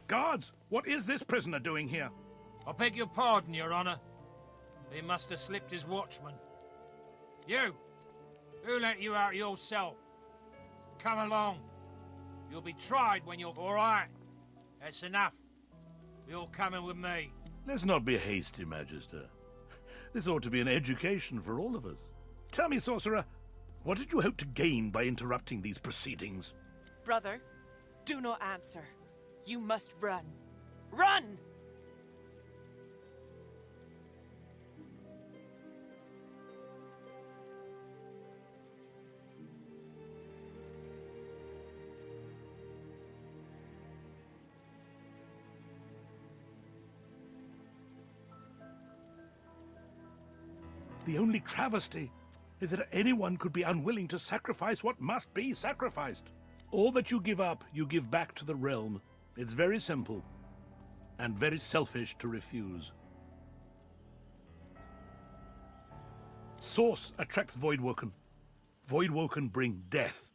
Guards, what is this prisoner doing here? I beg your pardon, Your Honor. He must have slipped his watchman. You! Who let you out of your cell? Come along. You'll be tried when you're all right. That's enough. You're coming with me. Let's not be hasty, Magister. This ought to be an education for all of us. Tell me, sorcerer, what did you hope to gain by interrupting these proceedings? Brother, do not answer. You must run. Run! The only travesty is that anyone could be unwilling to sacrifice what must be sacrificed. All that you give up, you give back to the realm. It's very simple, and very selfish to refuse. Source attracts Voidwoken. Voidwoken bring death.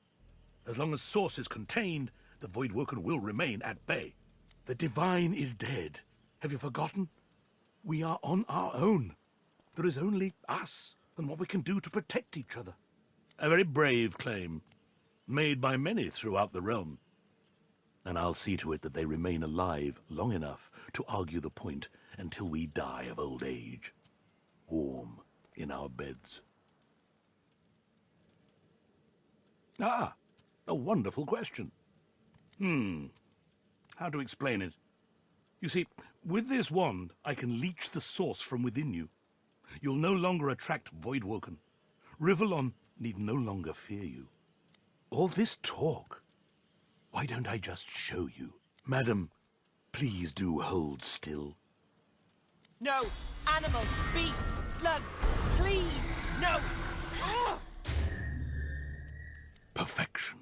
As long as Source is contained, the Voidwoken will remain at bay. The Divine is dead. Have you forgotten? We are on our own. There is only us and what we can do to protect each other. A very brave claim, made by many throughout the realm. And I'll see to it that they remain alive long enough to argue the point until we die of old age, warm in our beds. Ah, a wonderful question. How to explain it? You see, with this wand, I can leech the source from within you. You'll no longer attract Voidwoken. Rivellon need no longer fear you. All this talk, why don't I just show you? Madam, please do hold still. No! Animal! Beast! Slug! Please! No! Ugh! Perfection.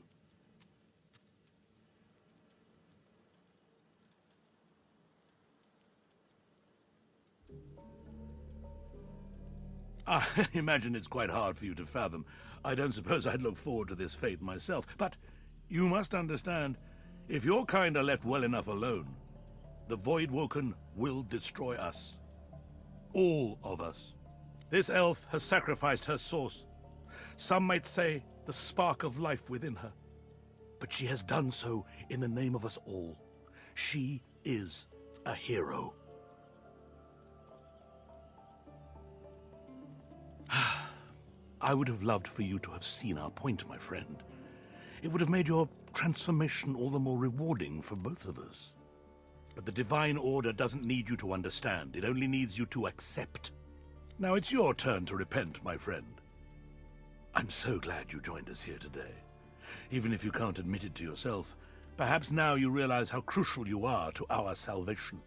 I imagine it's quite hard for you to fathom. I don't suppose I'd look forward to this fate myself, but you must understand, if your kind are left well enough alone, the Voidwoken will destroy us. All of us. This elf has sacrificed her source. Some might say the spark of life within her. But she has done so in the name of us all. She is a hero. I would have loved for you to have seen our point, my friend. It would have made your transformation all the more rewarding for both of us. But the Divine Order doesn't need you to understand. It only needs you to accept. Now it's your turn to repent, my friend. I'm so glad you joined us here today. Even if you can't admit it to yourself, perhaps now you realize how crucial you are to our salvation.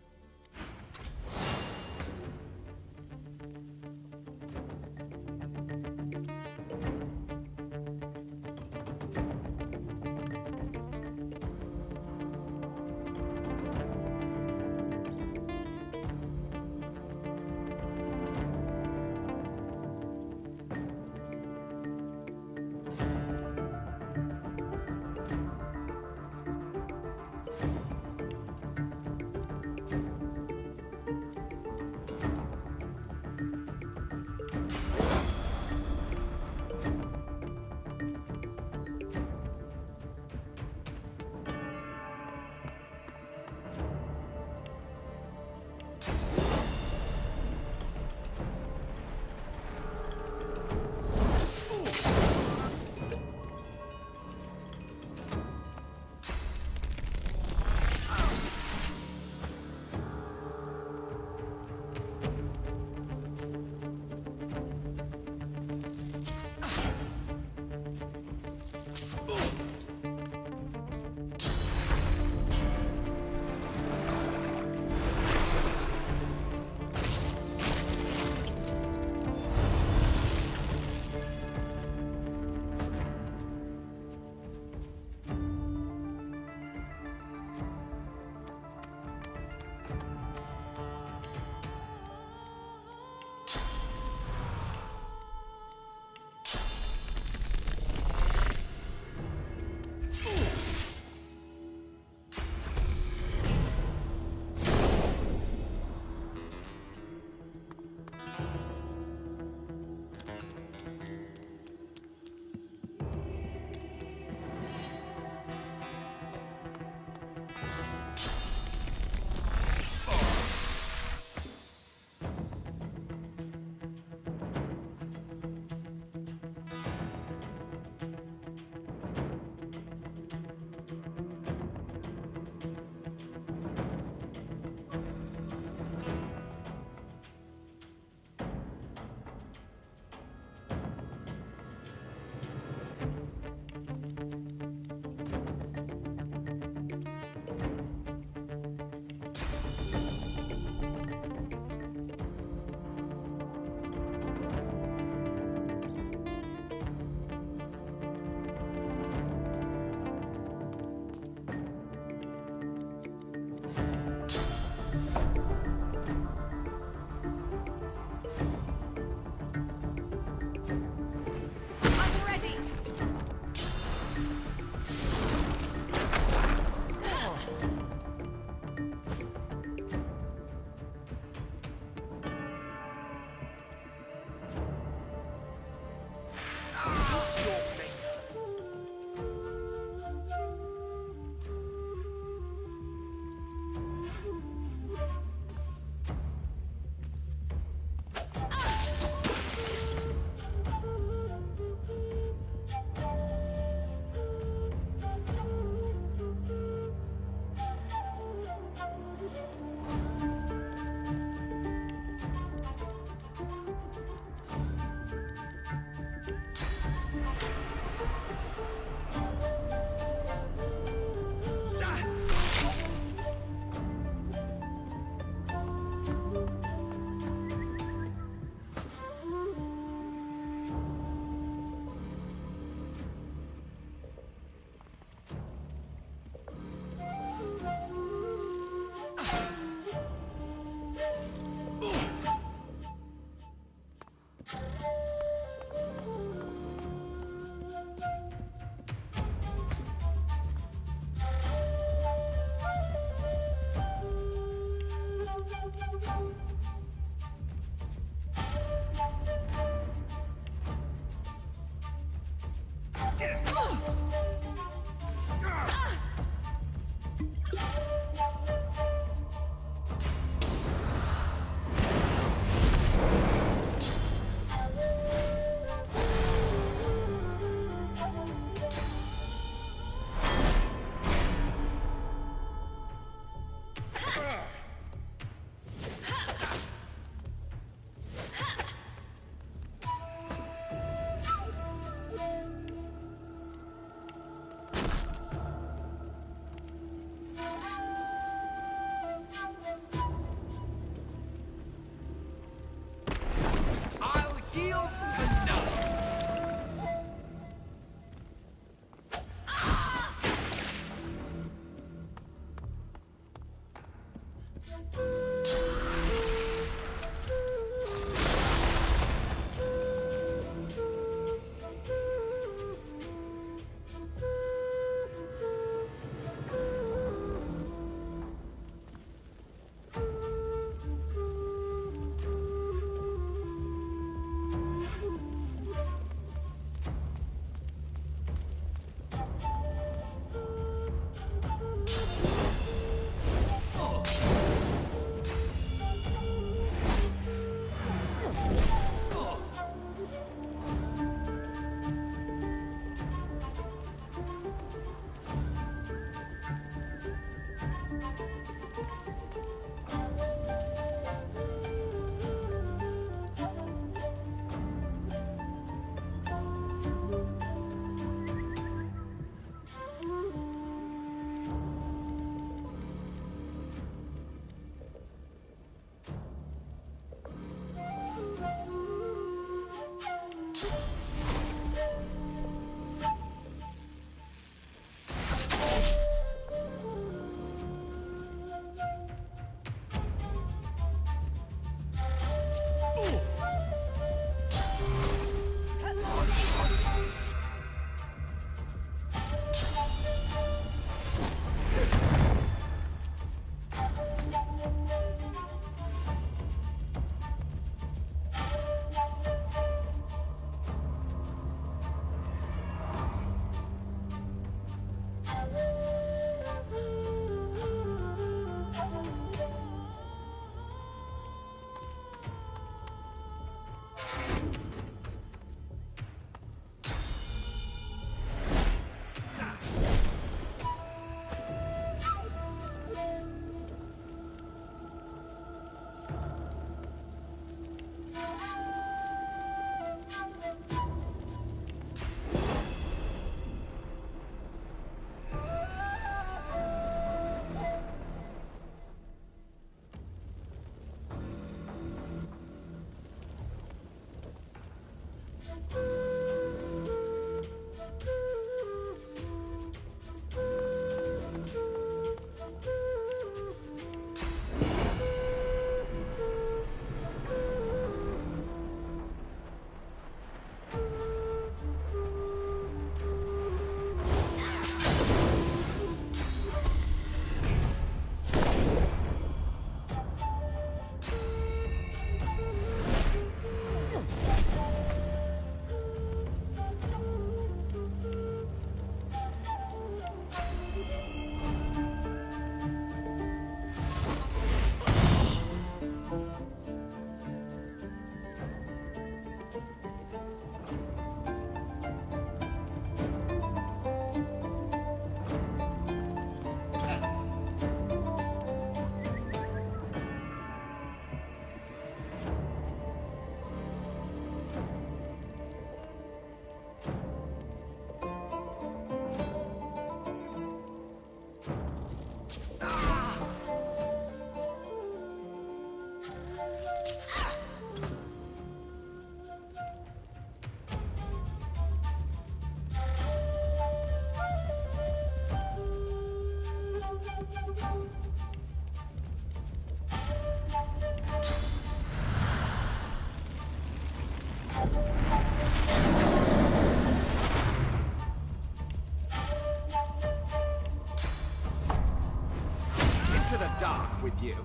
Into the dark with you.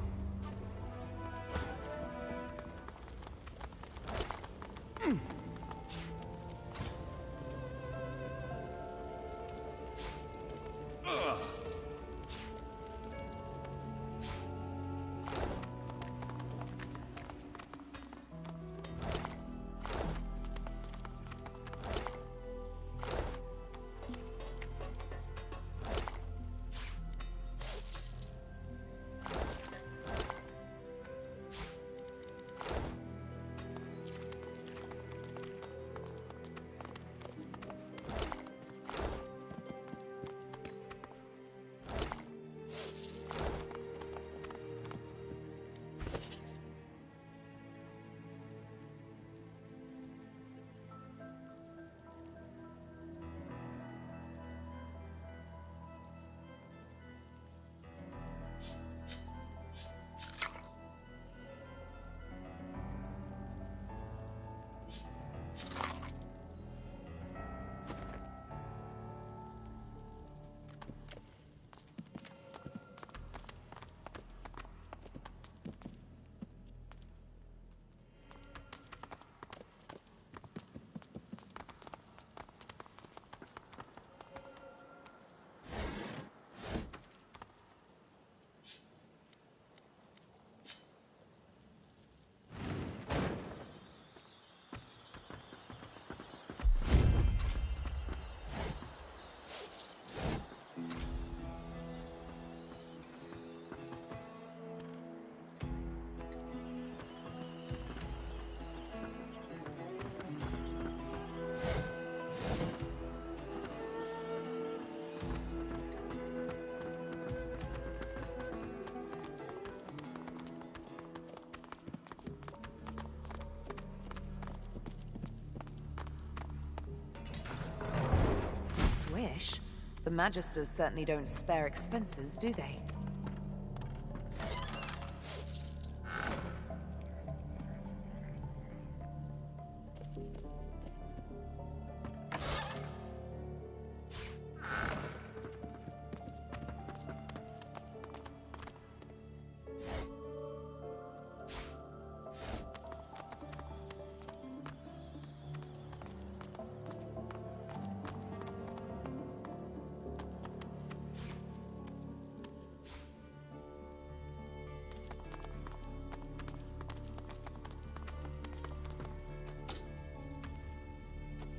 Swish? The Magisters certainly don't spare expenses, do they?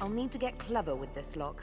I'll need to get clever with this lock.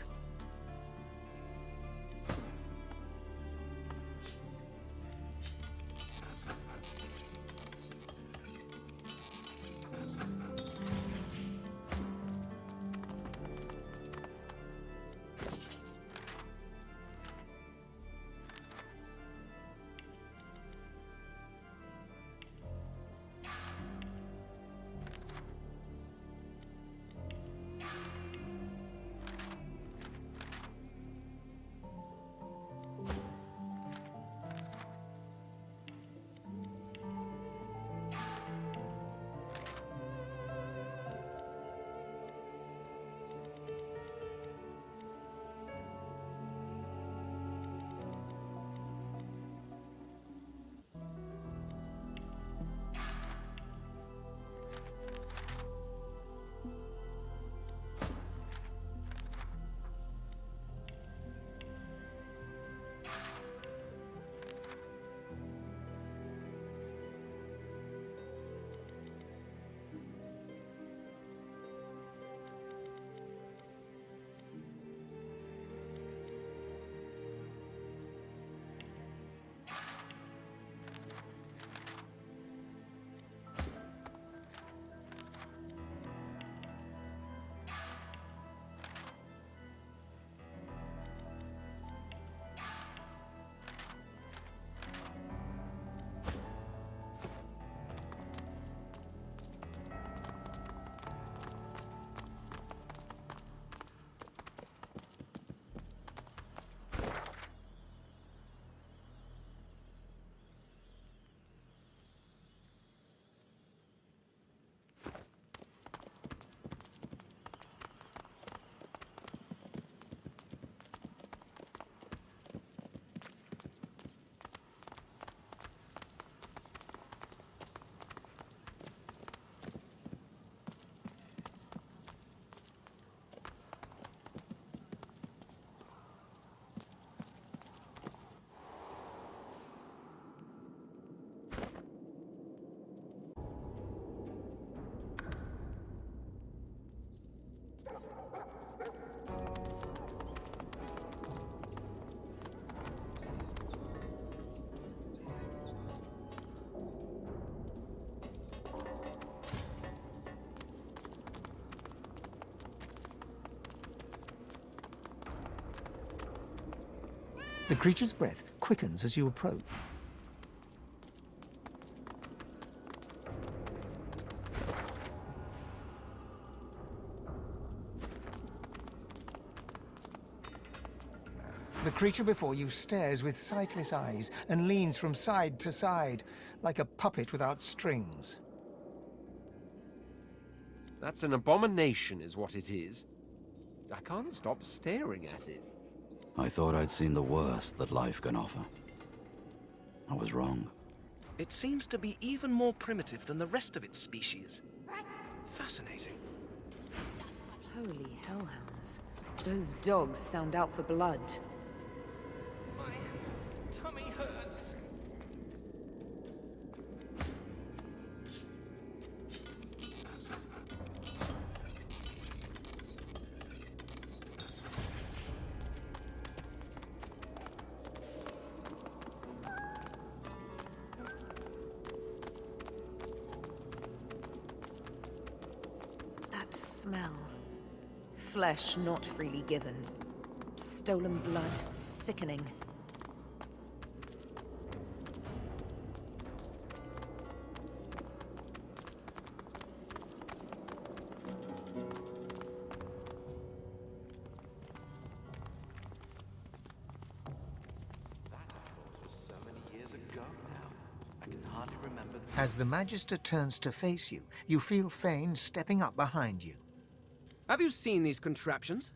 The creature's breath quickens as you approach. The creature before you stares with sightless eyes and leans from side to side, like a puppet without strings. That's an abomination, is what it is. I can't stop staring at it. I thought I'd seen the worst that life can offer. I was wrong. It seems to be even more primitive than the rest of its species. Fascinating. Holy hellhounds. Those dogs sound out for blood. My tummy hurts. That smell. Flesh not freely given. Stolen blood, sickening. So many years ago now. I can hardly remember the... As the Magister turns to face you, you feel Fane stepping up behind you. Have you seen these contraptions?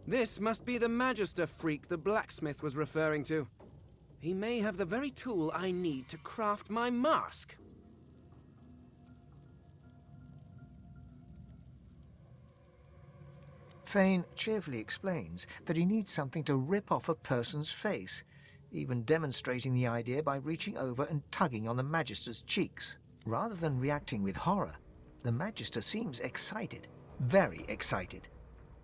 This must be the Magister freak the blacksmith was referring to. He may have the very tool I need to craft my mask. Fane cheerfully explains that he needs something to rip off a person's face, even demonstrating the idea by reaching over and tugging on the Magister's cheeks. Rather than reacting with horror, the Magister seems excited, very excited.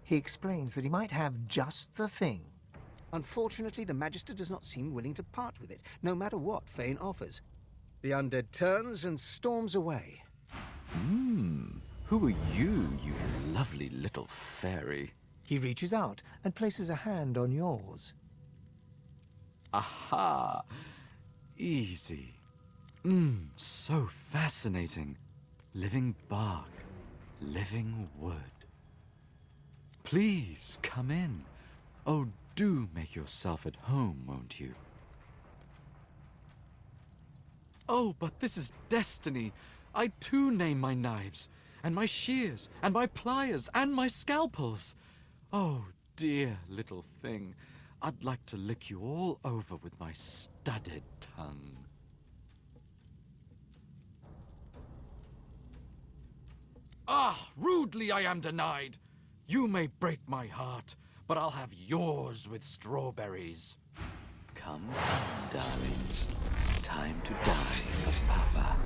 He explains that he might have just the thing. Unfortunately, the Magister does not seem willing to part with it, no matter what Fane offers. The undead turns and storms away. Who are you, you lovely little fairy? He reaches out and places a hand on yours. Aha! Easy. So fascinating. Living bark, living wood. Please, come in. Oh, do make yourself at home, won't you? Oh, but this is destiny. I too name my knives, and my shears, and my pliers, and my scalpels. Oh, dear little thing. I'd like to lick you all over with my studded tongue. Ah, rudely I am denied. You may break my heart, but I'll have yours with strawberries. Come, darlings. Time to die for Papa.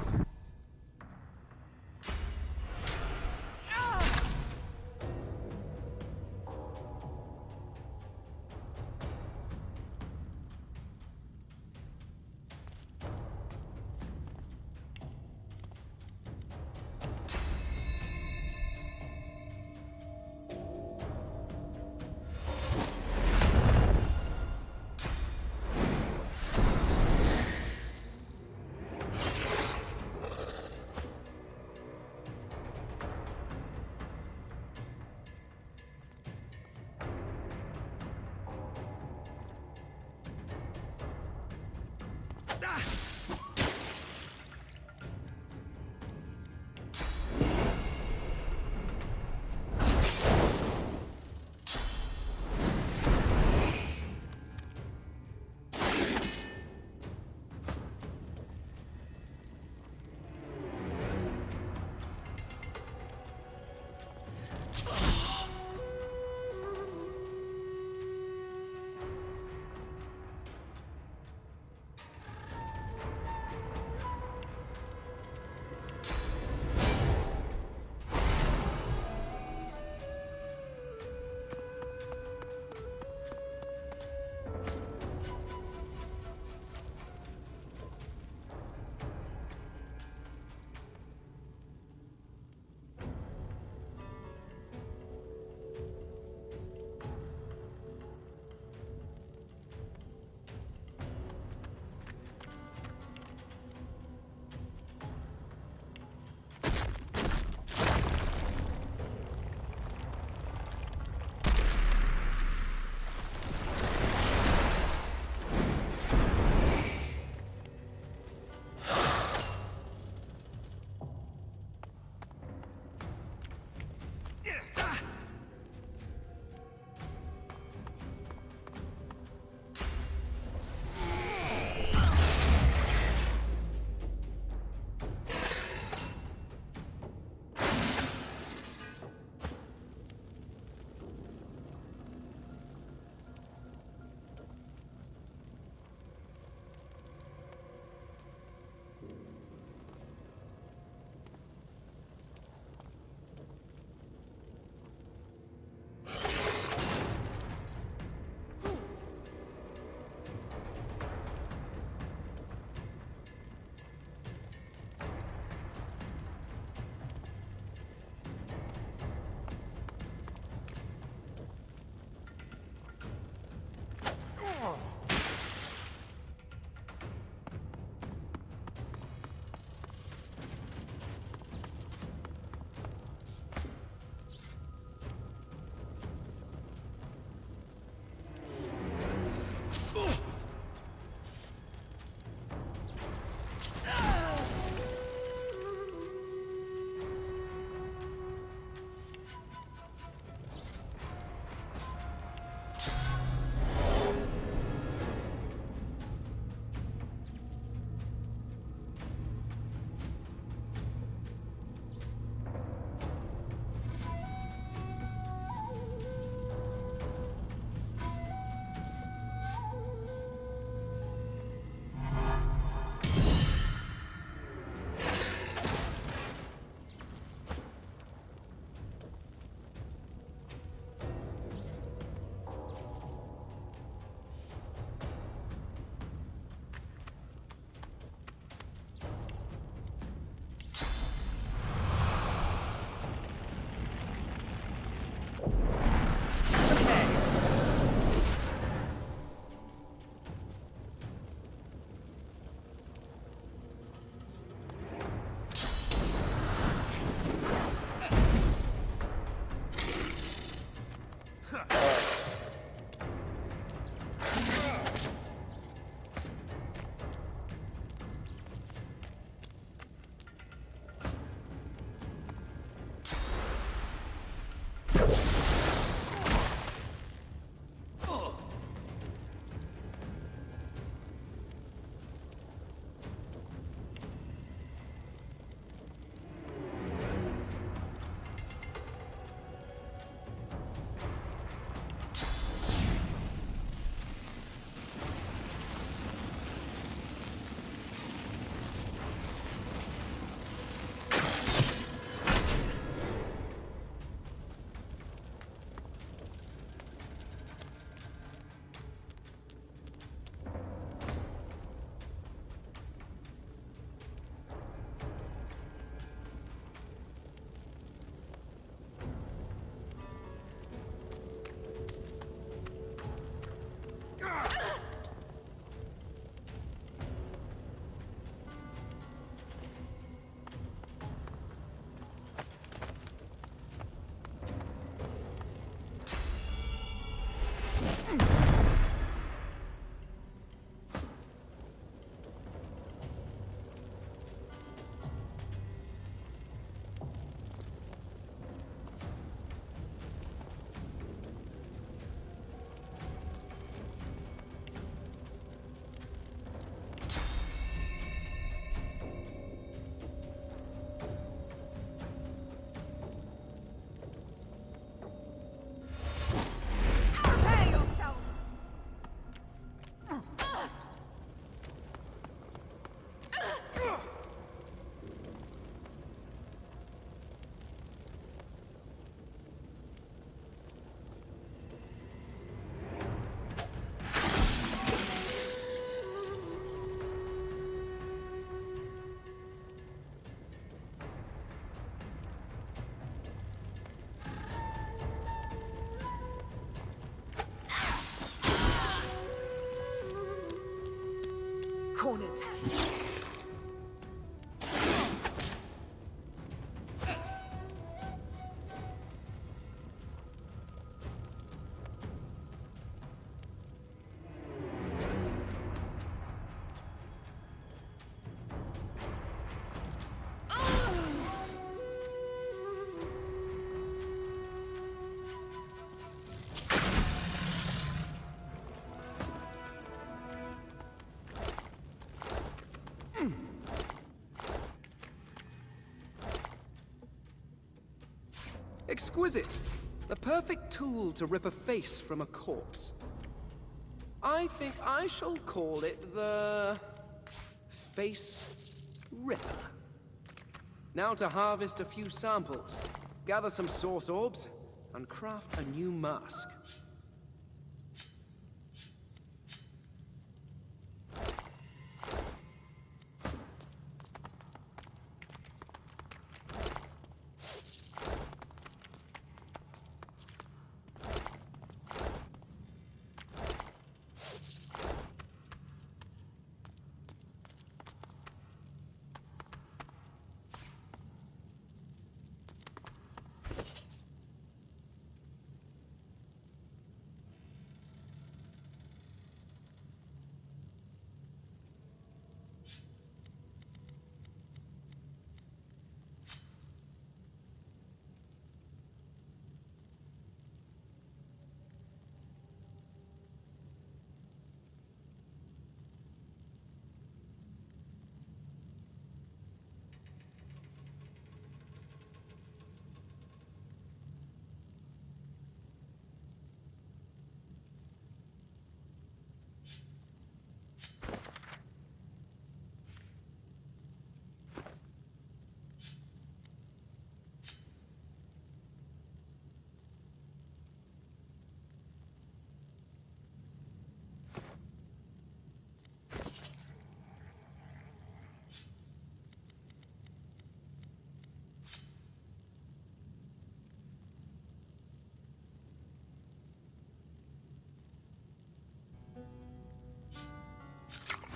cornered. Exquisite. The perfect tool to rip a face from a corpse. I think I shall call it the Face Ripper. Now to harvest a few samples, gather some source orbs, and craft a new mask.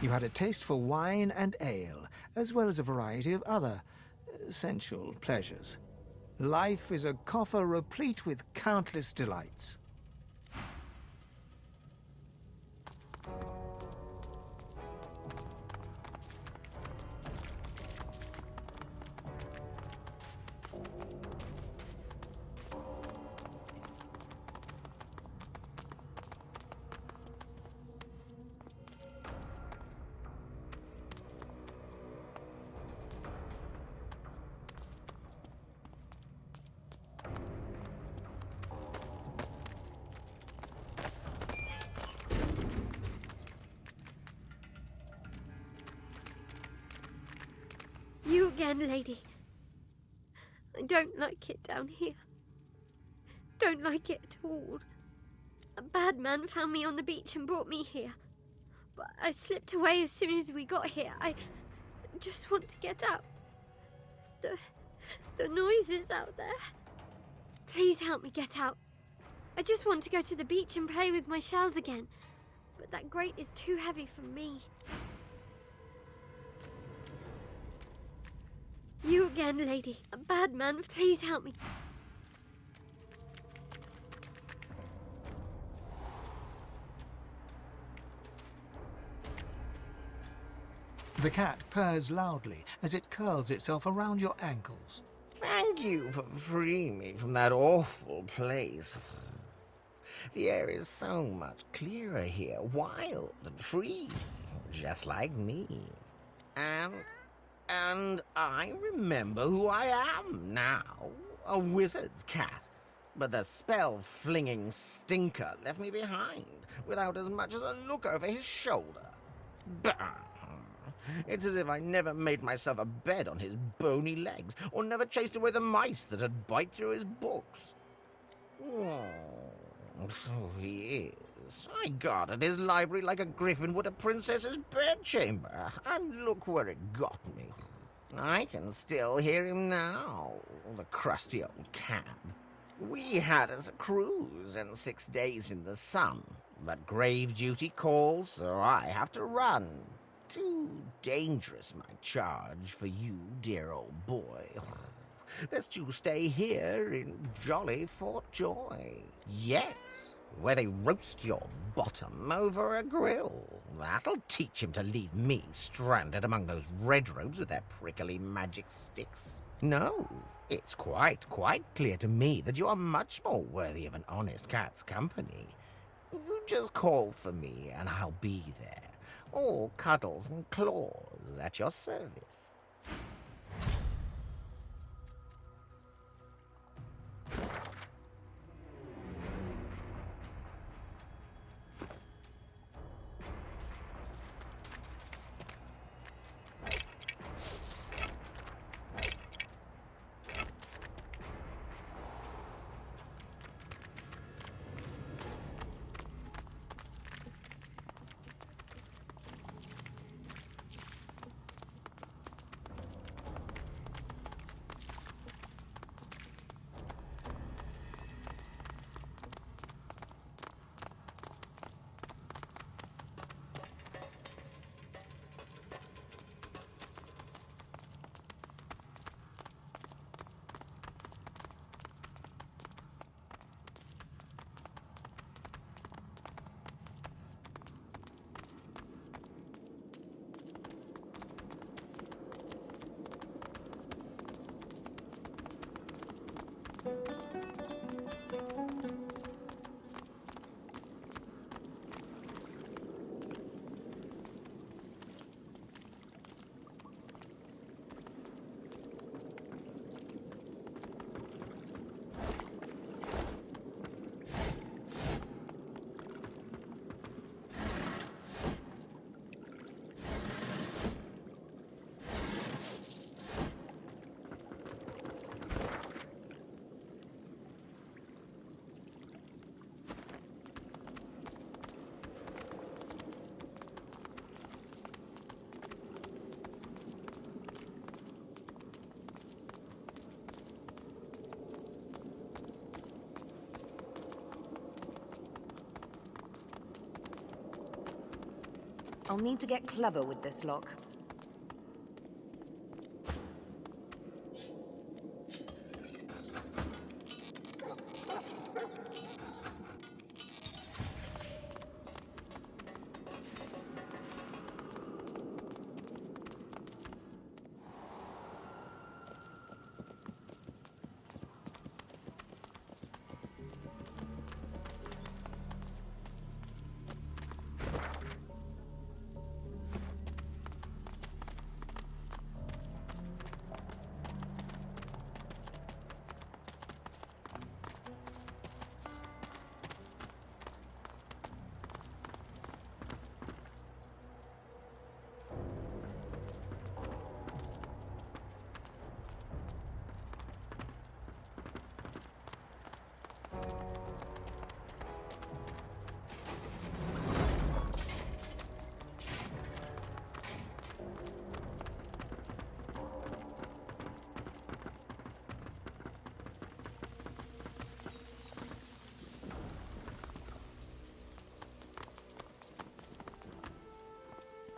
You had a taste for wine and ale, as well as a variety of other sensual pleasures. Life is a coffer replete with countless delights. You again, lady. I don't like it down here. Don't like it at all. A bad man found me on the beach and brought me here. But I slipped away as soon as we got here. I just want to get out. The noises out there. Please help me get out. I just want to go to the beach and play with my shells again. But that grate is too heavy for me. You again, lady. A bad man. Please help me. The cat purrs loudly as it curls itself around your ankles. Thank you for freeing me from that awful place. The air is so much clearer here, wild and free, just like me. And I remember who I am now, a wizard's cat. But the spell-flinging stinker left me behind, without as much as a look over his shoulder. Bah! It's as if I never made myself a bed on his bony legs, or never chased away the mice that'd bite through his books. Oh, so he is. I guarded his library like a griffin would a princess's bedchamber, and look where it got me. I can still hear him now, the crusty old cad. We had us a cruise and 6 days in the sun, but grave duty calls, so I have to run. too dangerous, my charge, for you, dear old boy. Lest you stay here in jolly Fort Joy. Yes, where they roast your bottom over a grill. That'll teach him to leave me stranded among those red robes with their prickly magic sticks. No, it's quite clear to me that you are much more worthy of an honest cat's company. You just call for me and I'll be there, all cuddles and claws at your service. I'll need to get clever with this lock.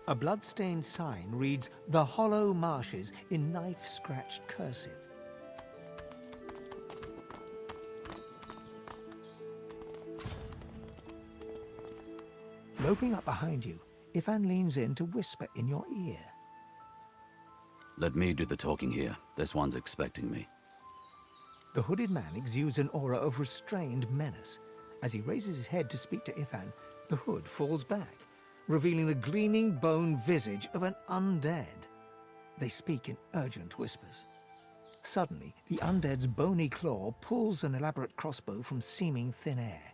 A blood-stained sign reads, "The Hollow Marshes," in knife-scratched cursive. Loping up behind you, Ifan leans in to whisper in your ear. Let me do the talking here. This one's expecting me. The hooded man exudes an aura of restrained menace. As he raises his head to speak to Ifan, the hood falls back, revealing the gleaming bone visage of an undead. They speak in urgent whispers. Suddenly, the undead's bony claw pulls an elaborate crossbow from seeming thin air.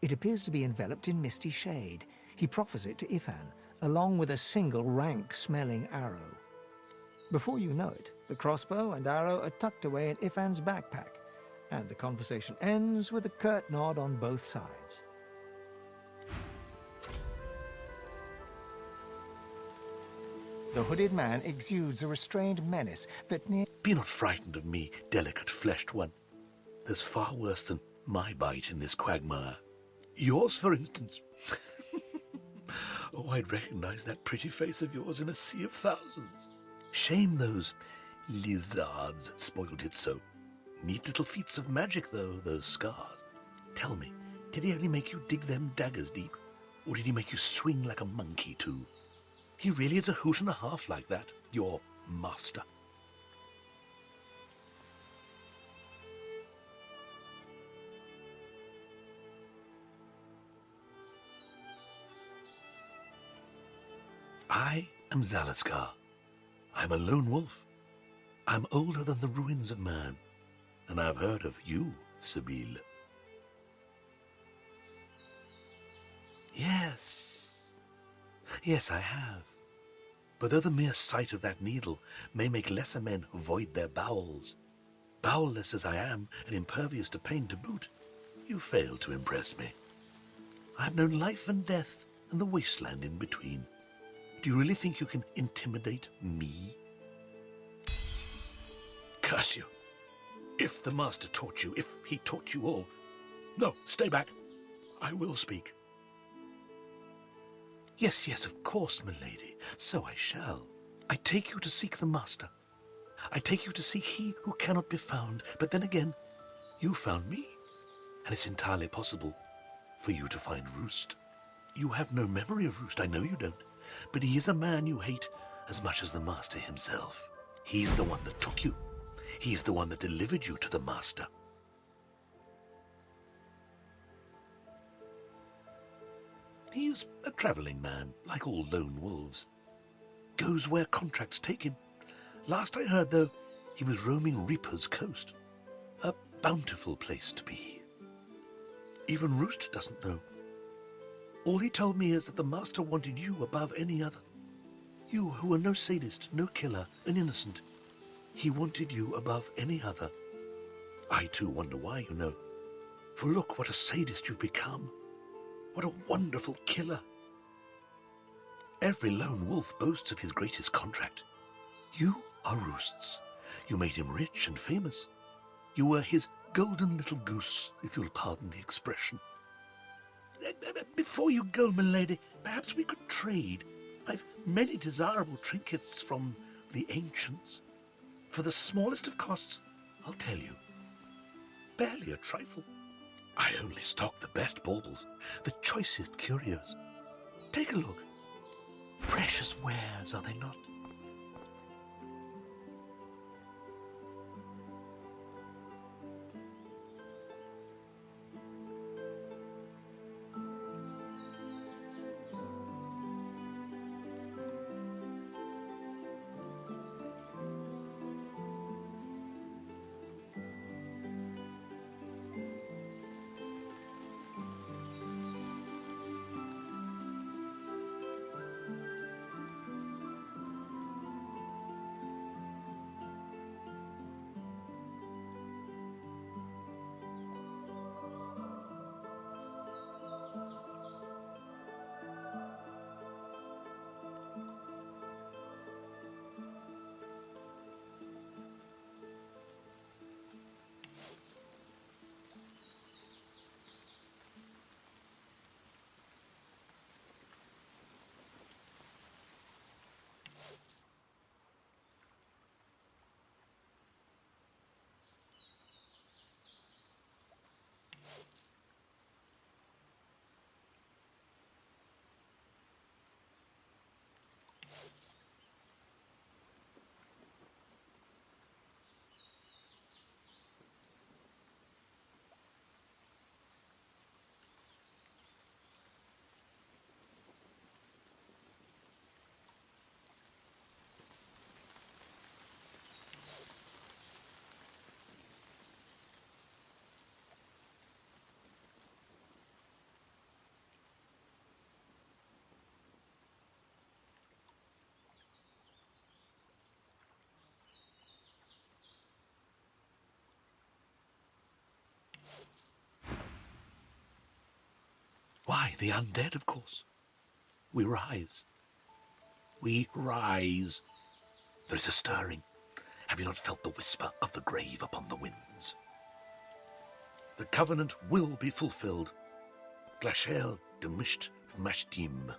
It appears to be enveloped in misty shade. He proffers it to Ifan, along with a single rank-smelling arrow. Before you know it, the crossbow and arrow are tucked away in Ifan's backpack, and the conversation ends with a curt nod on both sides. The hooded man exudes a restrained menace that Be not frightened of me, delicate-fleshed one. There's far worse than my bite in this quagmire. Yours, for instance. Oh, I'd recognize that pretty face of yours in a sea of thousands. Shame those lizards spoiled it so. Neat little feats of magic, though, those scars. Tell me, did he only make you dig them daggers deep? Or did he make you swing like a monkey, too? He really is a hoot and a half like that, your master. I am Zalaskar. I'm a lone wolf. I'm older than the ruins of man, and I've heard of you, Sabine. Yes. Yes, I have. But though the mere sight of that needle may make lesser men void their bowels, bowelless as I am and impervious to pain to boot, you fail to impress me. I've known life and death and the wasteland in between. Do you really think you can intimidate me? Curse you. If the master taught you, if he taught you all... No, stay back. I will speak. Yes, yes, of course, milady. So I shall. I take you to seek the master. I take you to seek he who cannot be found. But then again, you found me. And it's entirely possible for you to find Roost. You have no memory of Roost, I know you don't. But he is a man you hate as much as the master himself. He's the one that took you. He's the one that delivered you to the master. He's a travelling man, like all lone wolves. Goes where contracts take him. Last I heard, though, he was roaming Reaper's coast. A bountiful place to be. Even Roost doesn't know. All he told me is that the master wanted you above any other. You who were no sadist, no killer, an innocent. He wanted you above any other. I too wonder why, you know. For look what a sadist you've become. What a wonderful killer. Every lone wolf boasts of his greatest contract. You are Roost's. You made him rich and famous. You were his golden little goose, if you'll pardon the expression. Before you go, milady, perhaps we could trade. I've many desirable trinkets from the ancients. For the smallest of costs, I'll tell you. Barely a trifle. I only stock the best baubles, the choicest curios. Take a look. Precious wares, are they not? Why, the undead, of course. We rise. We rise. There is a stirring. Have you not felt the whisper of the grave upon the winds? The covenant will be fulfilled. Glashel demisht v'mashtim.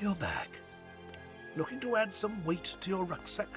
you're back. Looking to add some weight to your rucksack?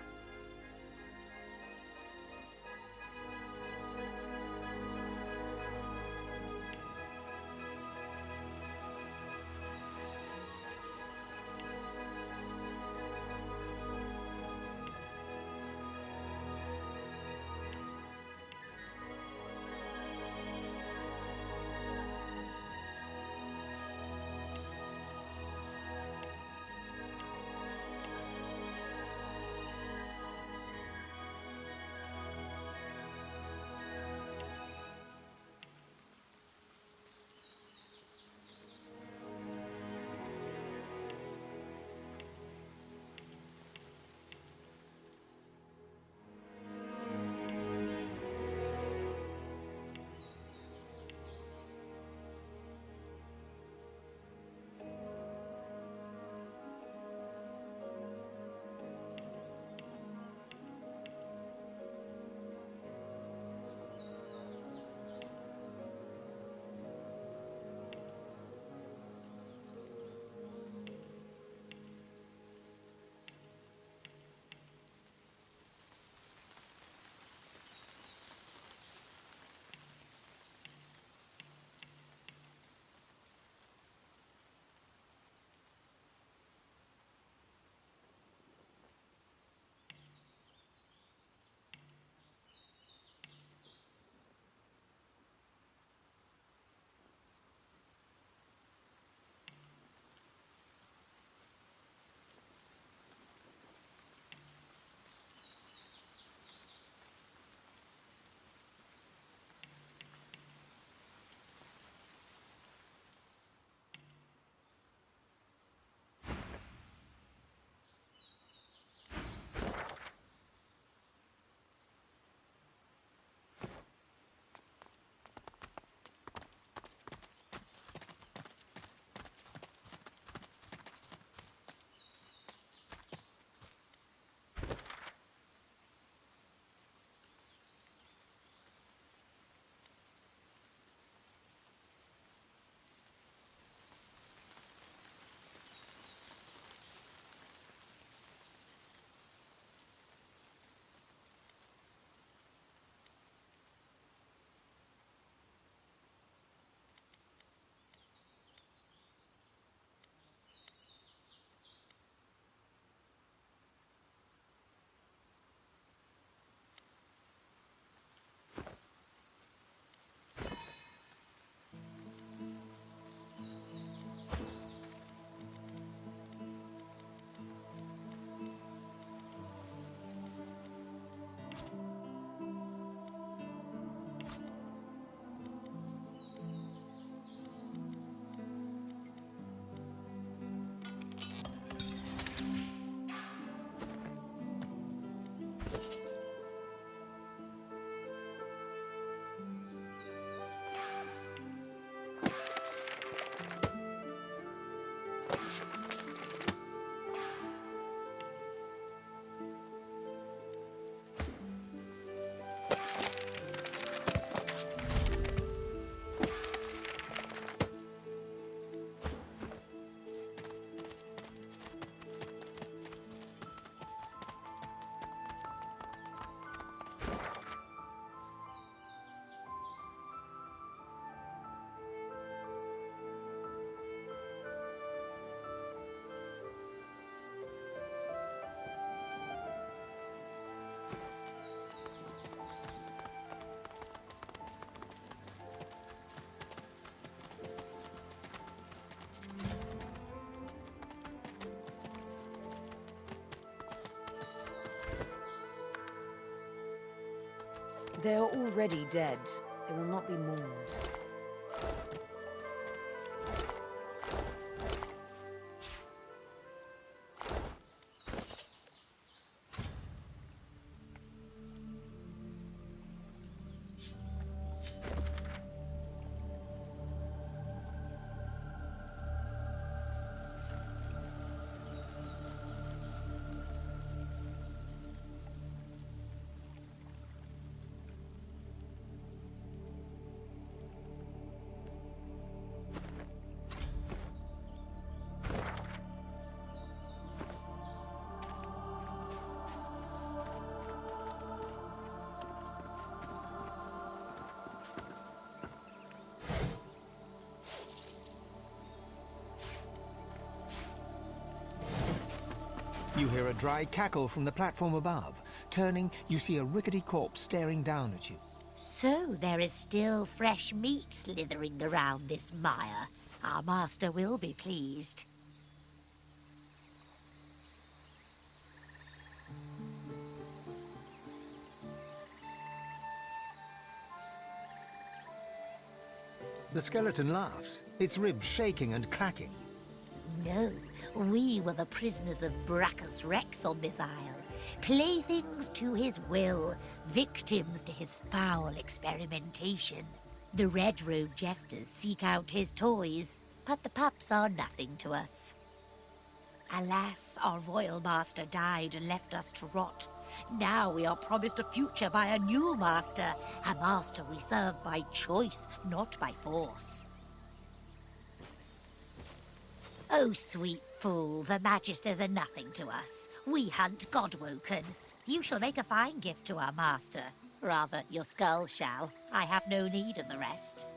They are already dead. They will not be mourned. You hear a dry cackle from the platform above. Turning, you see a rickety corpse staring down at you. So there is still fresh meat slithering around this mire. Our master will be pleased. The skeleton laughs, its ribs shaking and cracking. No, we were the prisoners of Brachus Rex on this isle. Playthings to his will, victims to his foul experimentation. The red-robed jesters seek out his toys, but the pups are nothing to us. Alas, our royal master died and left us to rot. Now we are promised a future by a new master, a master we serve by choice, not by force. Oh, sweet fool, the Magisters are nothing to us. We hunt Godwoken. You shall make a fine gift to our master. Rather, your skull shall. I have no need of the rest.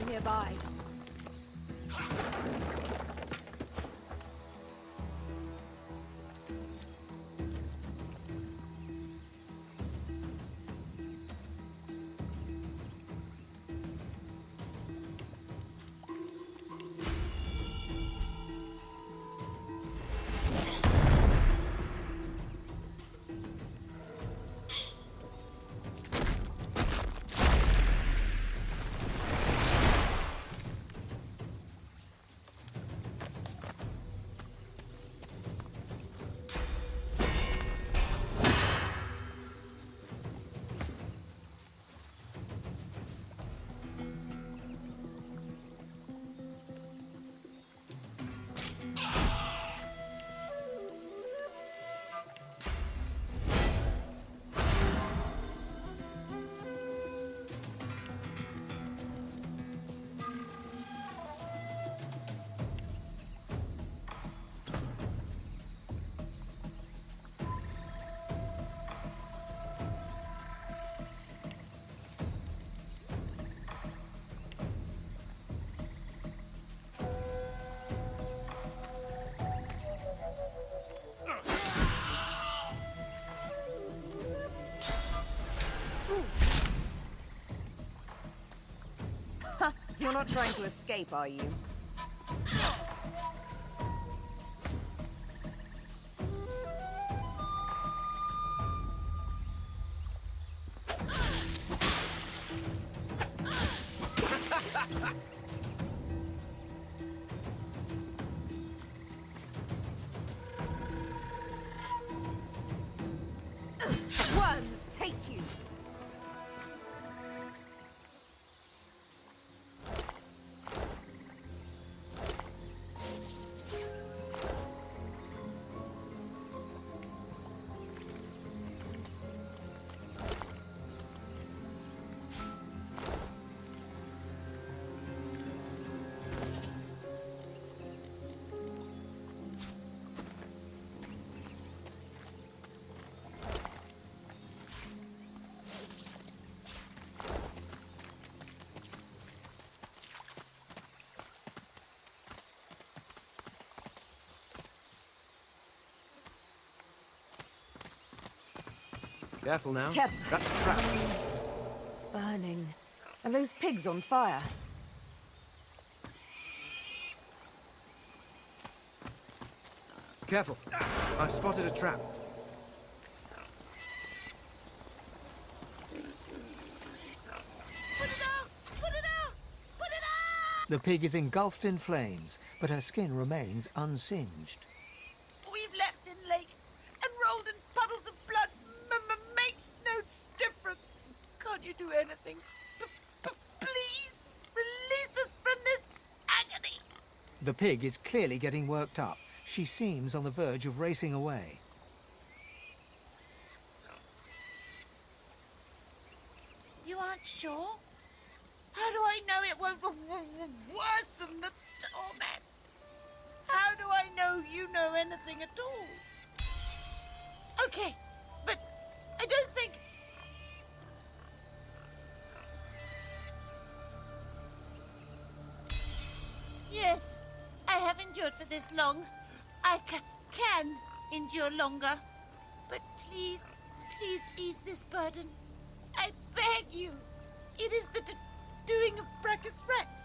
Nearby. You're not trying to escape, are you? Worms, take you! Careful now. Careful. That's a trap. Burning. Are those pigs on fire? Careful. I've spotted a trap. The pig is engulfed in flames, but her skin remains unsinged. We've leapt in lakes and rolled in puddles of blood. Makes no difference. Can't you do anything? Please, release us from this agony. The pig is clearly getting worked up. She seems on the verge of racing away. You aren't sure? How do I know it won't be worse than the torment? How do I know you know anything at all? Okay, but I don't think... Yes, I have endured for this long. I can endure longer. But please, please ease this burden. I beg you. It is the doing of Brachus Rex.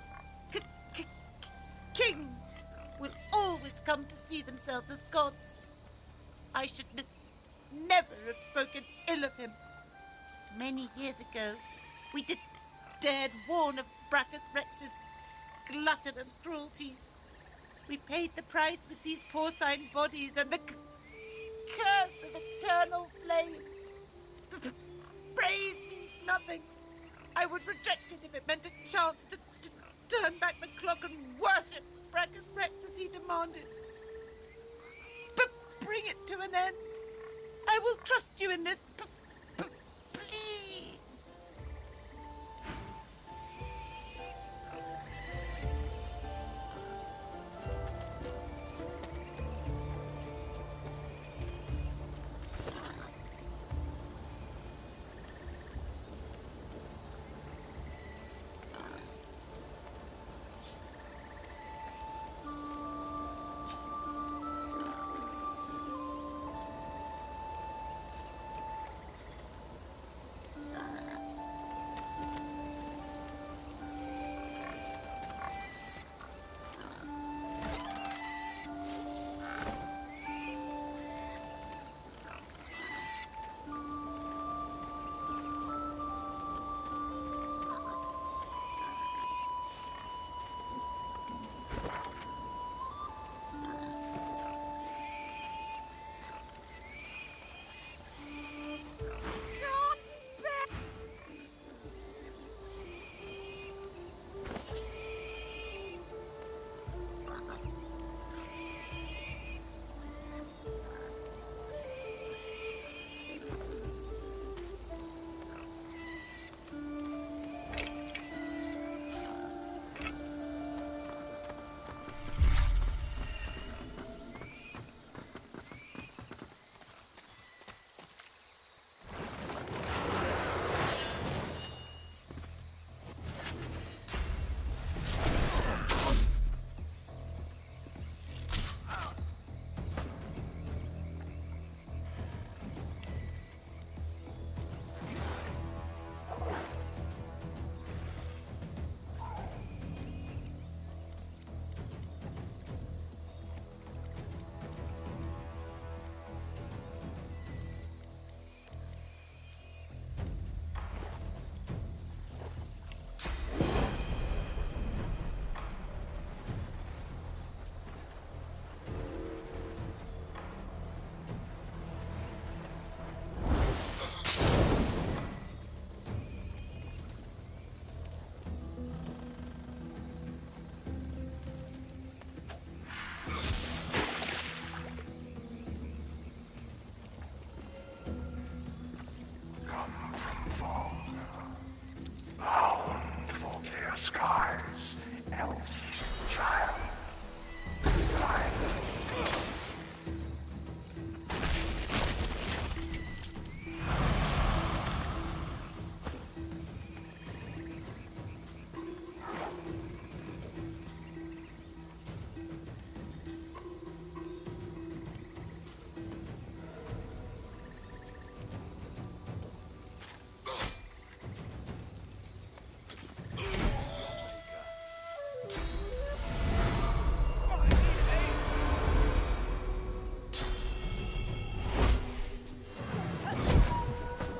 Kings will always come to see themselves as gods. I should never have spoken ill of him. Many years ago, we dared warn of Brachus Rex's gluttonous cruelties. We paid the price with these porcine bodies and the curse of eternal flames. Praise means nothing. I would reject it if it meant a chance to turn back the clock and worship Brachus Rex as he demanded. But bring it to an end. I will trust you in this. Please.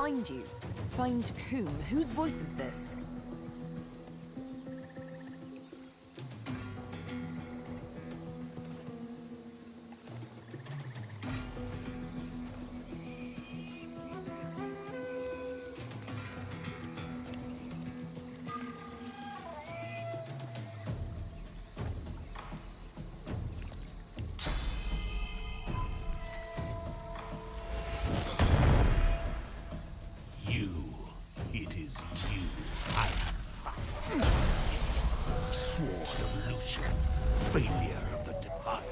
find you. Find whom? Whose voice is this? It is you I am. Sword of Lucian, failure of the divine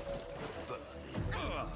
Berlin.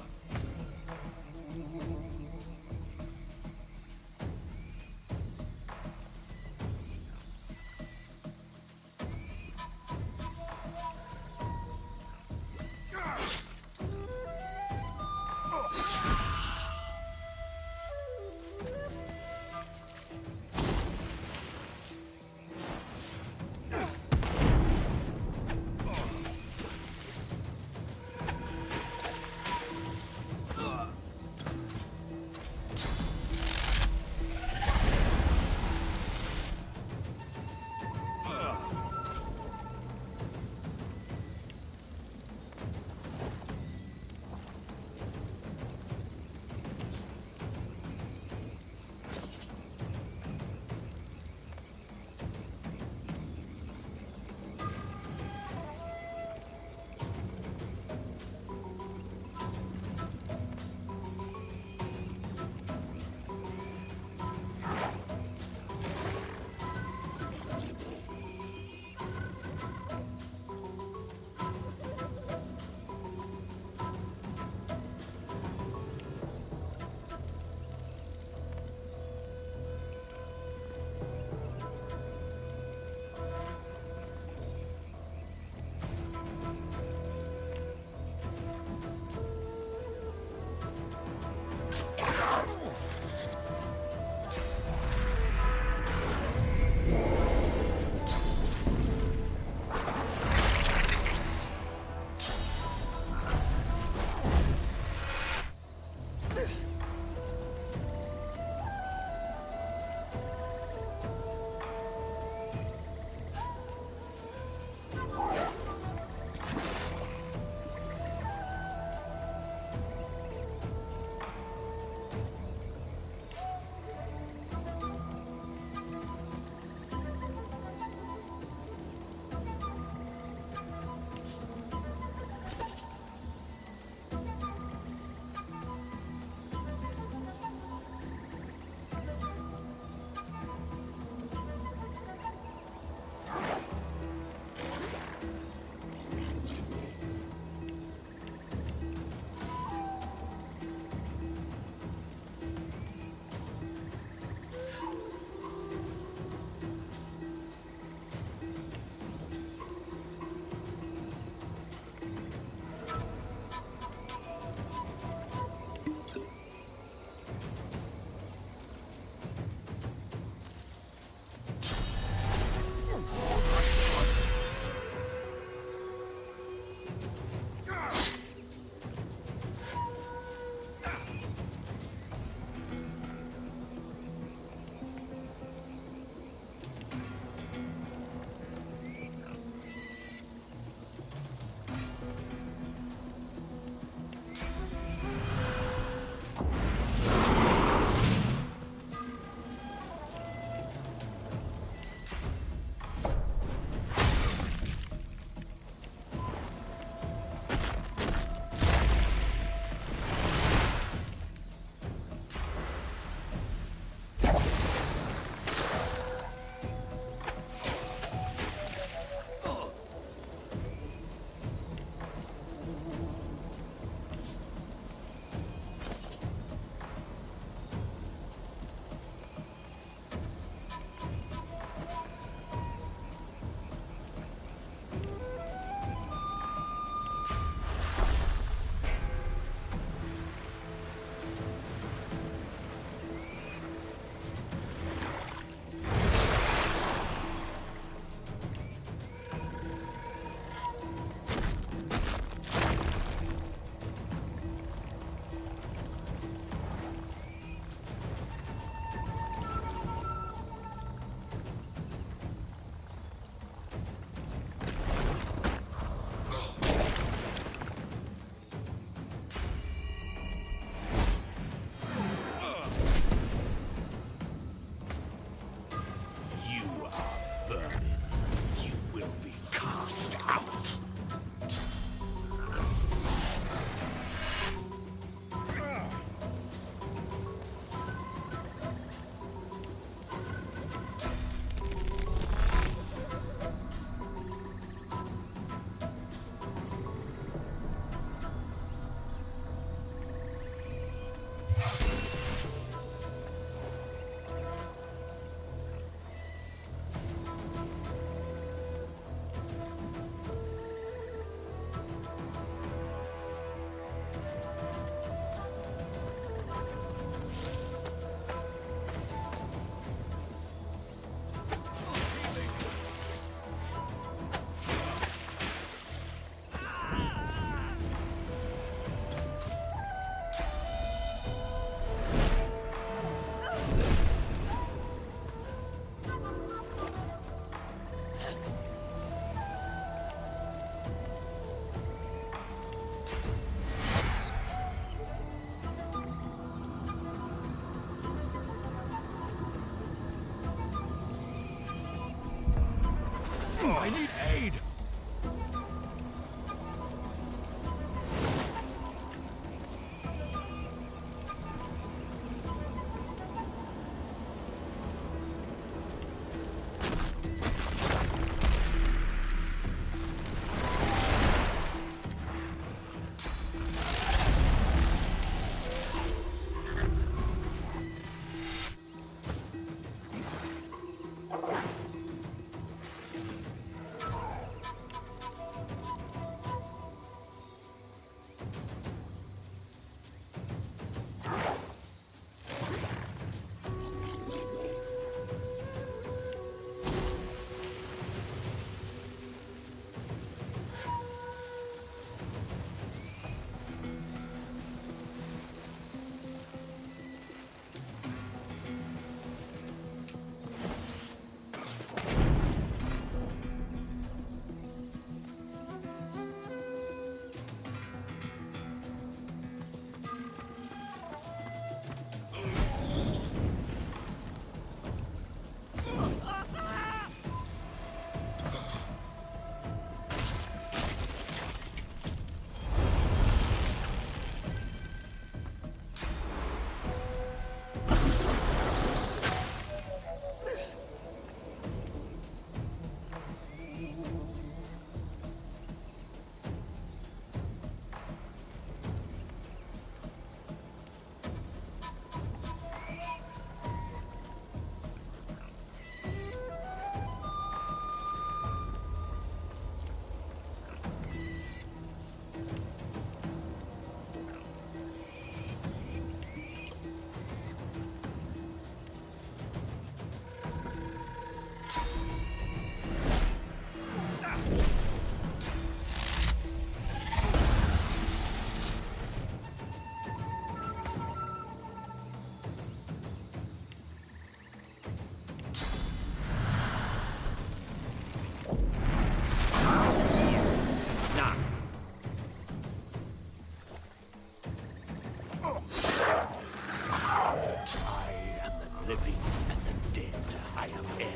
living and the dead. I am air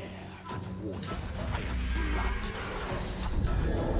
and water. I am blood and thunder.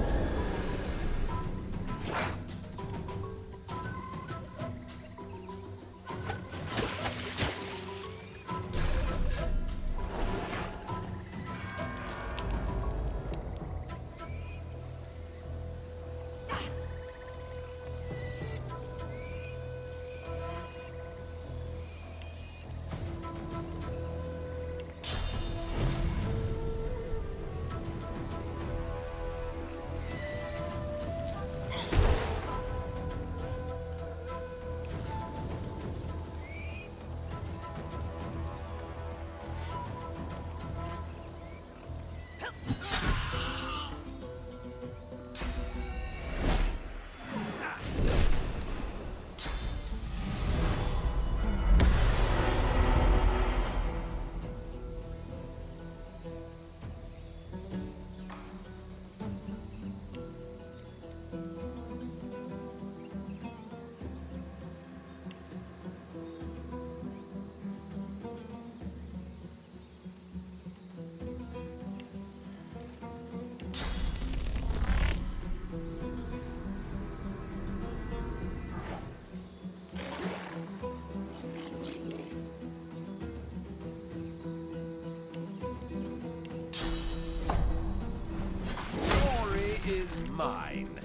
Is mine.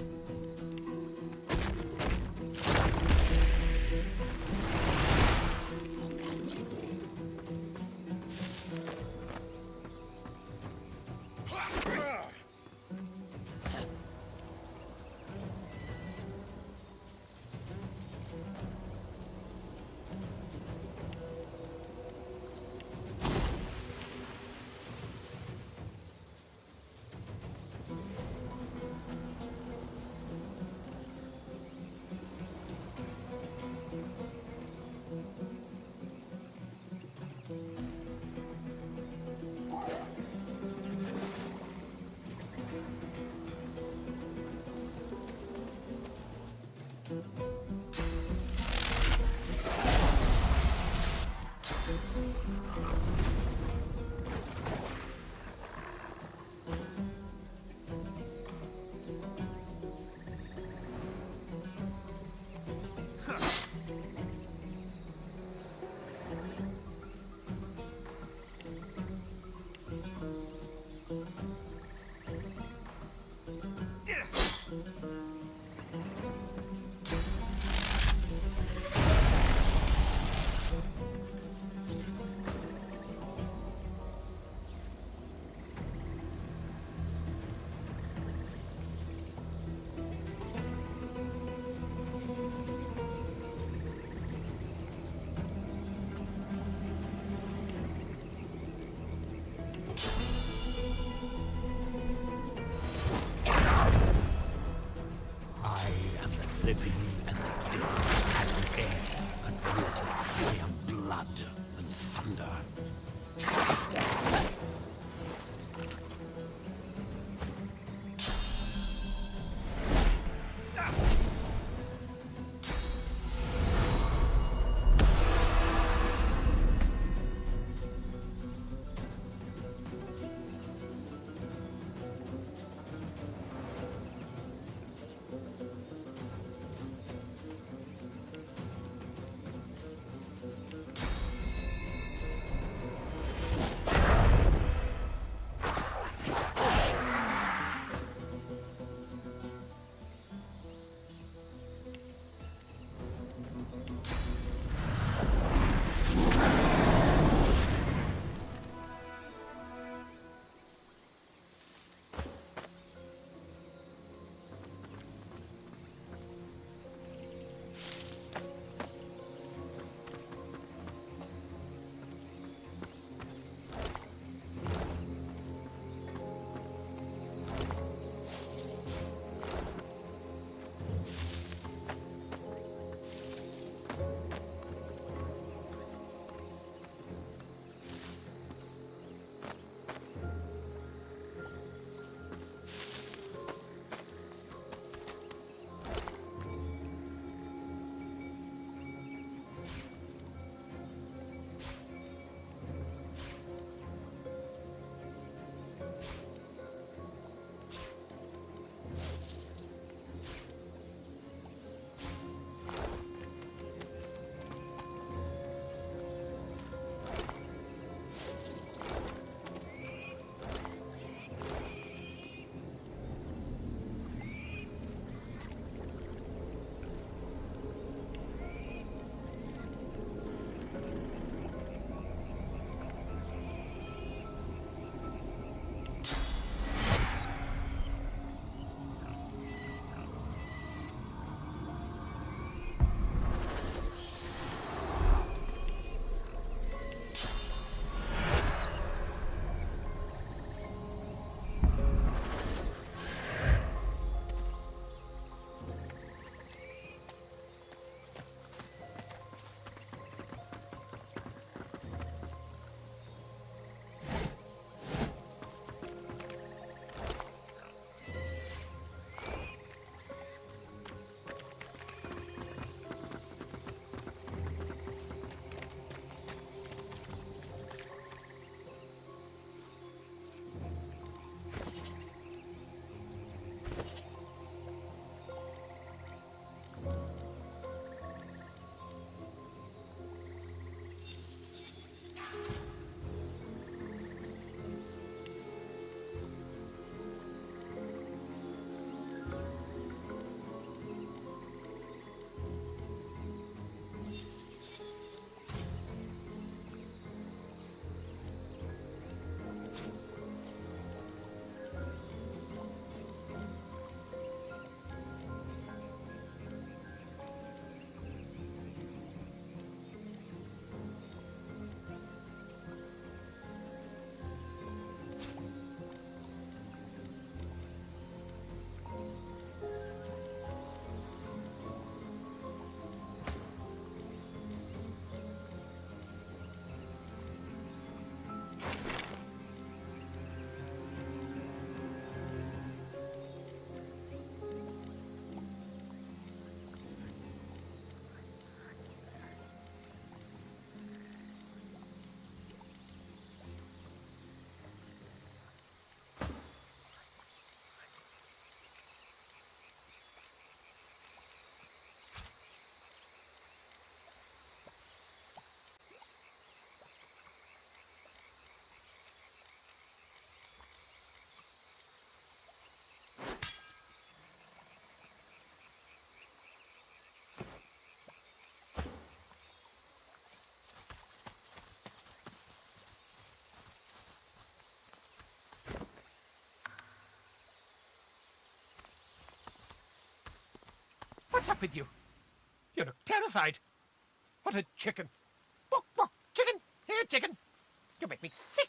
What's up with you? You look terrified. What a chicken. Bok, bok, chicken. Here, chicken. You make me sick.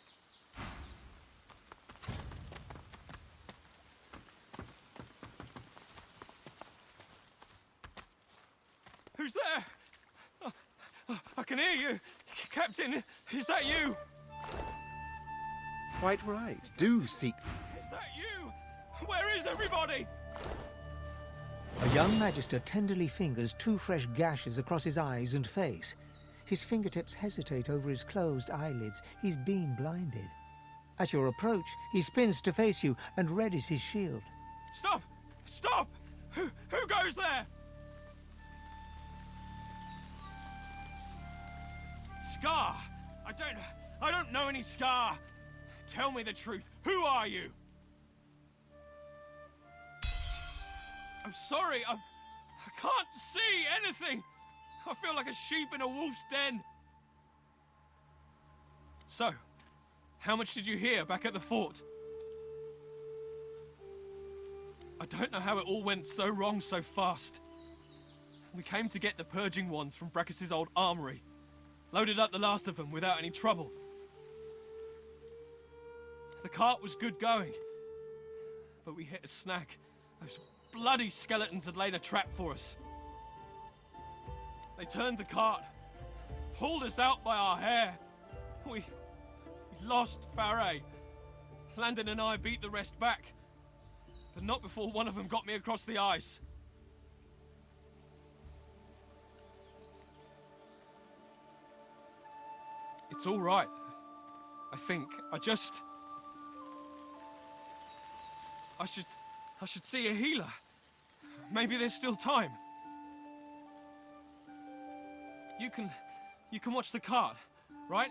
Who's there? I can hear you. Captain, is that you? Quite right. Do seek. Is that you? Where is everybody? A young magister tenderly fingers 2 fresh gashes across his eyes and face. His fingertips hesitate over his closed eyelids. He's been blinded. At your approach, he spins to face you and readies his shield. Stop! Stop! Who goes there? Scar! I don't know any Scar! Tell me the truth. Who are you? I'm sorry, I can't see anything! I feel like a sheep in a wolf's den. So, how much did you hear back at the fort? I don't know how it all went so wrong so fast. We came to get the purging wands from Brachus's old armory. Loaded up the last of them without any trouble. The cart was good going, but we hit a snag. Those bloody skeletons had laid a trap for us. They turned the cart, pulled us out by our hair. We lost Faray. Landon and I beat the rest back, but not before one of them got me across the ice. It's all right, I think. I should see a healer. Maybe there's still time. You can watch the cart, right?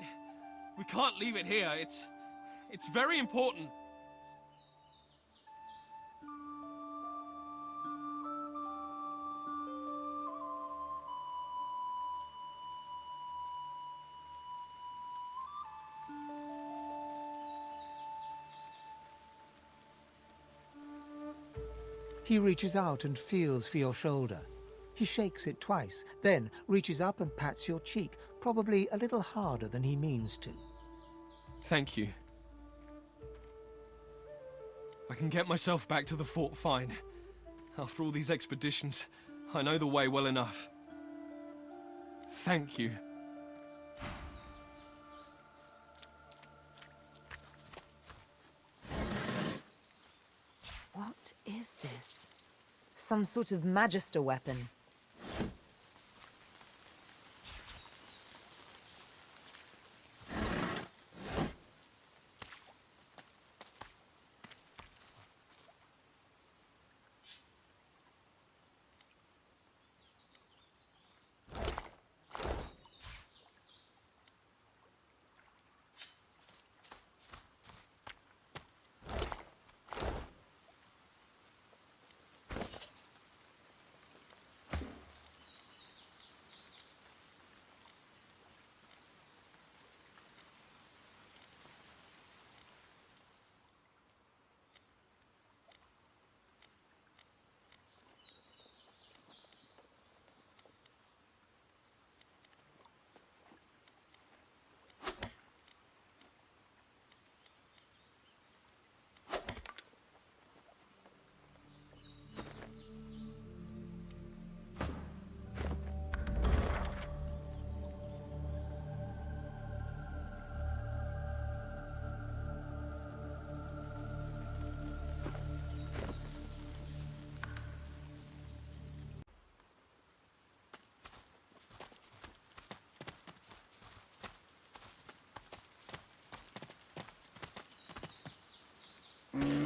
We can't leave it here. It's very important. He reaches out and feels for your shoulder. He shakes it twice, then reaches up and pats your cheek, probably a little harder than he means to. Thank you. I can get myself back to the fort fine. After all these expeditions, I know the way well enough. Thank you. What is this? Some sort of magister weapon.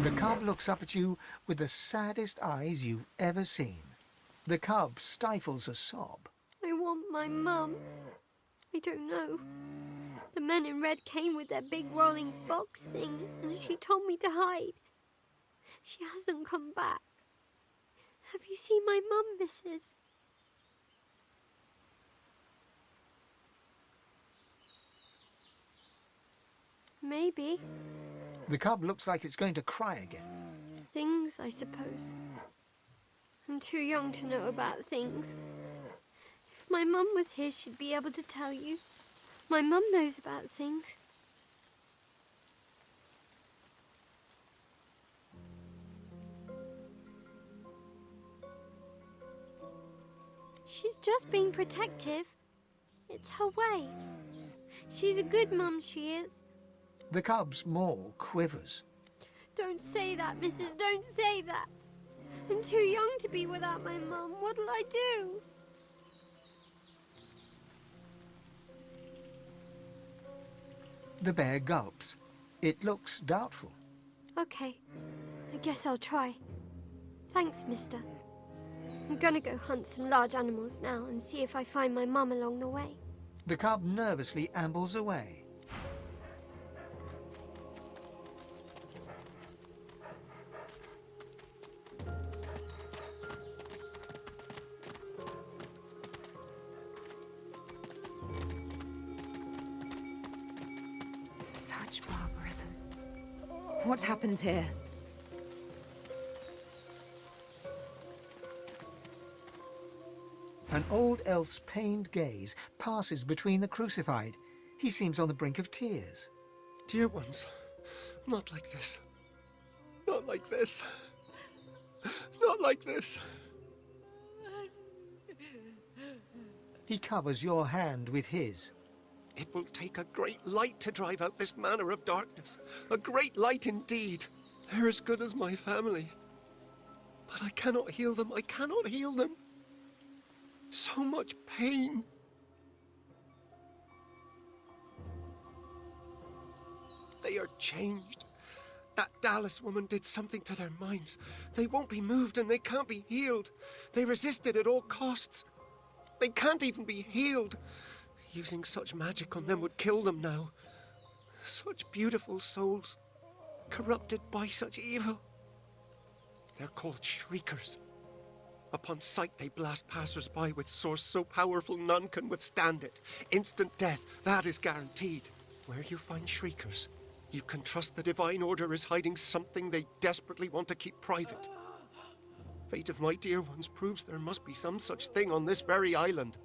The cub looks up at you with the saddest eyes you've ever seen. The cub stifles a sob. I want my mum. I don't know. The men in red came with their big rolling box thing, and she told me to hide. She hasn't come back. Have you seen my mum, missus? Maybe. The cub looks like it's going to cry again. Things, I suppose. I'm I'm too young to know about things. If my mum was here, she'd be able to tell you. My mum knows about things. She's just being protective. It's her way. She's a good mum, she is. The cub's maw quivers. Don't say that, Mrs. Don't say that. I'm too young to be without my mum. What'll I do? The bear gulps. It looks doubtful. Okay, I guess I'll try. Thanks, mister. I'm gonna go hunt some large animals now and see if I find my mum along the way. The cub nervously ambles away. Such barbarism. What happened here? An old elf's pained gaze passes between the crucified. He seems on the brink of tears. Dear ones, not like this. Not like this. Not like this. He covers your hand with his. It will take a great light to drive out this manner of darkness. A great light indeed. They're as good as my family. But I cannot heal them. I cannot heal them. So much pain. They are changed. That Dallas woman did something to their minds. They won't be moved and they can't be healed. They resisted at all costs. They can't even be healed. Using such magic on them would kill them now. Such beautiful souls, corrupted by such evil. They're called shriekers. Upon sight, they blast passers-by with source so powerful none can withstand it. Instant death, that is guaranteed. Where you find shriekers, you can trust the Divine Order is hiding something they desperately want to keep private. Fate of my dear ones proves there must be some such thing on this very island.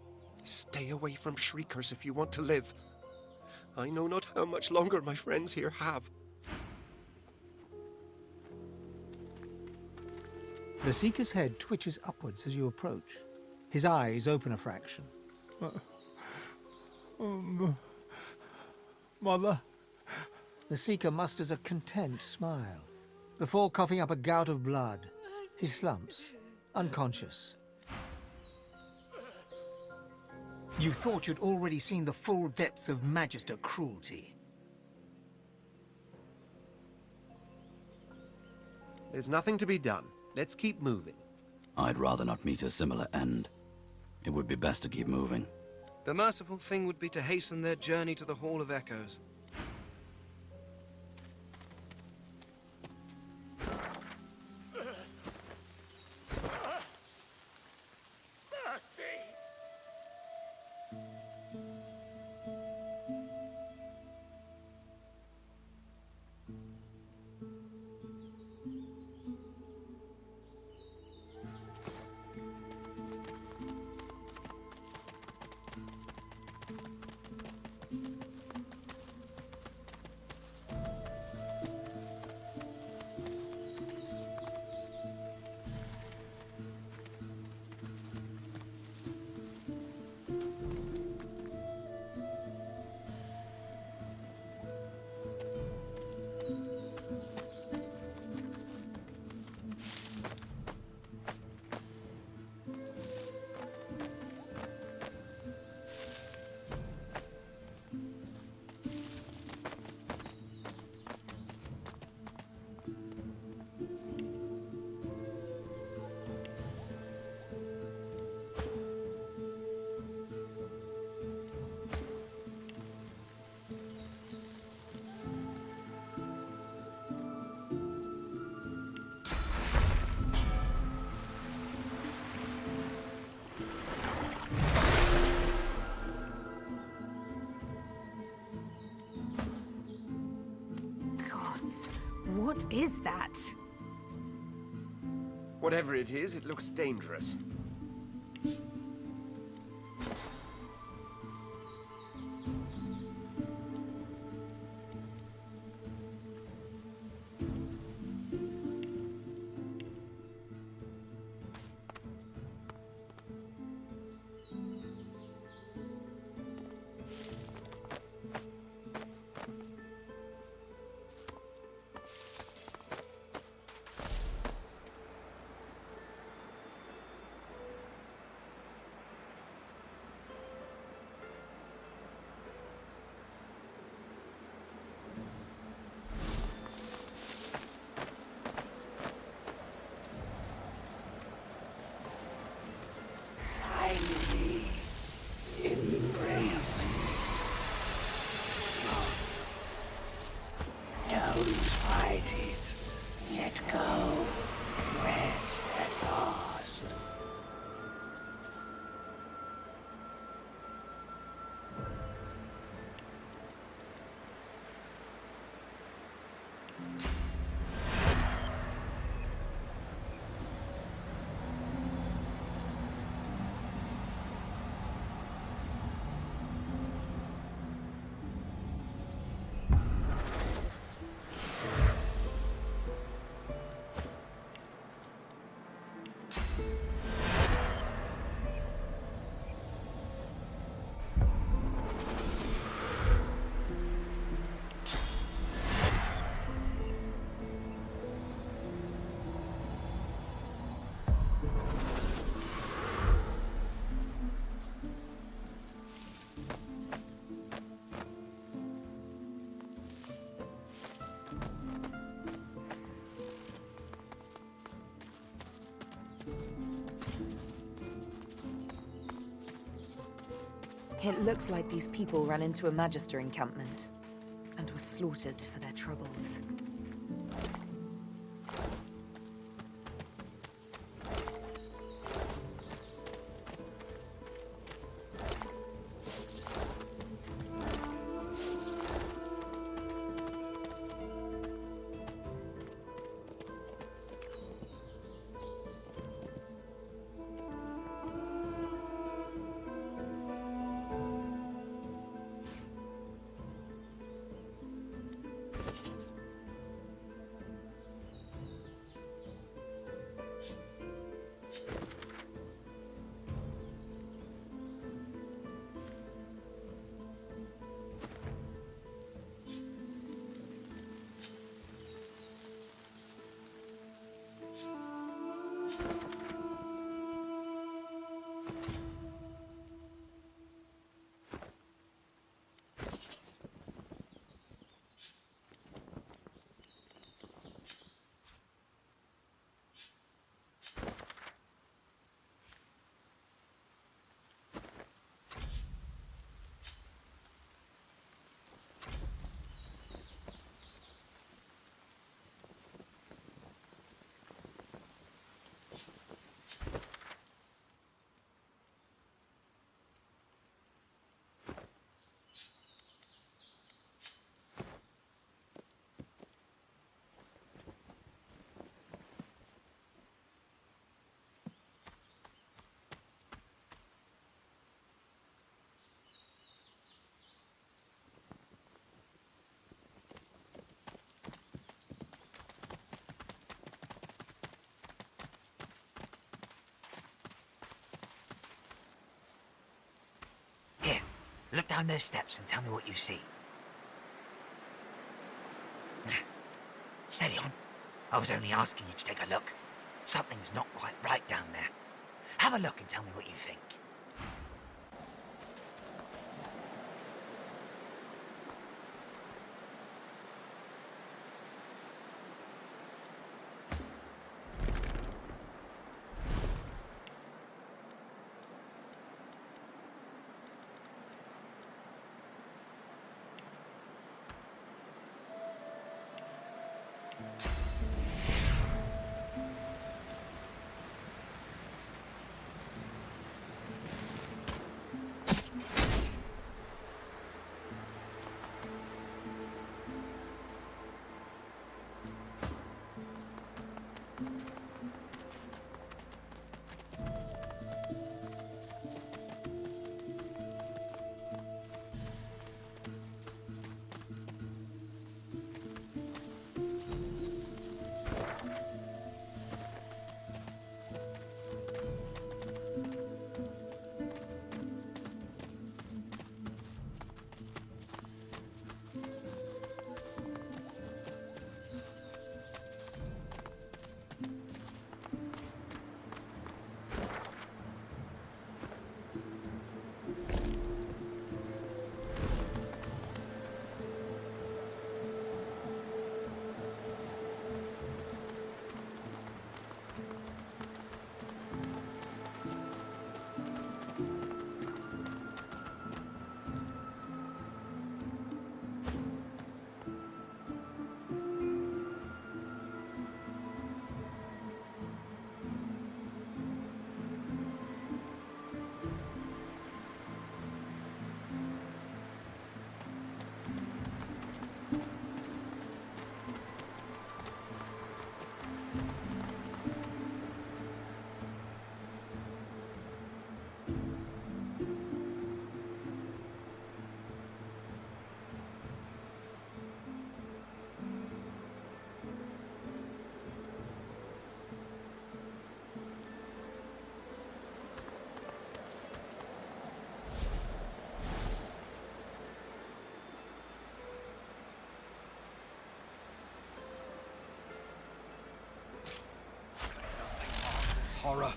Stay away from shriekers if you want to live. I know not how much longer my friends here have. The Seeker's head twitches upwards as you approach. His eyes open a fraction. Mother. The Seeker musters a content smile. Before coughing up a gout of blood, he slumps, unconscious. You thought you'd already seen the full depths of Magister cruelty. There's nothing to be done. Let's keep moving. I'd rather not meet a similar end. It would be best to keep moving. The merciful thing would be to hasten their journey to the Hall of Echoes. What is that? Whatever it is, it looks dangerous. Finally, embrace me. Don't fight it. Let go. Rest at last. It looks like these people ran into a Magister encampment and were slaughtered for their troubles. Look down those steps and tell me what you see. Steady on. I was only asking you to take a look. Something's not quite right down there. Have a look and tell me what you think. horror.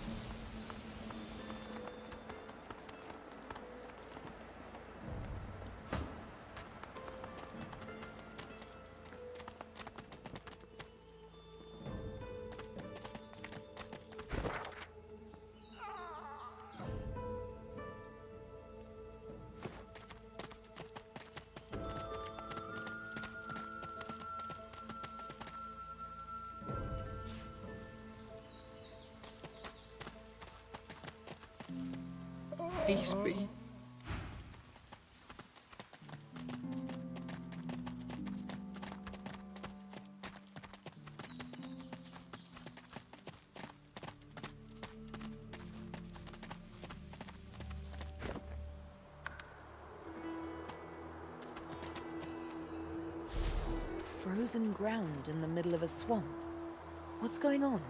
Peace be. Frozen ground in the middle of a swamp. What's going on?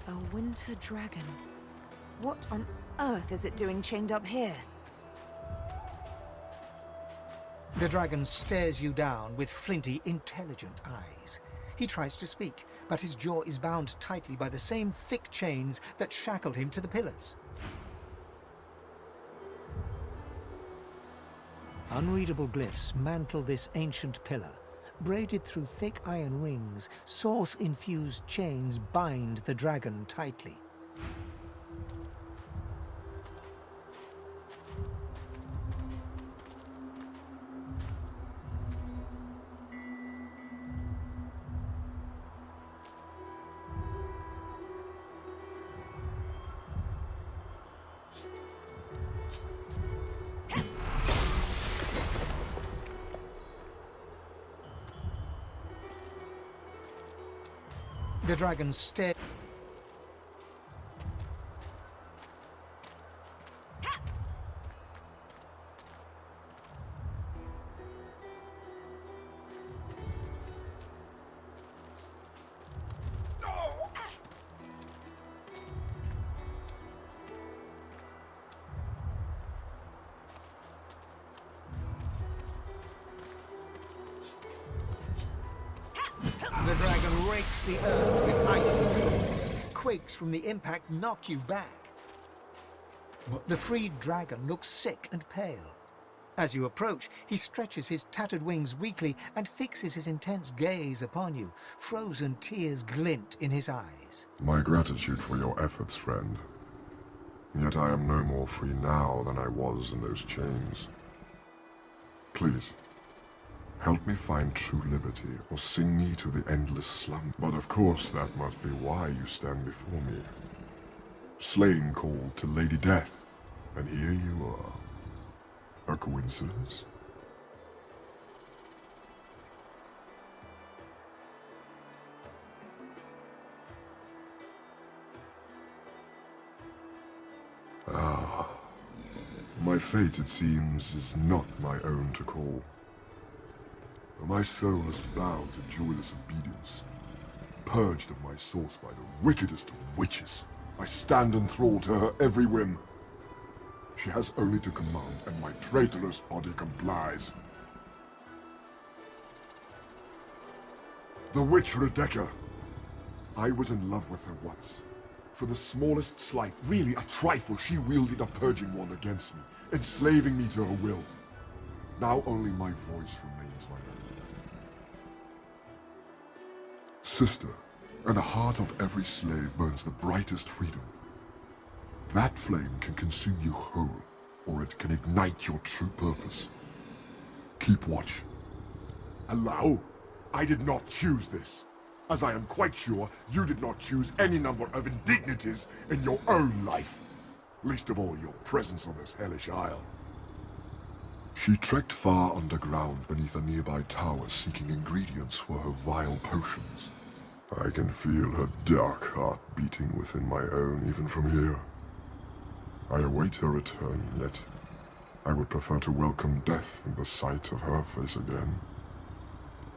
A winter dragon. What on earth is it doing chained up here? The dragon stares you down with flinty, intelligent eyes. He tries to speak, but his jaw is bound tightly by the same thick chains that shackled him to the pillars. Unreadable glyphs mantle this ancient pillar. Braided through thick iron rings, source-infused chains bind the dragon tightly. The dragon stared. The dragon rakes the earth with icy claws. Quakes from the impact knock you back. The freed dragon looks sick and pale. As you approach, he stretches his tattered wings weakly and fixes his intense gaze upon you. Frozen tears glint in his eyes. My gratitude for your efforts, friend. Yet I am no more free now than I was in those chains. Please, help me find true liberty, or sing me to the endless slumber. But of course that must be why you stand before me. Slain called to Lady Death, and here you are. A coincidence? Ah, my fate, it seems, is not my own to call. My soul is bound to joyless obedience. Purged of my source by the wickedest of witches, I stand enthralled to her every whim. She has only to command, and my traitorous body complies. The witch Rebecca. I was in love with her once. For the smallest slight, really a trifle, she wielded a purging wand against me, enslaving me to her will. Now only my voice remains my own. Sister, in the heart of every slave burns the brightest freedom. That flame can consume you whole, or it can ignite your true purpose. Keep watch. Allow? I did not choose this. As I am quite sure, you did not choose any number of indignities in your own life. Least of all your presence on this hellish isle. She trekked far underground beneath a nearby tower seeking ingredients for her vile potions. I can feel her dark heart beating within my own even from here. I await her return, yet I would prefer to welcome death in the sight of her face again.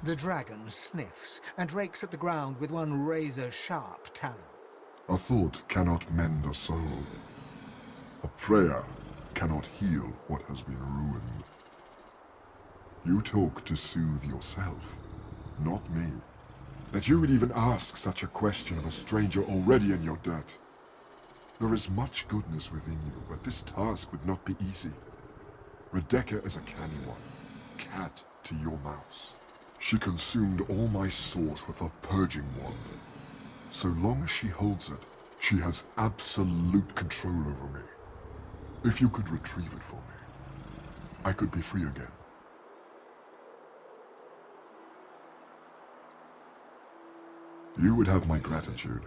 The dragon sniffs and rakes at the ground with one razor-sharp talon. A thought cannot mend a soul. A prayer cannot heal what has been ruined. You talk to soothe yourself, not me. That you would even ask such a question of a stranger already in your debt. There is much goodness within you, but this task would not be easy. Rebecca is a canny one, cat to your mouse. She consumed all my sauce with her purging wand. So long as she holds it, she has absolute control over me. If you could retrieve it for me, I could be free again. You would have my gratitude,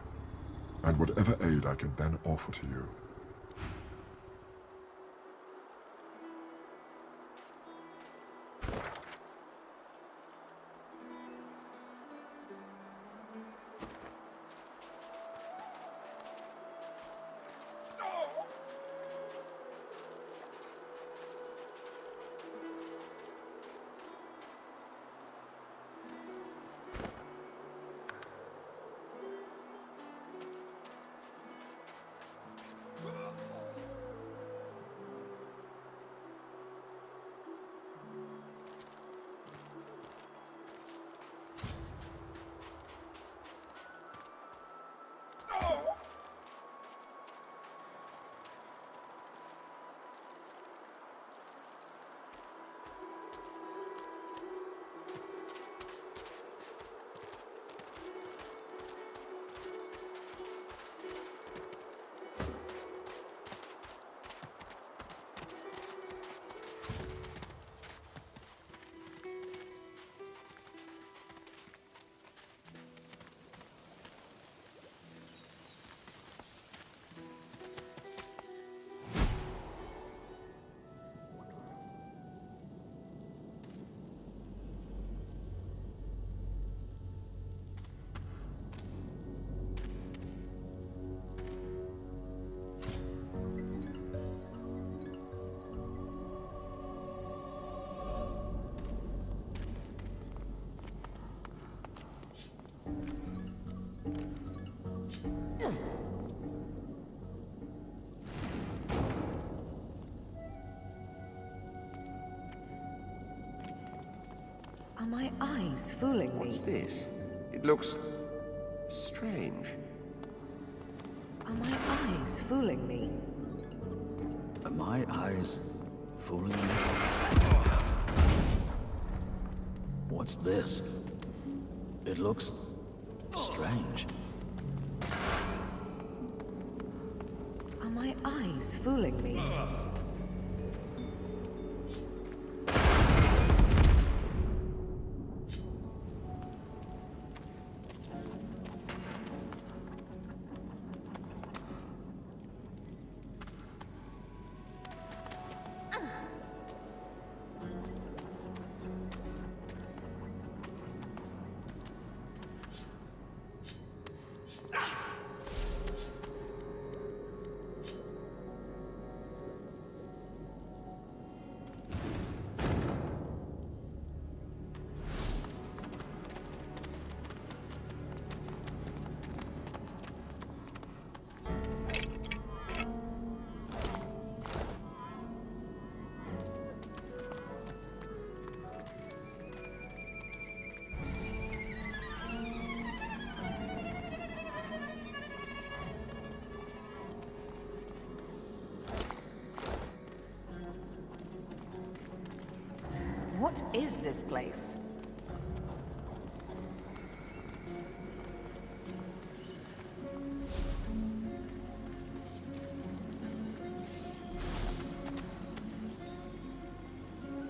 and whatever aid I could then offer to you. Are my eyes fooling me? What's this? It looks strange. Are my eyes fooling me? Are my eyes fooling me? What's this? It looks strange. Are my eyes fooling me? What is this place?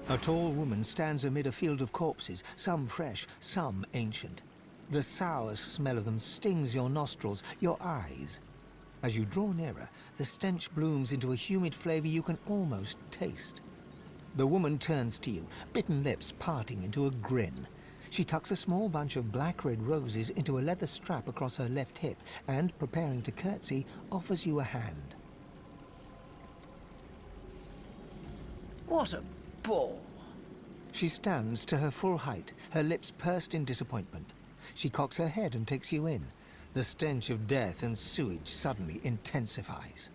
A tall woman stands amid a field of corpses, some fresh, some ancient. The sour smell of them stings your nostrils, your eyes. As you draw nearer, the stench blooms into a humid flavor you can almost taste. The woman turns to you, bitten lips parting into a grin. She tucks a small bunch of black-red roses into a leather strap across her left hip and, preparing to curtsy, offers you a hand. What a bore. She stands to her full height, her lips pursed in disappointment. She cocks her head and takes you in. The stench of death and sewage suddenly intensifies.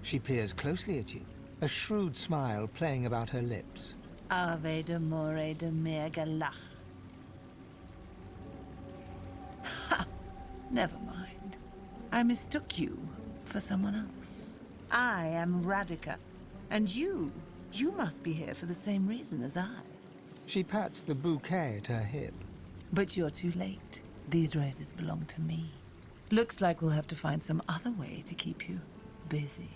She peers closely at you, a shrewd smile playing about her lips. Ave de more de mergalach. Ha! Never mind. I mistook you for someone else. I am Radica, and you must be here for the same reason as I. She pats the bouquet at her hip. But you're too late. These roses belong to me. Looks like we'll have to find some other way to keep you busy.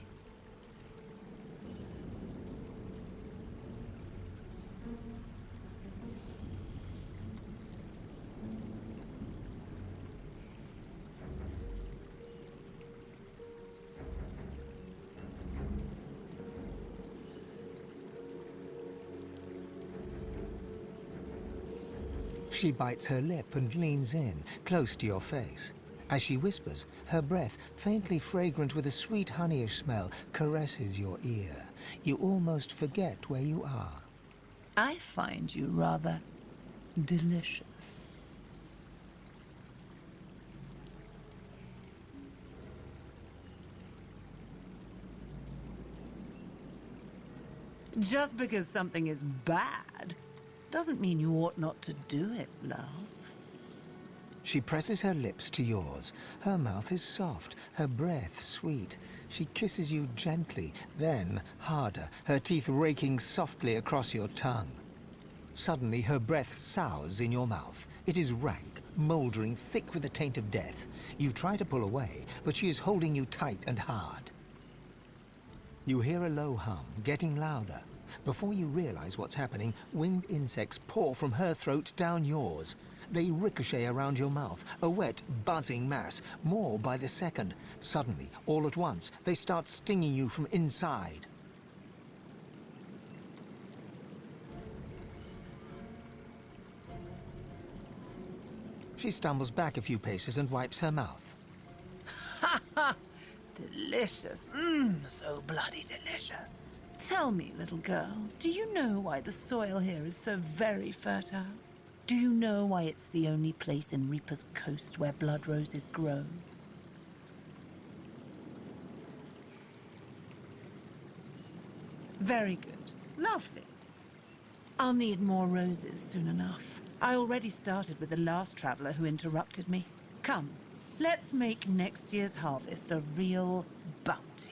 She bites her lip and leans in, close to your face. As she whispers, her breath, faintly fragrant with a sweet honeyish smell, caresses your ear. You almost forget where you are. I find you rather delicious. Just because something is bad doesn't mean you ought not to do it, love. She presses her lips to yours. Her mouth is soft, her breath sweet. She kisses you gently, then harder, her teeth raking softly across your tongue. Suddenly, her breath sours in your mouth. It is rank, mouldering, thick with a taint of death. You try to pull away, but she is holding you tight and hard. You hear a low hum, getting louder. Before you realize what's happening, winged insects pour from her throat down yours. They ricochet around your mouth, a wet, buzzing mass, more by the second. Suddenly, all at once, they start stinging you from inside. She stumbles back a few paces and wipes her mouth. Ha ha! Delicious. So bloody delicious. Tell me, little girl, do you know why the soil here is so very fertile? Do you know why it's the only place in Reaper's Coast where blood roses grow? Very good. Lovely. I'll need more roses soon enough. I already started with the last traveler who interrupted me. Come, let's make next year's harvest a real bounty.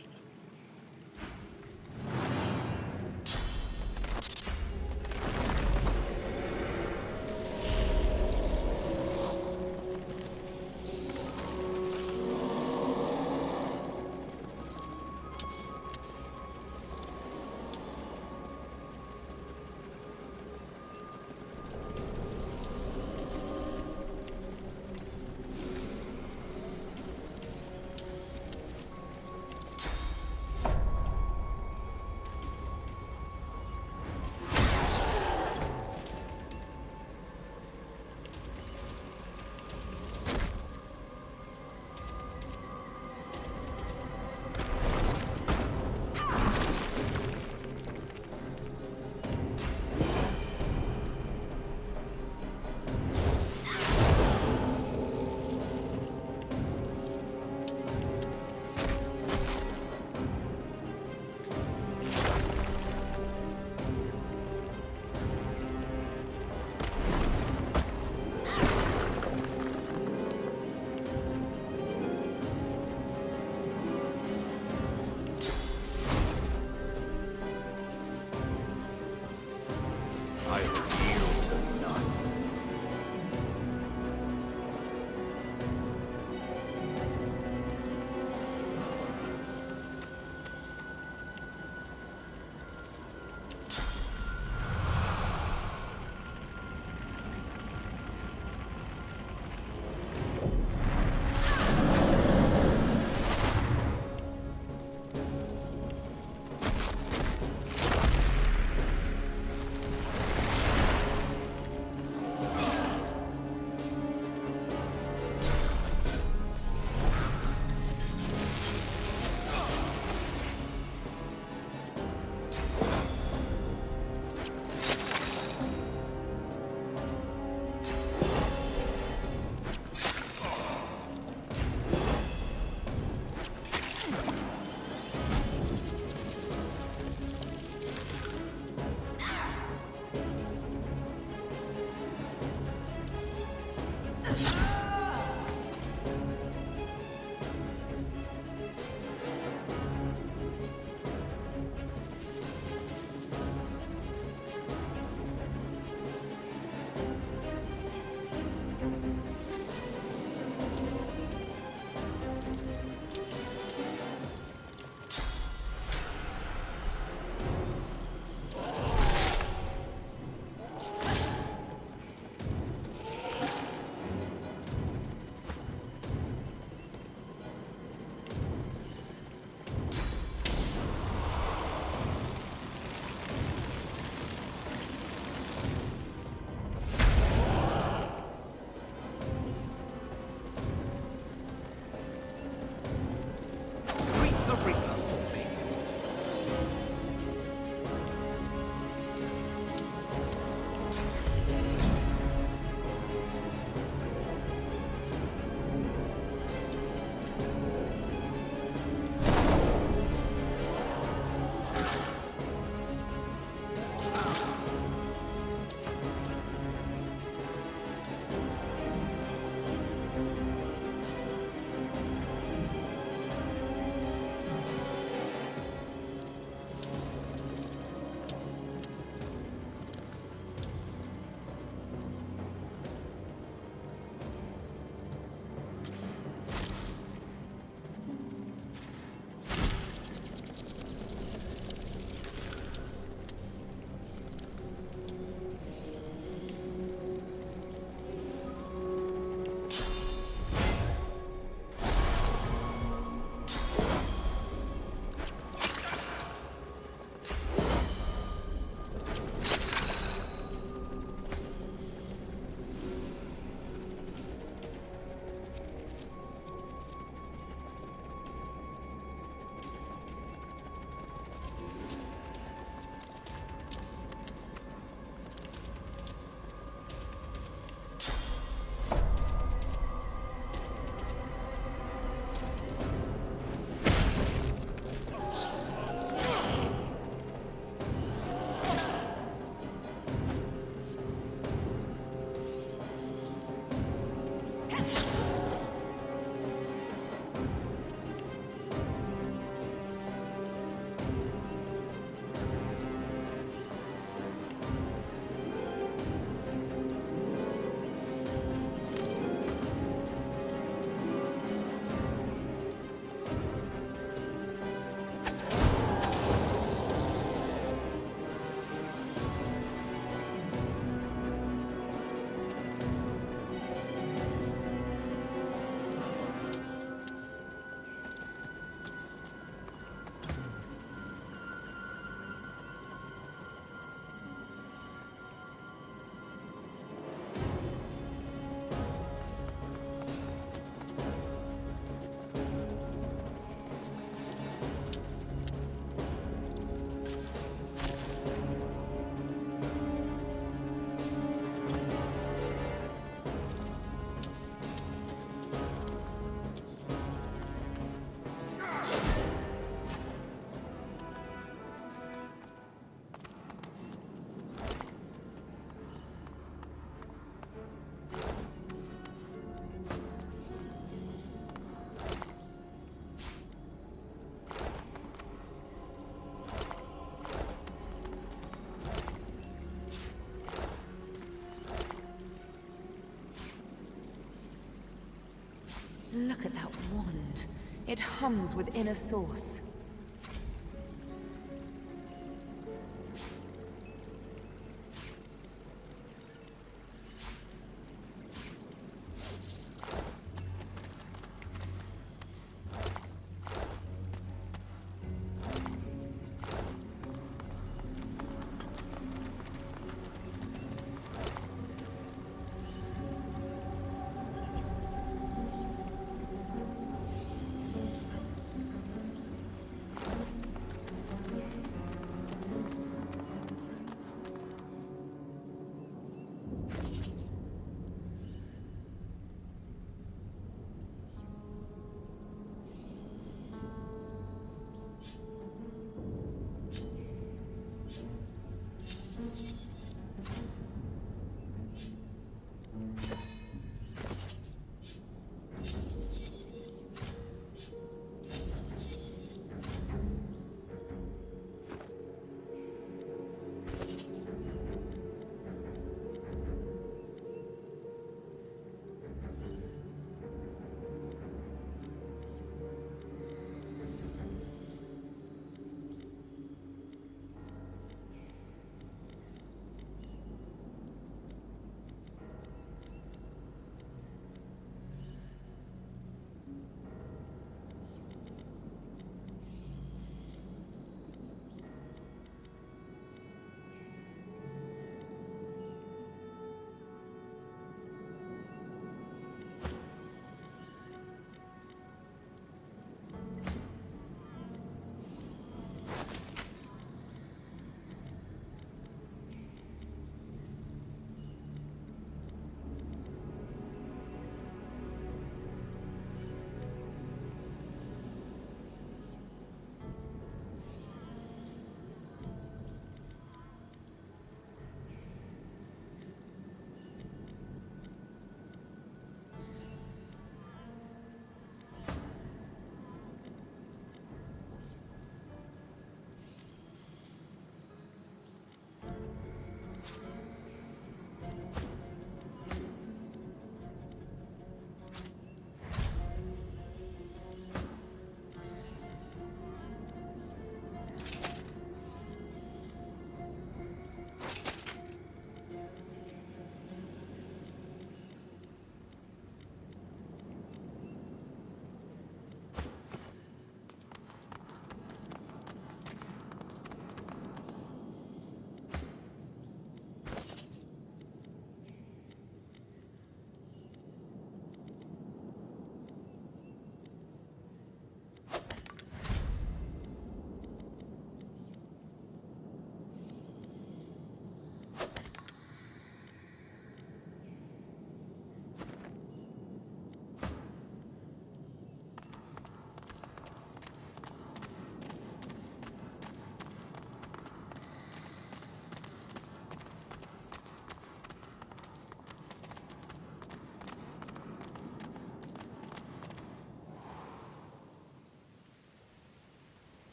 Look at that wand. It hums with inner source.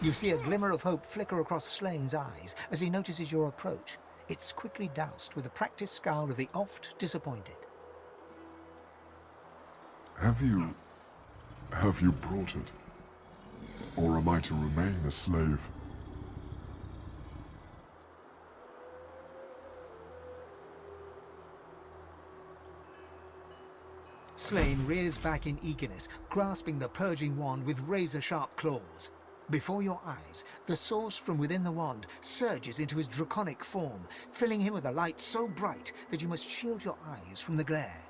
You see a glimmer of hope flicker across Slane's eyes as he notices your approach. It's quickly doused with a practiced scowl of the oft disappointed. Have you brought it? Or am I to remain a slave? Slane rears back in eagerness, grasping the purging wand with razor-sharp claws. Before your eyes, the source from within the wand surges into his draconic form, filling him with a light so bright that you must shield your eyes from the glare.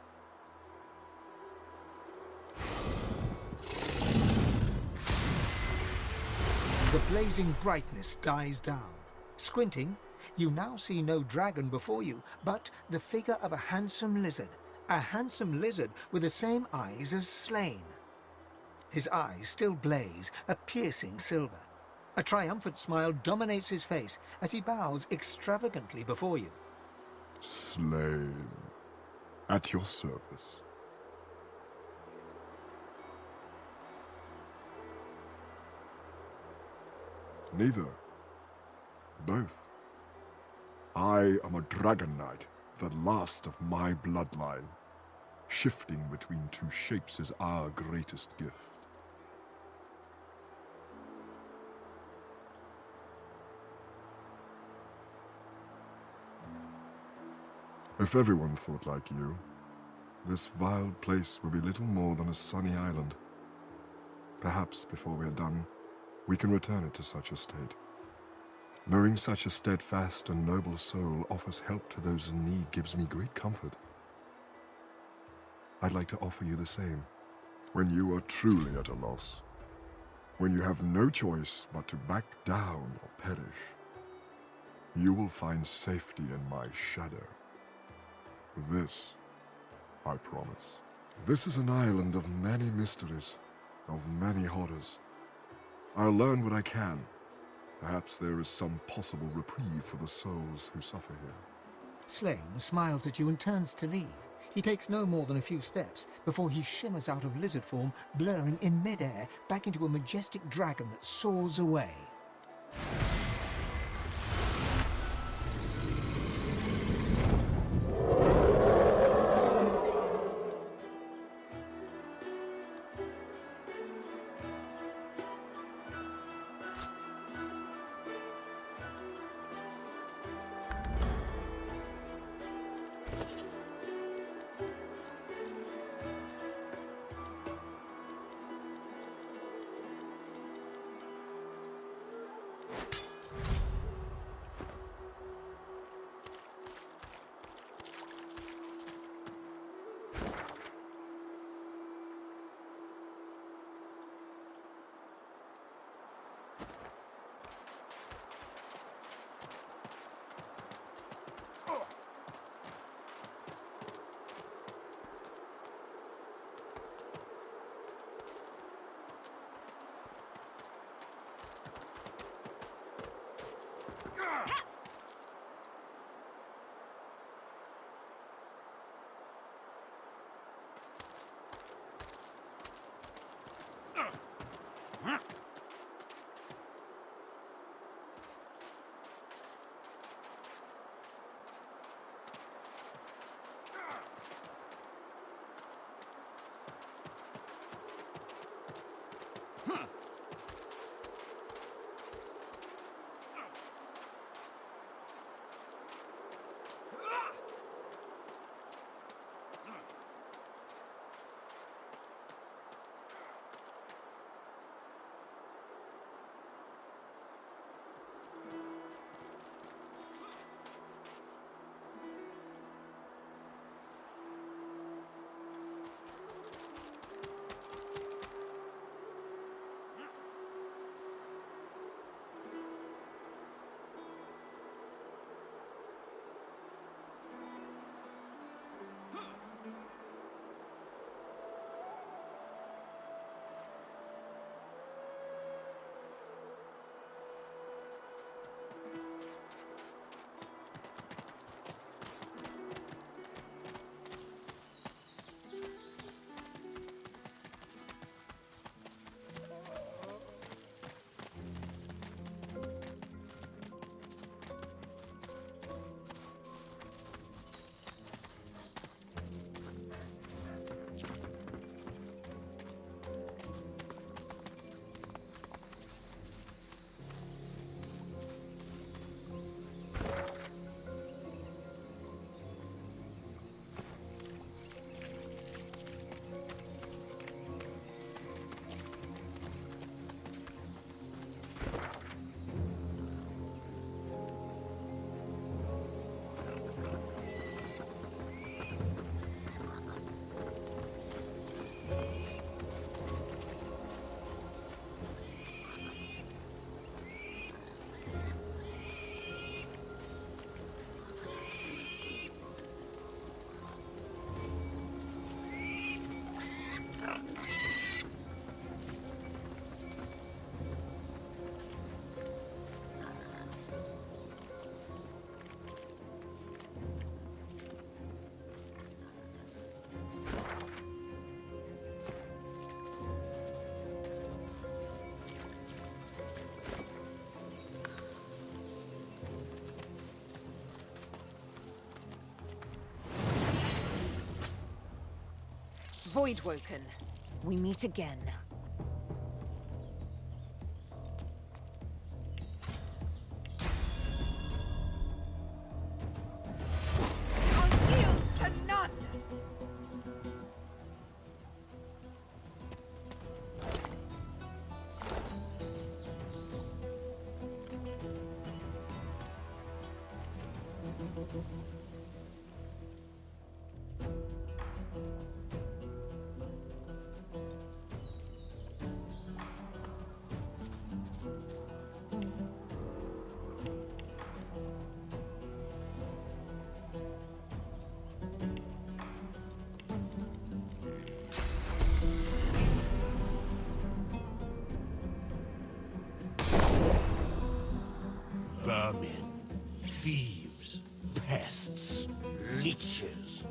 The blazing brightness dies down. Squinting, you now see no dragon before you, but the figure of a handsome lizard with the same eyes as Slane. His eyes still blaze, a piercing silver. A triumphant smile dominates his face as he bows extravagantly before you. Slain. At your service. Neither. Both. I am a dragon knight, the last of my bloodline. Shifting between two shapes is our greatest gift. If everyone thought like you, this vile place would be little more than a sunny island. Perhaps before we are done, we can return it to such a state. Knowing such a steadfast and noble soul offers help to those in need gives me great comfort. I'd like to offer you the same. When you are truly at a loss, when you have no choice but to back down or perish, you will find safety in my shadow. This, I promise. This is an island of many mysteries, of many horrors. I'll learn what I can. Perhaps there is some possible reprieve for the souls who suffer here. Slane smiles at you and turns to leave. He takes no more than a few steps before he shimmers out of lizard form, blurring in midair back into a majestic dragon that soars away. Voidwoken. We meet again. I'll yield to none! Vermin, thieves, pests, leeches.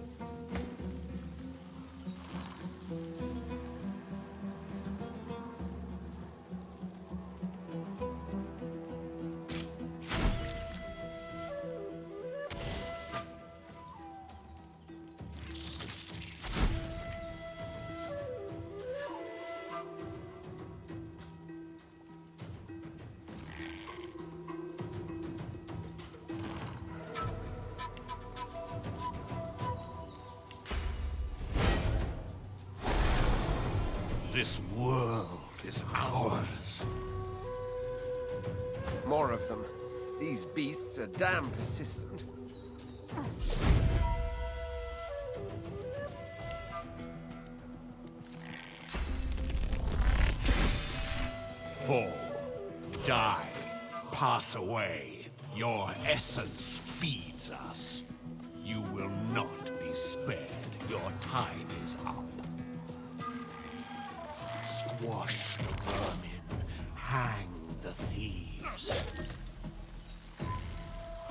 This world is ours. More of them. These beasts are damn persistent. Fall, die, pass away. Your essence feeds us. You will not be spared. Your time is up. Squash the vermin. Hang the thieves.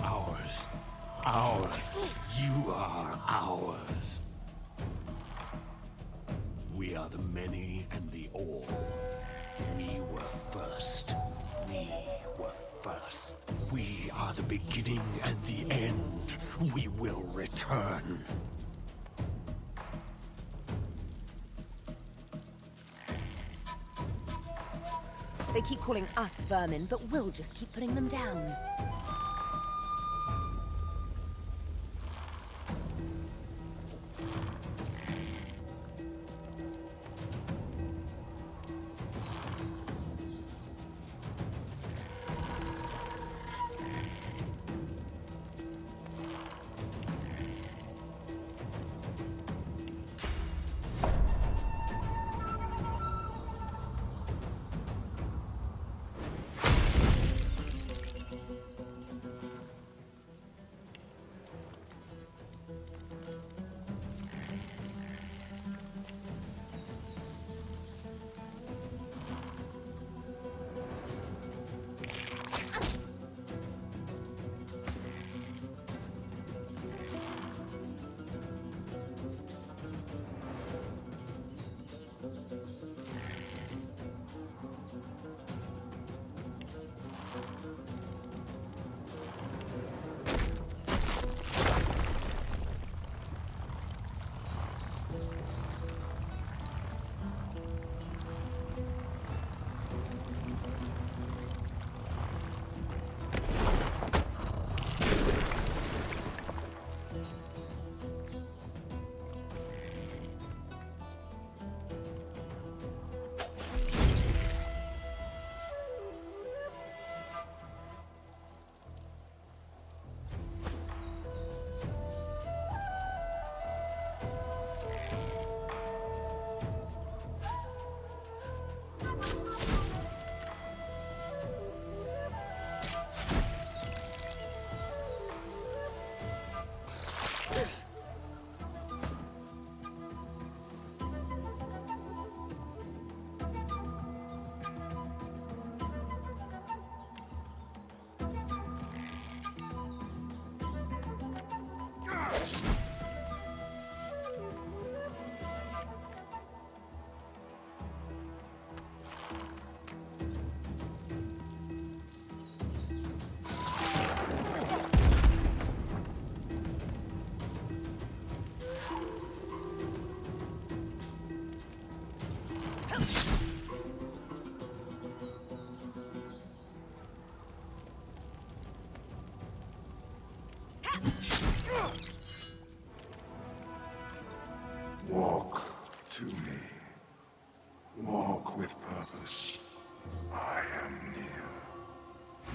Ours. Ours. You are ours. We are the many and the all. We were first. We were first. We are the beginning and the end. We will return. They keep calling us vermin, but we'll just keep putting them down.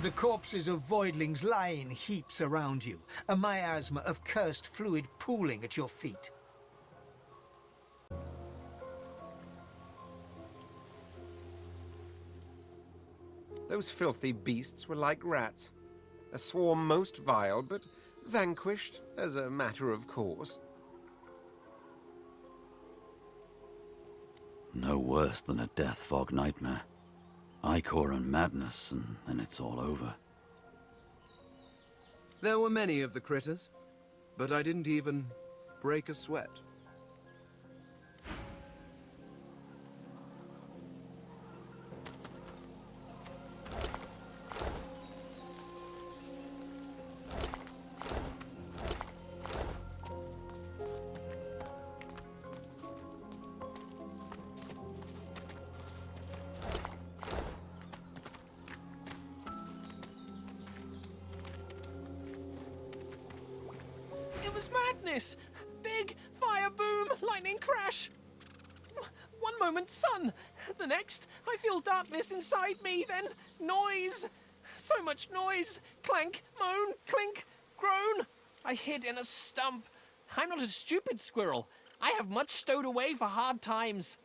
The corpses of voidlings lie in heaps around you, a miasma of cursed fluid pooling at your feet. Those filthy beasts were like rats. A swarm most vile, but vanquished as a matter of course. No worse than a death fog nightmare. Ichor and madness, and then it's all over. There were many of the critters, but I didn't even break a sweat. It was madness! Big fire boom, lightning crash! One moment sun, the next I feel darkness inside me, then noise! So much noise! Clank, moan, clink, groan! I hid in a stump. I'm not a stupid squirrel. I have much stowed away for hard times.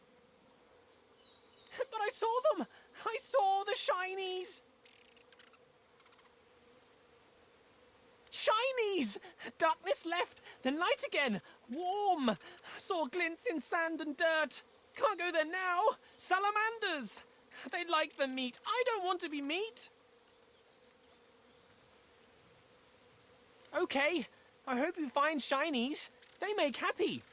But I saw them! I saw the shinies! Shinies! Darkness left, then light again. Warm. Saw glints in sand and dirt. Can't go there now. Salamanders. They like the meat. I don't want to be meat. Okay. I hope you find shinies. They make happy.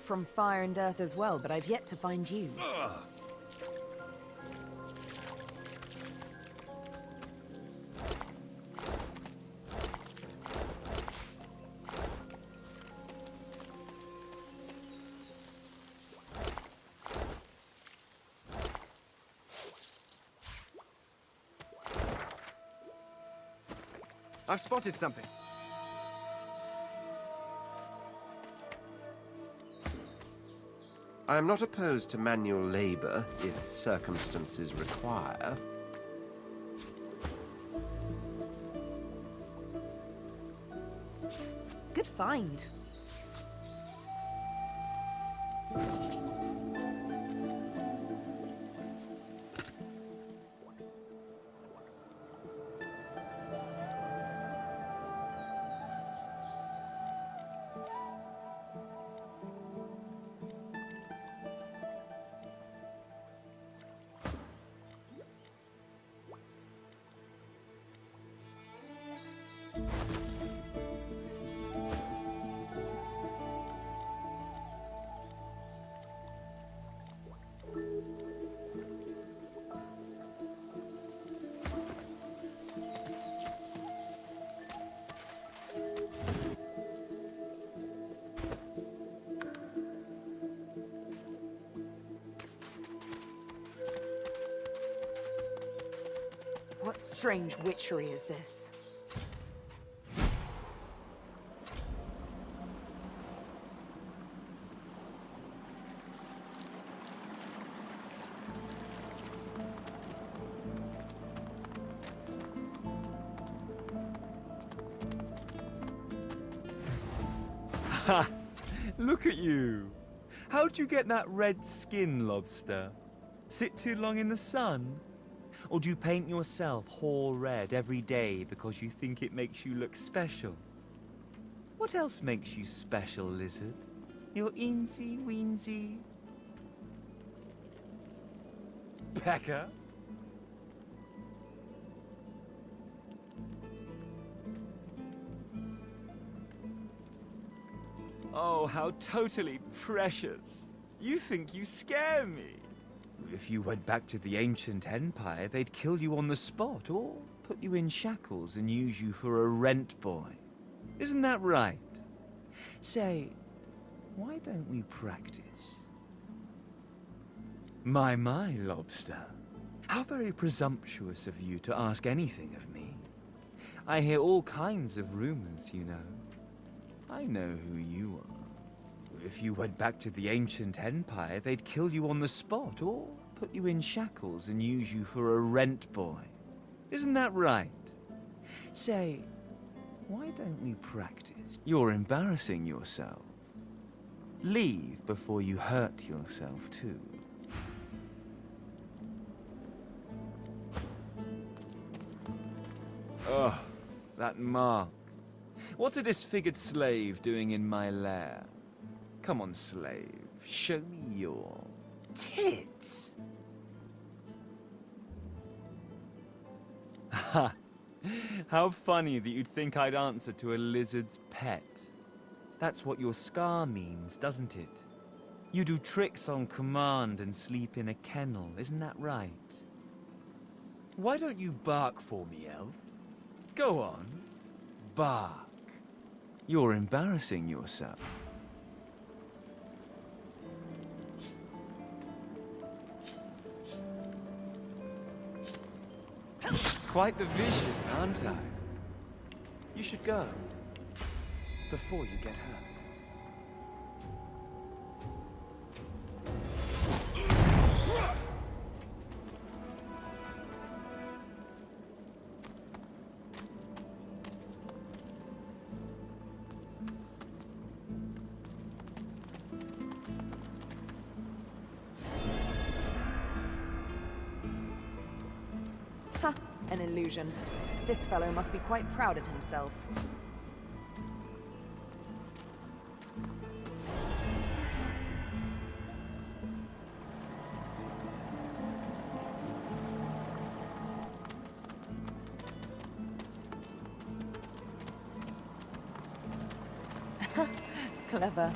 from fire and earth as well, but I've yet to find you. I've spotted something. I am not opposed to manual labor if circumstances require. Good find. What strange witchery is this? Ha! Look at you! How'd you get that red skin, lobster? Sit too long in the sun? Or do you paint yourself whole red every day because you think it makes you look special? What else makes you special, lizard? You're eensy weensy. Pecker? Oh, how totally precious. You think you scare me. If you went back to the ancient empire, they'd kill you on the spot or put you in shackles and use you for a rent boy. Isn't that right? Say, why don't we practice? My, lobster. How very presumptuous of you to ask anything of me. I hear all kinds of rumors, you know. I know who you are. If you went back to the ancient empire, they'd kill you on the spot or put you in shackles and use you for a rent boy. Isn't that right? Say, why don't we practice? You're embarrassing yourself. Leave before you hurt yourself too. Ugh, that mark. What's a disfigured slave doing in my lair? Come on, slave. Show me your tits. Ha! How funny that you'd think I'd answer to a lizard's pet. That's what your scar means, doesn't it? You do tricks on command and sleep in a kennel, isn't that right? Why don't you bark for me, elf? Go on. Bark. You're embarrassing yourself. Quite the vision, aren't I? You should go. Before you get hurt. An illusion. This fellow must be quite proud of himself. Clever.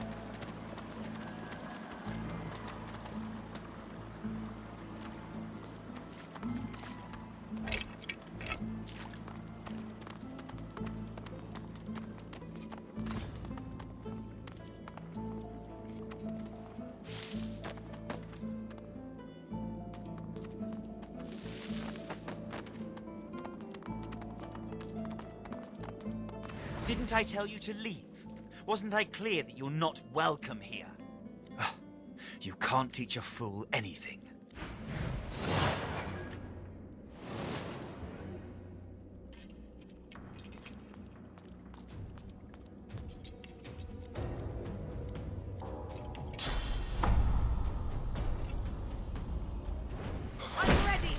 Didn't I tell you to leave? Wasn't I clear that you're not welcome here? Ugh, you can't teach a fool anything. I'm ready.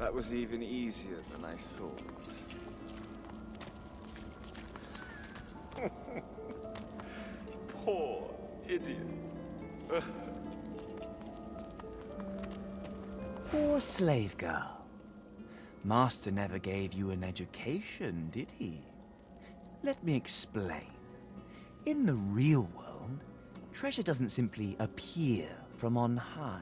That was even easier than I thought. Poor idiot. Ugh. Poor slave girl. Master never gave you an education, did he? Let me explain. In the real world, treasure doesn't simply appear from on high.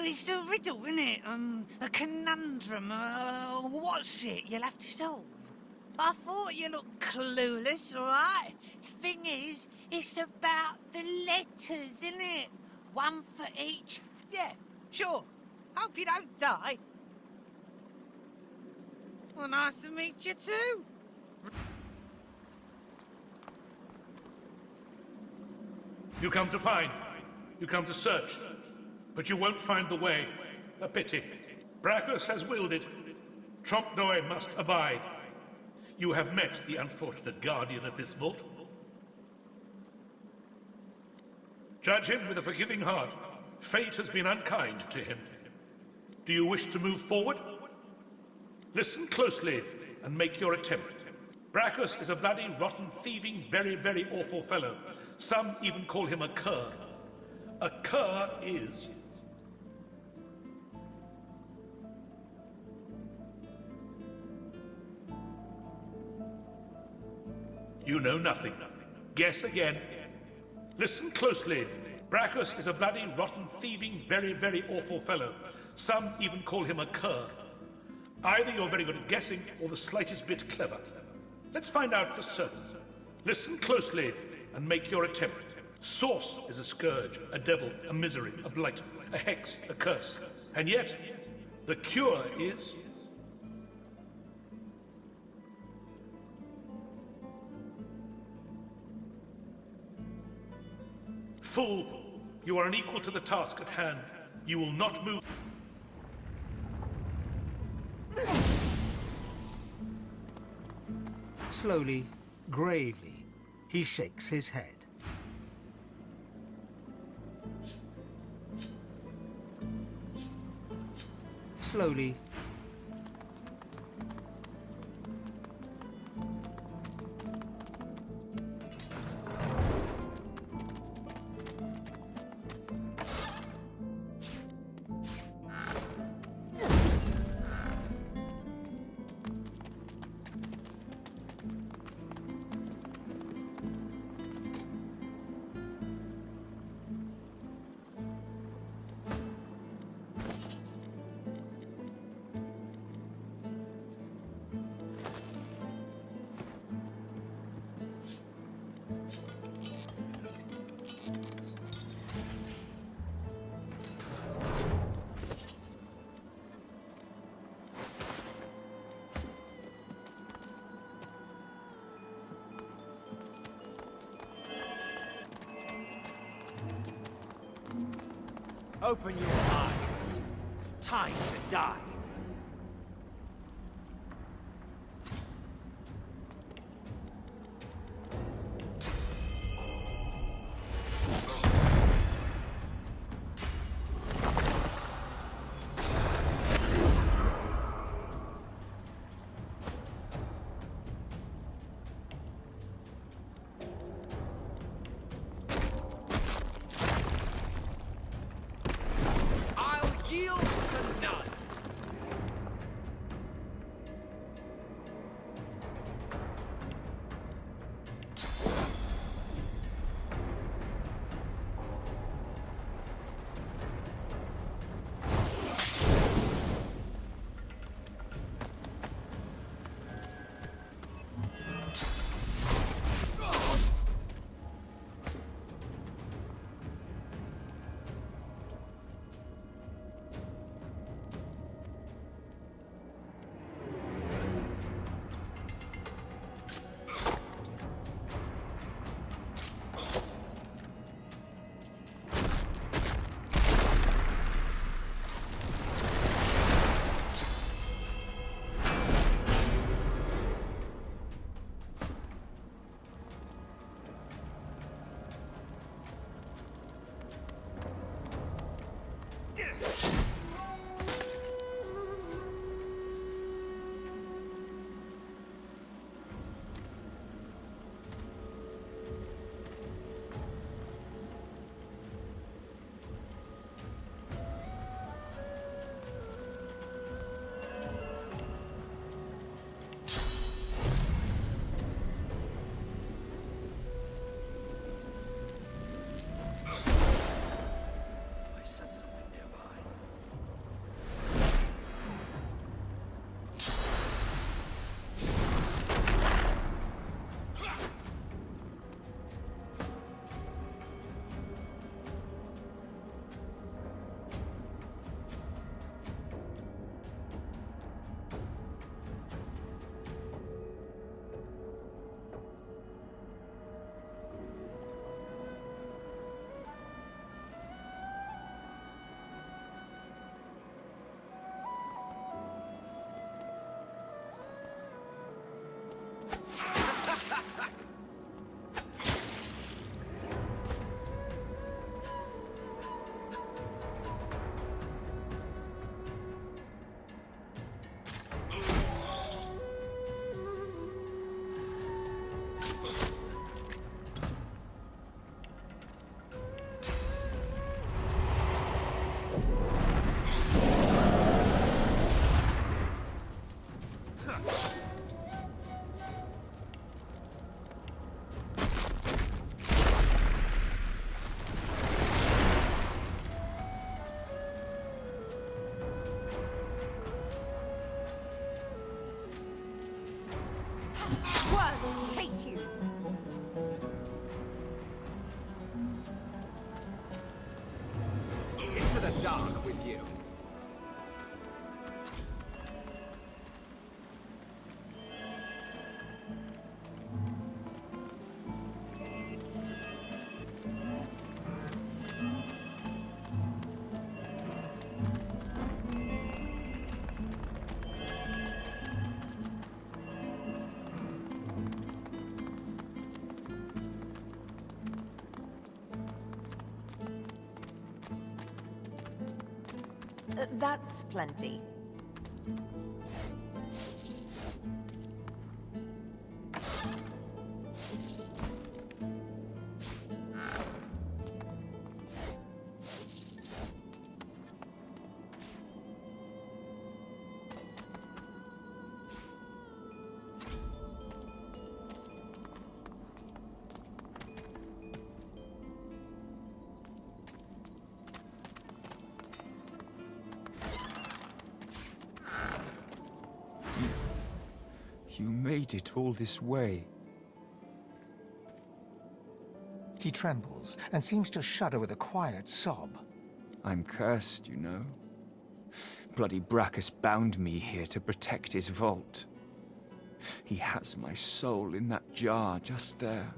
It's a riddle, isn't it? A conundrum. What's it you'll have to solve? I thought you looked clueless, all right? Thing is, it's about the letters, isn't it? One for each. Yeah, sure. Hope you don't die. Well, nice to meet you too. You come to find. You come to search. But you won't find the way. A pity. Brachus has willed it. Trompnoy must abide. You have met the unfortunate guardian of this vault. Judge him with a forgiving heart. Fate has been unkind to him. Do you wish to move forward? Listen closely and make your attempt. Brachus is a bloody, rotten, thieving, very, very awful fellow. Some even call him a cur. A cur is... You know nothing. Guess again. Listen closely. Brachus is a bloody, rotten, thieving, very, very awful fellow. Some even call him a cur. Either you're very good at guessing, or the slightest bit clever. Let's find out for certain. Listen closely, and make your attempt. Source is a scourge, a devil, a misery, a blight, a hex, a curse. And yet, the cure is... Fool, you are unequal to the task at hand. You will not move... Slowly, gravely, he shakes his head. Slowly, Open your eyes. Time to die. madness take you! Into the dark with you. That's plenty. You made it all this way. He trembles and seems to shudder with a quiet sob. I'm cursed, you know. Bloody Brachus bound me here to protect his vault. He has my soul in that jar just there,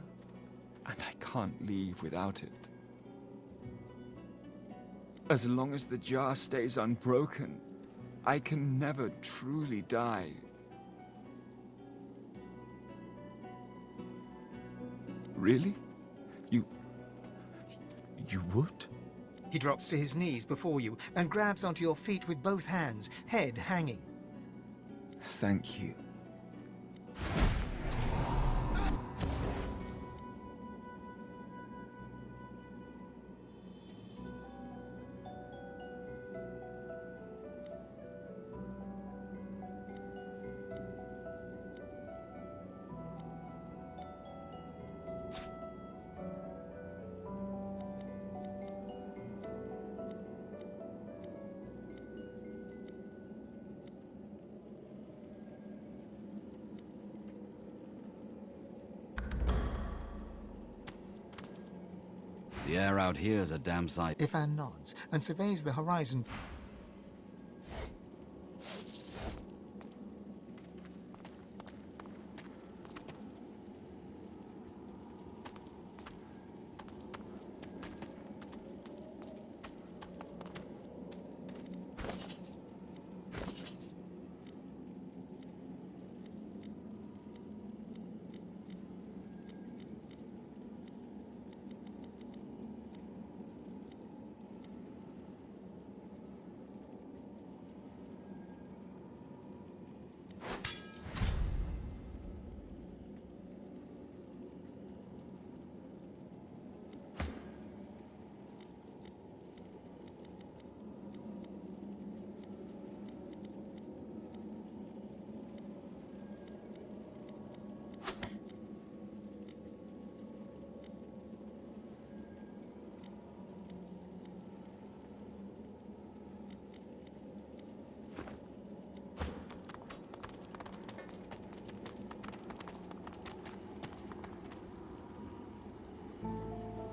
and I can't leave without it. As long as the jar stays unbroken, I can never truly die. Really? You would? He drops to his knees before you and grabs onto your feet with both hands, head hanging. Thank you. The air out here is a damn sight. Ivan nods and surveys the horizon.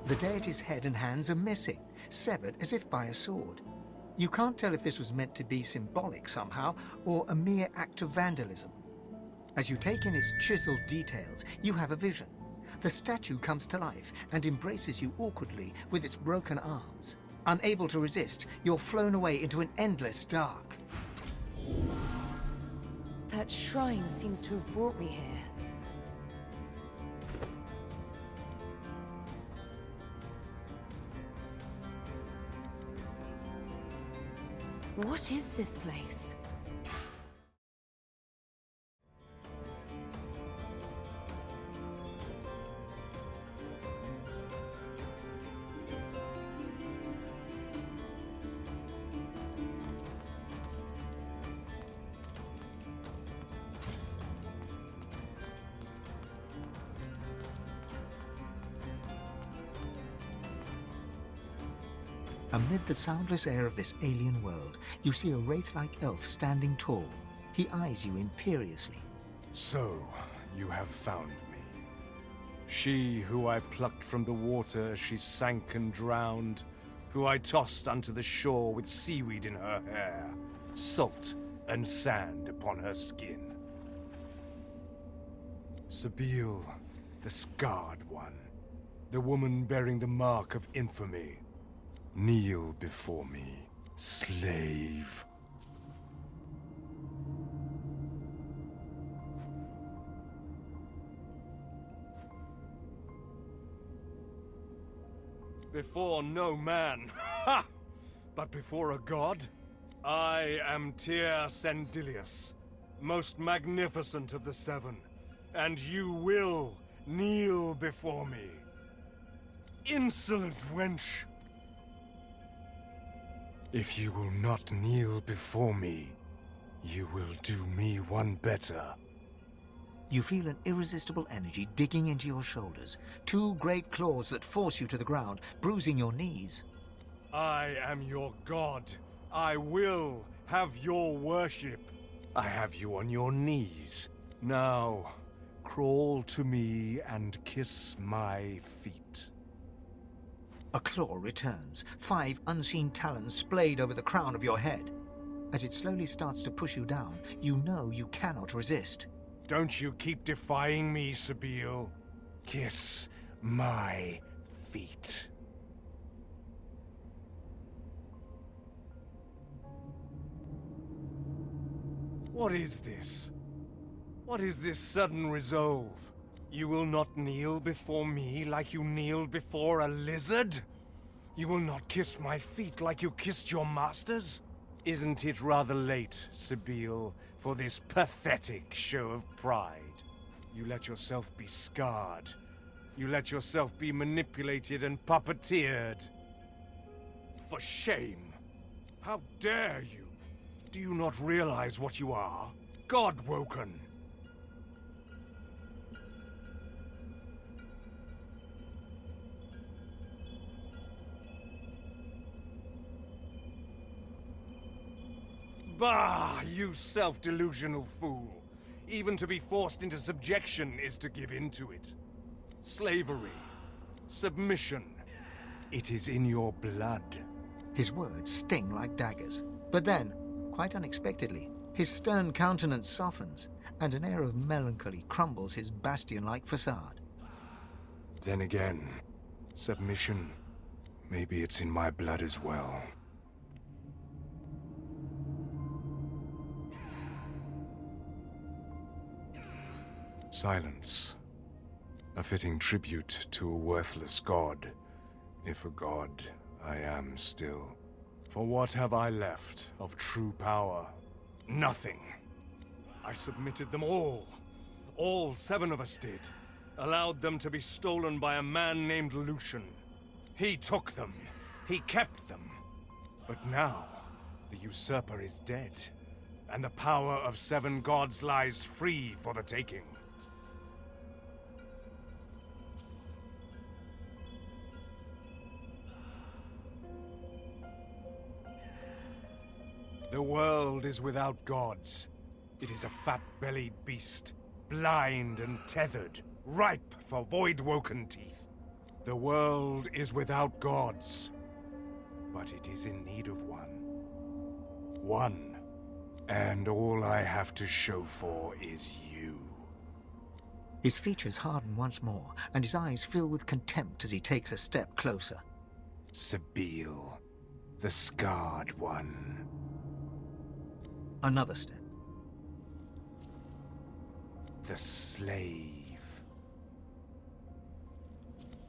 The deity's head and hands are missing, severed as if by a sword. You can't tell if this was meant to be symbolic somehow, or a mere act of vandalism. As you take in its chiseled details, you have a vision. The statue comes to life and embraces you awkwardly with its broken arms. Unable to resist, you're flown away into an endless dark. That shrine seems to have brought me here. What is this place? Amid the soundless air of this alien world, you see a wraith-like elf standing tall. He eyes you imperiously. So, You have found me. She who I plucked from the water as she sank and drowned, who I tossed unto the shore with seaweed in her hair, salt and sand upon her skin. Sabine, the scarred one, the woman bearing the mark of infamy. Kneel before me, slave. Before no man, ha! But before a god? I am Tyr Sendilius, most magnificent of the seven, and you will kneel before me. Insolent wench! If you will not kneel before me, you will do me one better. You feel an irresistible energy digging into your shoulders, two great claws that force you to the ground, bruising your knees. I am your god. I will have your worship. I have you on your knees. Now, crawl to me and kiss my feet. A claw returns, 5 unseen talons splayed over the crown of your head. As it slowly starts to push you down, you know you cannot resist. Don't you keep defying me, Sabine. Kiss my feet. What is this? What is this sudden resolve? You will not kneel before me like you kneeled before a lizard? You will not kiss my feet like you kissed your masters? Isn't it rather late, Sabine, for this pathetic show of pride? You let yourself be scarred. You let yourself be manipulated and puppeteered. For shame! How dare you? Do you not realize what you are? God-woken! Bah, you self-delusional fool. Even to be forced into subjection is to give in to it. Slavery. Submission. It is in your blood. His words sting like daggers. But then, quite unexpectedly, his stern countenance softens, and an air of melancholy crumbles his bastion-like facade. Then again, submission. Maybe it's in my blood as well. Silence. A fitting tribute to a worthless god. If a god, I am still. For what have I left of true power? Nothing. I submitted them all. All 7 of us did. Allowed them to be stolen by a man named Lucian. He took them. He kept them. But now, the usurper is dead. And the power of 7 gods lies free for the taking. The world is without gods. It is a fat-bellied beast, blind and tethered, ripe for void-woken teeth. The world is without gods, but it is in need of one. One. And all I have to show for is you. His features harden once more, and his eyes fill with contempt as he takes a step closer. Sabine, the scarred one. Another step. The slave.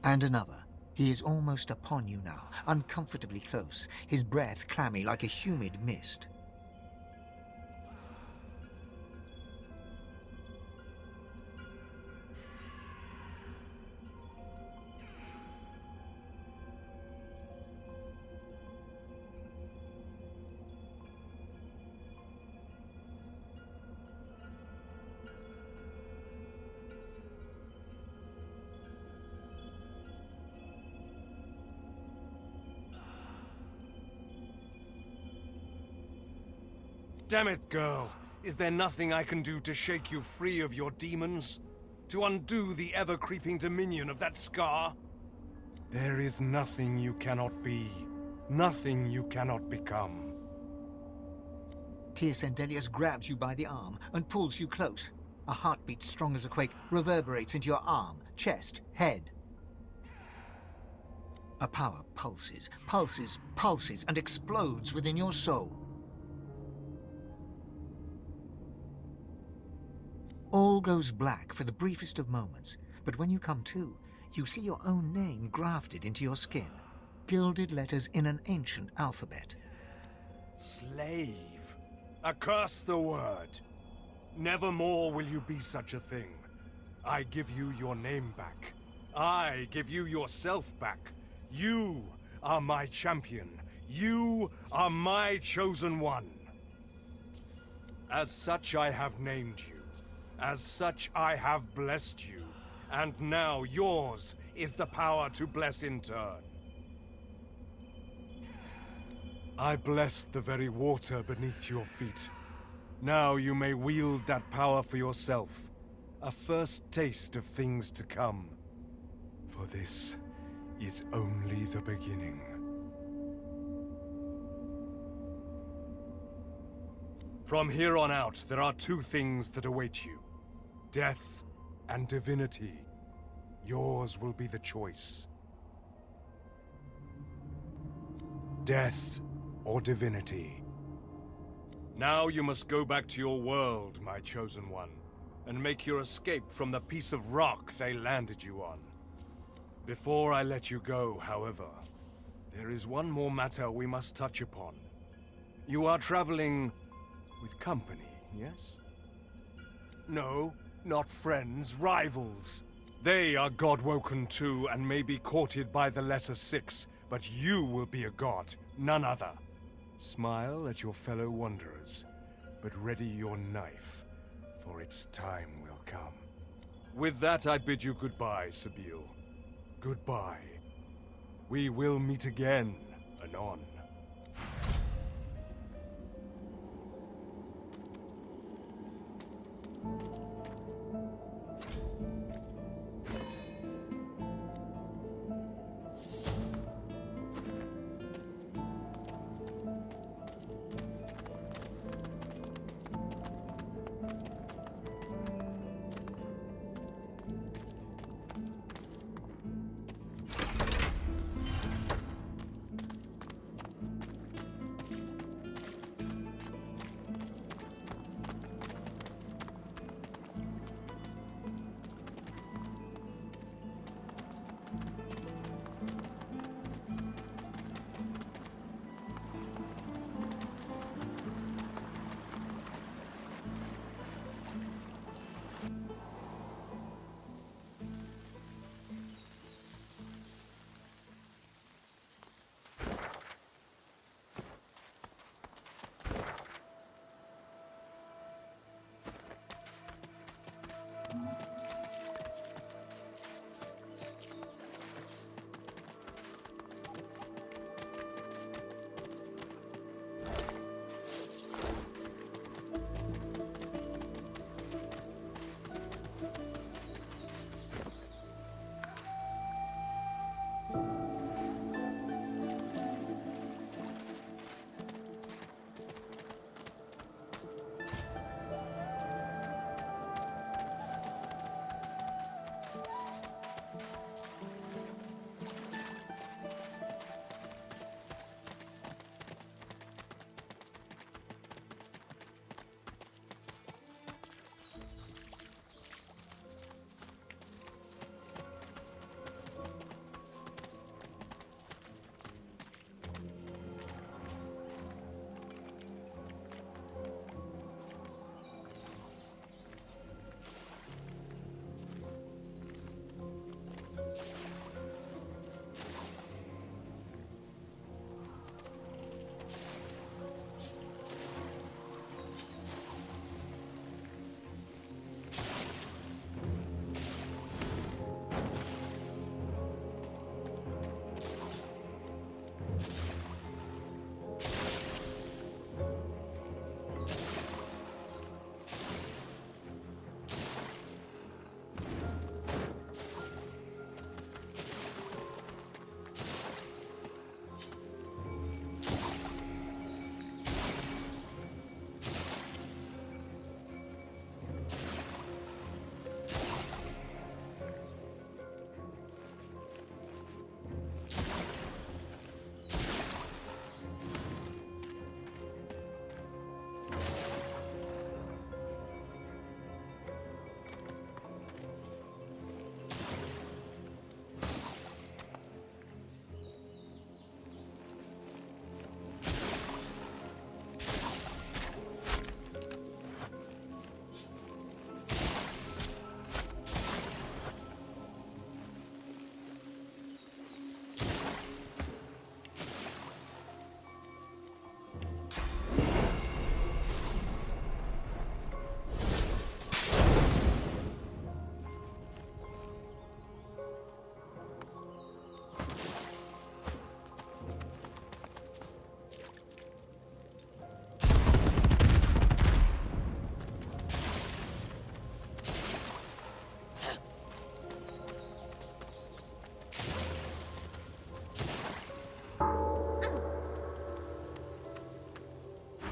And another. He is almost upon you now, uncomfortably close, his breath clammy like a humid mist. Damn it, girl. Is there nothing I can do to shake you free of your demons? To undo the ever-creeping dominion of that scar? There is nothing you cannot be. Nothing you cannot become. Tir Sendelius grabs you by the arm and pulls you close. A heartbeat strong as a quake reverberates into your arm, chest, head. A power pulses, pulses, pulses, and explodes within your soul. All goes black for the briefest of moments, but when you come to, you see your own name grafted into your skin. Gilded letters in an ancient alphabet. Slave. Accursed the word. Nevermore will you be such a thing. I give you your name back. I give you yourself back. You are my champion. You are my chosen one. As such I have named you. As such I have blessed you. And now yours is the power to bless in turn. I bless the very water beneath your feet. Now you may wield that power for yourself. A first taste of things to come. For this is only the beginning. From here on out, there are two things that await you. Death and divinity. Yours will be the choice. Death or divinity. Now you must go back to your world, my chosen one, and make your escape from the piece of rock they landed you on. Before I let you go, however, there is one more matter we must touch upon. You are traveling with company, yes? No, not friends, rivals. They are god-woken too, and may be courted by the lesser six, but you will be a god, none other. Smile at your fellow wanderers, but ready your knife, for its time will come. With that, I bid you goodbye, Sabine. Goodbye. We will meet again, anon.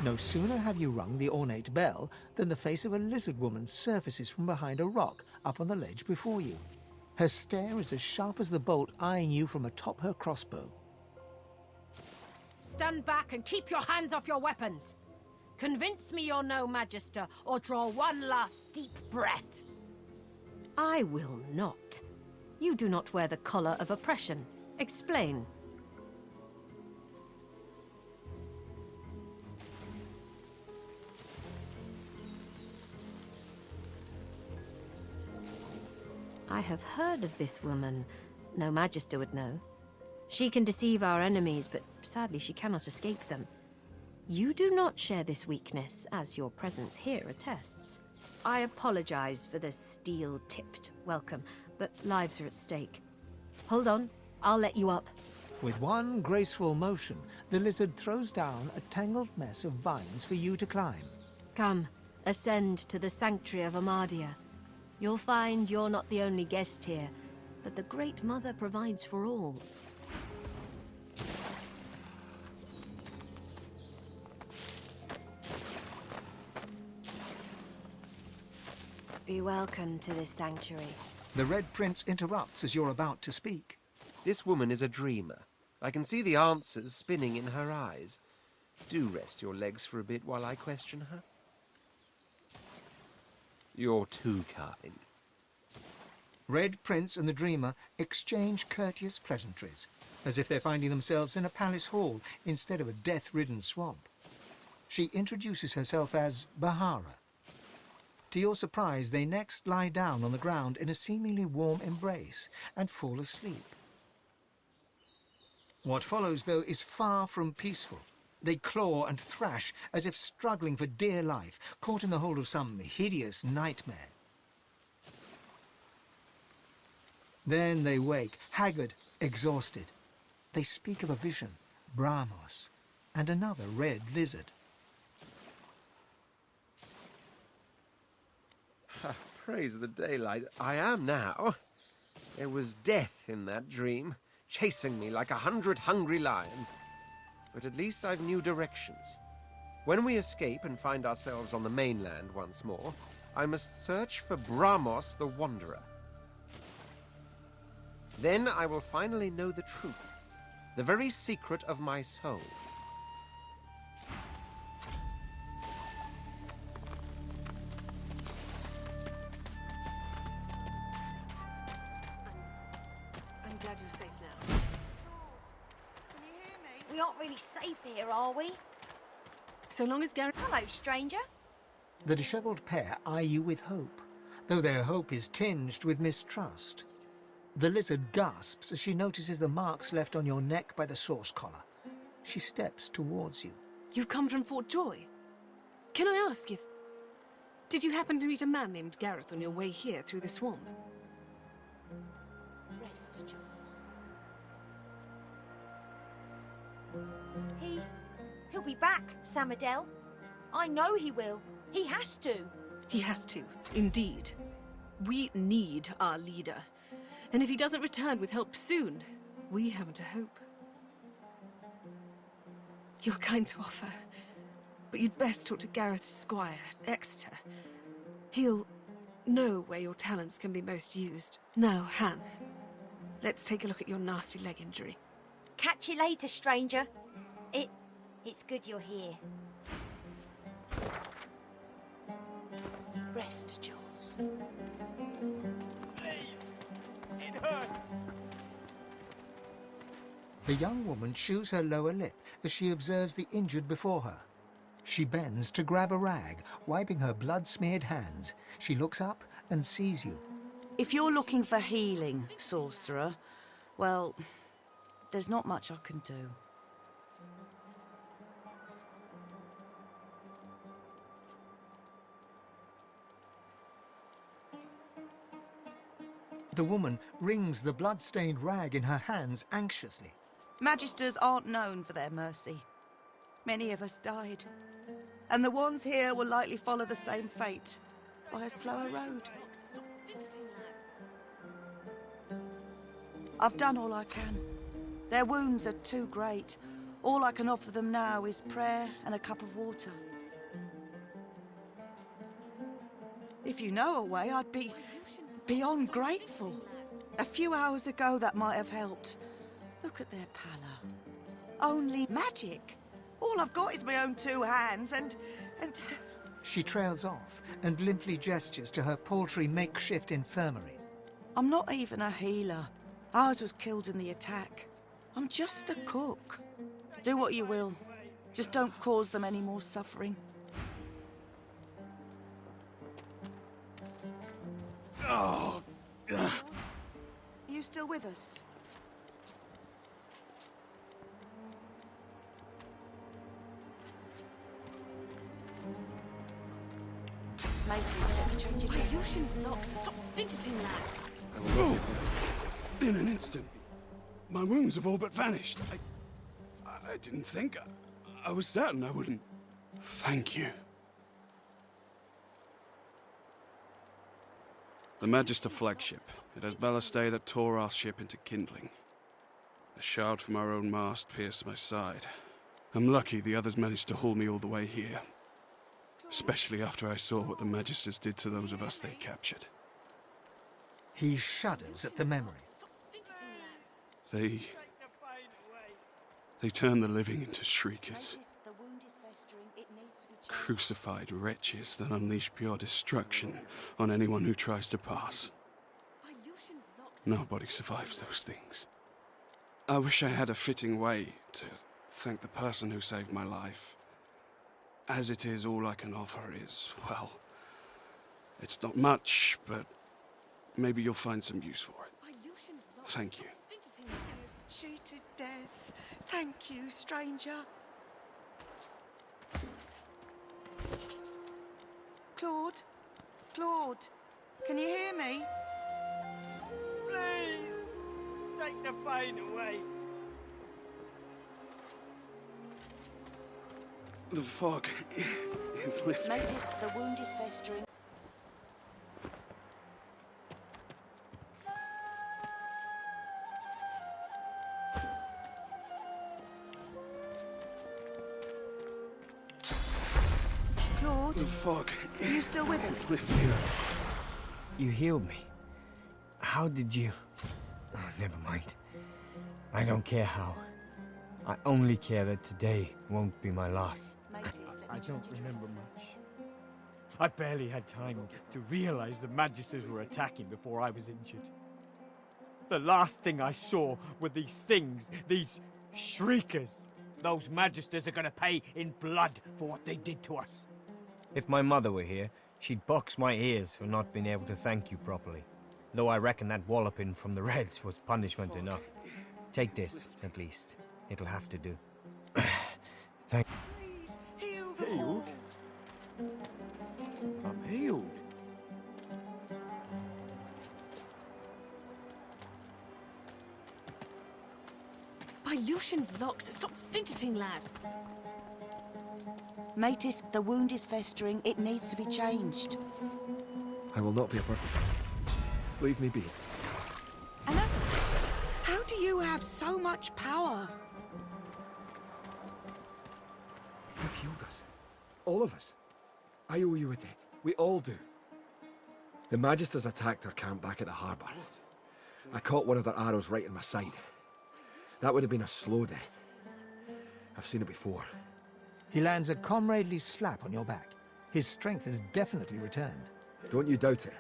No sooner have you rung the ornate bell than the face of a lizard woman surfaces from behind a rock up on the ledge before you. Her stare is as sharp as the bolt eyeing you from atop her crossbow. Stand back and keep your hands off your weapons. Convince me you're no Magister, or draw one last deep breath. I will not. You do not wear the collar of oppression. Explain. I have heard of this woman. No Magister would know. She can deceive our enemies, but sadly she cannot escape them. You do not share this weakness, as your presence here attests. I apologize for the steel-tipped welcome, but lives are at stake. Hold on, I'll let you up. With one graceful motion, the lizard throws down a tangled mess of vines for you to climb. Come, ascend to the sanctuary of Amadia. You'll find you're not the only guest here, but the Great Mother provides for all. Be welcome to this sanctuary. The Red Prince interrupts as you're about to speak. This woman is a dreamer. I can see the answers spinning in her eyes. Do rest your legs for a bit while I question her. You're too kind. Red Prince and the Dreamer exchange courteous pleasantries, as if they're finding themselves in a palace hall instead of a death-ridden swamp. She introduces herself as Bahara. To your surprise, they next lie down on the ground in a seemingly warm embrace and fall asleep. What follows, though, is far from peaceful. They claw and thrash as if struggling for dear life, caught in the hold of some hideous nightmare. Then they wake, haggard, exhausted. They speak of a vision, Brahmos, and another red lizard. Praise the daylight. I am now. There was death in that dream, chasing me like 100 hungry lions. But at least I've new directions. When we escape and find ourselves on the mainland once more, I must search for Brahmos the Wanderer. Then I will finally know the truth, the very secret of my soul. I'm glad you're safe now. We aren't really safe here, are we? So long as Gareth... Hello, stranger. The dishevelled pair eye you with hope, though their hope is tinged with mistrust. The lizard gasps as she notices the marks left on your neck by the source collar. She steps towards you. You've come from Fort Joy. Can I ask if... Did you happen to meet a man named Gareth on your way here through the swamp? Rest, Jules. He'll be back, Sam Adele. I know he will. He has to. He has to, indeed. We need our leader. And if he doesn't return with help soon, we haven't a hope. You're kind to offer, but you'd best talk to Gareth's squire, Exeter. He'll know where your talents can be most used. Now, Han, let's take a look at your nasty leg injury. Catch you later, stranger. It's good you're here. Rest, Jules. It hurts. The young woman chews her lower lip as she observes the injured before her. She bends to grab a rag, wiping her blood-smeared hands. She looks up and sees you. If you're looking for healing, sorcerer, well, there's not much I can do. The woman wrings the blood-stained rag in her hands anxiously. Magisters aren't known for their mercy. Many of us died. And the ones here will likely follow the same fate, by a slower road. I've done all I can. Their wounds are too great. All I can offer them now is prayer and a cup of water. If you know a way, I'd be beyond grateful. A few hours ago, that might have helped. Look at their pallor. Only magic. All I've got is my own 2 hands, and... She trails off and limply gestures to her paltry makeshift infirmary. I'm not even a healer. Ours was killed in the attack. I'm just a cook. Do what you will. Just don't cause them any more suffering. Oh. Are you still with us? Matey, let me change your dress. Illusion's locked. Stop fidgeting, lad. I will not be in an instant. My wounds have all but vanished. I didn't think. I was certain I wouldn't. Thank you. The Magister flagship. It has ballastay that tore our ship into kindling. A shard from our own mast pierced my side. I'm lucky the others managed to haul me all the way here. Especially after I saw what the Magisters did to those of us they captured. He shudders at the memory. They turned the living into shriekers. Crucified wretches that unleash pure destruction on anyone who tries to pass. Nobody survives those things. I wish I had a fitting way to thank the person who saved my life. As it is, all I can offer is, well, it's not much, but maybe you'll find some use for it. Thank you. Cheated death. Thank you, stranger. Claude? Claude? Can you hear me? Please, take the pain away. The fog is lifting. Notice the wound is festering. Claude? The fog. Are you still with us? You healed me. How did you... Oh, never mind. I don't care how. I only care that today won't be my last. I don't remember much. I barely had time to realize the Magisters were attacking before I was injured. The last thing I saw were these things, these shriekers. Those Magisters are gonna pay in blood for what they did to us. If my mother were here, she'd box my ears for not being able to thank you properly. Though I reckon that walloping from the Reds was punishment enough. Take this, at least. It'll have to do. Thank you. Healed? I'm healed. My Lucian's locked. Stop fidgeting, lad. Matis, the wound is festering. It needs to be changed. I will not be a burden. Leave me be. Anna, how do you have so much power? You've healed us. All of us. I owe you a debt. We all do. The Magisters attacked our camp back at the harbour. I caught one of their arrows right in my side. That would have been a slow death. I've seen it before. He lands a comradely slap on your back. His strength has definitely returned. Don't you doubt it.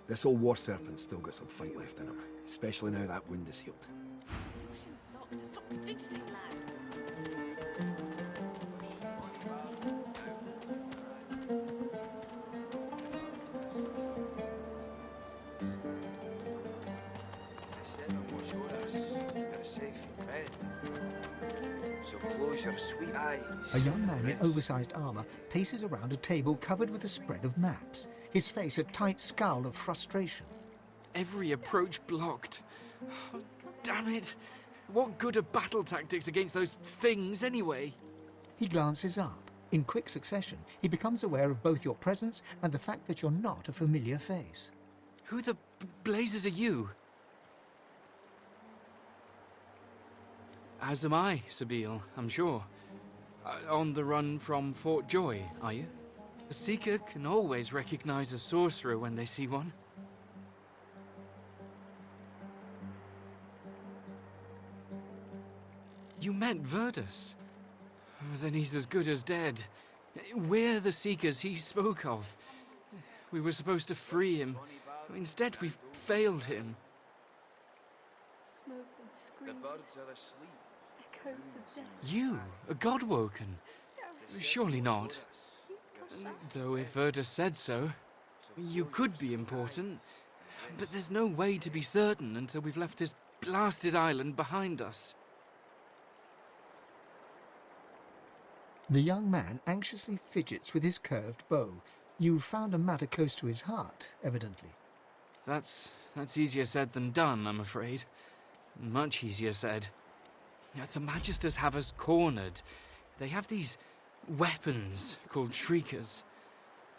This old war serpent's still got some fight left in him. Especially now that wound is healed. Stop fidgeting, lad. So close your sweet eyes. A young man in oversized armor paces around a table covered with a spread of maps, his face a tight scowl of frustration. Every approach blocked. Oh, damn it. What good are battle tactics against those things, anyway? He glances up. In quick succession, he becomes aware of both your presence and the fact that you're not a familiar face. Who the blazes are you? As am I, Sabine, I'm sure. On the run from Fort Joy, are you? A seeker can always recognize a sorcerer when they see one. You met Verdus? Then he's as good as dead. We're the seekers he spoke of. We were supposed to free him. Instead, we've failed him. Smoke and screams. The birds are asleep. Echoes of death. You, a god-woken? Surely not. Though if Verdus said so, you could be important. But there's no way to be certain until we've left this blasted island behind us. The young man anxiously fidgets with his curved bow. You've found a matter close to his heart, evidently. That's easier said than done, I'm afraid. Much easier said. The Magisters have us cornered. They have these weapons called Shriekers.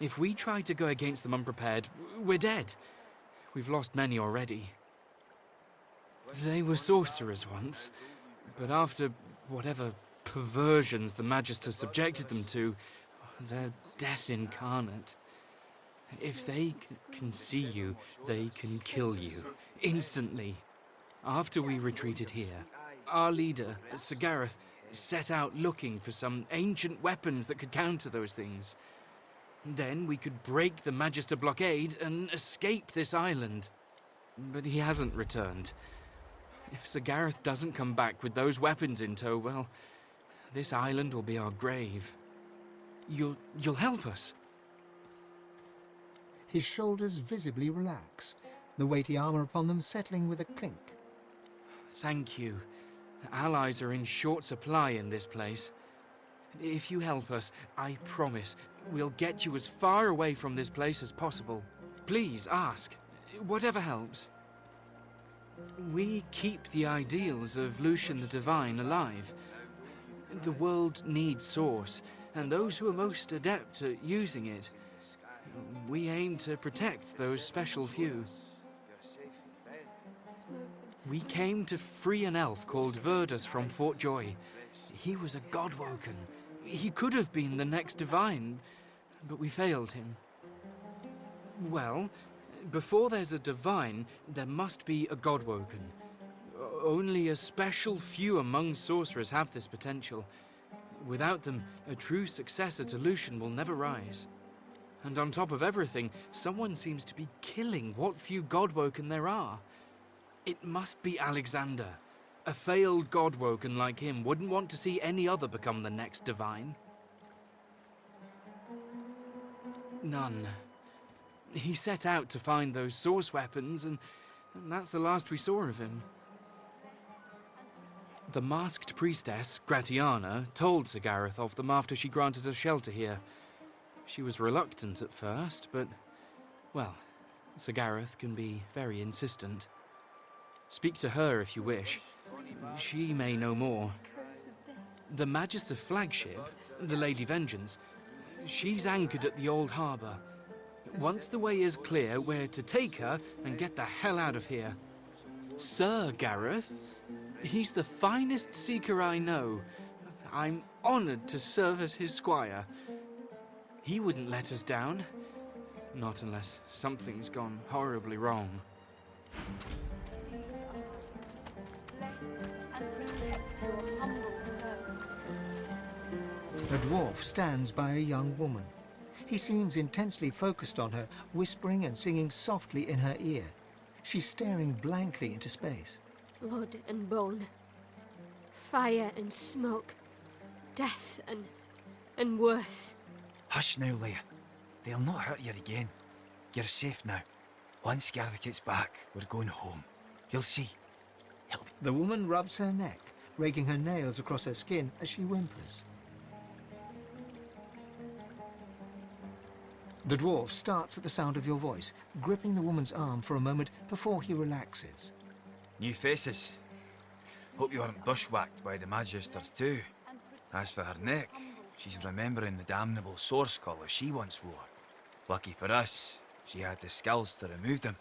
If we try to go against them unprepared, we're dead. We've lost many already. They were sorcerers once, but after whatever perversions the Magisters subjected them to, they're death incarnate. If they can see you, they can kill you. Instantly. After we retreated here, our leader, Sir Gareth, set out looking for some ancient weapons that could counter those things. Then we could break the Magister blockade and escape this island. But he hasn't returned. If Sir Gareth doesn't come back with those weapons in tow, well, this island will be our grave. You'll help us? His shoulders visibly relax, the weighty armor upon them settling with a clink. Thank you. Allies are in short supply in this place. If you help us, I promise we'll get you as far away from this place as possible. Please ask. Whatever helps. We keep the ideals of Lucian the Divine alive. The world needs Source, and those who are most adept at using it. We aim to protect those special few. We came to free an elf called Verdus from Fort Joy. He was a godwoken. He could have been the next divine, but we failed him. Well, before there's a divine, there must be a godwoken. Only a special few among sorcerers have this potential. Without them, a true successor to Lucian will never rise. And on top of everything, someone seems to be killing what few godwoken there are. It must be Alexander. A failed godwoken like him wouldn't want to see any other become the next divine. None. He set out to find those source weapons, and that's the last we saw of him. The masked priestess, Gratiana, told Sir Gareth of them after she granted us shelter here. She was reluctant at first, but, well, Sir Gareth can be very insistent. Speak to her if you wish. She may know more. The Magister flagship, the Lady Vengeance, she's anchored at the old harbour. Once the way is clear, we're to take her and get the hell out of here. Sir Gareth? He's the finest seeker I know. I'm honoured to serve as his squire. He wouldn't let us down. Not unless something's gone horribly wrong. A dwarf stands by a young woman. He seems intensely focused on her, whispering and singing softly in her ear. She's staring blankly into space. Blood and bone. Fire and smoke. Death and worse. Hush now, Leia. They'll not hurt you again. You're safe now. Once Gareth gets back, we're going home. You'll see. The woman rubs her neck, raking her nails across her skin as she whimpers. The dwarf starts at the sound of your voice, gripping the woman's arm for a moment before he relaxes. New faces. Hope you weren't bushwhacked by the Magisters too. As for her neck, she's remembering the damnable source collar she once wore. Lucky for us, she had the skills to remove them.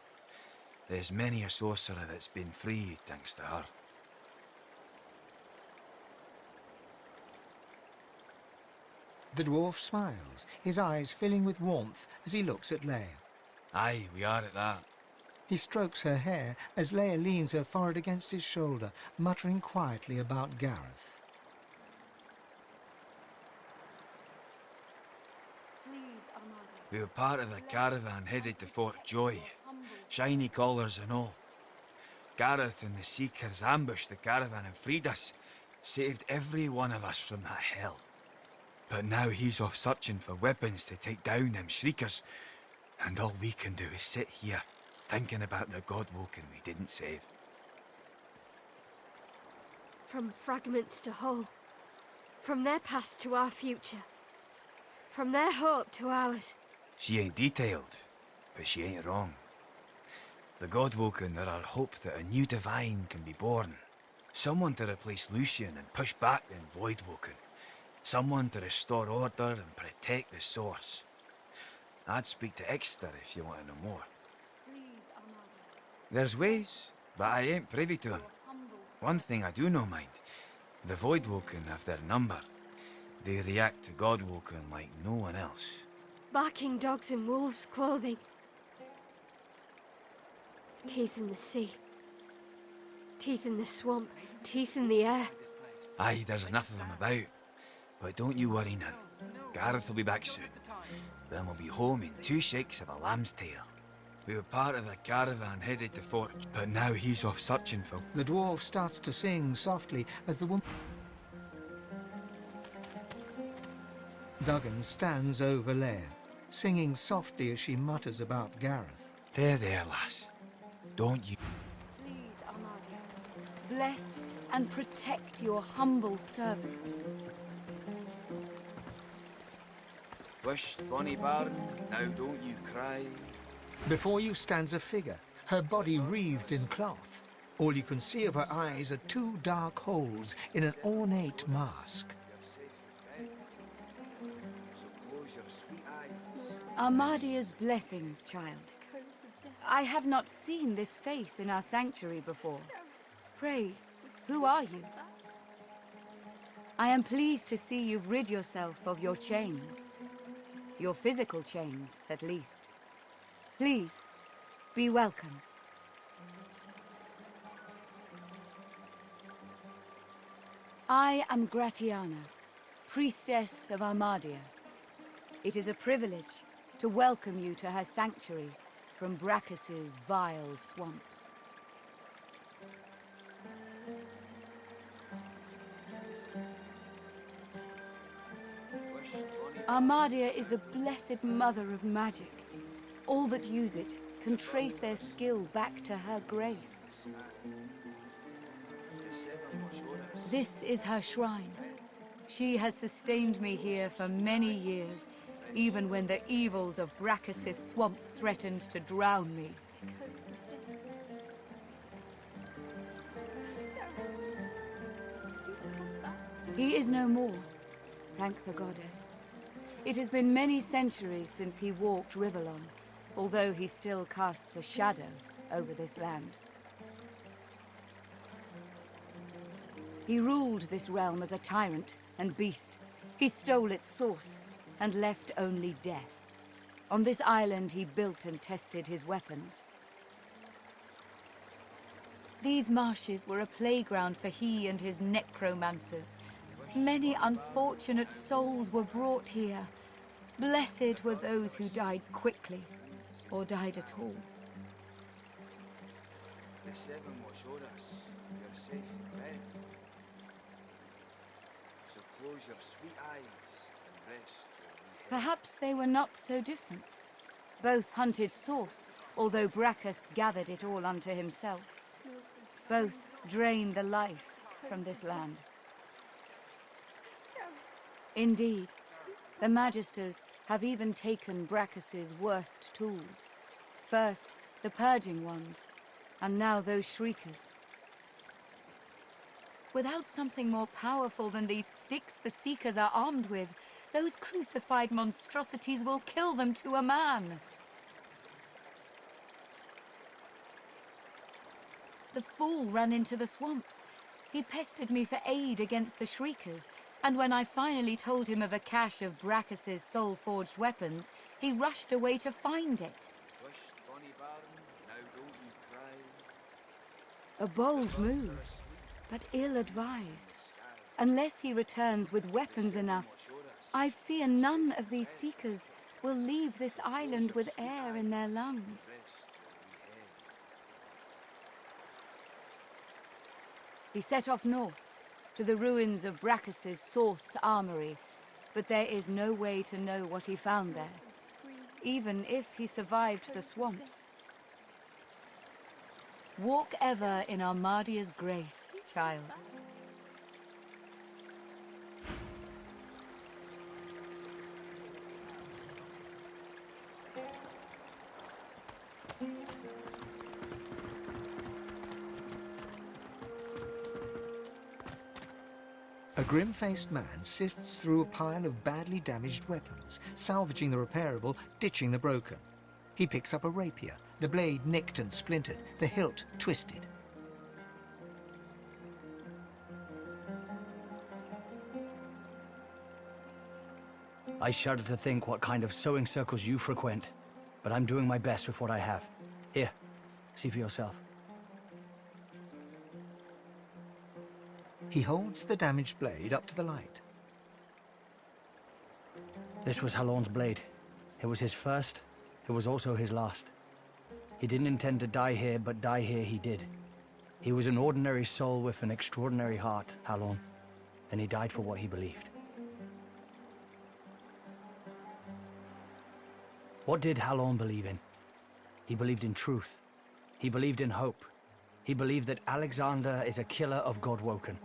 There's many a sorcerer that's been freed thanks to her. The dwarf smiles, his eyes filling with warmth as he looks at Leia. Aye, we are at that. He strokes her hair as Leia leans her forehead against his shoulder, muttering quietly about Gareth. We were part of the caravan headed to Fort Joy, shiny collars and all. Gareth and the Seekers ambushed the caravan and freed us, saved every one of us from that hell. But now he's off searching for weapons to take down them Shriekers, and all we can do is sit here, thinking about the Godwoken we didn't save. From fragments to whole. From their past to our future. From their hope to ours. She ain't detailed, but she ain't wrong. The Godwoken are our hope that a new divine can be born. Someone to replace Lucian and push back the Voidwoken. Someone to restore order and protect the source. I'd speak to Exeter if you want to know more. There's ways, but I ain't privy to 'em. One thing I do know, mind. The Voidwoken have their number. They react to Godwoken like no one else. Barking dogs in wolves' clothing. Teeth in the sea. Teeth in the swamp. Teeth in the air. Aye, there's enough of them about. But don't you worry none. Gareth will be back soon. Then we'll be home in 2 shakes of a lamb's tail. We were part of the caravan headed to Fort, but now he's off searching for... The dwarf starts to sing softly as the woman... Duggan stands over Leia, singing softly as she mutters about Gareth. There, lass. Don't you... Please, Armadia, bless and protect your humble servant. Wished, Bonnie Baron, now don't you cry. Before you stands a figure, her body wreathed in cloth. All you can see of her eyes are 2 dark holes in an ornate mask. Armadia's blessings, child. I have not seen this face in our sanctuary before. Pray, who are you? I am pleased to see you've rid yourself of your chains. Your physical chains, at least. Please, be welcome. I am Gratiana, priestess of Armadia. It is a privilege to welcome you to her sanctuary from Brachus's vile swamps. Armadia is the blessed mother of magic. All that use it can trace their skill back to her grace. This is her shrine. She has sustained me here for many years, even when the evils of Brachus's swamp threatened to drown me. He is no more, thank the goddess. It has been many centuries since he walked Riverlong, although he still casts a shadow over this land. He ruled this realm as a tyrant and beast. He stole its source and left only death. On this island he built and tested his weapons. These marshes were a playground for he and his necromancers. Many unfortunate souls were brought here. Blessed were those who died quickly, or died at all. The 7 watch o'er us. You're safe in bed. So close your sweet eyes and rest. Perhaps they were not so different. Both hunted source, although Brachus gathered it all unto himself. Both drained the life from this land. Indeed, the Magisters have even taken Brachus's worst tools. First, the purging ones, and now those shriekers. Without something more powerful than these sticks the Seekers are armed with, those crucified monstrosities will kill them to a man. The fool ran into the swamps. He pestered me for aid against the Shriekers. And when I finally told him of a cache of Brachus's soul-forged weapons, he rushed away to find it. A bold move, but ill-advised. Unless he returns with weapons enough, I fear none of these seekers will leave this island with air in their lungs. He set off north, to the ruins of Brachus's Source Armory, but there is no way to know what he found there, even if he survived the swamps. Walk ever in Armadia's grace, child. A grim-faced man sifts through a pile of badly damaged weapons, salvaging the repairable, ditching the broken. He picks up a rapier, the blade nicked and splintered, the hilt twisted. I shudder to think what kind of sewing circles you frequent, but I'm doing my best with what I have. Here, see for yourself. He holds the damaged blade up to the light. This was Halorn's blade. It was his first, it was also his last. He didn't intend to die here, but die here he did. He was an ordinary soul with an extraordinary heart, Halorn, and he died for what he believed. What did Halorn believe in? He believed in truth. He believed in hope. He believed that Alexander is a killer of Godwoken.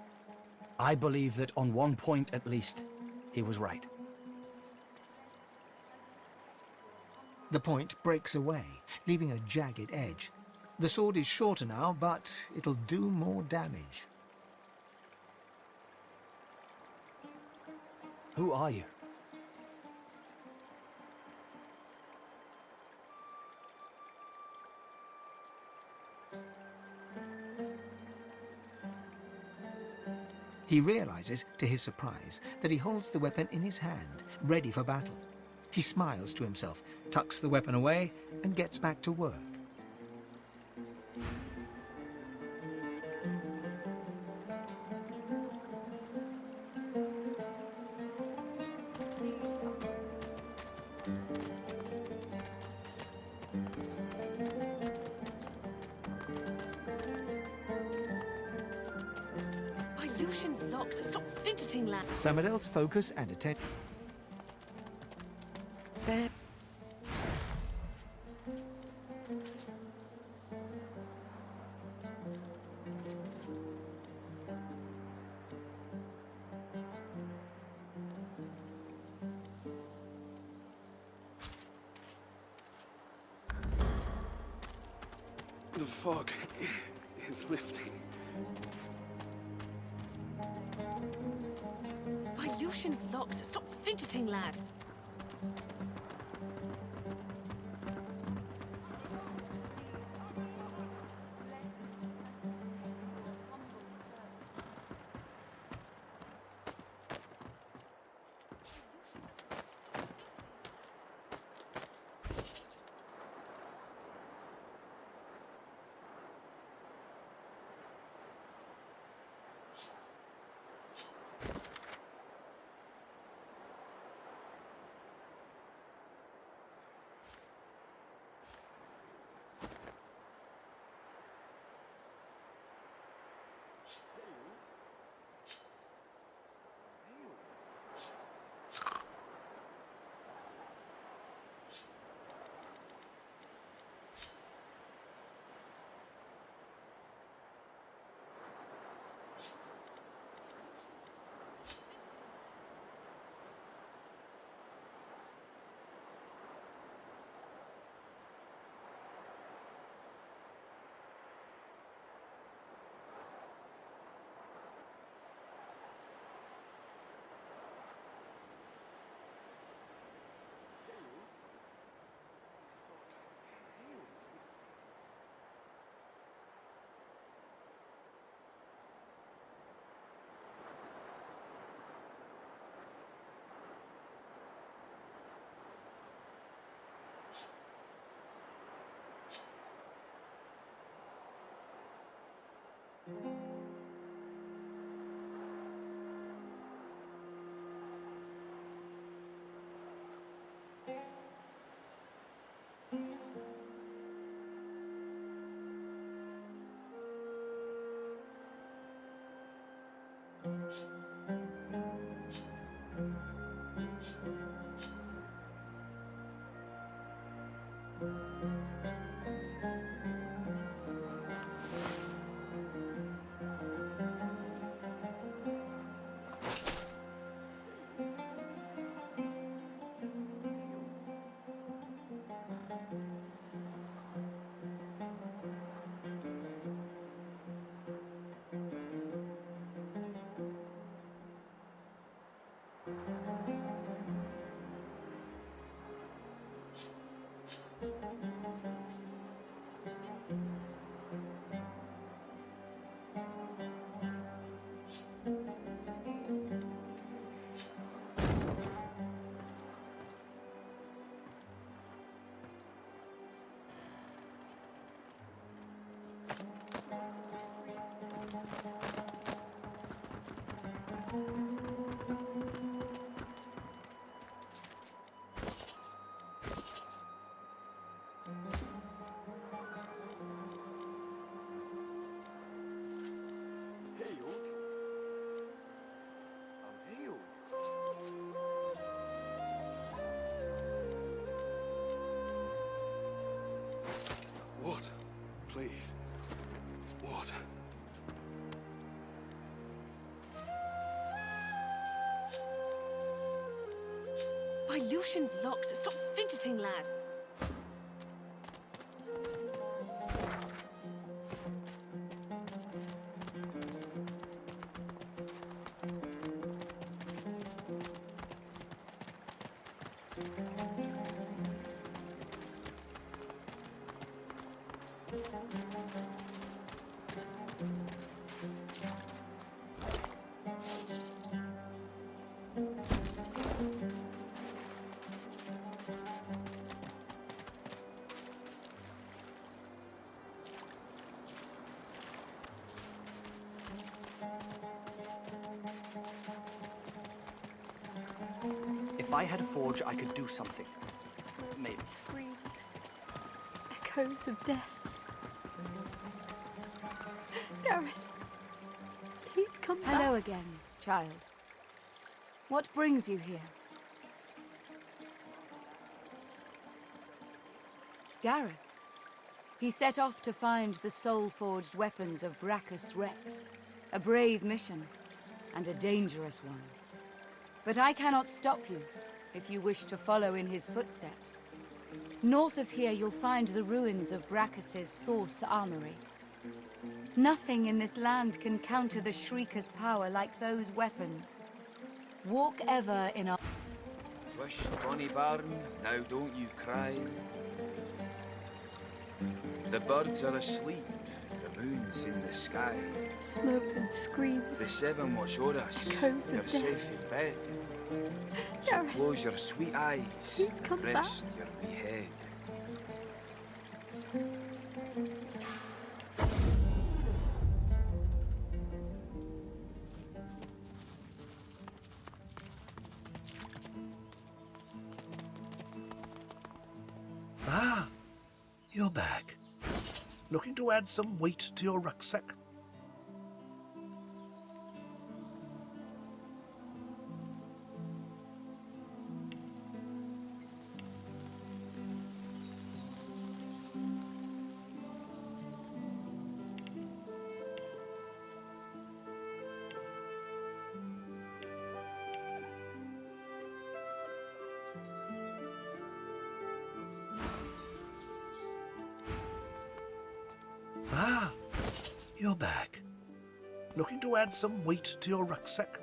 I believe that on one point at least, he was right. The point breaks away, leaving a jagged edge. The sword is shorter now, but it'll do more damage. Who are you? He realizes, to his surprise, that he holds the weapon in his hand, ready for battle. He smiles to himself, tucks the weapon away, and gets back to work. Lucian's locks, stop fidgeting, lad. Samadel's focus and attention. There. The fog is lifting. By Lucian's locks, stop fidgeting, lad. Water, please. Water. By Lucian's locks, stop fidgeting, lad. If I had a forge, I could do something. Maybe. Screams. Echoes of death. Gareth, please come back. Hello again, child. What brings you here? Gareth. He set off to find the soul-forged weapons of Brachus Rex. A brave mission, and a dangerous one. But I cannot stop you, if you wish to follow in his footsteps. North of here, you'll find the ruins of Brachus's Source Armory. Nothing in this land can counter the Shrieker's power like those weapons. Walk ever in our... Wish, Bonnie Barn, now don't you cry. The birds are asleep, the moon's in the sky. Smoke and screams. The seven watch o'er us, Echoes of you're death. safe in bed. So Gareth, close your sweet eyes please come and back. rest your wee head. Ah, you're back. Looking to add some weight to your rucksack? Ah, you're back. Looking to add some weight to your rucksack?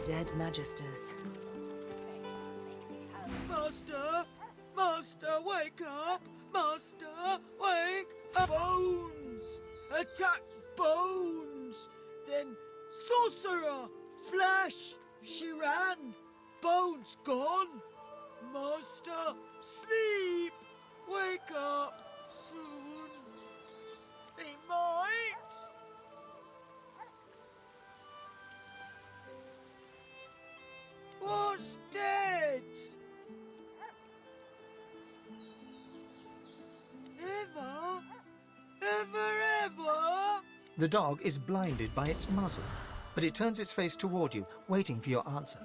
dead magisters. Master! Master, wake up! Master, wake up! Bones! Attack Bones! Then Sorcerer! Flash! She ran! Bones gone! Master, sleep! Wake up soon! He might! Was dead! Ever? Ever? The dog is blinded by its muzzle, but it turns its face toward you, waiting for your answer.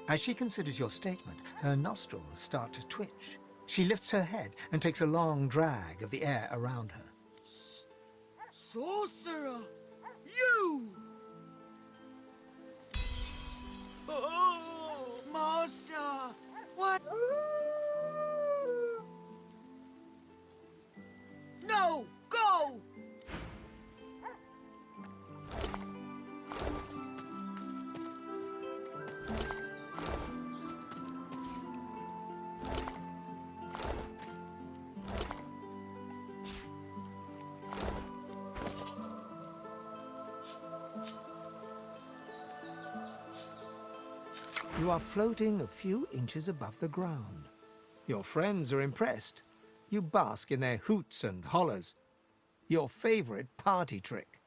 As she considers your statement, her nostrils start to twitch. She lifts her head and takes a long drag of the air around her. Sorcerer! You! Oh, Master! What? No! Go! You are floating a few inches above the ground. Your friends are impressed. You bask in their hoots and hollers. Your favorite party trick.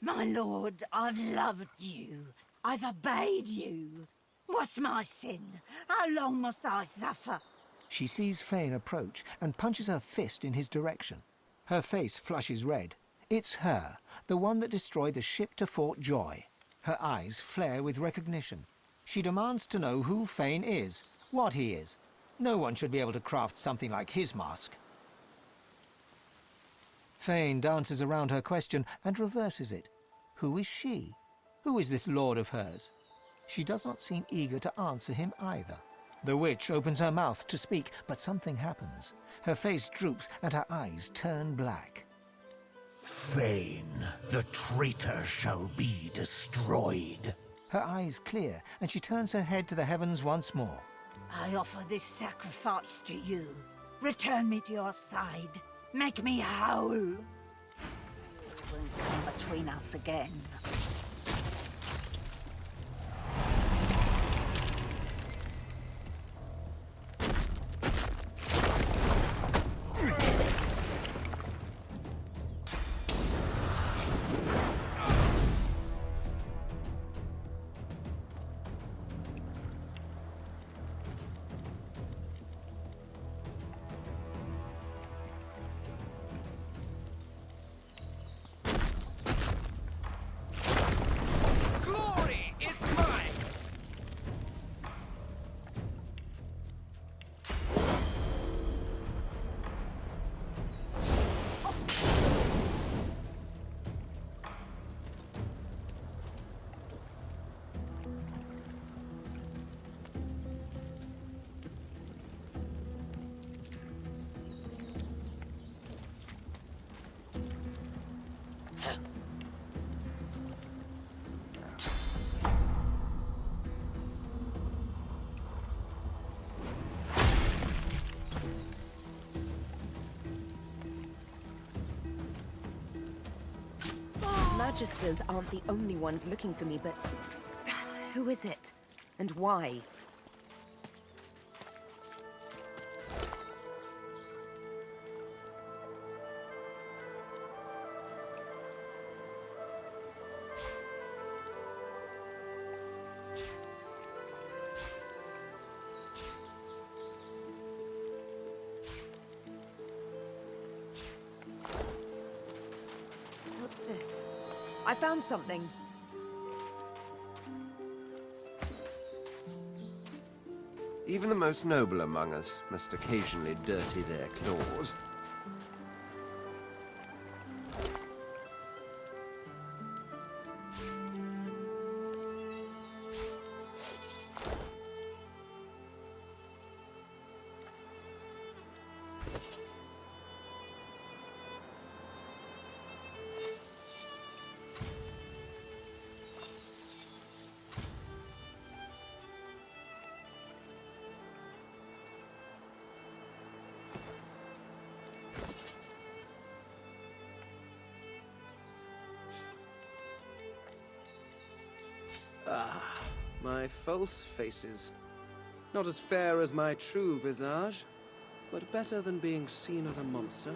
My lord, I've loved you. I've obeyed you. What's my sin? How long must I suffer? She sees Fane approach and punches her fist in his direction. Her face flushes red. It's her, the one that destroyed the ship to Fort Joy. Her eyes flare with recognition. She demands to know who Fane is, what he is. No one should be able to craft something like his mask. Fane dances around her question and reverses it. Who is she? Who is this lord of hers? She does not seem eager to answer him either. The witch opens her mouth to speak, but something happens. Her face droops and her eyes turn black. Fane, the traitor shall be destroyed. Her eyes clear, and she turns her head to the heavens once more. I offer this sacrifice to you. Return me to your side. Make me howl. You won't come between us again. Magisters aren't the only ones looking for me, but who is it? And why? I found something. Even the most noble among us must occasionally dirty their claws. Ah, my false faces. Not as fair as my true visage, but better than being seen as a monster.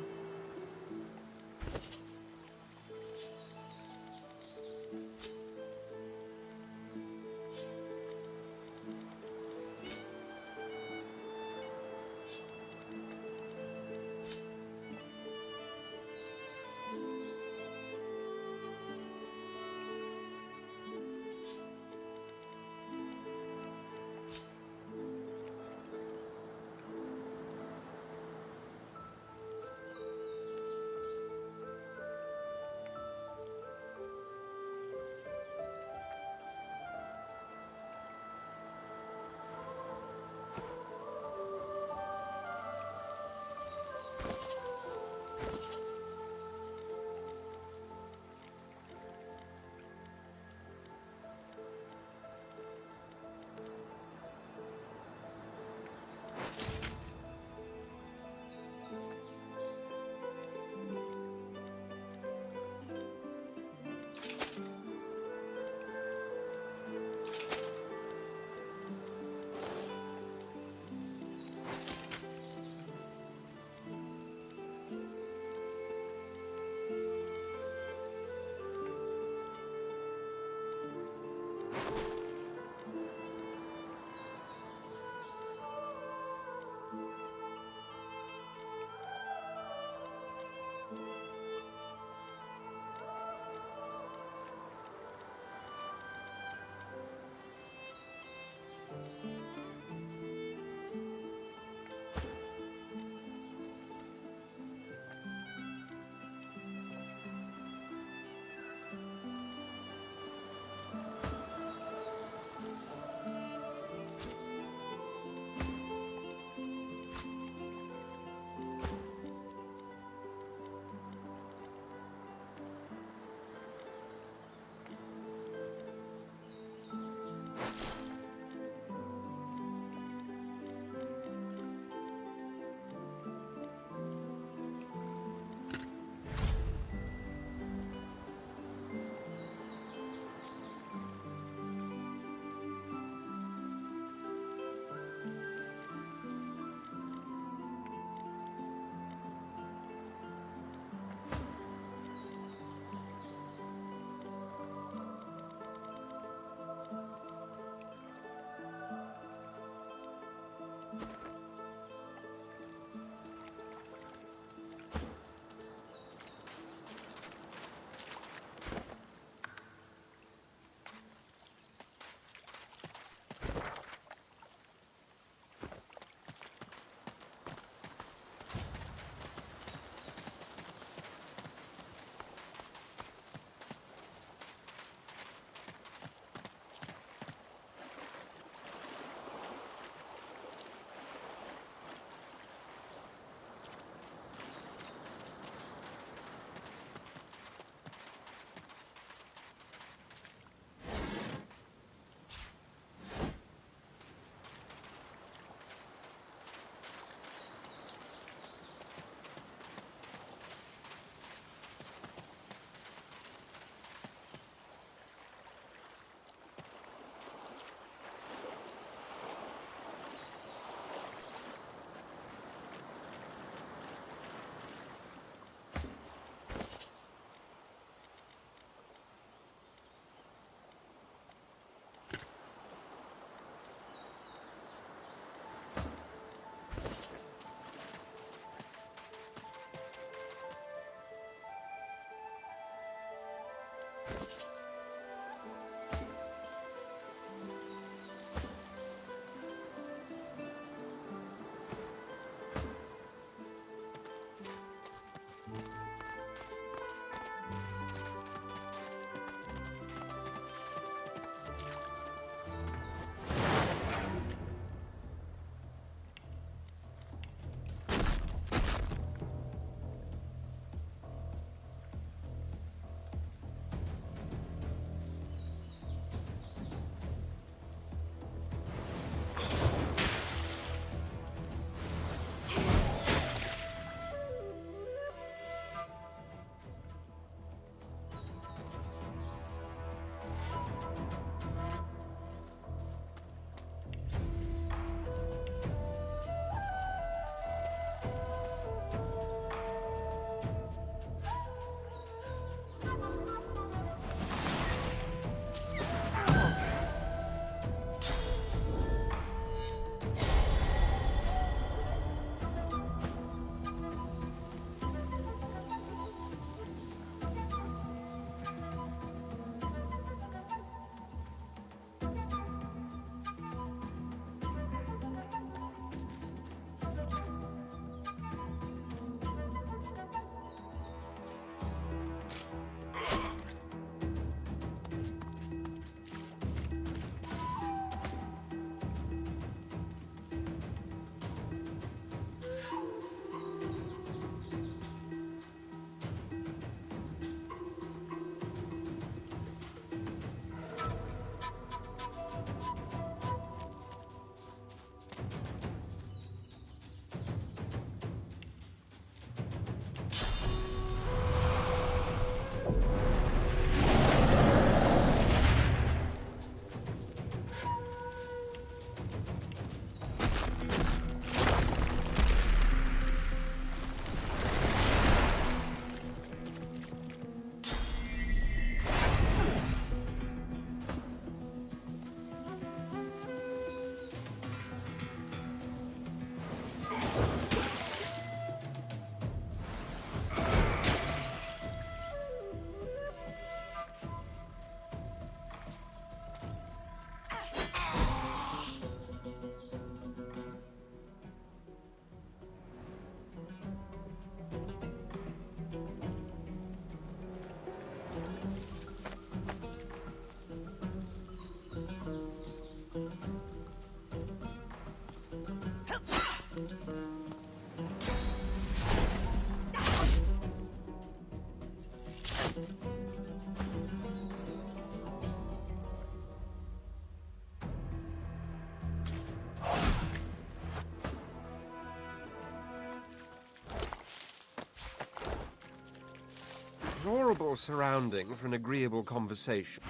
tolerable surrounding for an agreeable conversation.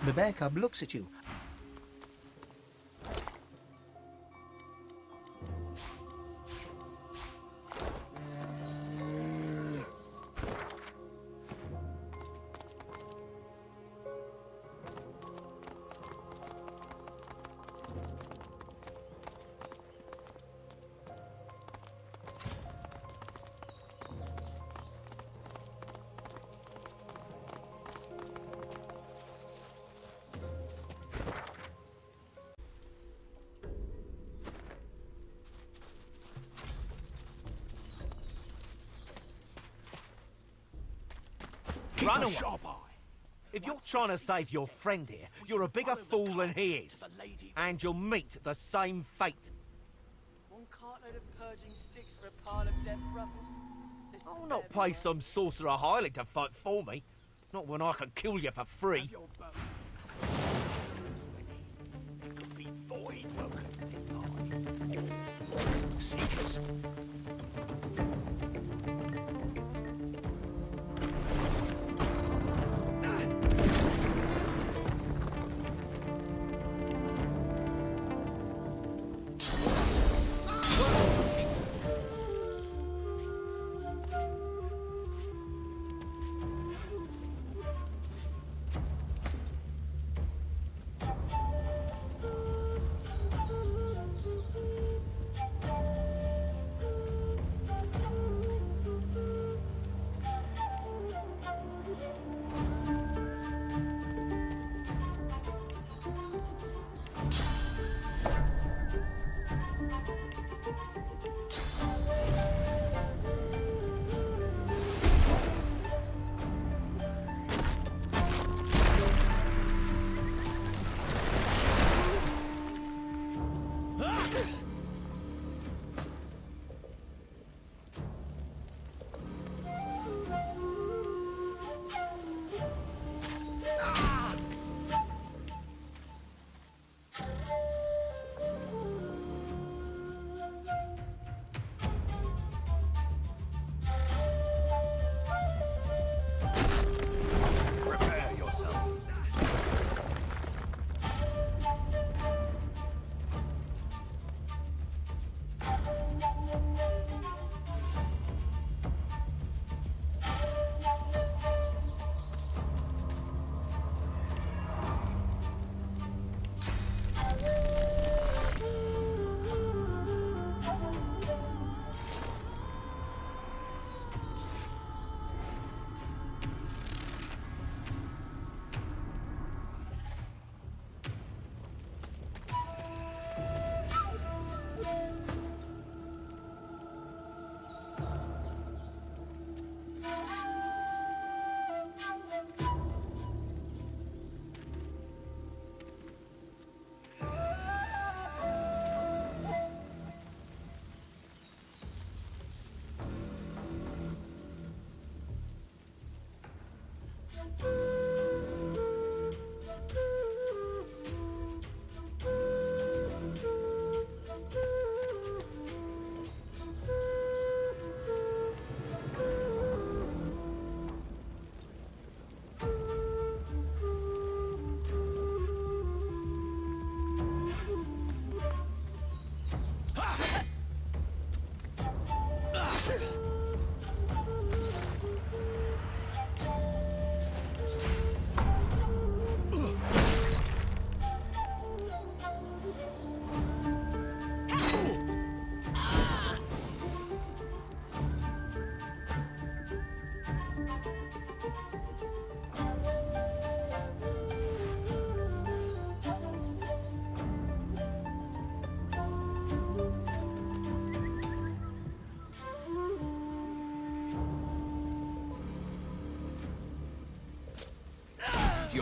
The bear cub looks at you. Run away. If you're trying to save your friend here, you're a bigger fool than he is. And you'll meet the same fate. One cartload of purging sticks for a pile of dead rebels. I'll not pay some sorcerer highly to fight for me. Not when I can kill you for free. Seekers.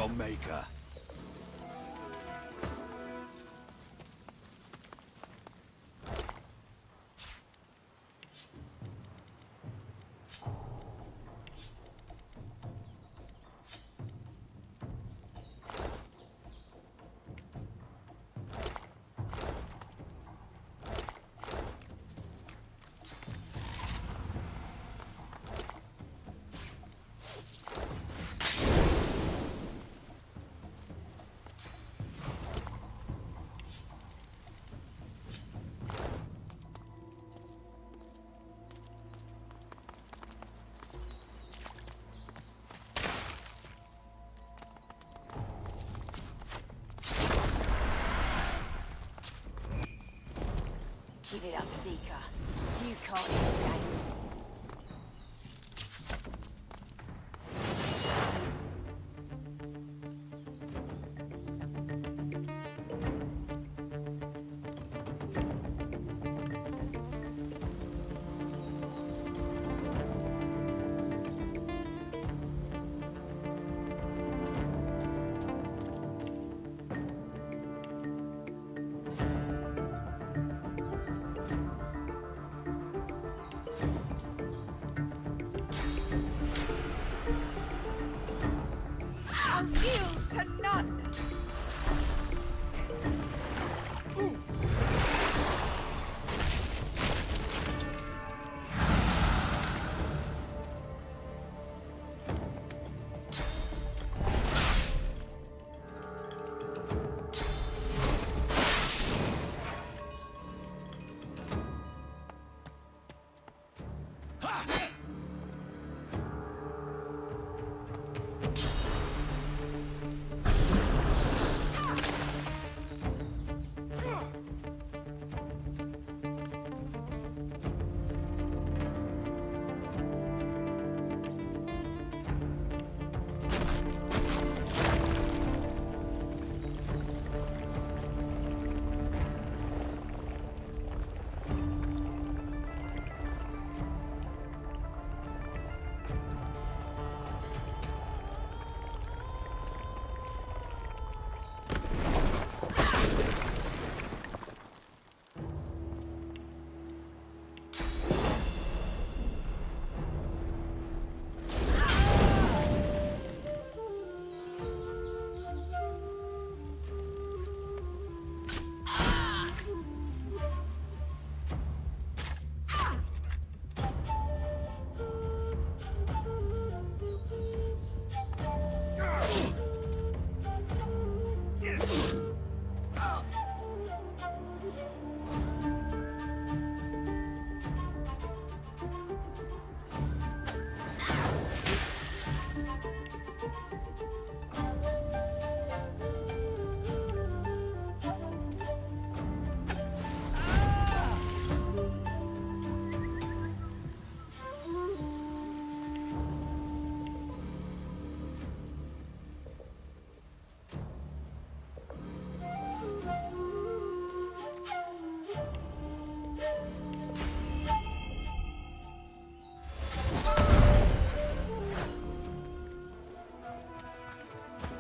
our maker. Give it up, Seeker. You can't escape. I'll yield to none!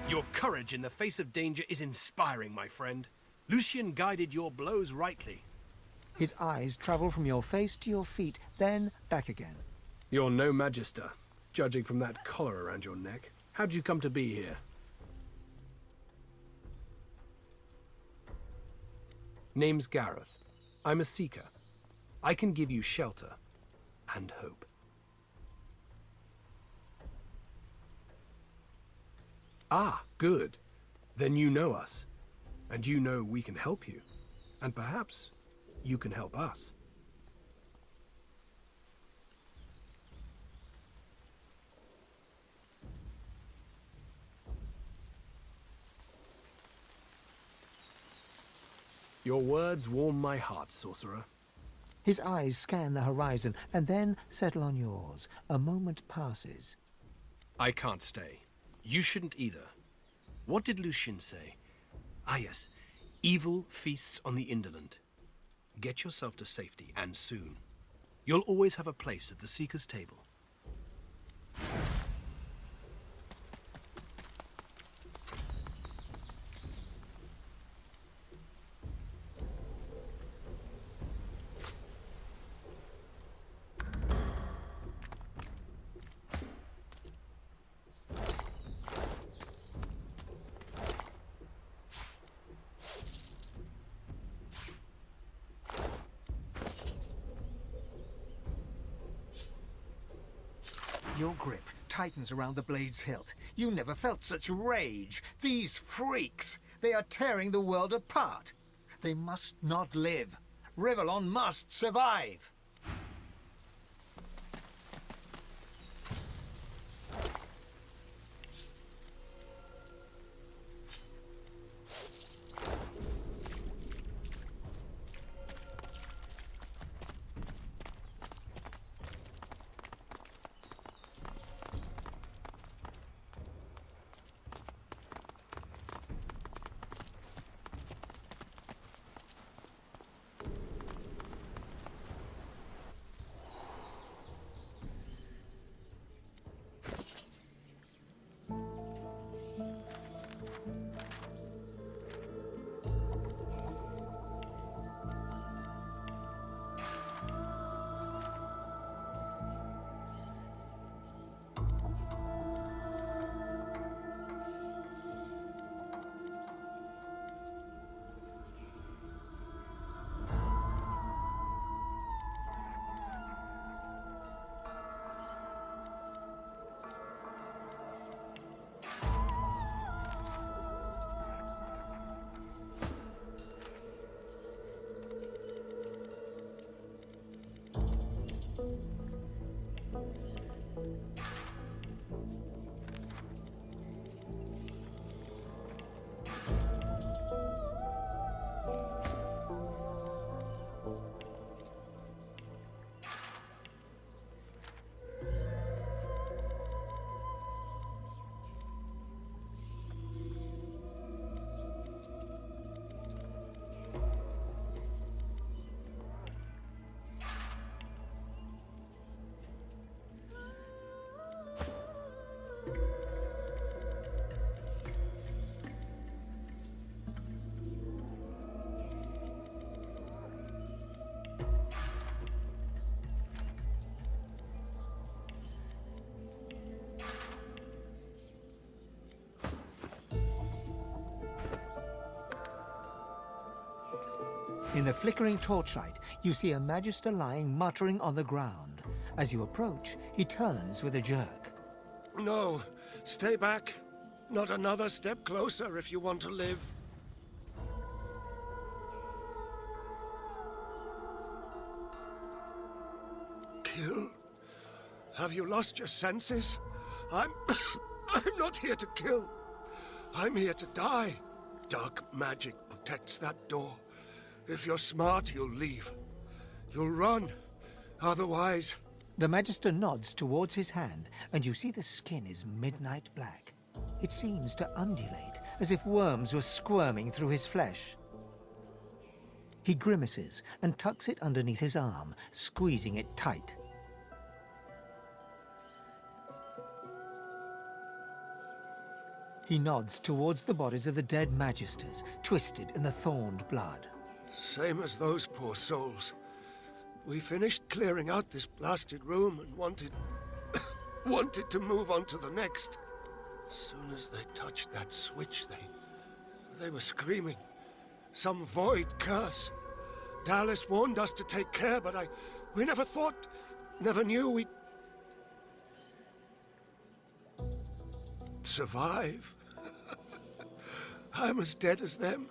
Your courage in the face of danger is inspiring, my friend. Lucian guided your blows rightly. His eyes travel from your face to your feet, then back again. You're no magister, judging from that collar around your neck. How'd you come to be here? Name's Gareth. I'm a seeker. I can give you shelter and hope. Ah, good. Then you know us. And you know we can help you. And perhaps you can help us. Your words warm my heart, sorcerer. His eyes scan the horizon and then settle on yours. A moment passes. I can't stay. You shouldn't either. What did Lucian say? Ah, yes. Evil feasts on the indolent. Get yourself to safety, and soon. You'll always have a place at the Seeker's table. Your grip tightens around the blade's hilt. You never felt such rage. These freaks, they are tearing the world apart. They must not live. Rivellon must survive. In the flickering torchlight, you see a Magister lying muttering on the ground. As you approach, he turns with a jerk. No, stay back. Not another step closer if you want to live. Kill? Have you lost your senses? I'm not here to kill. I'm here to die. Dark magic protects that door. If you're smart, you'll leave. You'll run. Otherwise... The Magister nods towards his hand, and you see the skin is midnight black. It seems to undulate, as if worms were squirming through his flesh. He grimaces and tucks it underneath his arm, squeezing it tight. He nods towards the bodies of the dead Magisters, twisted in the thorned blood. Same as those poor souls. We finished clearing out this blasted room and wanted to move on to the next. As soon as they touched that switch, they were screaming. Some void curse. Dallas warned us to take care, but we never knew we'd survive. I'm as dead as them.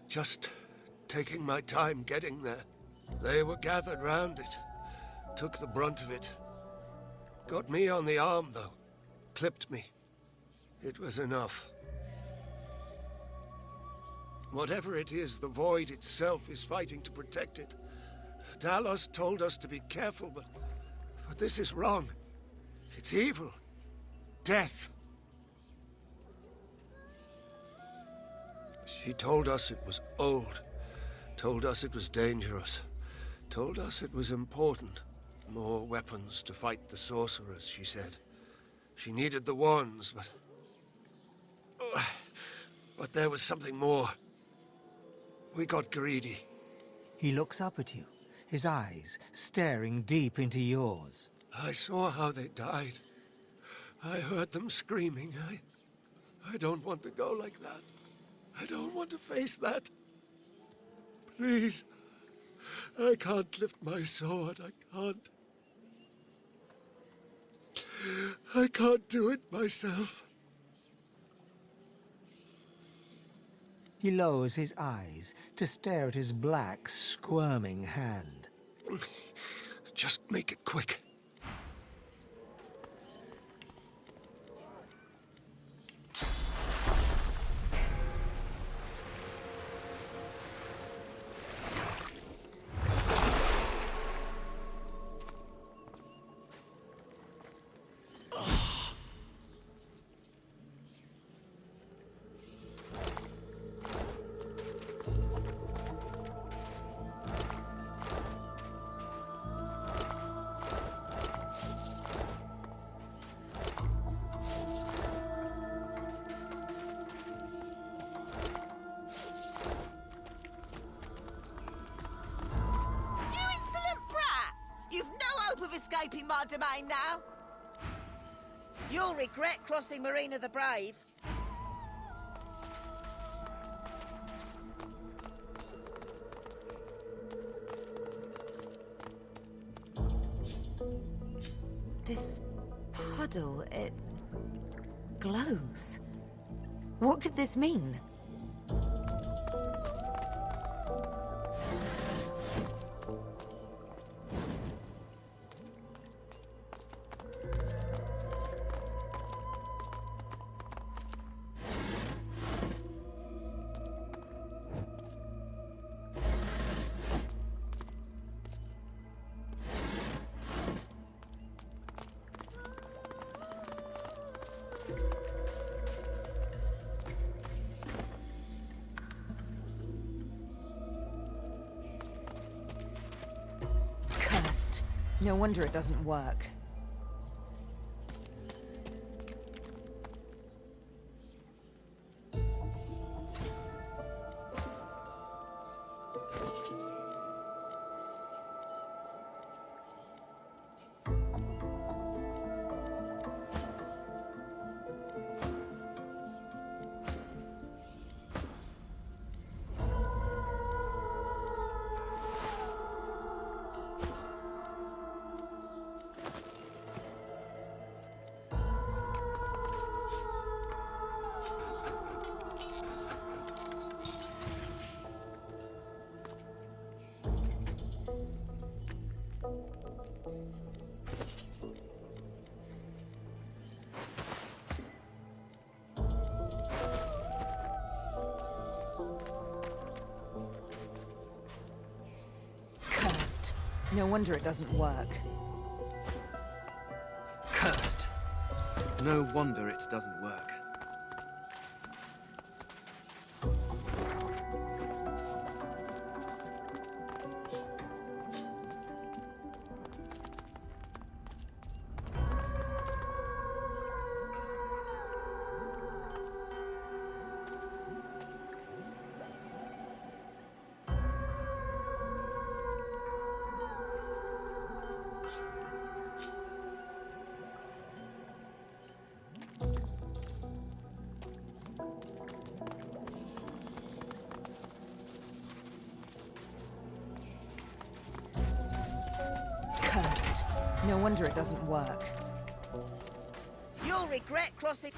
Just taking my time getting there. They were gathered round it. Took the brunt of it. Got me on the arm, though. Clipped me. It was enough. Whatever it is, the Void itself is fighting to protect it. Talos told us to be careful, but this is wrong. It's evil. Death. She told us it was old. Told us it was dangerous. Told us it was important. More weapons to fight the sorcerers, she said. She needed the wands, but there was something more. We got greedy. He looks up at you, his eyes staring deep into yours. I saw how they died. I heard them screaming. I don't want to go like that. I don't want to face that. Please. I can't lift my sword. I can't. I can't do it myself. He lowers his eyes to stare at his black, squirming hand. Just make it quick. Escaping my domain now. You'll regret crossing Marina the Brave. This puddle, it glows. What could this mean? No wonder it doesn't work. No wonder it doesn't work. Cursed. No wonder it doesn't work. Cursed. No wonder it doesn't work. You'll regret crossing...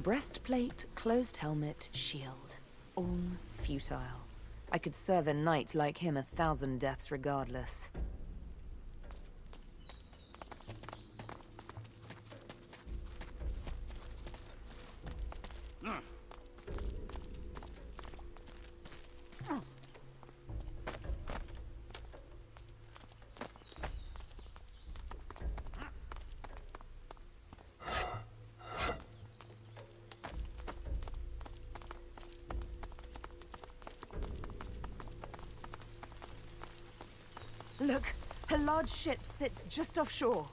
Breastplate, closed helmet, shield. All futile. I could serve a knight like him 1,000 deaths regardless. Her large ship sits just offshore.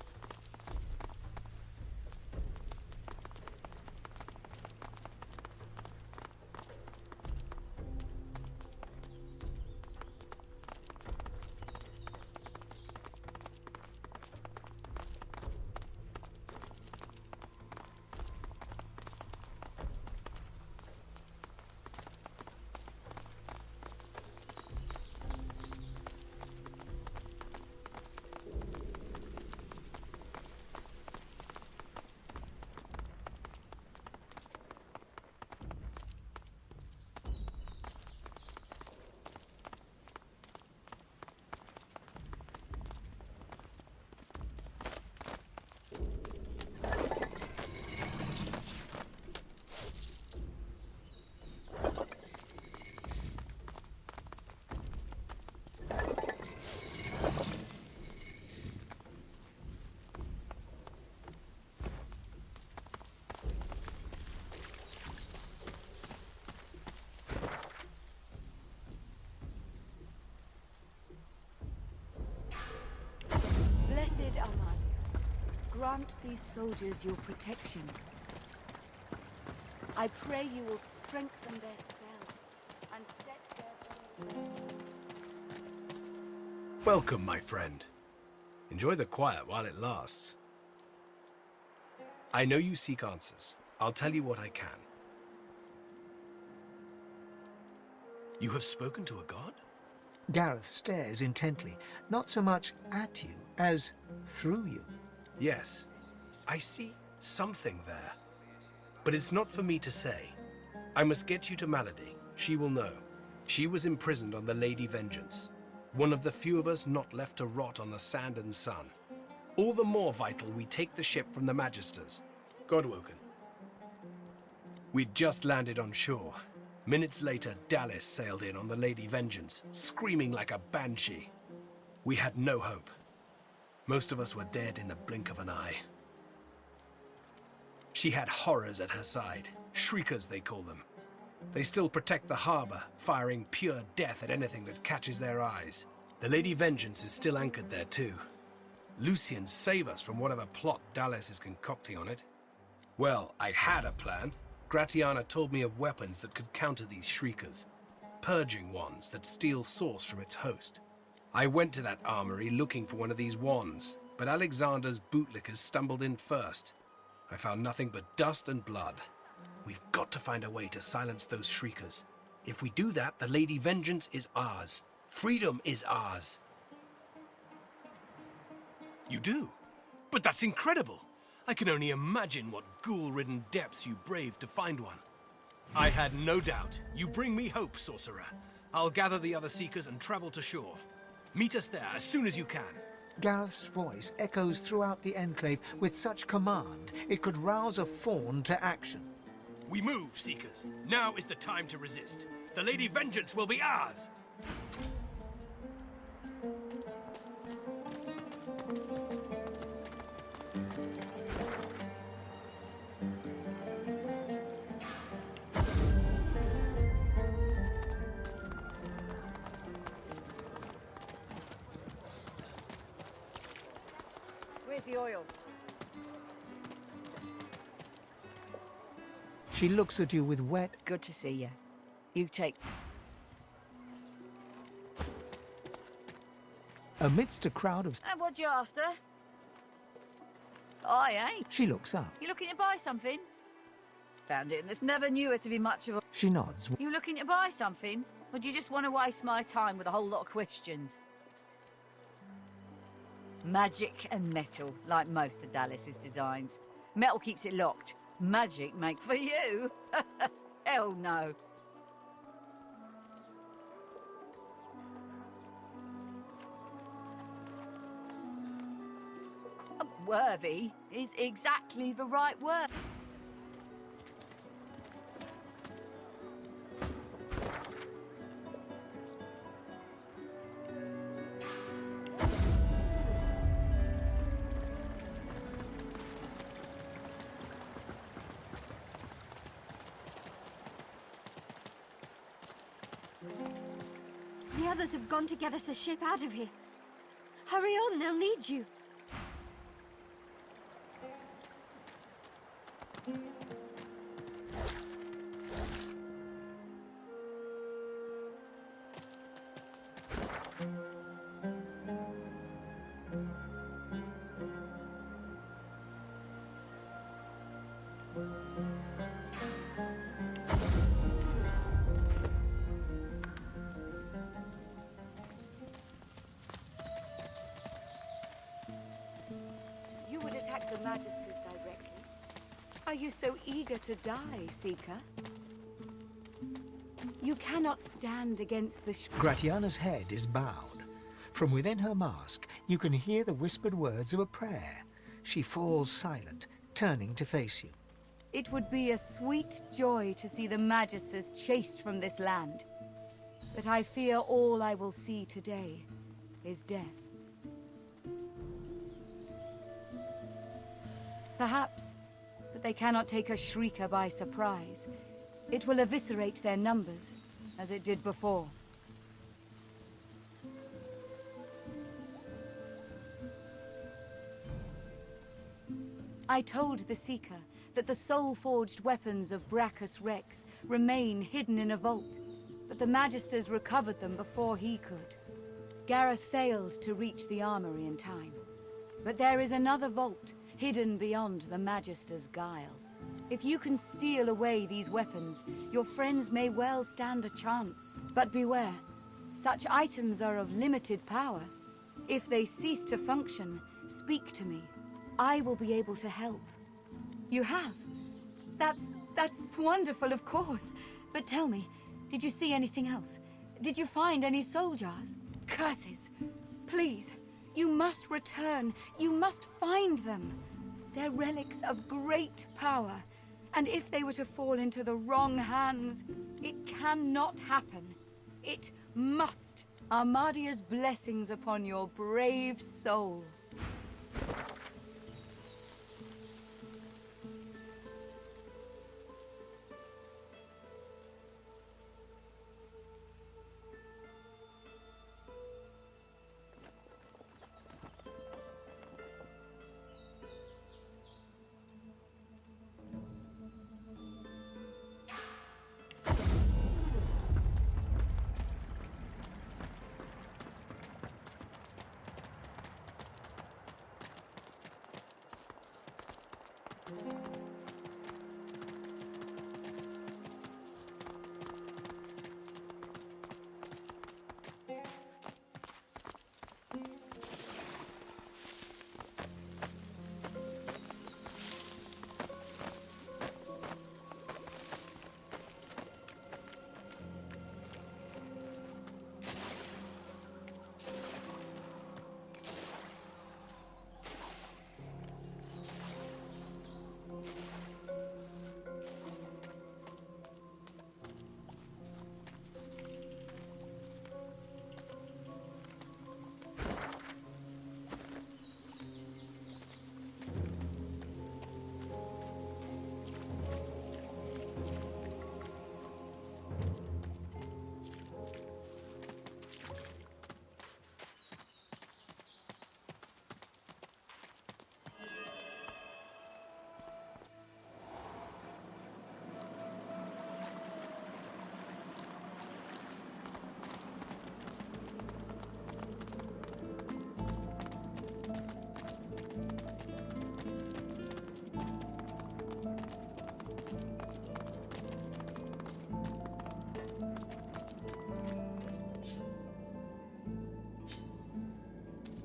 Blessed Amalia, grant these soldiers your protection. I pray you will strengthen their spells and set their... Welcome, my friend. Enjoy the quiet while it lasts. I know you seek answers. I'll tell you what I can. You have spoken to a god? Gareth stares intently, not so much at you as through you. Yes, I see something there. But it's not for me to say. I must get you to Malady. She will know. She was imprisoned on the Lady Vengeance, one of the few of us not left to rot on the sand and sun. All the more vital we take the ship from the Magisters. Godwoken. We'd just landed on shore. Minutes later, Dallas sailed in on the Lady Vengeance, screaming like a banshee. We had no hope. Most of us were dead in the blink of an eye. She had horrors at her side, shriekers they call them. They still protect the harbor, firing pure death at anything that catches their eyes. The Lady Vengeance is still anchored there too. Lucian, save us from whatever plot Dallas is concocting on it. Well, I had a plan. Gratiana told me of weapons that could counter these shriekers. Purging wands that steal source from its host. I went to that armory looking for one of these wands, but Alexander's bootlickers stumbled in first. I found nothing but dust and blood. We've got to find a way to silence those shriekers. If we do that, the Lady Vengeance is ours. Freedom is ours. You do? But that's incredible! I can only imagine what ghoul-ridden depths you braved to find one. I had no doubt. You bring me hope, sorcerer. I'll gather the other seekers and travel to shore. Meet us there as soon as you can. Gareth's voice echoes throughout the enclave with such command it could rouse a fawn to action. We move, seekers. Now is the time to resist. The Lady Vengeance will be ours! Where's the oil? She looks at you with wet... Good to see you. You take... Amidst a crowd of... And what you after? I ain't. She looks up. You looking to buy something? Found it, and there's never knew her to be much of a... She nods. You looking to buy something? Or do you just want to waste my time with a whole lot of questions? Magic and metal, like most of Dallas's designs. Metal keeps it locked. Magic make for you? Hell no. Worthy is exactly the right word. The others have gone to get us a ship out of here. Hurry on, they'll need you. You would attack the Magisters directly? Are you so eager to die, Seeker? You cannot stand against the Gratiana's head is bowed. From within her mask, you can hear the whispered words of a prayer. She falls silent, turning to face you. It would be a sweet joy to see the Magisters chased from this land. But I fear all I will see today is death. Perhaps, but they cannot take a Shrieker by surprise. It will eviscerate their numbers, as it did before. I told the Seeker that the soul-forged weapons of Brachus Rex remain hidden in a vault, but the Magisters recovered them before he could. Gareth failed to reach the armory in time. But there is another vault, hidden beyond the Magister's guile. If you can steal away these weapons, your friends may well stand a chance. But beware, such items are of limited power. If they cease to function, speak to me. I will be able to help. You have? That's wonderful, of course. But tell me, did you see anything else? Did you find any soul jars? Curses! Please, you must return. You must find them. They're relics of great power. And if they were to fall into the wrong hands, it cannot happen. It must. Armadia's blessings upon your brave soul.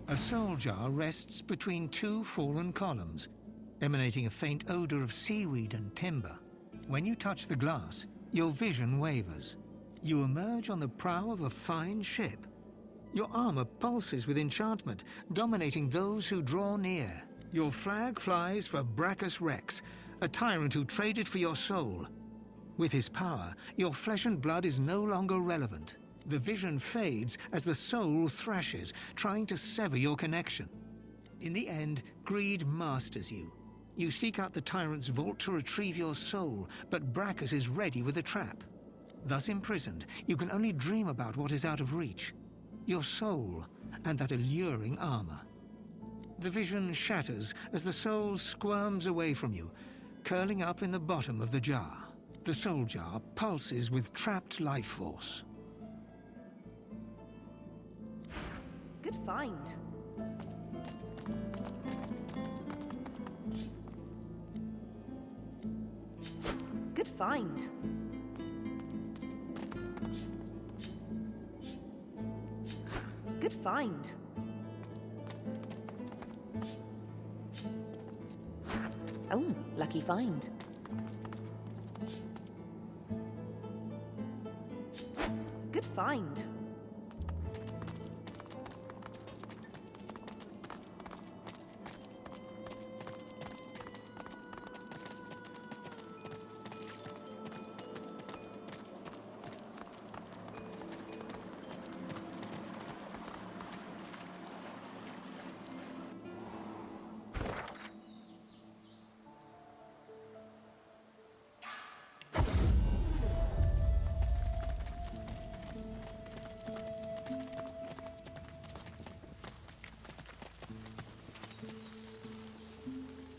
A soul jar rests between two fallen columns, emanating a faint odor of seaweed and timber. When you touch the glass, your vision wavers. You emerge on the prow of a fine ship. Your armor pulses with enchantment, dominating those who draw near. Your flag flies for Brachus Rex, a tyrant who traded for your soul. With his power, your flesh and blood is no longer relevant. The vision fades as the soul thrashes, trying to sever your connection. In the end, greed masters you. You seek out the tyrant's vault to retrieve your soul, but Brachus is ready with a trap. Thus imprisoned, you can only dream about what is out of reach. your soul, and that alluring armor. The vision shatters as the soul squirms away from you, curling up in the bottom of the jar. The soul jar pulses with trapped life force. Good find. Good find. Good find. Oh, lucky find. Good find.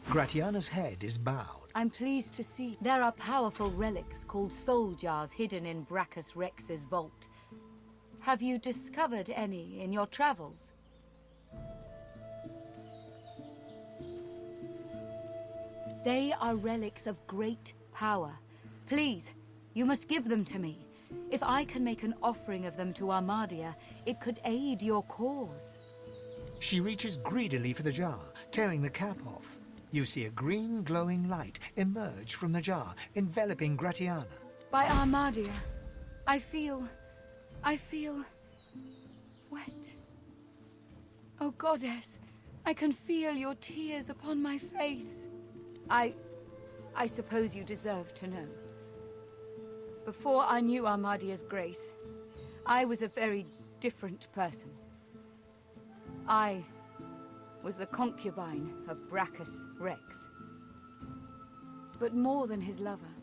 Gratiana's head is bowed. I'm pleased to see there are powerful relics called soul jars hidden in Brachus Rex's vault. Have you discovered any in your travels? They are relics of great power. Please, you must give them to me. If I can make an offering of them to Armadia, it could aid your cause. She reaches greedily for the jar, tearing the cap off. You see a green glowing light emerge from the jar, enveloping Gratiana. By Armadia, I feel wet. Oh, Goddess, I can feel your tears upon my face. I suppose you deserve to know. Before I knew Armadia's grace, I was a very different person. I was the concubine of Brachus Rex. But more than his lover,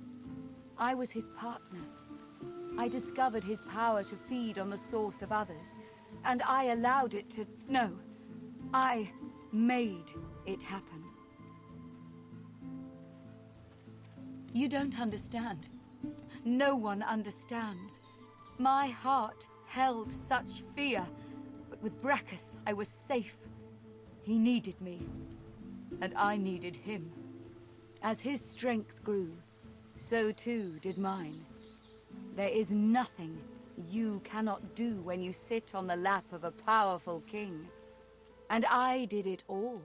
I was his partner. I discovered his power to feed on the source of others, and I allowed it to... No, I made it happen. You don't understand. No one understands. My heart held such fear, but with Brachus, I was safe. He needed me, and I needed him. As his strength grew, so too did mine. There is nothing you cannot do when you sit on the lap of a powerful king. And I did it all.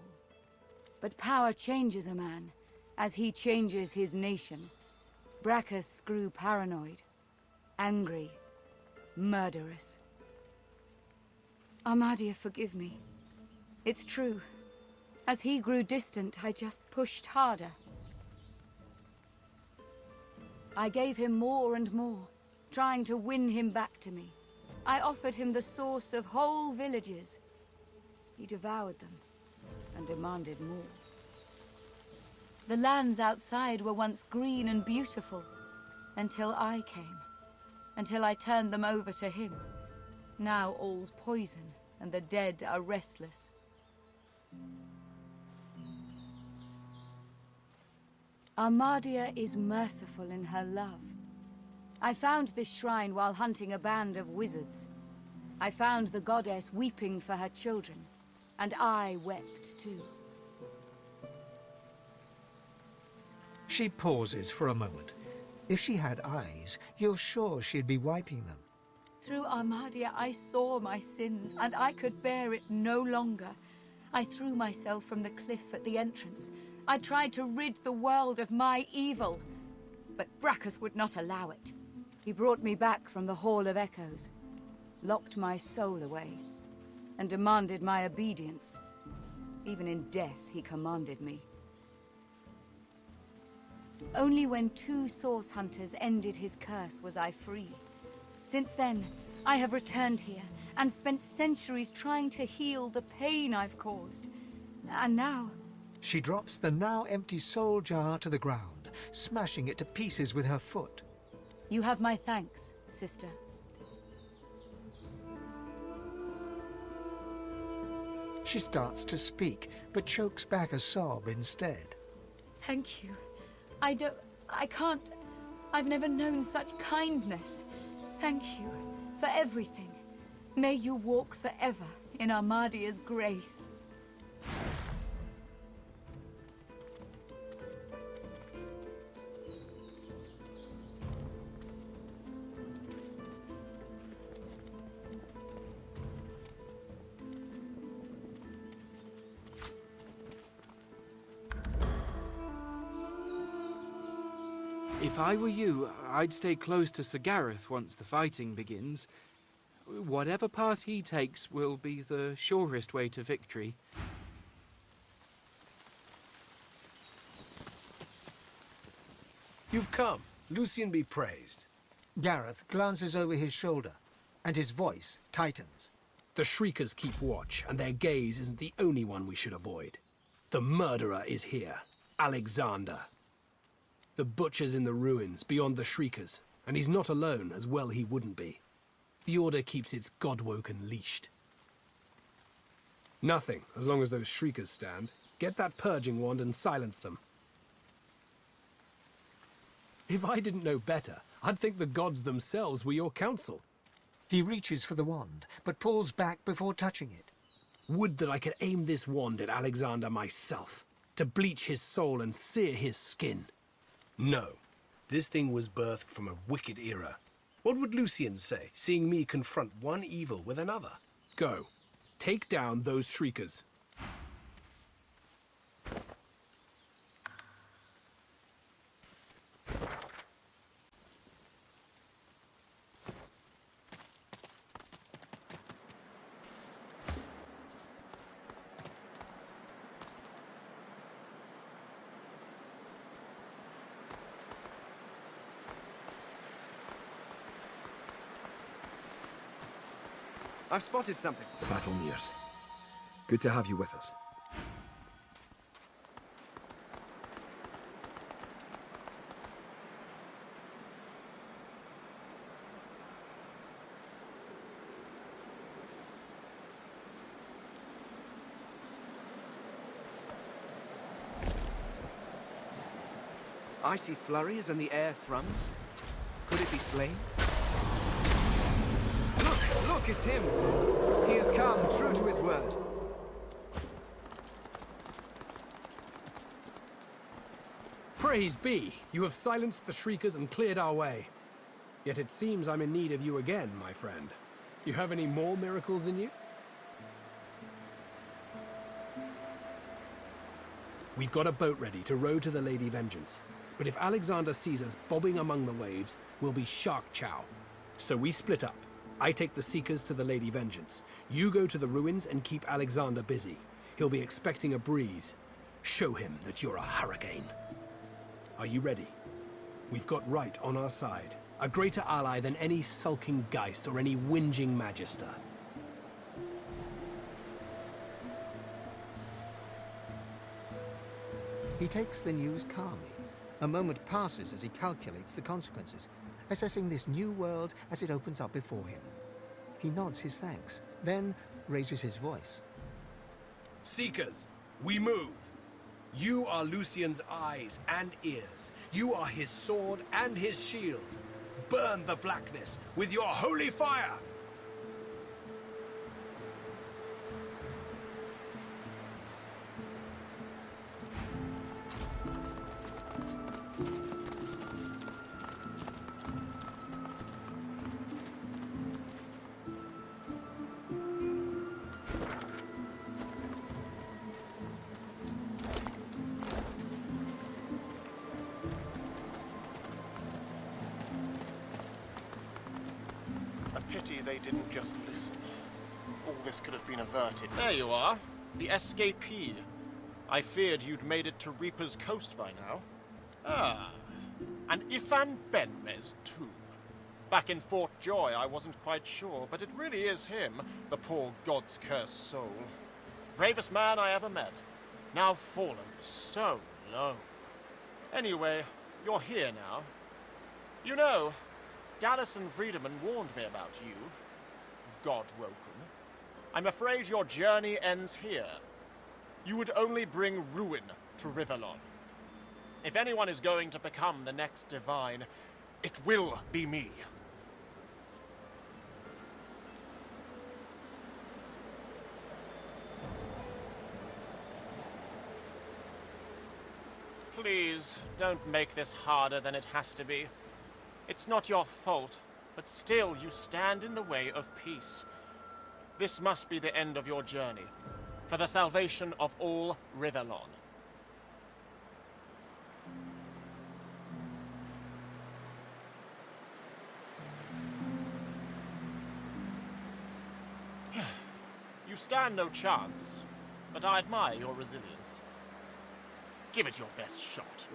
But power changes a man, as he changes his nation. Brachus grew paranoid, angry, murderous. Armadia, forgive me. It's true. As he grew distant, I just pushed harder. I gave him more and more, trying to win him back to me. I offered him the source of whole villages. He devoured them and demanded more. The lands outside were once green and beautiful, until I came. Until I turned them over to him. Now all's poison, and the dead are restless. Armadia is merciful in her love. I found this shrine while hunting a band of wizards. I found the goddess weeping for her children, and I wept too. She pauses for a moment. If she had eyes, you're sure she'd be wiping them. Through Armadia, I saw my sins, and I could bear it no longer. I threw myself from the cliff at the entrance. I tried to rid the world of my evil, but Brachus would not allow it. He brought me back from the Hall of Echoes, locked my soul away, and demanded my obedience. Even in death, he commanded me. Only when 2 source hunters ended his curse was I free. Since then, I have returned here and spent centuries trying to heal the pain I've caused. And now... She drops the now empty soul jar to the ground, smashing it to pieces with her foot. You have my thanks, sister. She starts to speak, but chokes back a sob instead. Thank you. I can't... I've never known such kindness. Thank you for everything. May you walk forever in Armadia's grace. If I were you, I'd stay close to Sir Gareth once the fighting begins. Whatever path he takes will be the surest way to victory. You've come. Lucian be praised. Gareth glances over his shoulder, and his voice tightens. The Shriekers keep watch, and their gaze isn't the only one we should avoid. The murderer is here, Alexander. The butcher's in the ruins, beyond the Shriekers, and he's not alone, as well he wouldn't be. The Order keeps its godwoken leashed. Nothing, as long as those Shriekers stand. Get that purging wand and silence them. If I didn't know better, I'd think the gods themselves were your counsel. He reaches for the wand, but pulls back before touching it. Would that I could aim this wand at Alexander myself, to bleach his soul and sear his skin. No, this thing was birthed from a wicked era. What would Lucian say, seeing me confront one evil with another? Go, take down those Shriekers. I've spotted something. The battle nears. Good to have you with us. I see flurries and the air thrums. Could it be slain? Look, it's him! He has come, true to his word. Praise be! You have silenced the Shriekers and cleared our way. Yet it seems I'm in need of you again, my friend. You have any more miracles in you? We've got a boat ready to row to the Lady Vengeance. But if Alexander sees us bobbing among the waves, we'll be shark chow. So we split up. I take the Seekers to the Lady Vengeance. You go to the ruins and keep Alexander busy. He'll be expecting a breeze. Show him that you're a hurricane. Are you ready? We've got right on our side. A greater ally than any sulking Geist or any whinging Magister. He takes the news calmly. A moment passes as he calculates the consequences, assessing this new world as it opens up before him. He nods his thanks, then raises his voice. Seekers, we move. You are Lucian's eyes and ears. You are his sword and his shield. Burn the blackness with your holy fire! Pity they didn't just listen. All this could have been averted. There you are, the escapee. I feared you'd made it to Reaper's Coast by now. Ah, and Ifan Benmez too. Back in Fort Joy, I wasn't quite sure, but it really is him, the poor god's cursed soul. Bravest man I ever met. Now fallen so low. Anyway, you're here now. You know, Dallas and Friedemann warned me about you, God-woken. I'm afraid your journey ends here. You would only bring ruin to Rivellon. If anyone is going to become the next divine, it will be me. Please, don't make this harder than it has to be. It's not your fault, but still you stand in the way of peace. This must be the end of your journey, for the salvation of all Rivellon. You stand no chance, but I admire your resilience. Give it your best shot.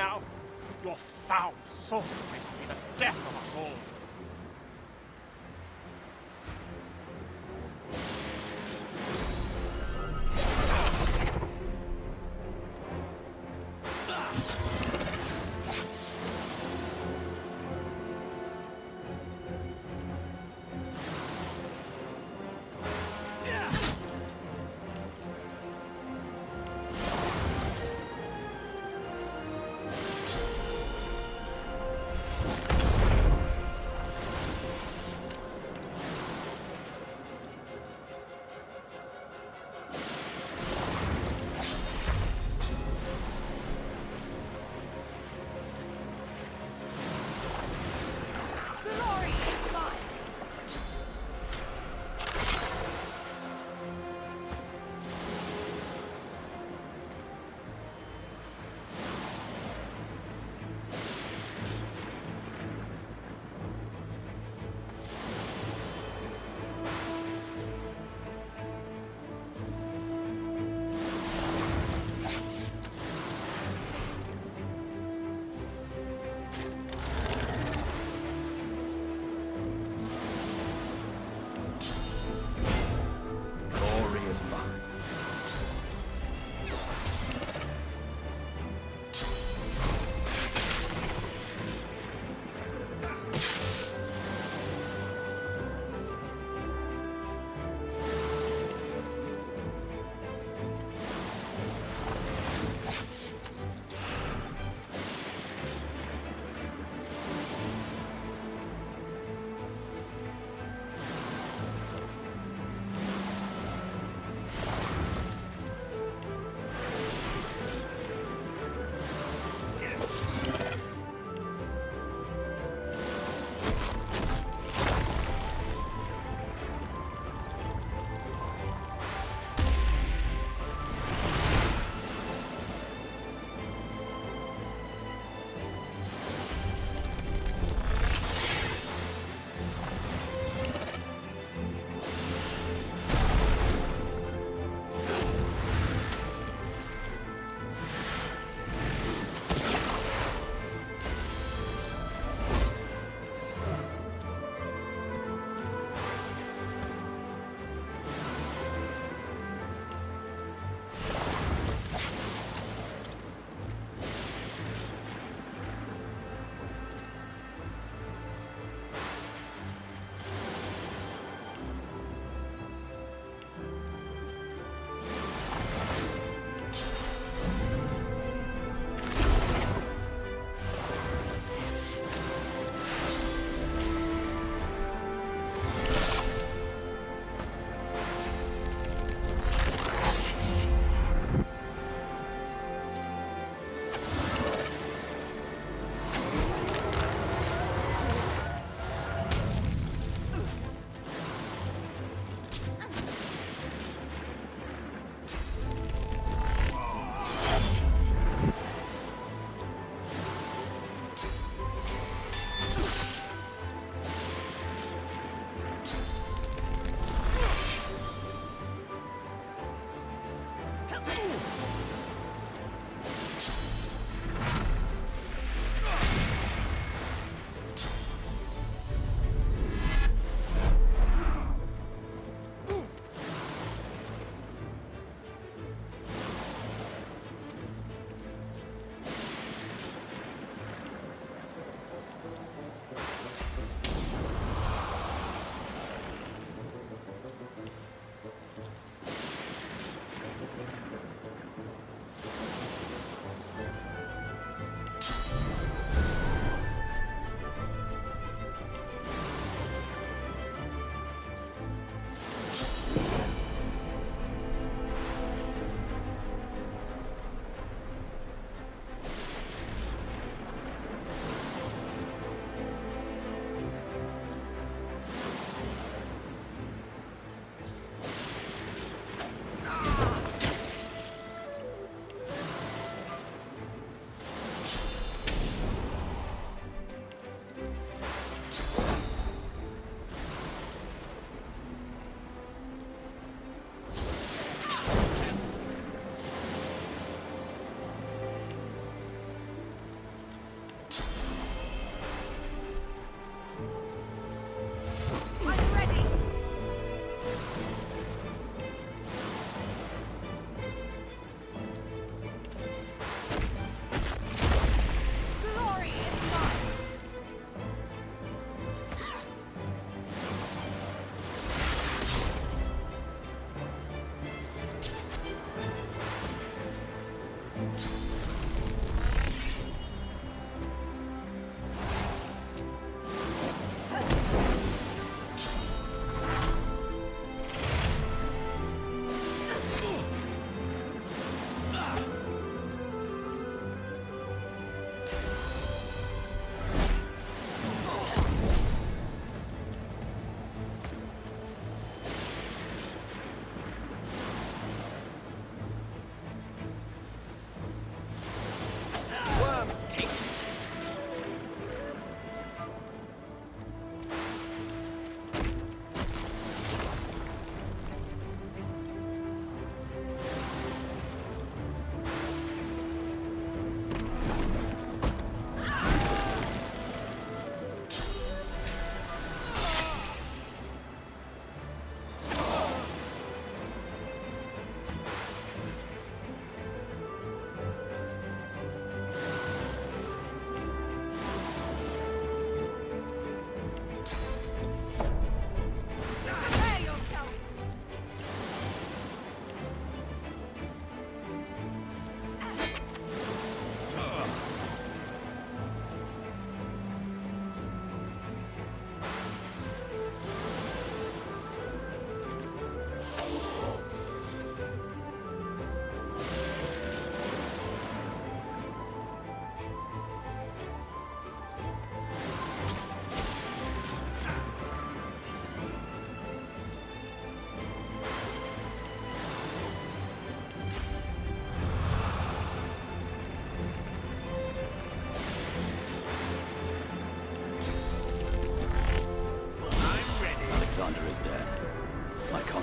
now. Your foul sorcery will be the death of us all.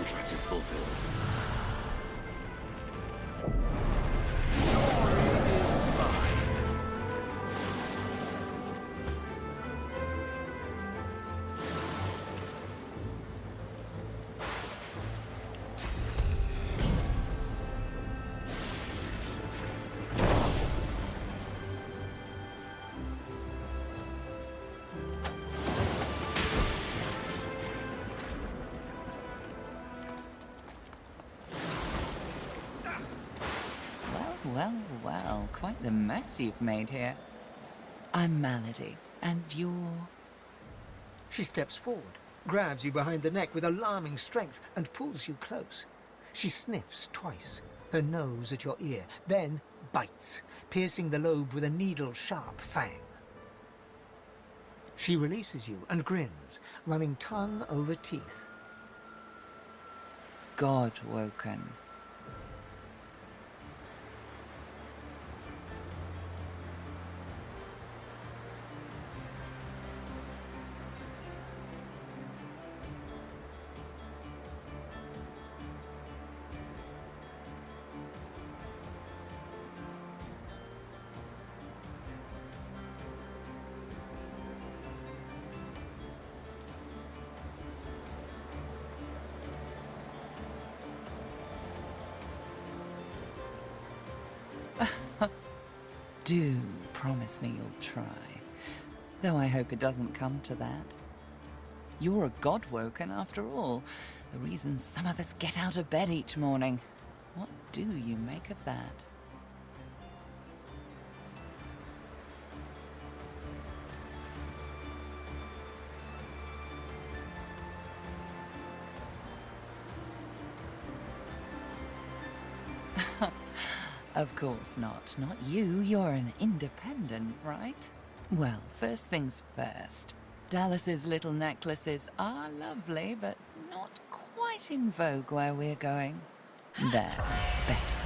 contract is fulfilled. Well, well, quite the mess you've made here. I'm Malady, and you're... She steps forward, grabs you behind the neck with alarming strength, and pulls you close. She sniffs twice, her nose at your ear, then bites, piercing the lobe with a needle-sharp fang. She releases you and grins, running tongue over teeth. God-woken. Do promise me you'll try, though I hope it doesn't come to that. You're a God-woken after all, the reason some of us get out of bed each morning. What do you make of that? Of course not. Not you. You're an independent, right? Well, first things first. Dallas's little necklaces are lovely, but not quite in vogue where we're going. There. Better.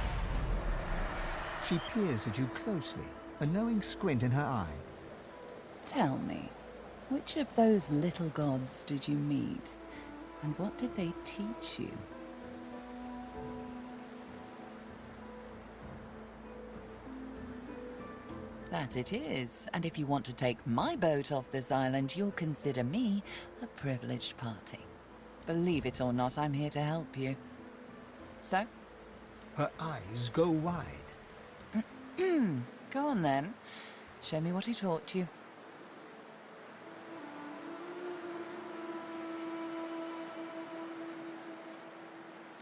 She peers at you closely, a knowing squint in her eye. Tell me, which of those little gods did you meet? And what did they teach you? That it is, and if you want to take my boat off this island, you'll consider me a privileged party. Believe it or not, I'm here to help you. So? Her eyes go wide. Go on then. Show me what he taught you.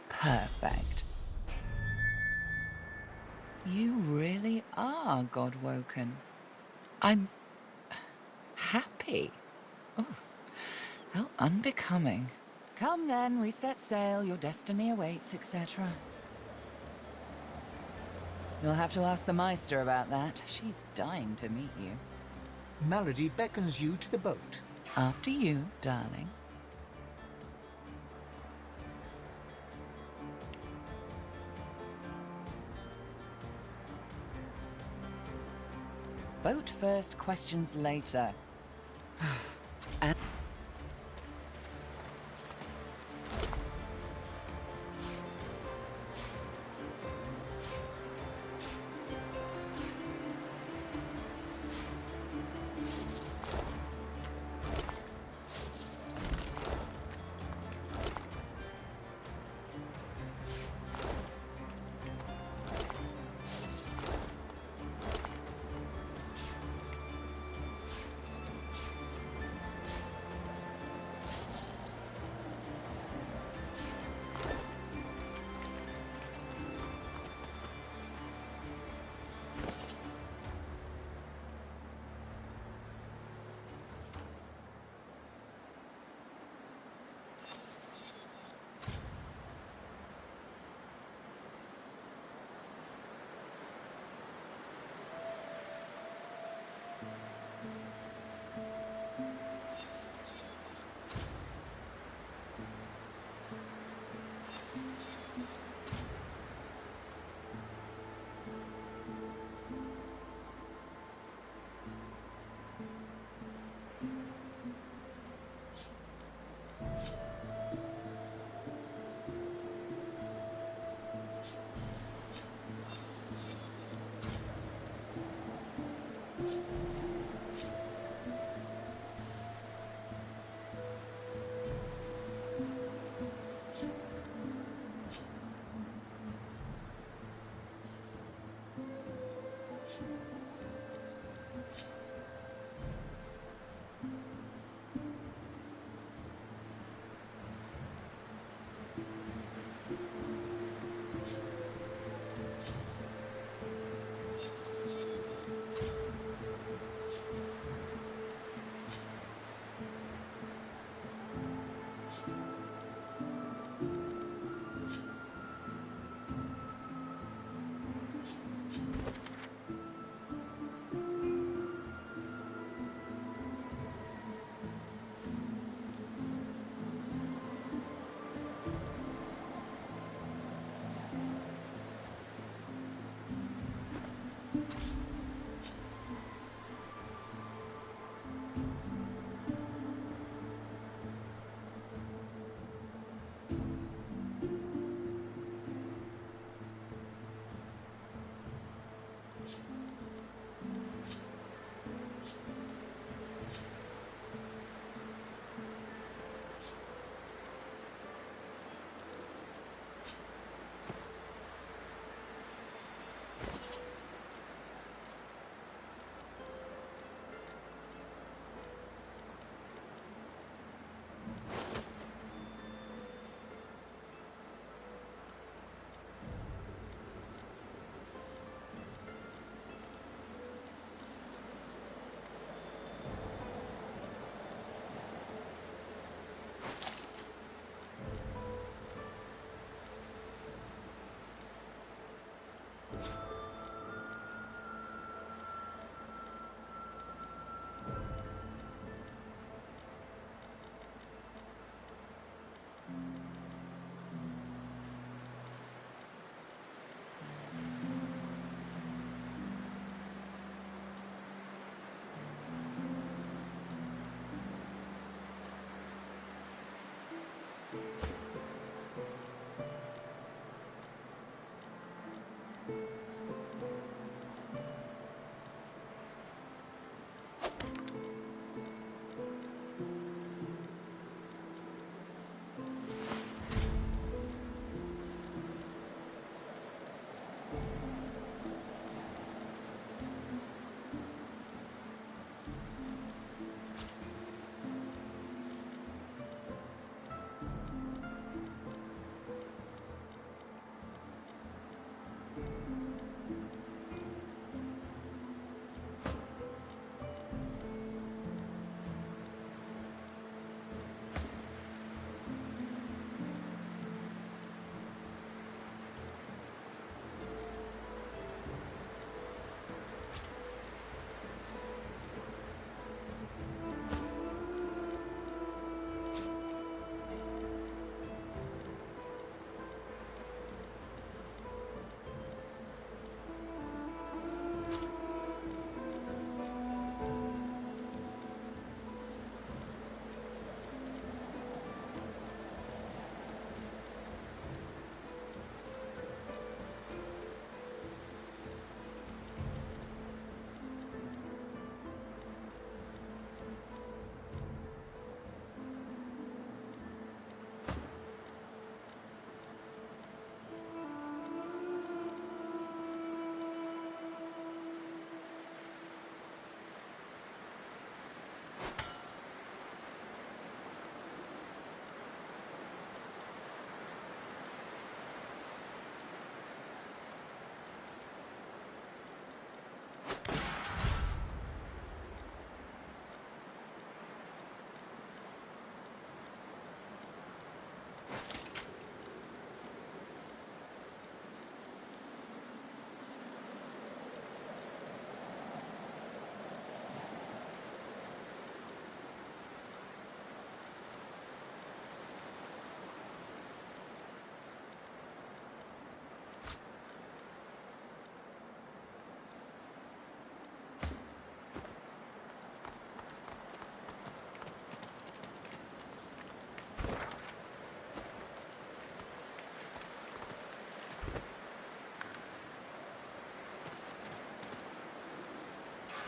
Perfect. You really are God-woken. I'm... happy. Oh, how unbecoming. Come then, we set sail, your destiny awaits, etc. You'll have to ask the Meister about that. She's dying to meet you. Malady beckons you to the boat. After you, darling. Boat first, questions later. And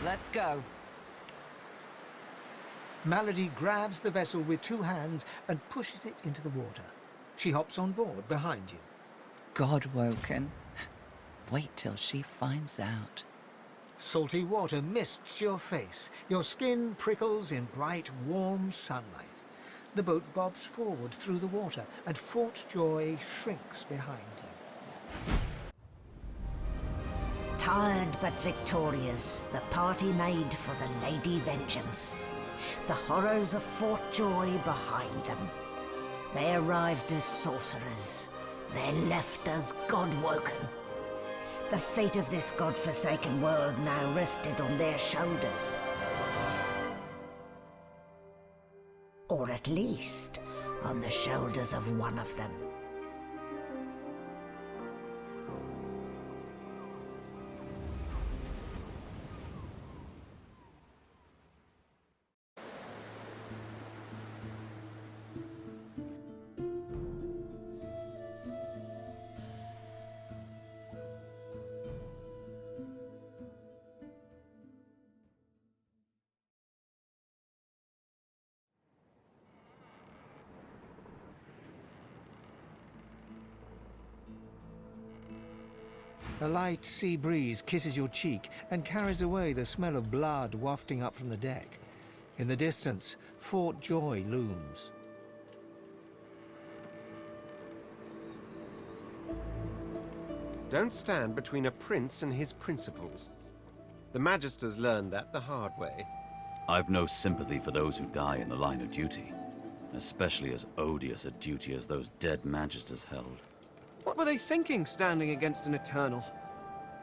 Let's go. Malady grabs the vessel with two hands and pushes it into the water. She hops on board behind you. God-woken. Wait till she finds out. Salty water mists your face. Your skin prickles in bright, warm sunlight. The boat bobs forward through the water, and Fort Joy shrinks behind you. Tired but victorious, the party made for the Lady Vengeance. The horrors of Fort Joy behind them. They arrived as sorcerers. They left as God-woken. The fate of this God-forsaken world now rested on their shoulders. Or at least, on the shoulders of one of them. A light sea breeze kisses your cheek and carries away the smell of blood wafting up from the deck. In the distance, Fort Joy looms. Don't stand between a prince and his principles. The Magisters learned that the hard way. I've no sympathy for those who die in the line of duty, especially as odious a duty as those dead Magisters held. What were they thinking, standing against an Eternal?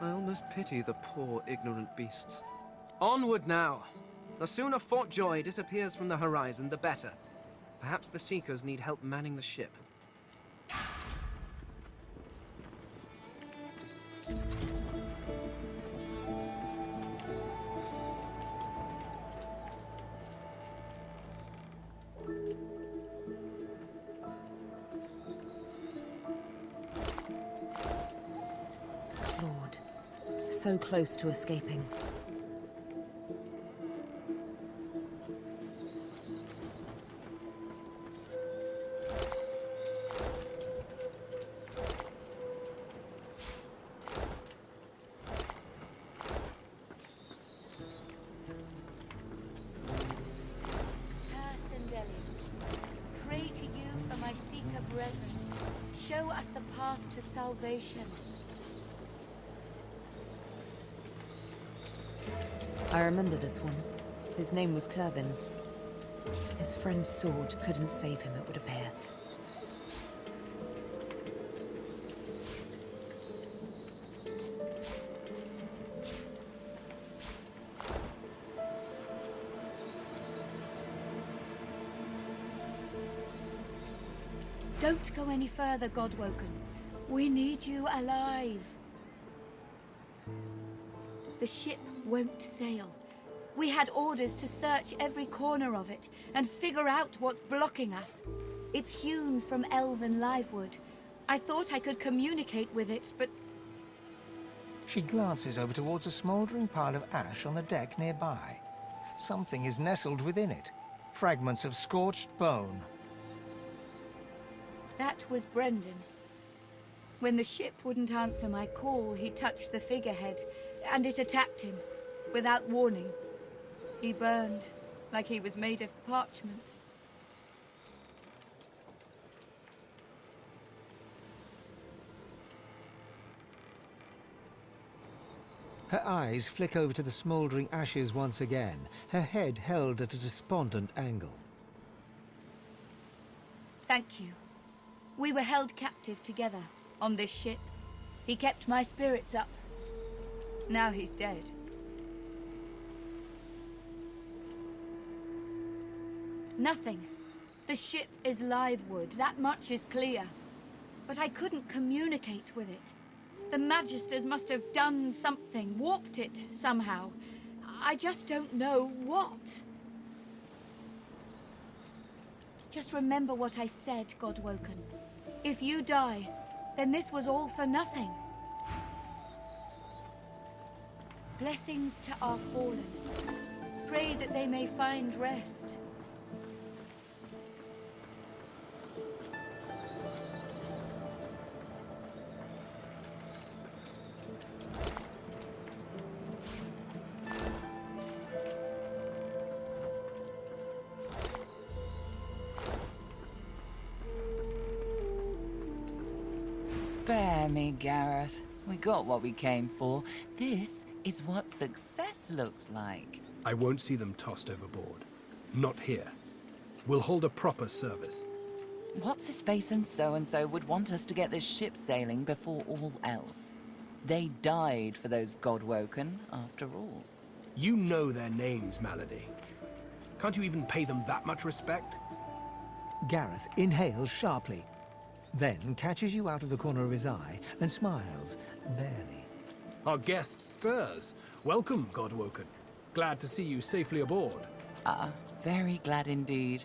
I almost pity the poor, ignorant beasts. Onward now. The sooner Fort Joy disappears from the horizon, the better. Perhaps the Seekers need help manning the ship. so close to escaping. Pray to you for my Seeker brethren. Show us the path to salvation. I remember this one. His name was Kerbin. His friend's sword couldn't save him, it would appear. Don't go any further, Godwoken. We need you alive. The ship won't sail. We had orders to search every corner of it and figure out what's blocking us. It's hewn from elven livewood. I thought I could communicate with it, but... She glances over towards a smouldering pile of ash on the deck nearby. Something is nestled within it. Fragments of scorched bone. That was Brendan. When the ship wouldn't answer my call, he touched the figurehead, and it attacked him, without warning. He burned, like he was made of parchment. Her eyes flick over to the smouldering ashes once again, her head held at a despondent angle. Thank you. We were held captive together, on this ship. He kept my spirits up. Now he's dead. Nothing. The ship is livewood, that much is clear. But I couldn't communicate with it. The Magisters must have done something, warped it somehow. I just don't know what. Just remember what I said, Godwoken. If you die, then this was all for nothing. Blessings to our fallen. Pray that they may find rest. Spare me, Gareth. We got what we came for. This is what success looks like. I won't see them tossed overboard. Not here. We'll hold a proper service. What's-his-face and so-and-so would want us to get this ship sailing before all else. They died for those Godwoken, after all. You know their names, Malady. Can't you even pay them that much respect? Gareth inhales sharply, then catches you out of the corner of his eye and smiles, barely. Our guest stirs. Welcome, Godwoken. Glad to see you safely aboard. Very glad indeed.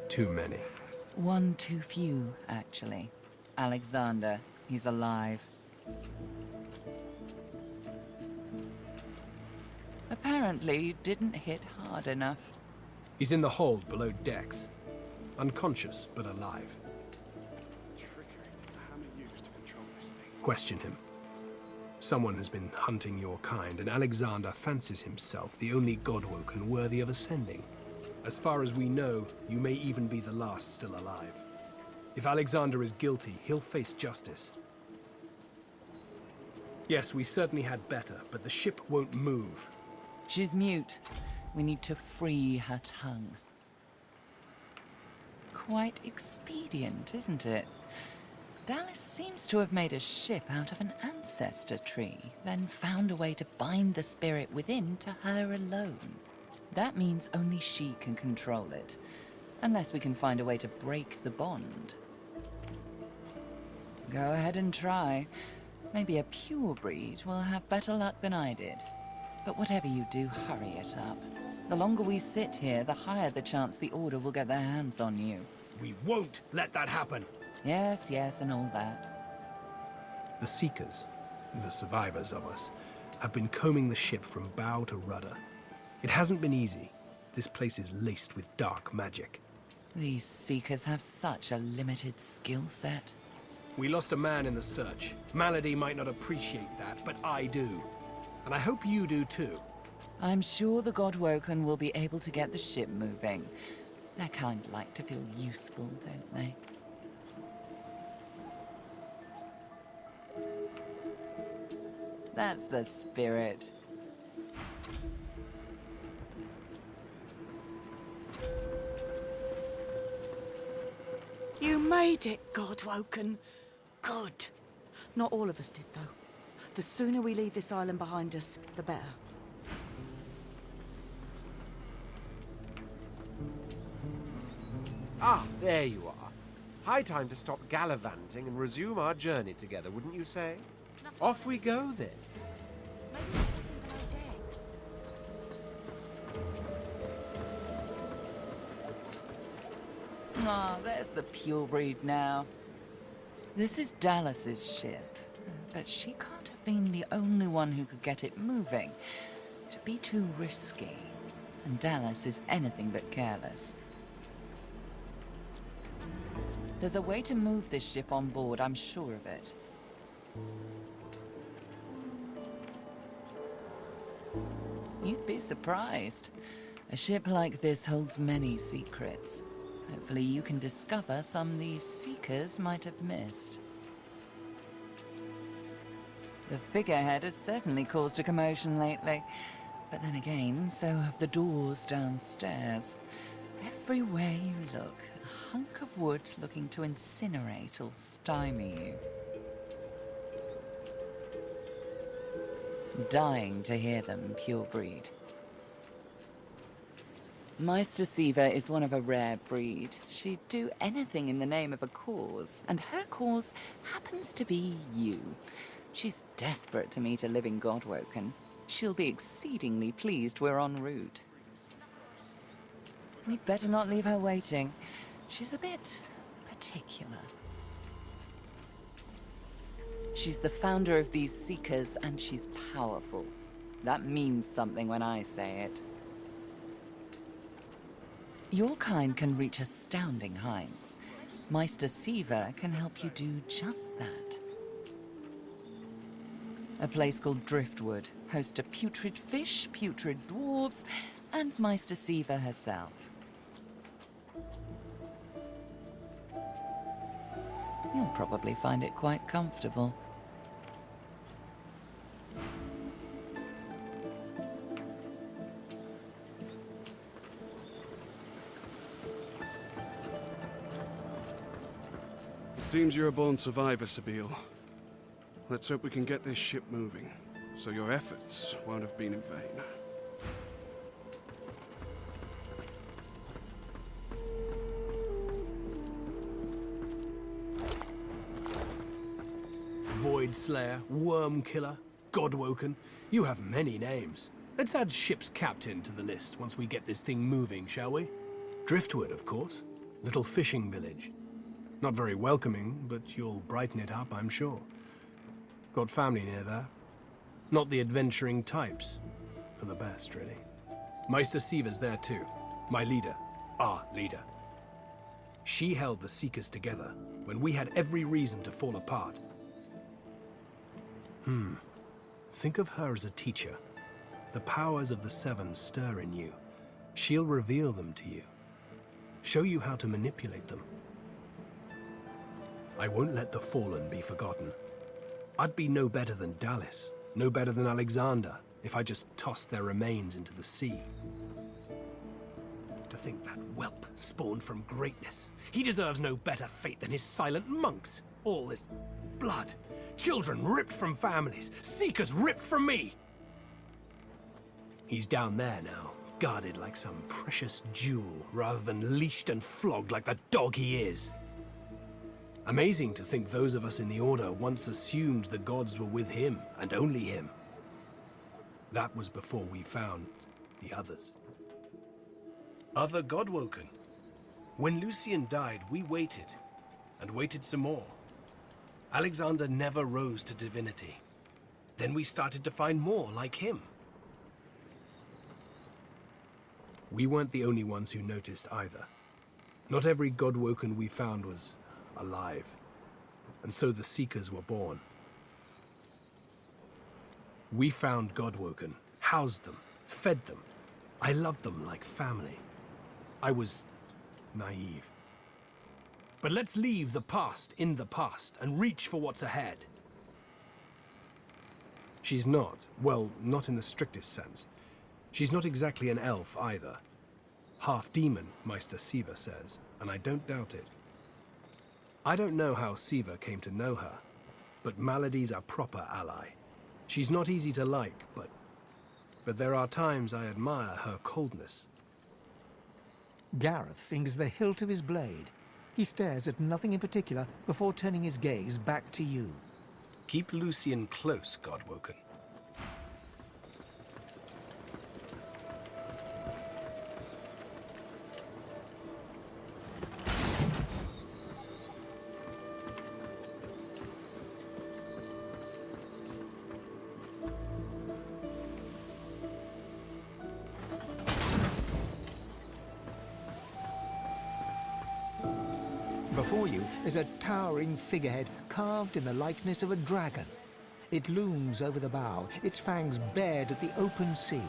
Too many. One too few, actually. Alexander, he's alive. Apparently, you didn't hit hard enough. He's in the hold below decks. Unconscious, but alive. Question him. Someone has been hunting your kind, and Alexander fancies himself the only Godwoken worthy of ascending. As far as we know, you may even be the last still alive. If Alexander is guilty, he'll face justice. Yes, we certainly had better, but the ship won't move. She's mute. We need to free her tongue. Quite expedient, isn't it? Dallas seems to have made a ship out of an ancestor tree, then found a way to bind the spirit within to her alone. That means only she can control it, unless we can find a way to break the bond. Go ahead and try. Maybe a pure breed will have better luck than I did. But whatever you do, hurry it up. The longer we sit here, the higher the chance the Order will get their hands on you. We won't let that happen. Yes, yes, and all that. The Seekers, the survivors of us, have been combing the ship from bow to rudder. It hasn't been easy. This place is laced with dark magic. These Seekers have such a limited skill set. We lost a man in the search. Malady might not appreciate that, but I do. And I hope you do too. I'm sure the Godwoken will be able to get the ship moving. They're kind of like to feel useful, don't they? That's the spirit. You made it, Godwoken. Good. Not all of us did, though. The sooner we leave this island behind us, the better. Ah, there you are. High time to stop gallivanting and resume our journey together, wouldn't you say? Off we go, then. Ah, there's the purebreed now. This is Dallas's ship, but she can't have been the only one who could get it moving. It'd be too risky, and Dallas is anything but careless. There's a way to move this ship on board, I'm sure of it. You'd be surprised. A ship like this holds many secrets. Hopefully you can discover some these Seekers might have missed. The figurehead has certainly caused a commotion lately. But then again, so have the doors downstairs. Everywhere you look, a hunk of wood looking to incinerate or stymie you. Dying to hear them, purebreed. Meister Siva is one of a rare breed. She'd do anything in the name of a cause, and her cause happens to be you. She's desperate to meet a living Godwoken. She'll be exceedingly pleased we're en route. We'd better not leave her waiting. She's a bit particular. She's the founder of these Seekers, and she's powerful. That means something when I say it. Your kind can reach astounding heights. Meister Siva can help you do just that. A place called Driftwood hosts a putrid fish, putrid dwarves, and Meister Siva herself. You'll probably find it quite comfortable. Seems you're a born survivor, Sabine. Let's hope we can get this ship moving, so your efforts won't have been in vain. Void Slayer, Worm Killer, Godwoken. You have many names. Let's add ship's captain to the list once we get this thing moving, shall we? Driftwood, of course. Little fishing village. Not very welcoming, but you'll brighten it up, I'm sure. Got family near there. Not the adventuring types. For the best, really. Meister Siva's there too. My leader. Our leader. She held the Seekers together when we had every reason to fall apart. Think of her as a teacher. The powers of the Seven stir in you. She'll reveal them to you. Show you how to manipulate them. I won't let the Fallen be forgotten. I'd be no better than Dallas, no better than Alexander, if I just tossed their remains into the sea. To think that whelp spawned from greatness. He deserves no better fate than his silent monks. All this blood. Children ripped from families. Seekers ripped from me. He's down there now, guarded like some precious jewel, rather than leashed and flogged like the dog he is. Amazing to think those of us in the Order once assumed the gods were with him, and only him. That was before we found the others. Other Godwoken? When Lucian died, we waited, and waited some more. Alexander never rose to divinity. Then we started to find more like him. We weren't the only ones who noticed either. Not every Godwoken we found was alive, and so the Seekers were born. We found Godwoken, housed them, fed them. I loved them like family. I was naive. But let's leave the past in the past and reach for what's ahead. She's not, well, not in the strictest sense. She's not exactly an elf either. Half demon, Meister Siva says, and I don't doubt it. I don't know how Siva came to know her, but Malady's a proper ally. She's not easy to like, but there are times I admire her coldness. Gareth fingers the hilt of his blade. He stares at nothing in particular before turning his gaze back to you. Keep Lucian close, Godwoken. Before you is a towering figurehead carved in the likeness of a dragon. It looms over the bow, its fangs bared at the open sea.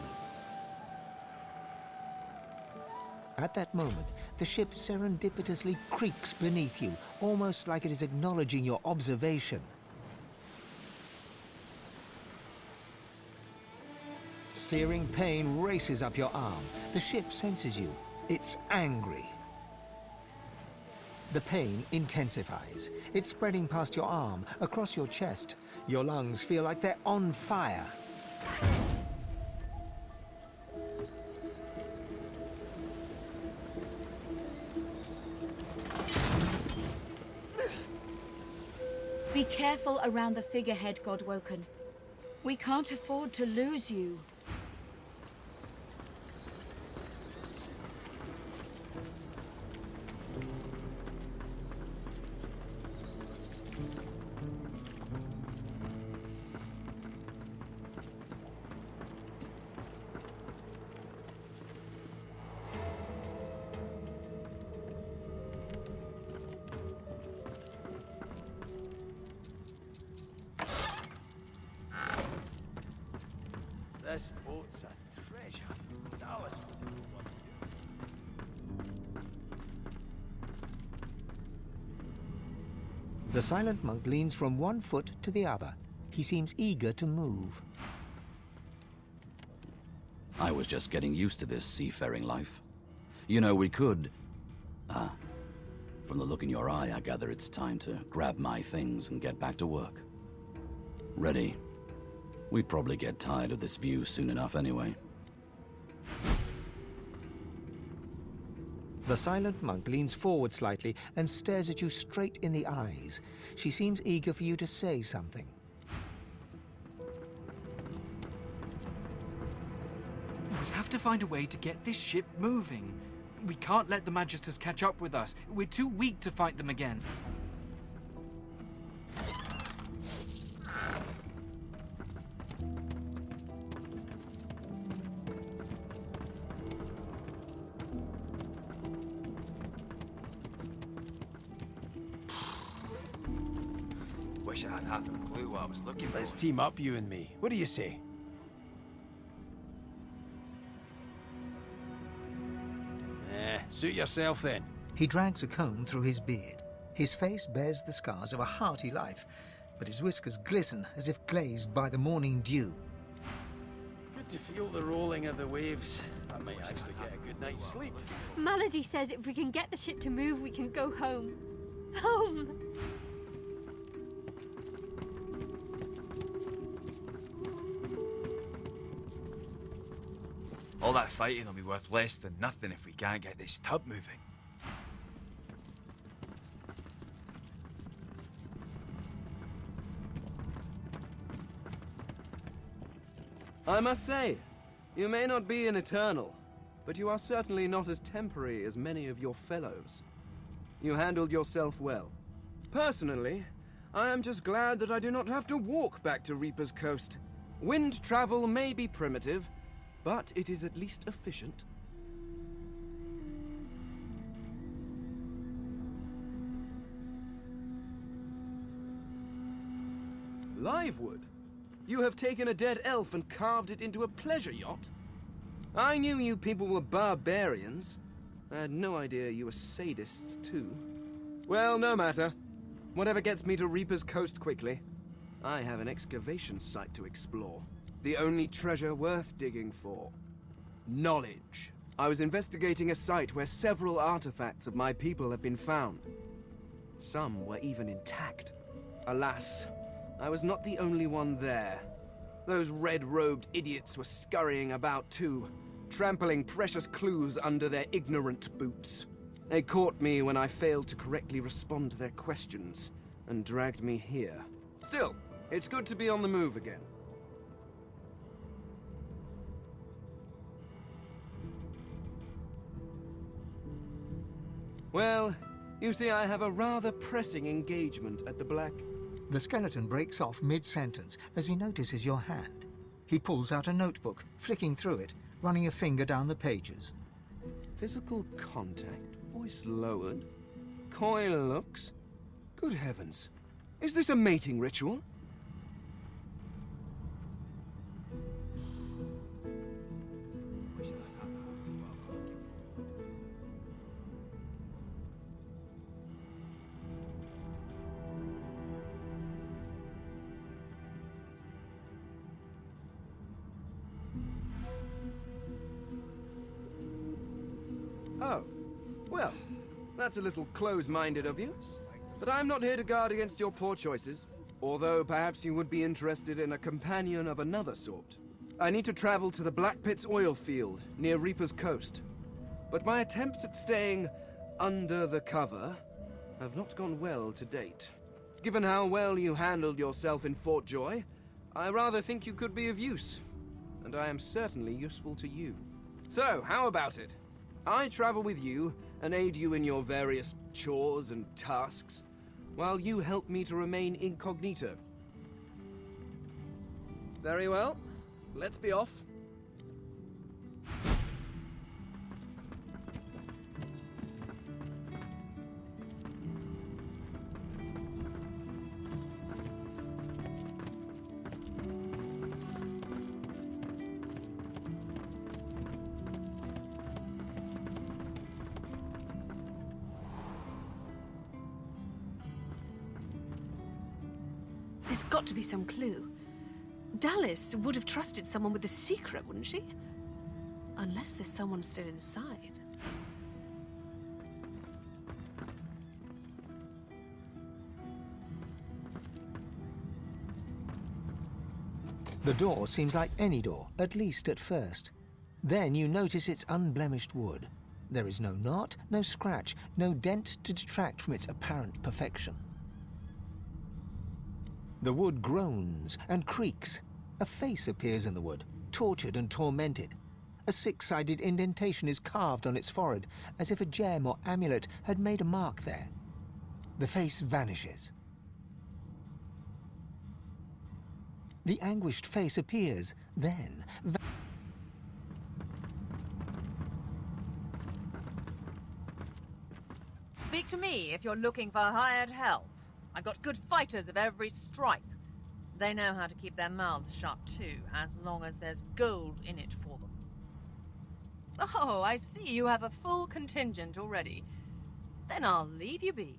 At that moment, the ship serendipitously creaks beneath you, almost like it is acknowledging your observation. Searing pain races up your arm. The ship senses you. It's angry. The pain intensifies. It's spreading past your arm, across your chest. Your lungs feel like they're on fire. Be careful around the figurehead, Godwoken. We can't afford to lose you. This boat's a treasure. Dallas would know what to do. The silent monk leans from one foot to the other. He seems eager to move. I was just getting used to this seafaring life. You know, we could... from the look in your eye, I gather it's time to grab my things and get back to work. Ready? We'd probably get tired of this view soon enough anyway. The silent monk leans forward slightly and stares at you straight in the eyes. She seems eager for you to say something. We have to find a way to get this ship moving. We can't let the Magisters catch up with us. We're too weak to fight them again. Wish I had half a clue what I was looking for. Let's team up, you and me. What do you say? Suit yourself then. He drags a comb through his beard. His face bears the scars of a hearty life, but his whiskers glisten as if glazed by the morning dew. Good to feel the rolling of the waves. I might actually get a good night's sleep. Malady says if we can get the ship to move, we can go home. Home! All that fighting will be worth less than nothing if we can't get this tub moving. I must say, you may not be an Eternal, but you are certainly not as temporary as many of your fellows. You handled yourself well. Personally, I am just glad that I do not have to walk back to Reaper's Coast. Wind travel may be primitive, but it is at least efficient. Livewood? You have taken a dead elf and carved it into a pleasure yacht? I knew you people were barbarians. I had no idea you were sadists, too. Well, no matter. Whatever gets me to Reaper's Coast quickly. I have an excavation site to explore. The only treasure worth digging for. Knowledge. I was investigating a site where several artifacts of my people have been found. Some were even intact. Alas, I was not the only one there. Those red-robed idiots were scurrying about too, trampling precious clues under their ignorant boots. They caught me when I failed to correctly respond to their questions, and dragged me here. Still, it's good to be on the move again. Well, you see, I have a rather pressing engagement at the Black... The skeleton breaks off mid-sentence as he notices your hand. He pulls out a notebook, flicking through it, running a finger down the pages. Physical contact, voice lowered, coy looks. Good heavens. Is this a mating ritual? Oh, well, that's a little close-minded of you. But I'm not here to guard against your poor choices. Although perhaps you would be interested in a companion of another sort. I need to travel to the Black Pit's oil field near Reaper's Coast. But my attempts at staying under the cover have not gone well to date. Given how well you handled yourself in Fort Joy, I rather think you could be of use. And I am certainly useful to you. So, how about it? I travel with you and aid you in your various chores and tasks, while you help me to remain incognito. Very well. Let's be off. There's got to be some clue. Dallas would have trusted someone with a secret, wouldn't she? Unless there's someone still inside. The door seems like any door, at least at first. Then you notice it's unblemished wood. There is no knot, no scratch, no dent to detract from its apparent perfection. The wood groans and creaks. A face appears in the wood, tortured and tormented. A six-sided indentation is carved on its forehead, as if a gem or amulet had made a mark there. The face vanishes. The anguished face appears, then... Speak to me if you're looking for hired help. I've got good fighters of every stripe. They know how to keep their mouths shut too, as long as there's gold in it for them. Oh, I see you have a full contingent already. Then I'll leave you be.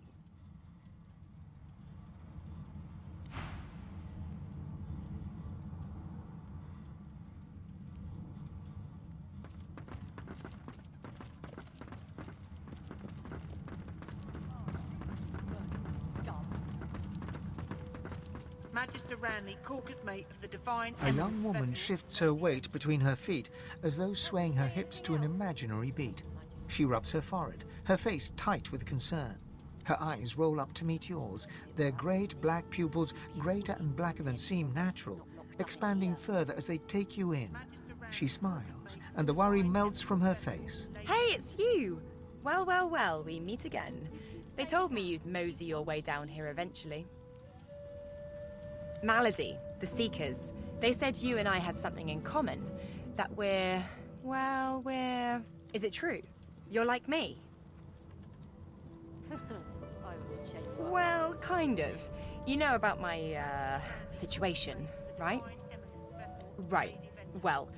Magister Ranley, Corker's mate of the Divine A young woman shifts her weight between her feet, as though swaying her hips to an imaginary beat. She rubs her forehead, her face tight with concern. Her eyes roll up to meet yours, their great black pupils greater and blacker than seem natural, expanding further as they take you in. She smiles, and the worry melts from her face. Hey, it's you! Well, well, well, we meet again. They told me you'd mosey your way down here eventually. Malady, the Seekers. They said you and I had something in common. That we're... well, we're... Is it true? You're like me? Well, kind of. You know about my, situation, right? Right. Well,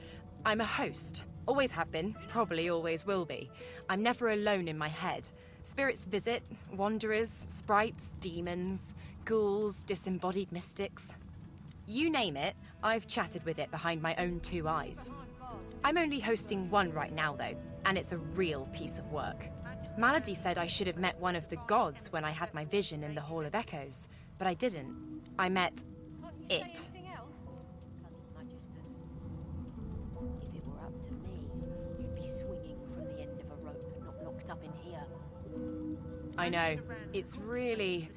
I'm a host. Always have been, probably always will be. I'm never alone in my head. Spirits visit, wanderers, sprites, demons, ghouls, disembodied mystics. You name it, I've chatted with it behind my own two eyes. I'm only hosting one right now, though, and it's a real piece of work. Malady said I should have met one of the gods when I had my vision in the Hall of Echoes, but I didn't. I met it. If it were up to me, you'd be swinging from the end of a rope, not locked up in here. I know. It's really...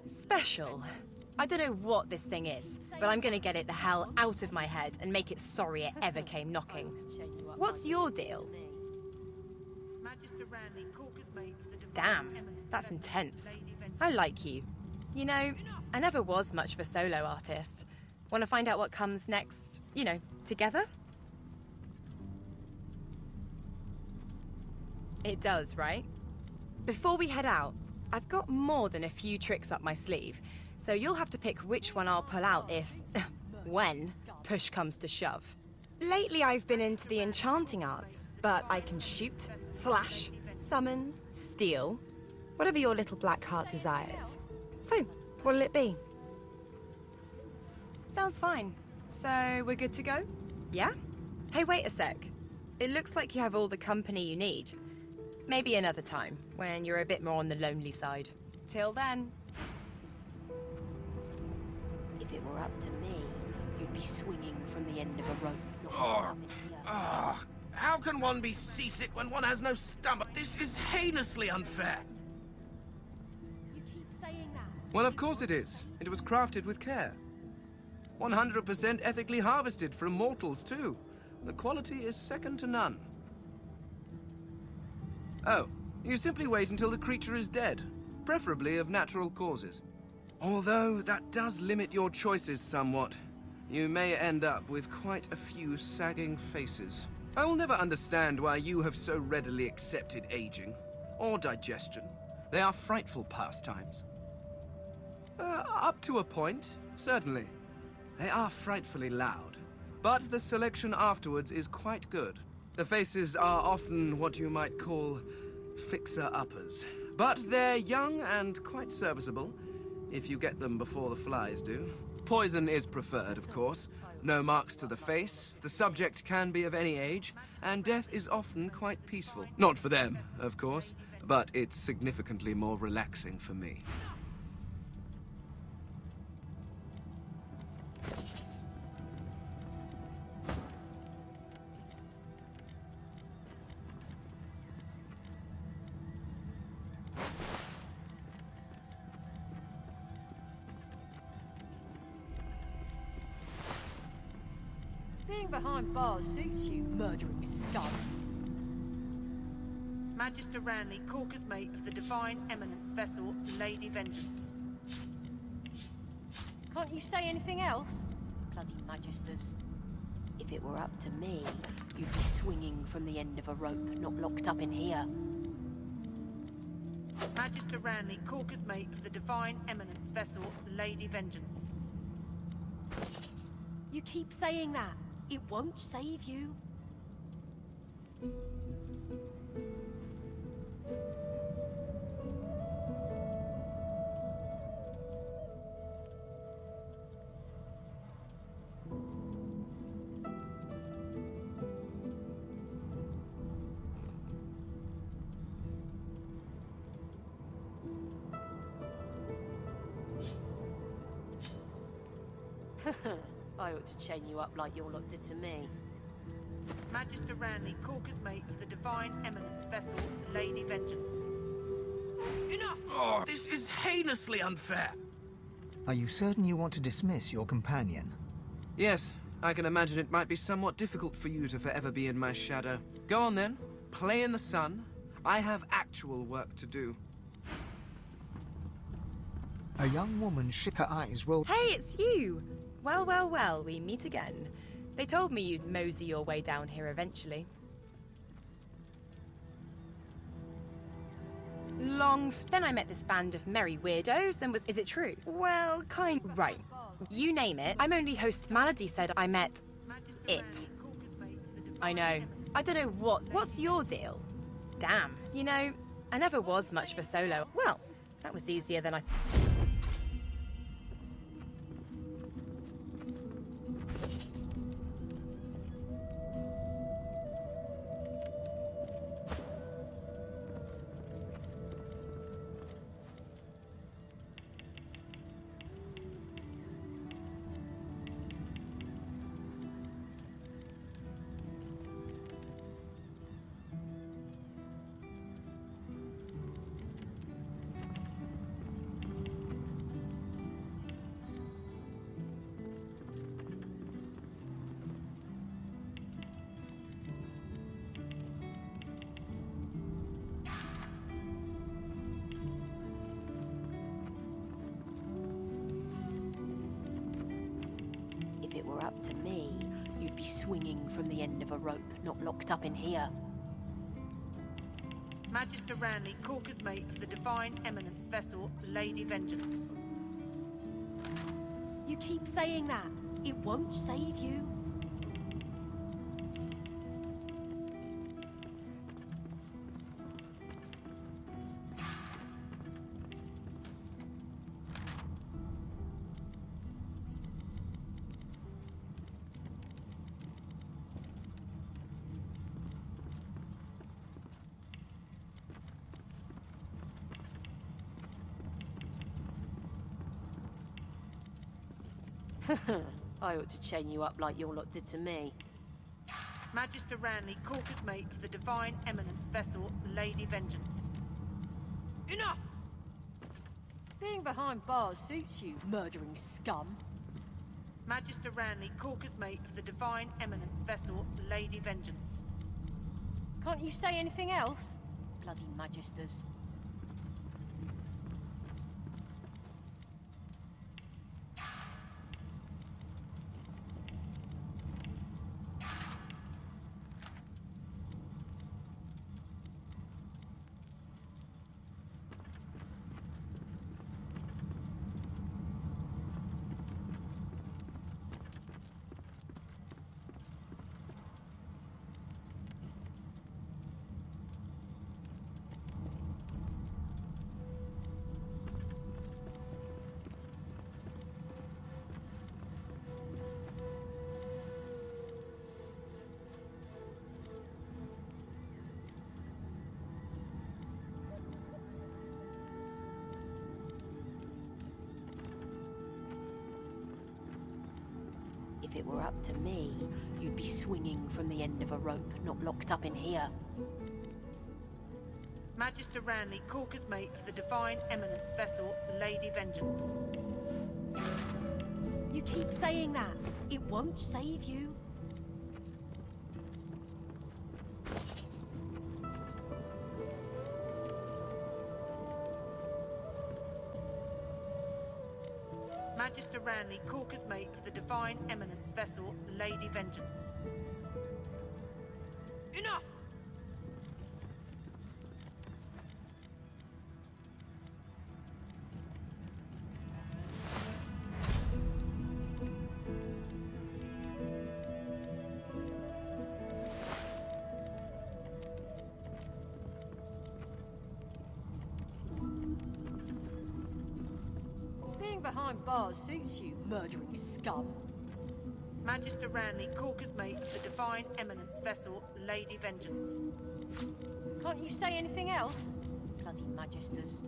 special. I don't know what this thing is, but I'm gonna get it the hell out of my head and make it sorry it ever came knocking. What's your deal? Damn, that's intense. I like you. You know, I never was much of a solo artist. Want to find out what comes next, you know, together? It does, right? Before we head out, I've got more than a few tricks up my sleeve, so you'll have to pick which one I'll pull out if, when, push comes to shove. Lately I've been into the enchanting arts, but I can shoot, slash, summon, steal, whatever your little black heart desires. So, what'll it be? Sounds fine. So, we're good to go? Yeah? Hey, wait a sec. It looks like you have all the company you need. Maybe another time, when you're a bit more on the lonely side. Till then. If it were up to me, you'd be swinging from the end of a rope, not locked Oh, up in here. how can one be seasick when one has no stomach? This is heinously unfair. Well, of course it is. It was crafted with care. 100% ethically harvested from mortals, too. The quality is second to none. Oh, you simply wait until the creature is dead, preferably of natural causes. Although that does limit your choices somewhat. You may end up with quite a few sagging faces. I will never understand why you have so readily accepted aging, or digestion. They are frightful pastimes. Up to a point, certainly. They are frightfully loud, but the selection afterwards is quite good. The faces are often what you might call fixer-uppers, but they're young and quite serviceable, if you get them before the flies do. Poison is preferred, of course. No marks to the face, the subject can be of any age, and death is often quite peaceful. Not for them, of course, but it's significantly more relaxing for me. Being behind bars suits you, murdering scum. Magister Ranley, Corker's mate of the Divine Eminence vessel, Lady Vengeance. Can't you say anything else? Bloody Magisters. If it were up to me, you'd be swinging from the end of a rope, not locked up in here. Magister Ranley, Corker's mate of the Divine Eminence vessel, Lady Vengeance. You keep saying that. It won't save you. I ought to chain you up like your lot did to me. Magister Ranley, Corker's mate of the Divine Eminence vessel, Lady Vengeance. Enough! Oh, this is heinously unfair. Are you certain you want to dismiss your companion? Yes, I can imagine it might be somewhat difficult for you to forever be in my shadow. Go on then, play in the sun. I have actual work to do. A young woman her eyes rolled. Hey, it's you! Well, well, well, we meet again. They told me you'd mosey your way down here eventually. Then I met this band of merry weirdos and was... Is it true? Well, kind... Right. You name it. I'm only host... Malady said I met... it. I know. I don't know what... What's your deal? Damn. You know, I never was much for solo. Well, that was easier than I... If it were up to me, you'd be swinging from the end of a rope, not locked up in here. Magister Ranley, Corker's mate of the Divine Eminence vessel, Lady Vengeance. You keep saying that. It won't save you. I ought to chain you up like your lot did to me. Magister Ranley, Corker's mate of the Divine Eminence vessel, Lady Vengeance. Enough! Being behind bars suits you, murdering scum. Magister Ranley, Corker's mate of the Divine Eminence vessel, Lady Vengeance. Can't you say anything else? Bloody Magisters. If it were up to me, you'd be swinging from the end of a rope, not locked up in here. Magister Ranley, Corker's mate of the Divine Eminence vessel, Lady Vengeance. You keep saying that. It won't save you. Magister Ranley, Corker's mate of the Divine Eminence vessel, Lady Vengeance. Enough! Being behind bars suits you, murdering scum. Magister Ranley, Corker's mate of the Divine Eminence vessel, Lady Vengeance. Can't you say anything else? Bloody Magisters.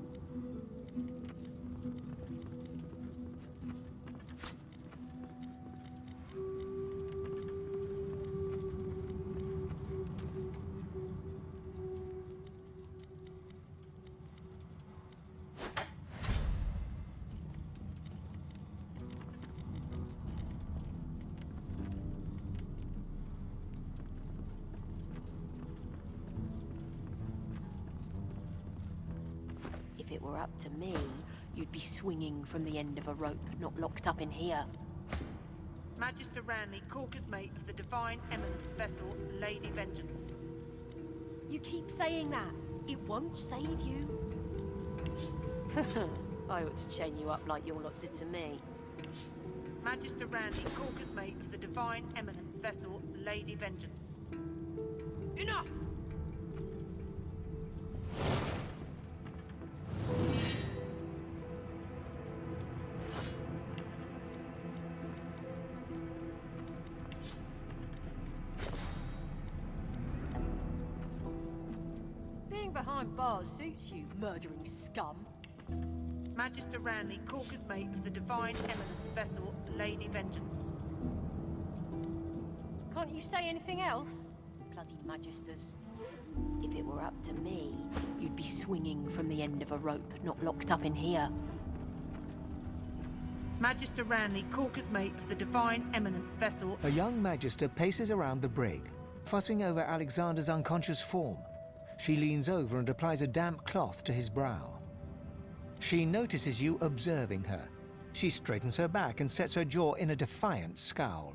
If it were up to me, you'd be swinging from the end of a rope, not locked up in here. Magister Ranley, Corker's mate of the Divine Eminence vessel, Lady Vengeance. You keep saying that. It won't save you. I ought to chain you up like your lot did to me. Magister Ranley, Corker's mate of the Divine Eminence vessel, Lady Vengeance. Enough! Being behind bars suits you, murdering scum. Magister Ranley, Corker's mate of the Divine Eminence vessel, Lady Vengeance. Can't you say anything else? Bloody Magisters. If it were up to me, you'd be swinging from the end of a rope, not locked up in here. Magister Ranley, Corker's mate of the Divine Eminence vessel. A young magister paces around the brig, fussing over Alexander's unconscious form. She leans over and applies a damp cloth to his brow. She notices you observing her. She straightens her back and sets her jaw in a defiant scowl.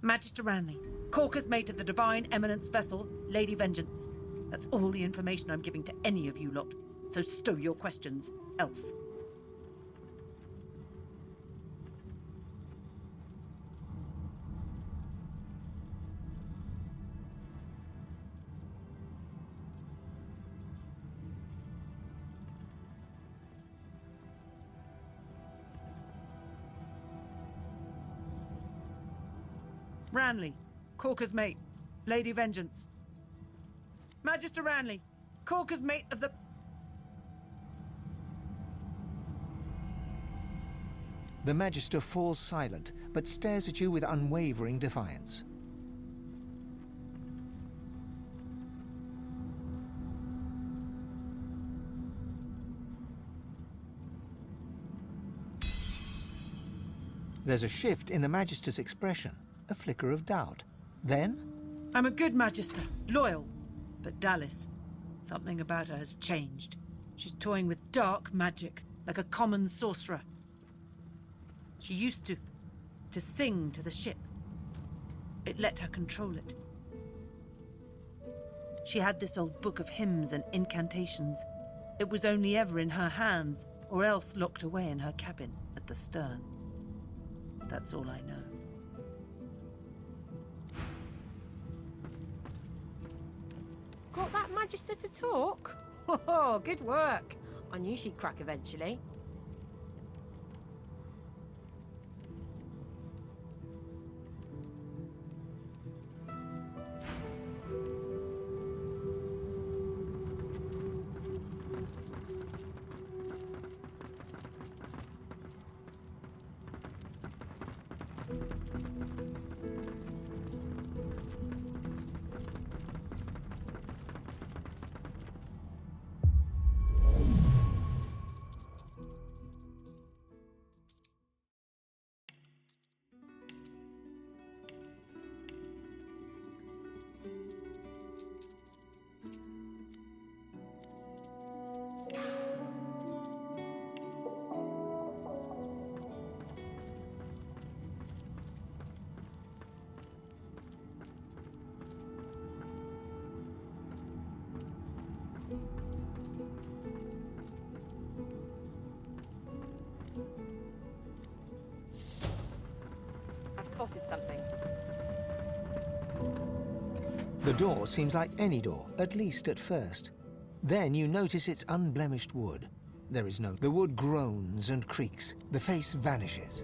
Magister Ranley, Corker's mate of the Divine Eminence vessel, Lady Vengeance. That's all the information I'm giving to any of you lot. So stow your questions, elf. Ranley, Corker's mate, Lady Vengeance. Magister Ranley, Corker's mate of the... The magister falls silent, but stares at you with unwavering defiance. There's a shift in the magister's expression. A flicker of doubt. Then? I'm a good magister, loyal. But Dallas, something about her has changed. She's toying with dark magic, like a common sorcerer. She used to sing to the ship. It let her control it. She had this old book of hymns and incantations. It was only ever in her hands, or else locked away in her cabin at the stern. That's all I know. Got that Magister to talk? Oh, good work. I knew she'd crack eventually. Spotted something. The door seems like any door, at least at first. Then you notice it's unblemished wood. There is no... The wood groans and creaks. The face vanishes.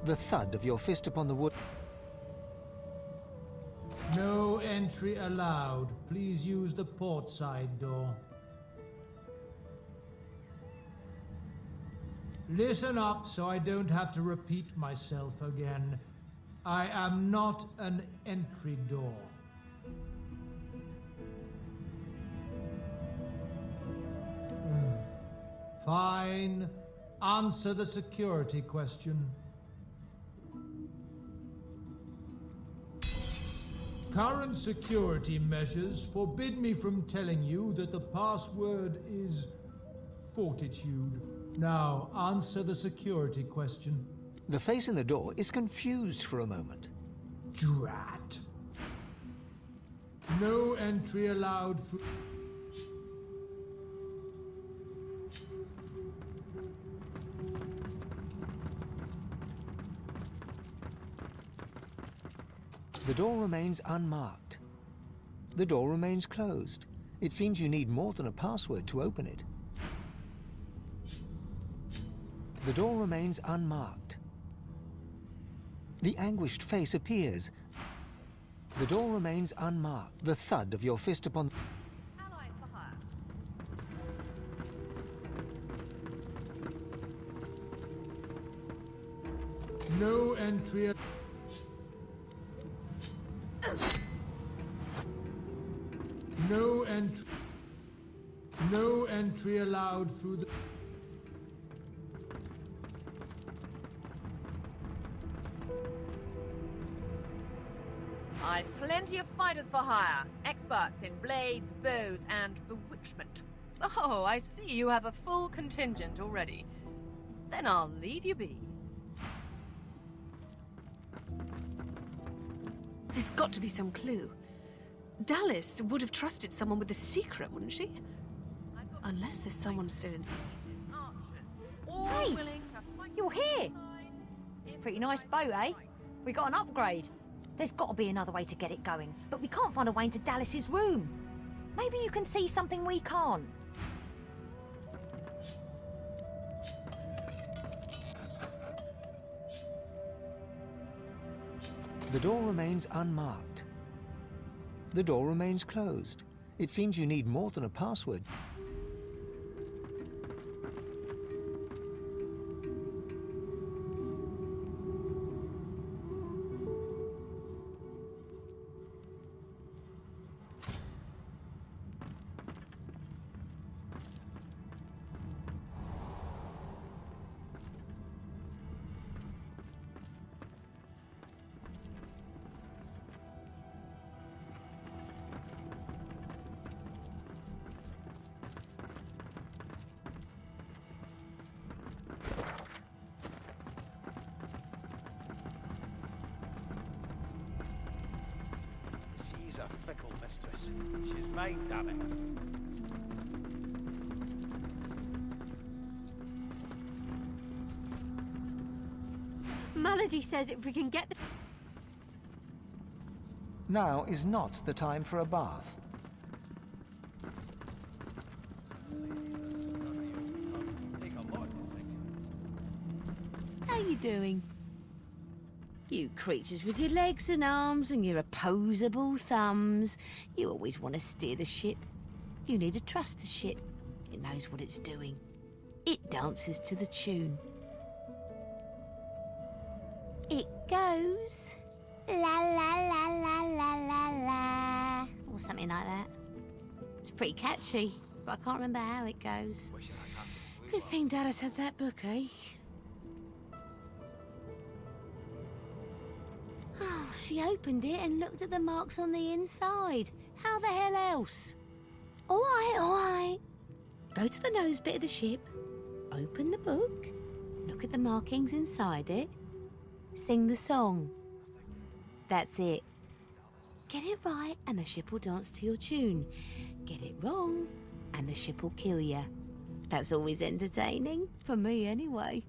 The thud of your fist upon the wood... No entry allowed. Please use the port side door. Listen up so I don't have to repeat myself again. I am not an entry door. Fine. Answer the security question. current security measures forbid me from telling you that the password is Fortitude. Now, answer the security question. The face in the door is confused for a moment. Drat. No entry allowed through... The door remains unmarked. The door remains closed. It seems you need more than a password to open it. The door remains unmarked. The anguished face appears. The door remains unmarked. The thud of your fist upon... Allies for hire. No entry... No entry... No entry allowed through the... I've plenty of fighters for hire. Experts in blades, bows, and bewitchment. Oh, I see you have a full contingent already. Then I'll leave you be. There's got to be some clue. Dallas would have trusted someone with a secret, wouldn't she? Unless there's someone still in... Hey! You're here! Pretty nice boat, eh? We got an upgrade. There's got to be another way to get it going, but we can't find a way into Dallas's room. Maybe you can see something we can't. The door remains unmarked. The door remains closed. It seems you need more than a password. She's a fickle mistress. She's mine, damn it. Melody says if we can get the... Now is not the time for a bath. How you doing? You creatures with your legs and arms and your opposable thumbs. You always want to steer the ship. You need to trust the ship. It knows what it's doing. It dances to the tune. It goes... la la la la la la la... or something like that. It's pretty catchy, but I can't remember how it goes. Good thing Dallas had that book, eh? Oh, she opened it and looked at the marks on the inside. How the hell else? All right. Go to the nose bit of the ship, open the book, look at the markings inside it, sing the song. That's it. Get it right and the ship will dance to your tune. Get it wrong and the ship will kill you. That's always entertaining, for me anyway.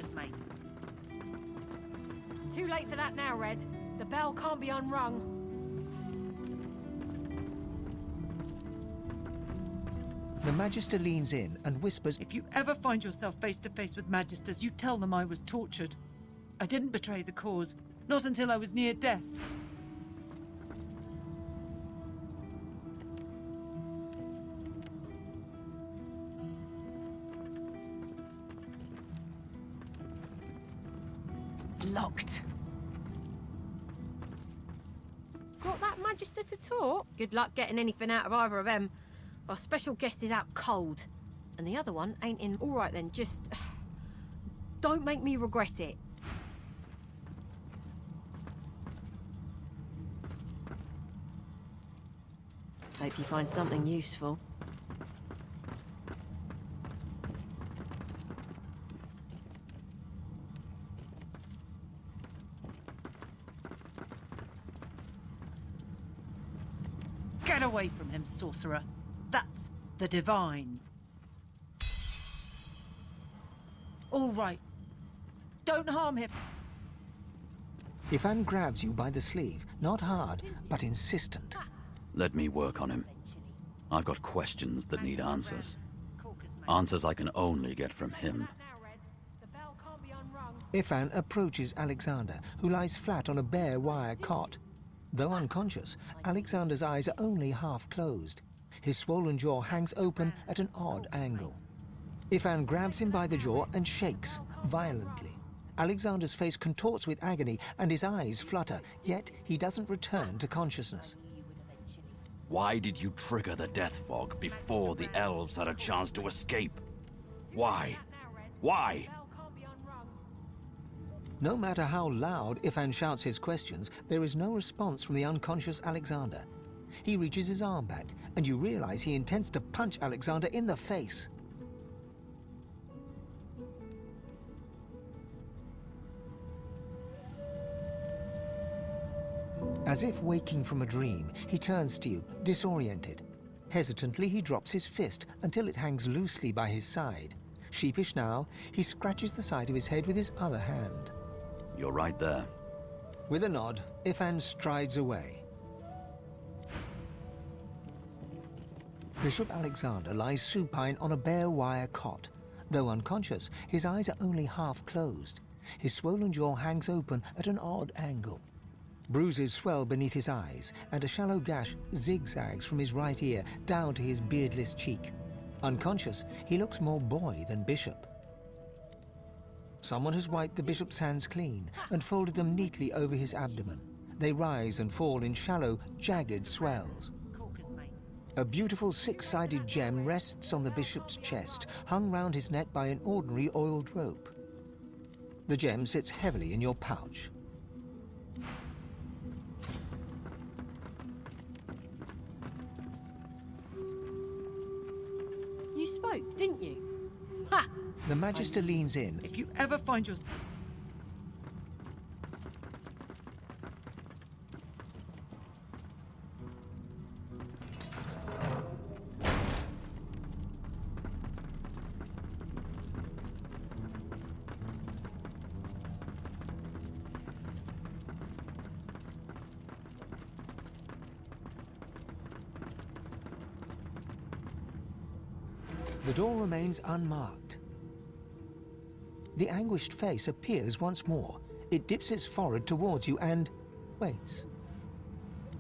Caulker's mate. Too late for that now, Red. The bell can't be unrung. The Magister leans in and whispers, If you ever find yourself face to face with Magisters, you tell them I was tortured. I didn't betray the cause, not until I was near death. Locked. Got that Magister to talk? Good luck getting anything out of either of them. Our special guest is out cold. And the other one ain't in. All right then, just... don't make me regret it. Hope you find something useful. Get away from him, sorcerer. That's the divine. All right. Don't harm him. Ifan grabs you by the sleeve, not hard, but insistent. Let me work on him. I've got questions that need answers. Answers I can only get from him. Ifan approaches Alexander, who lies flat on a bare wire cot. Though unconscious, Alexander's eyes are only half closed. His swollen jaw hangs open at an odd angle. Ifan grabs him by the jaw and shakes, violently. Alexander's face contorts with agony and his eyes flutter, yet he doesn't return to consciousness. Why did you trigger the death fog before the elves had a chance to escape? Why? Why? No matter how loud Ifan shouts his questions, there is no response from the unconscious Alexander. He reaches his arm back, and you realize he intends to punch Alexander in the face. As if waking from a dream, he turns to you, disoriented. Hesitantly, he drops his fist until it hangs loosely by his side. Sheepish now, he scratches the side of his head with his other hand. You're right there. With a nod, Ifan strides away. Bishop Alexander lies supine on a bare wire cot. Though unconscious, his eyes are only half closed. His swollen jaw hangs open at an odd angle. Bruises swell beneath his eyes, and a shallow gash zigzags from his right ear down to his beardless cheek. Unconscious, he looks more boy than bishop. Someone has wiped the bishop's hands clean and folded them neatly over his abdomen. They rise and fall in shallow, jagged swells. A beautiful six-sided gem rests on the bishop's chest, hung round his neck by an ordinary oiled rope. The gem sits heavily in your pouch. You spoke, didn't you? Ha! The Magister leans in. If you ever find yourself... The door remains unmarked. The anguished face appears once more. It dips its forehead towards you and waits.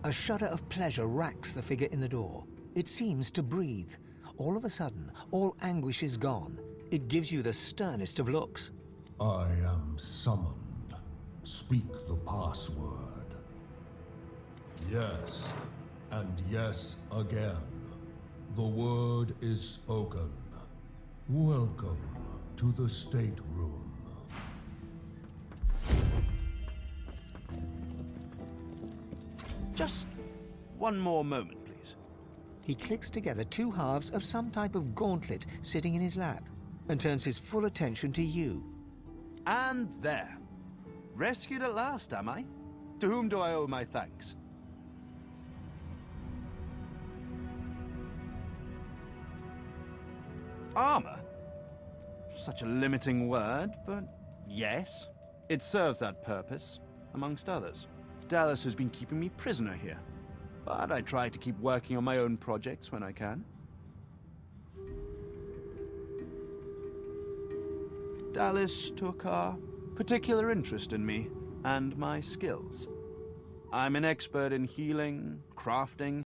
A shudder of pleasure racks the figure in the door. It seems to breathe. All of a sudden, all anguish is gone. It gives you the sternest of looks. I am summoned. Speak the password. Yes, and yes again. The word is spoken. Welcome to the stateroom. Just one more moment, please. He clicks together two halves of some type of gauntlet sitting in his lap and turns his full attention to you. And there. Rescued at last, am I? To whom do I owe my thanks? Armor? Such a limiting word, but Yes, it serves that purpose, amongst others. Dallas has been keeping me prisoner here, but I try to keep working on my own projects when I can. Dallas took a particular interest in me and my skills. I'm an expert in healing, crafting,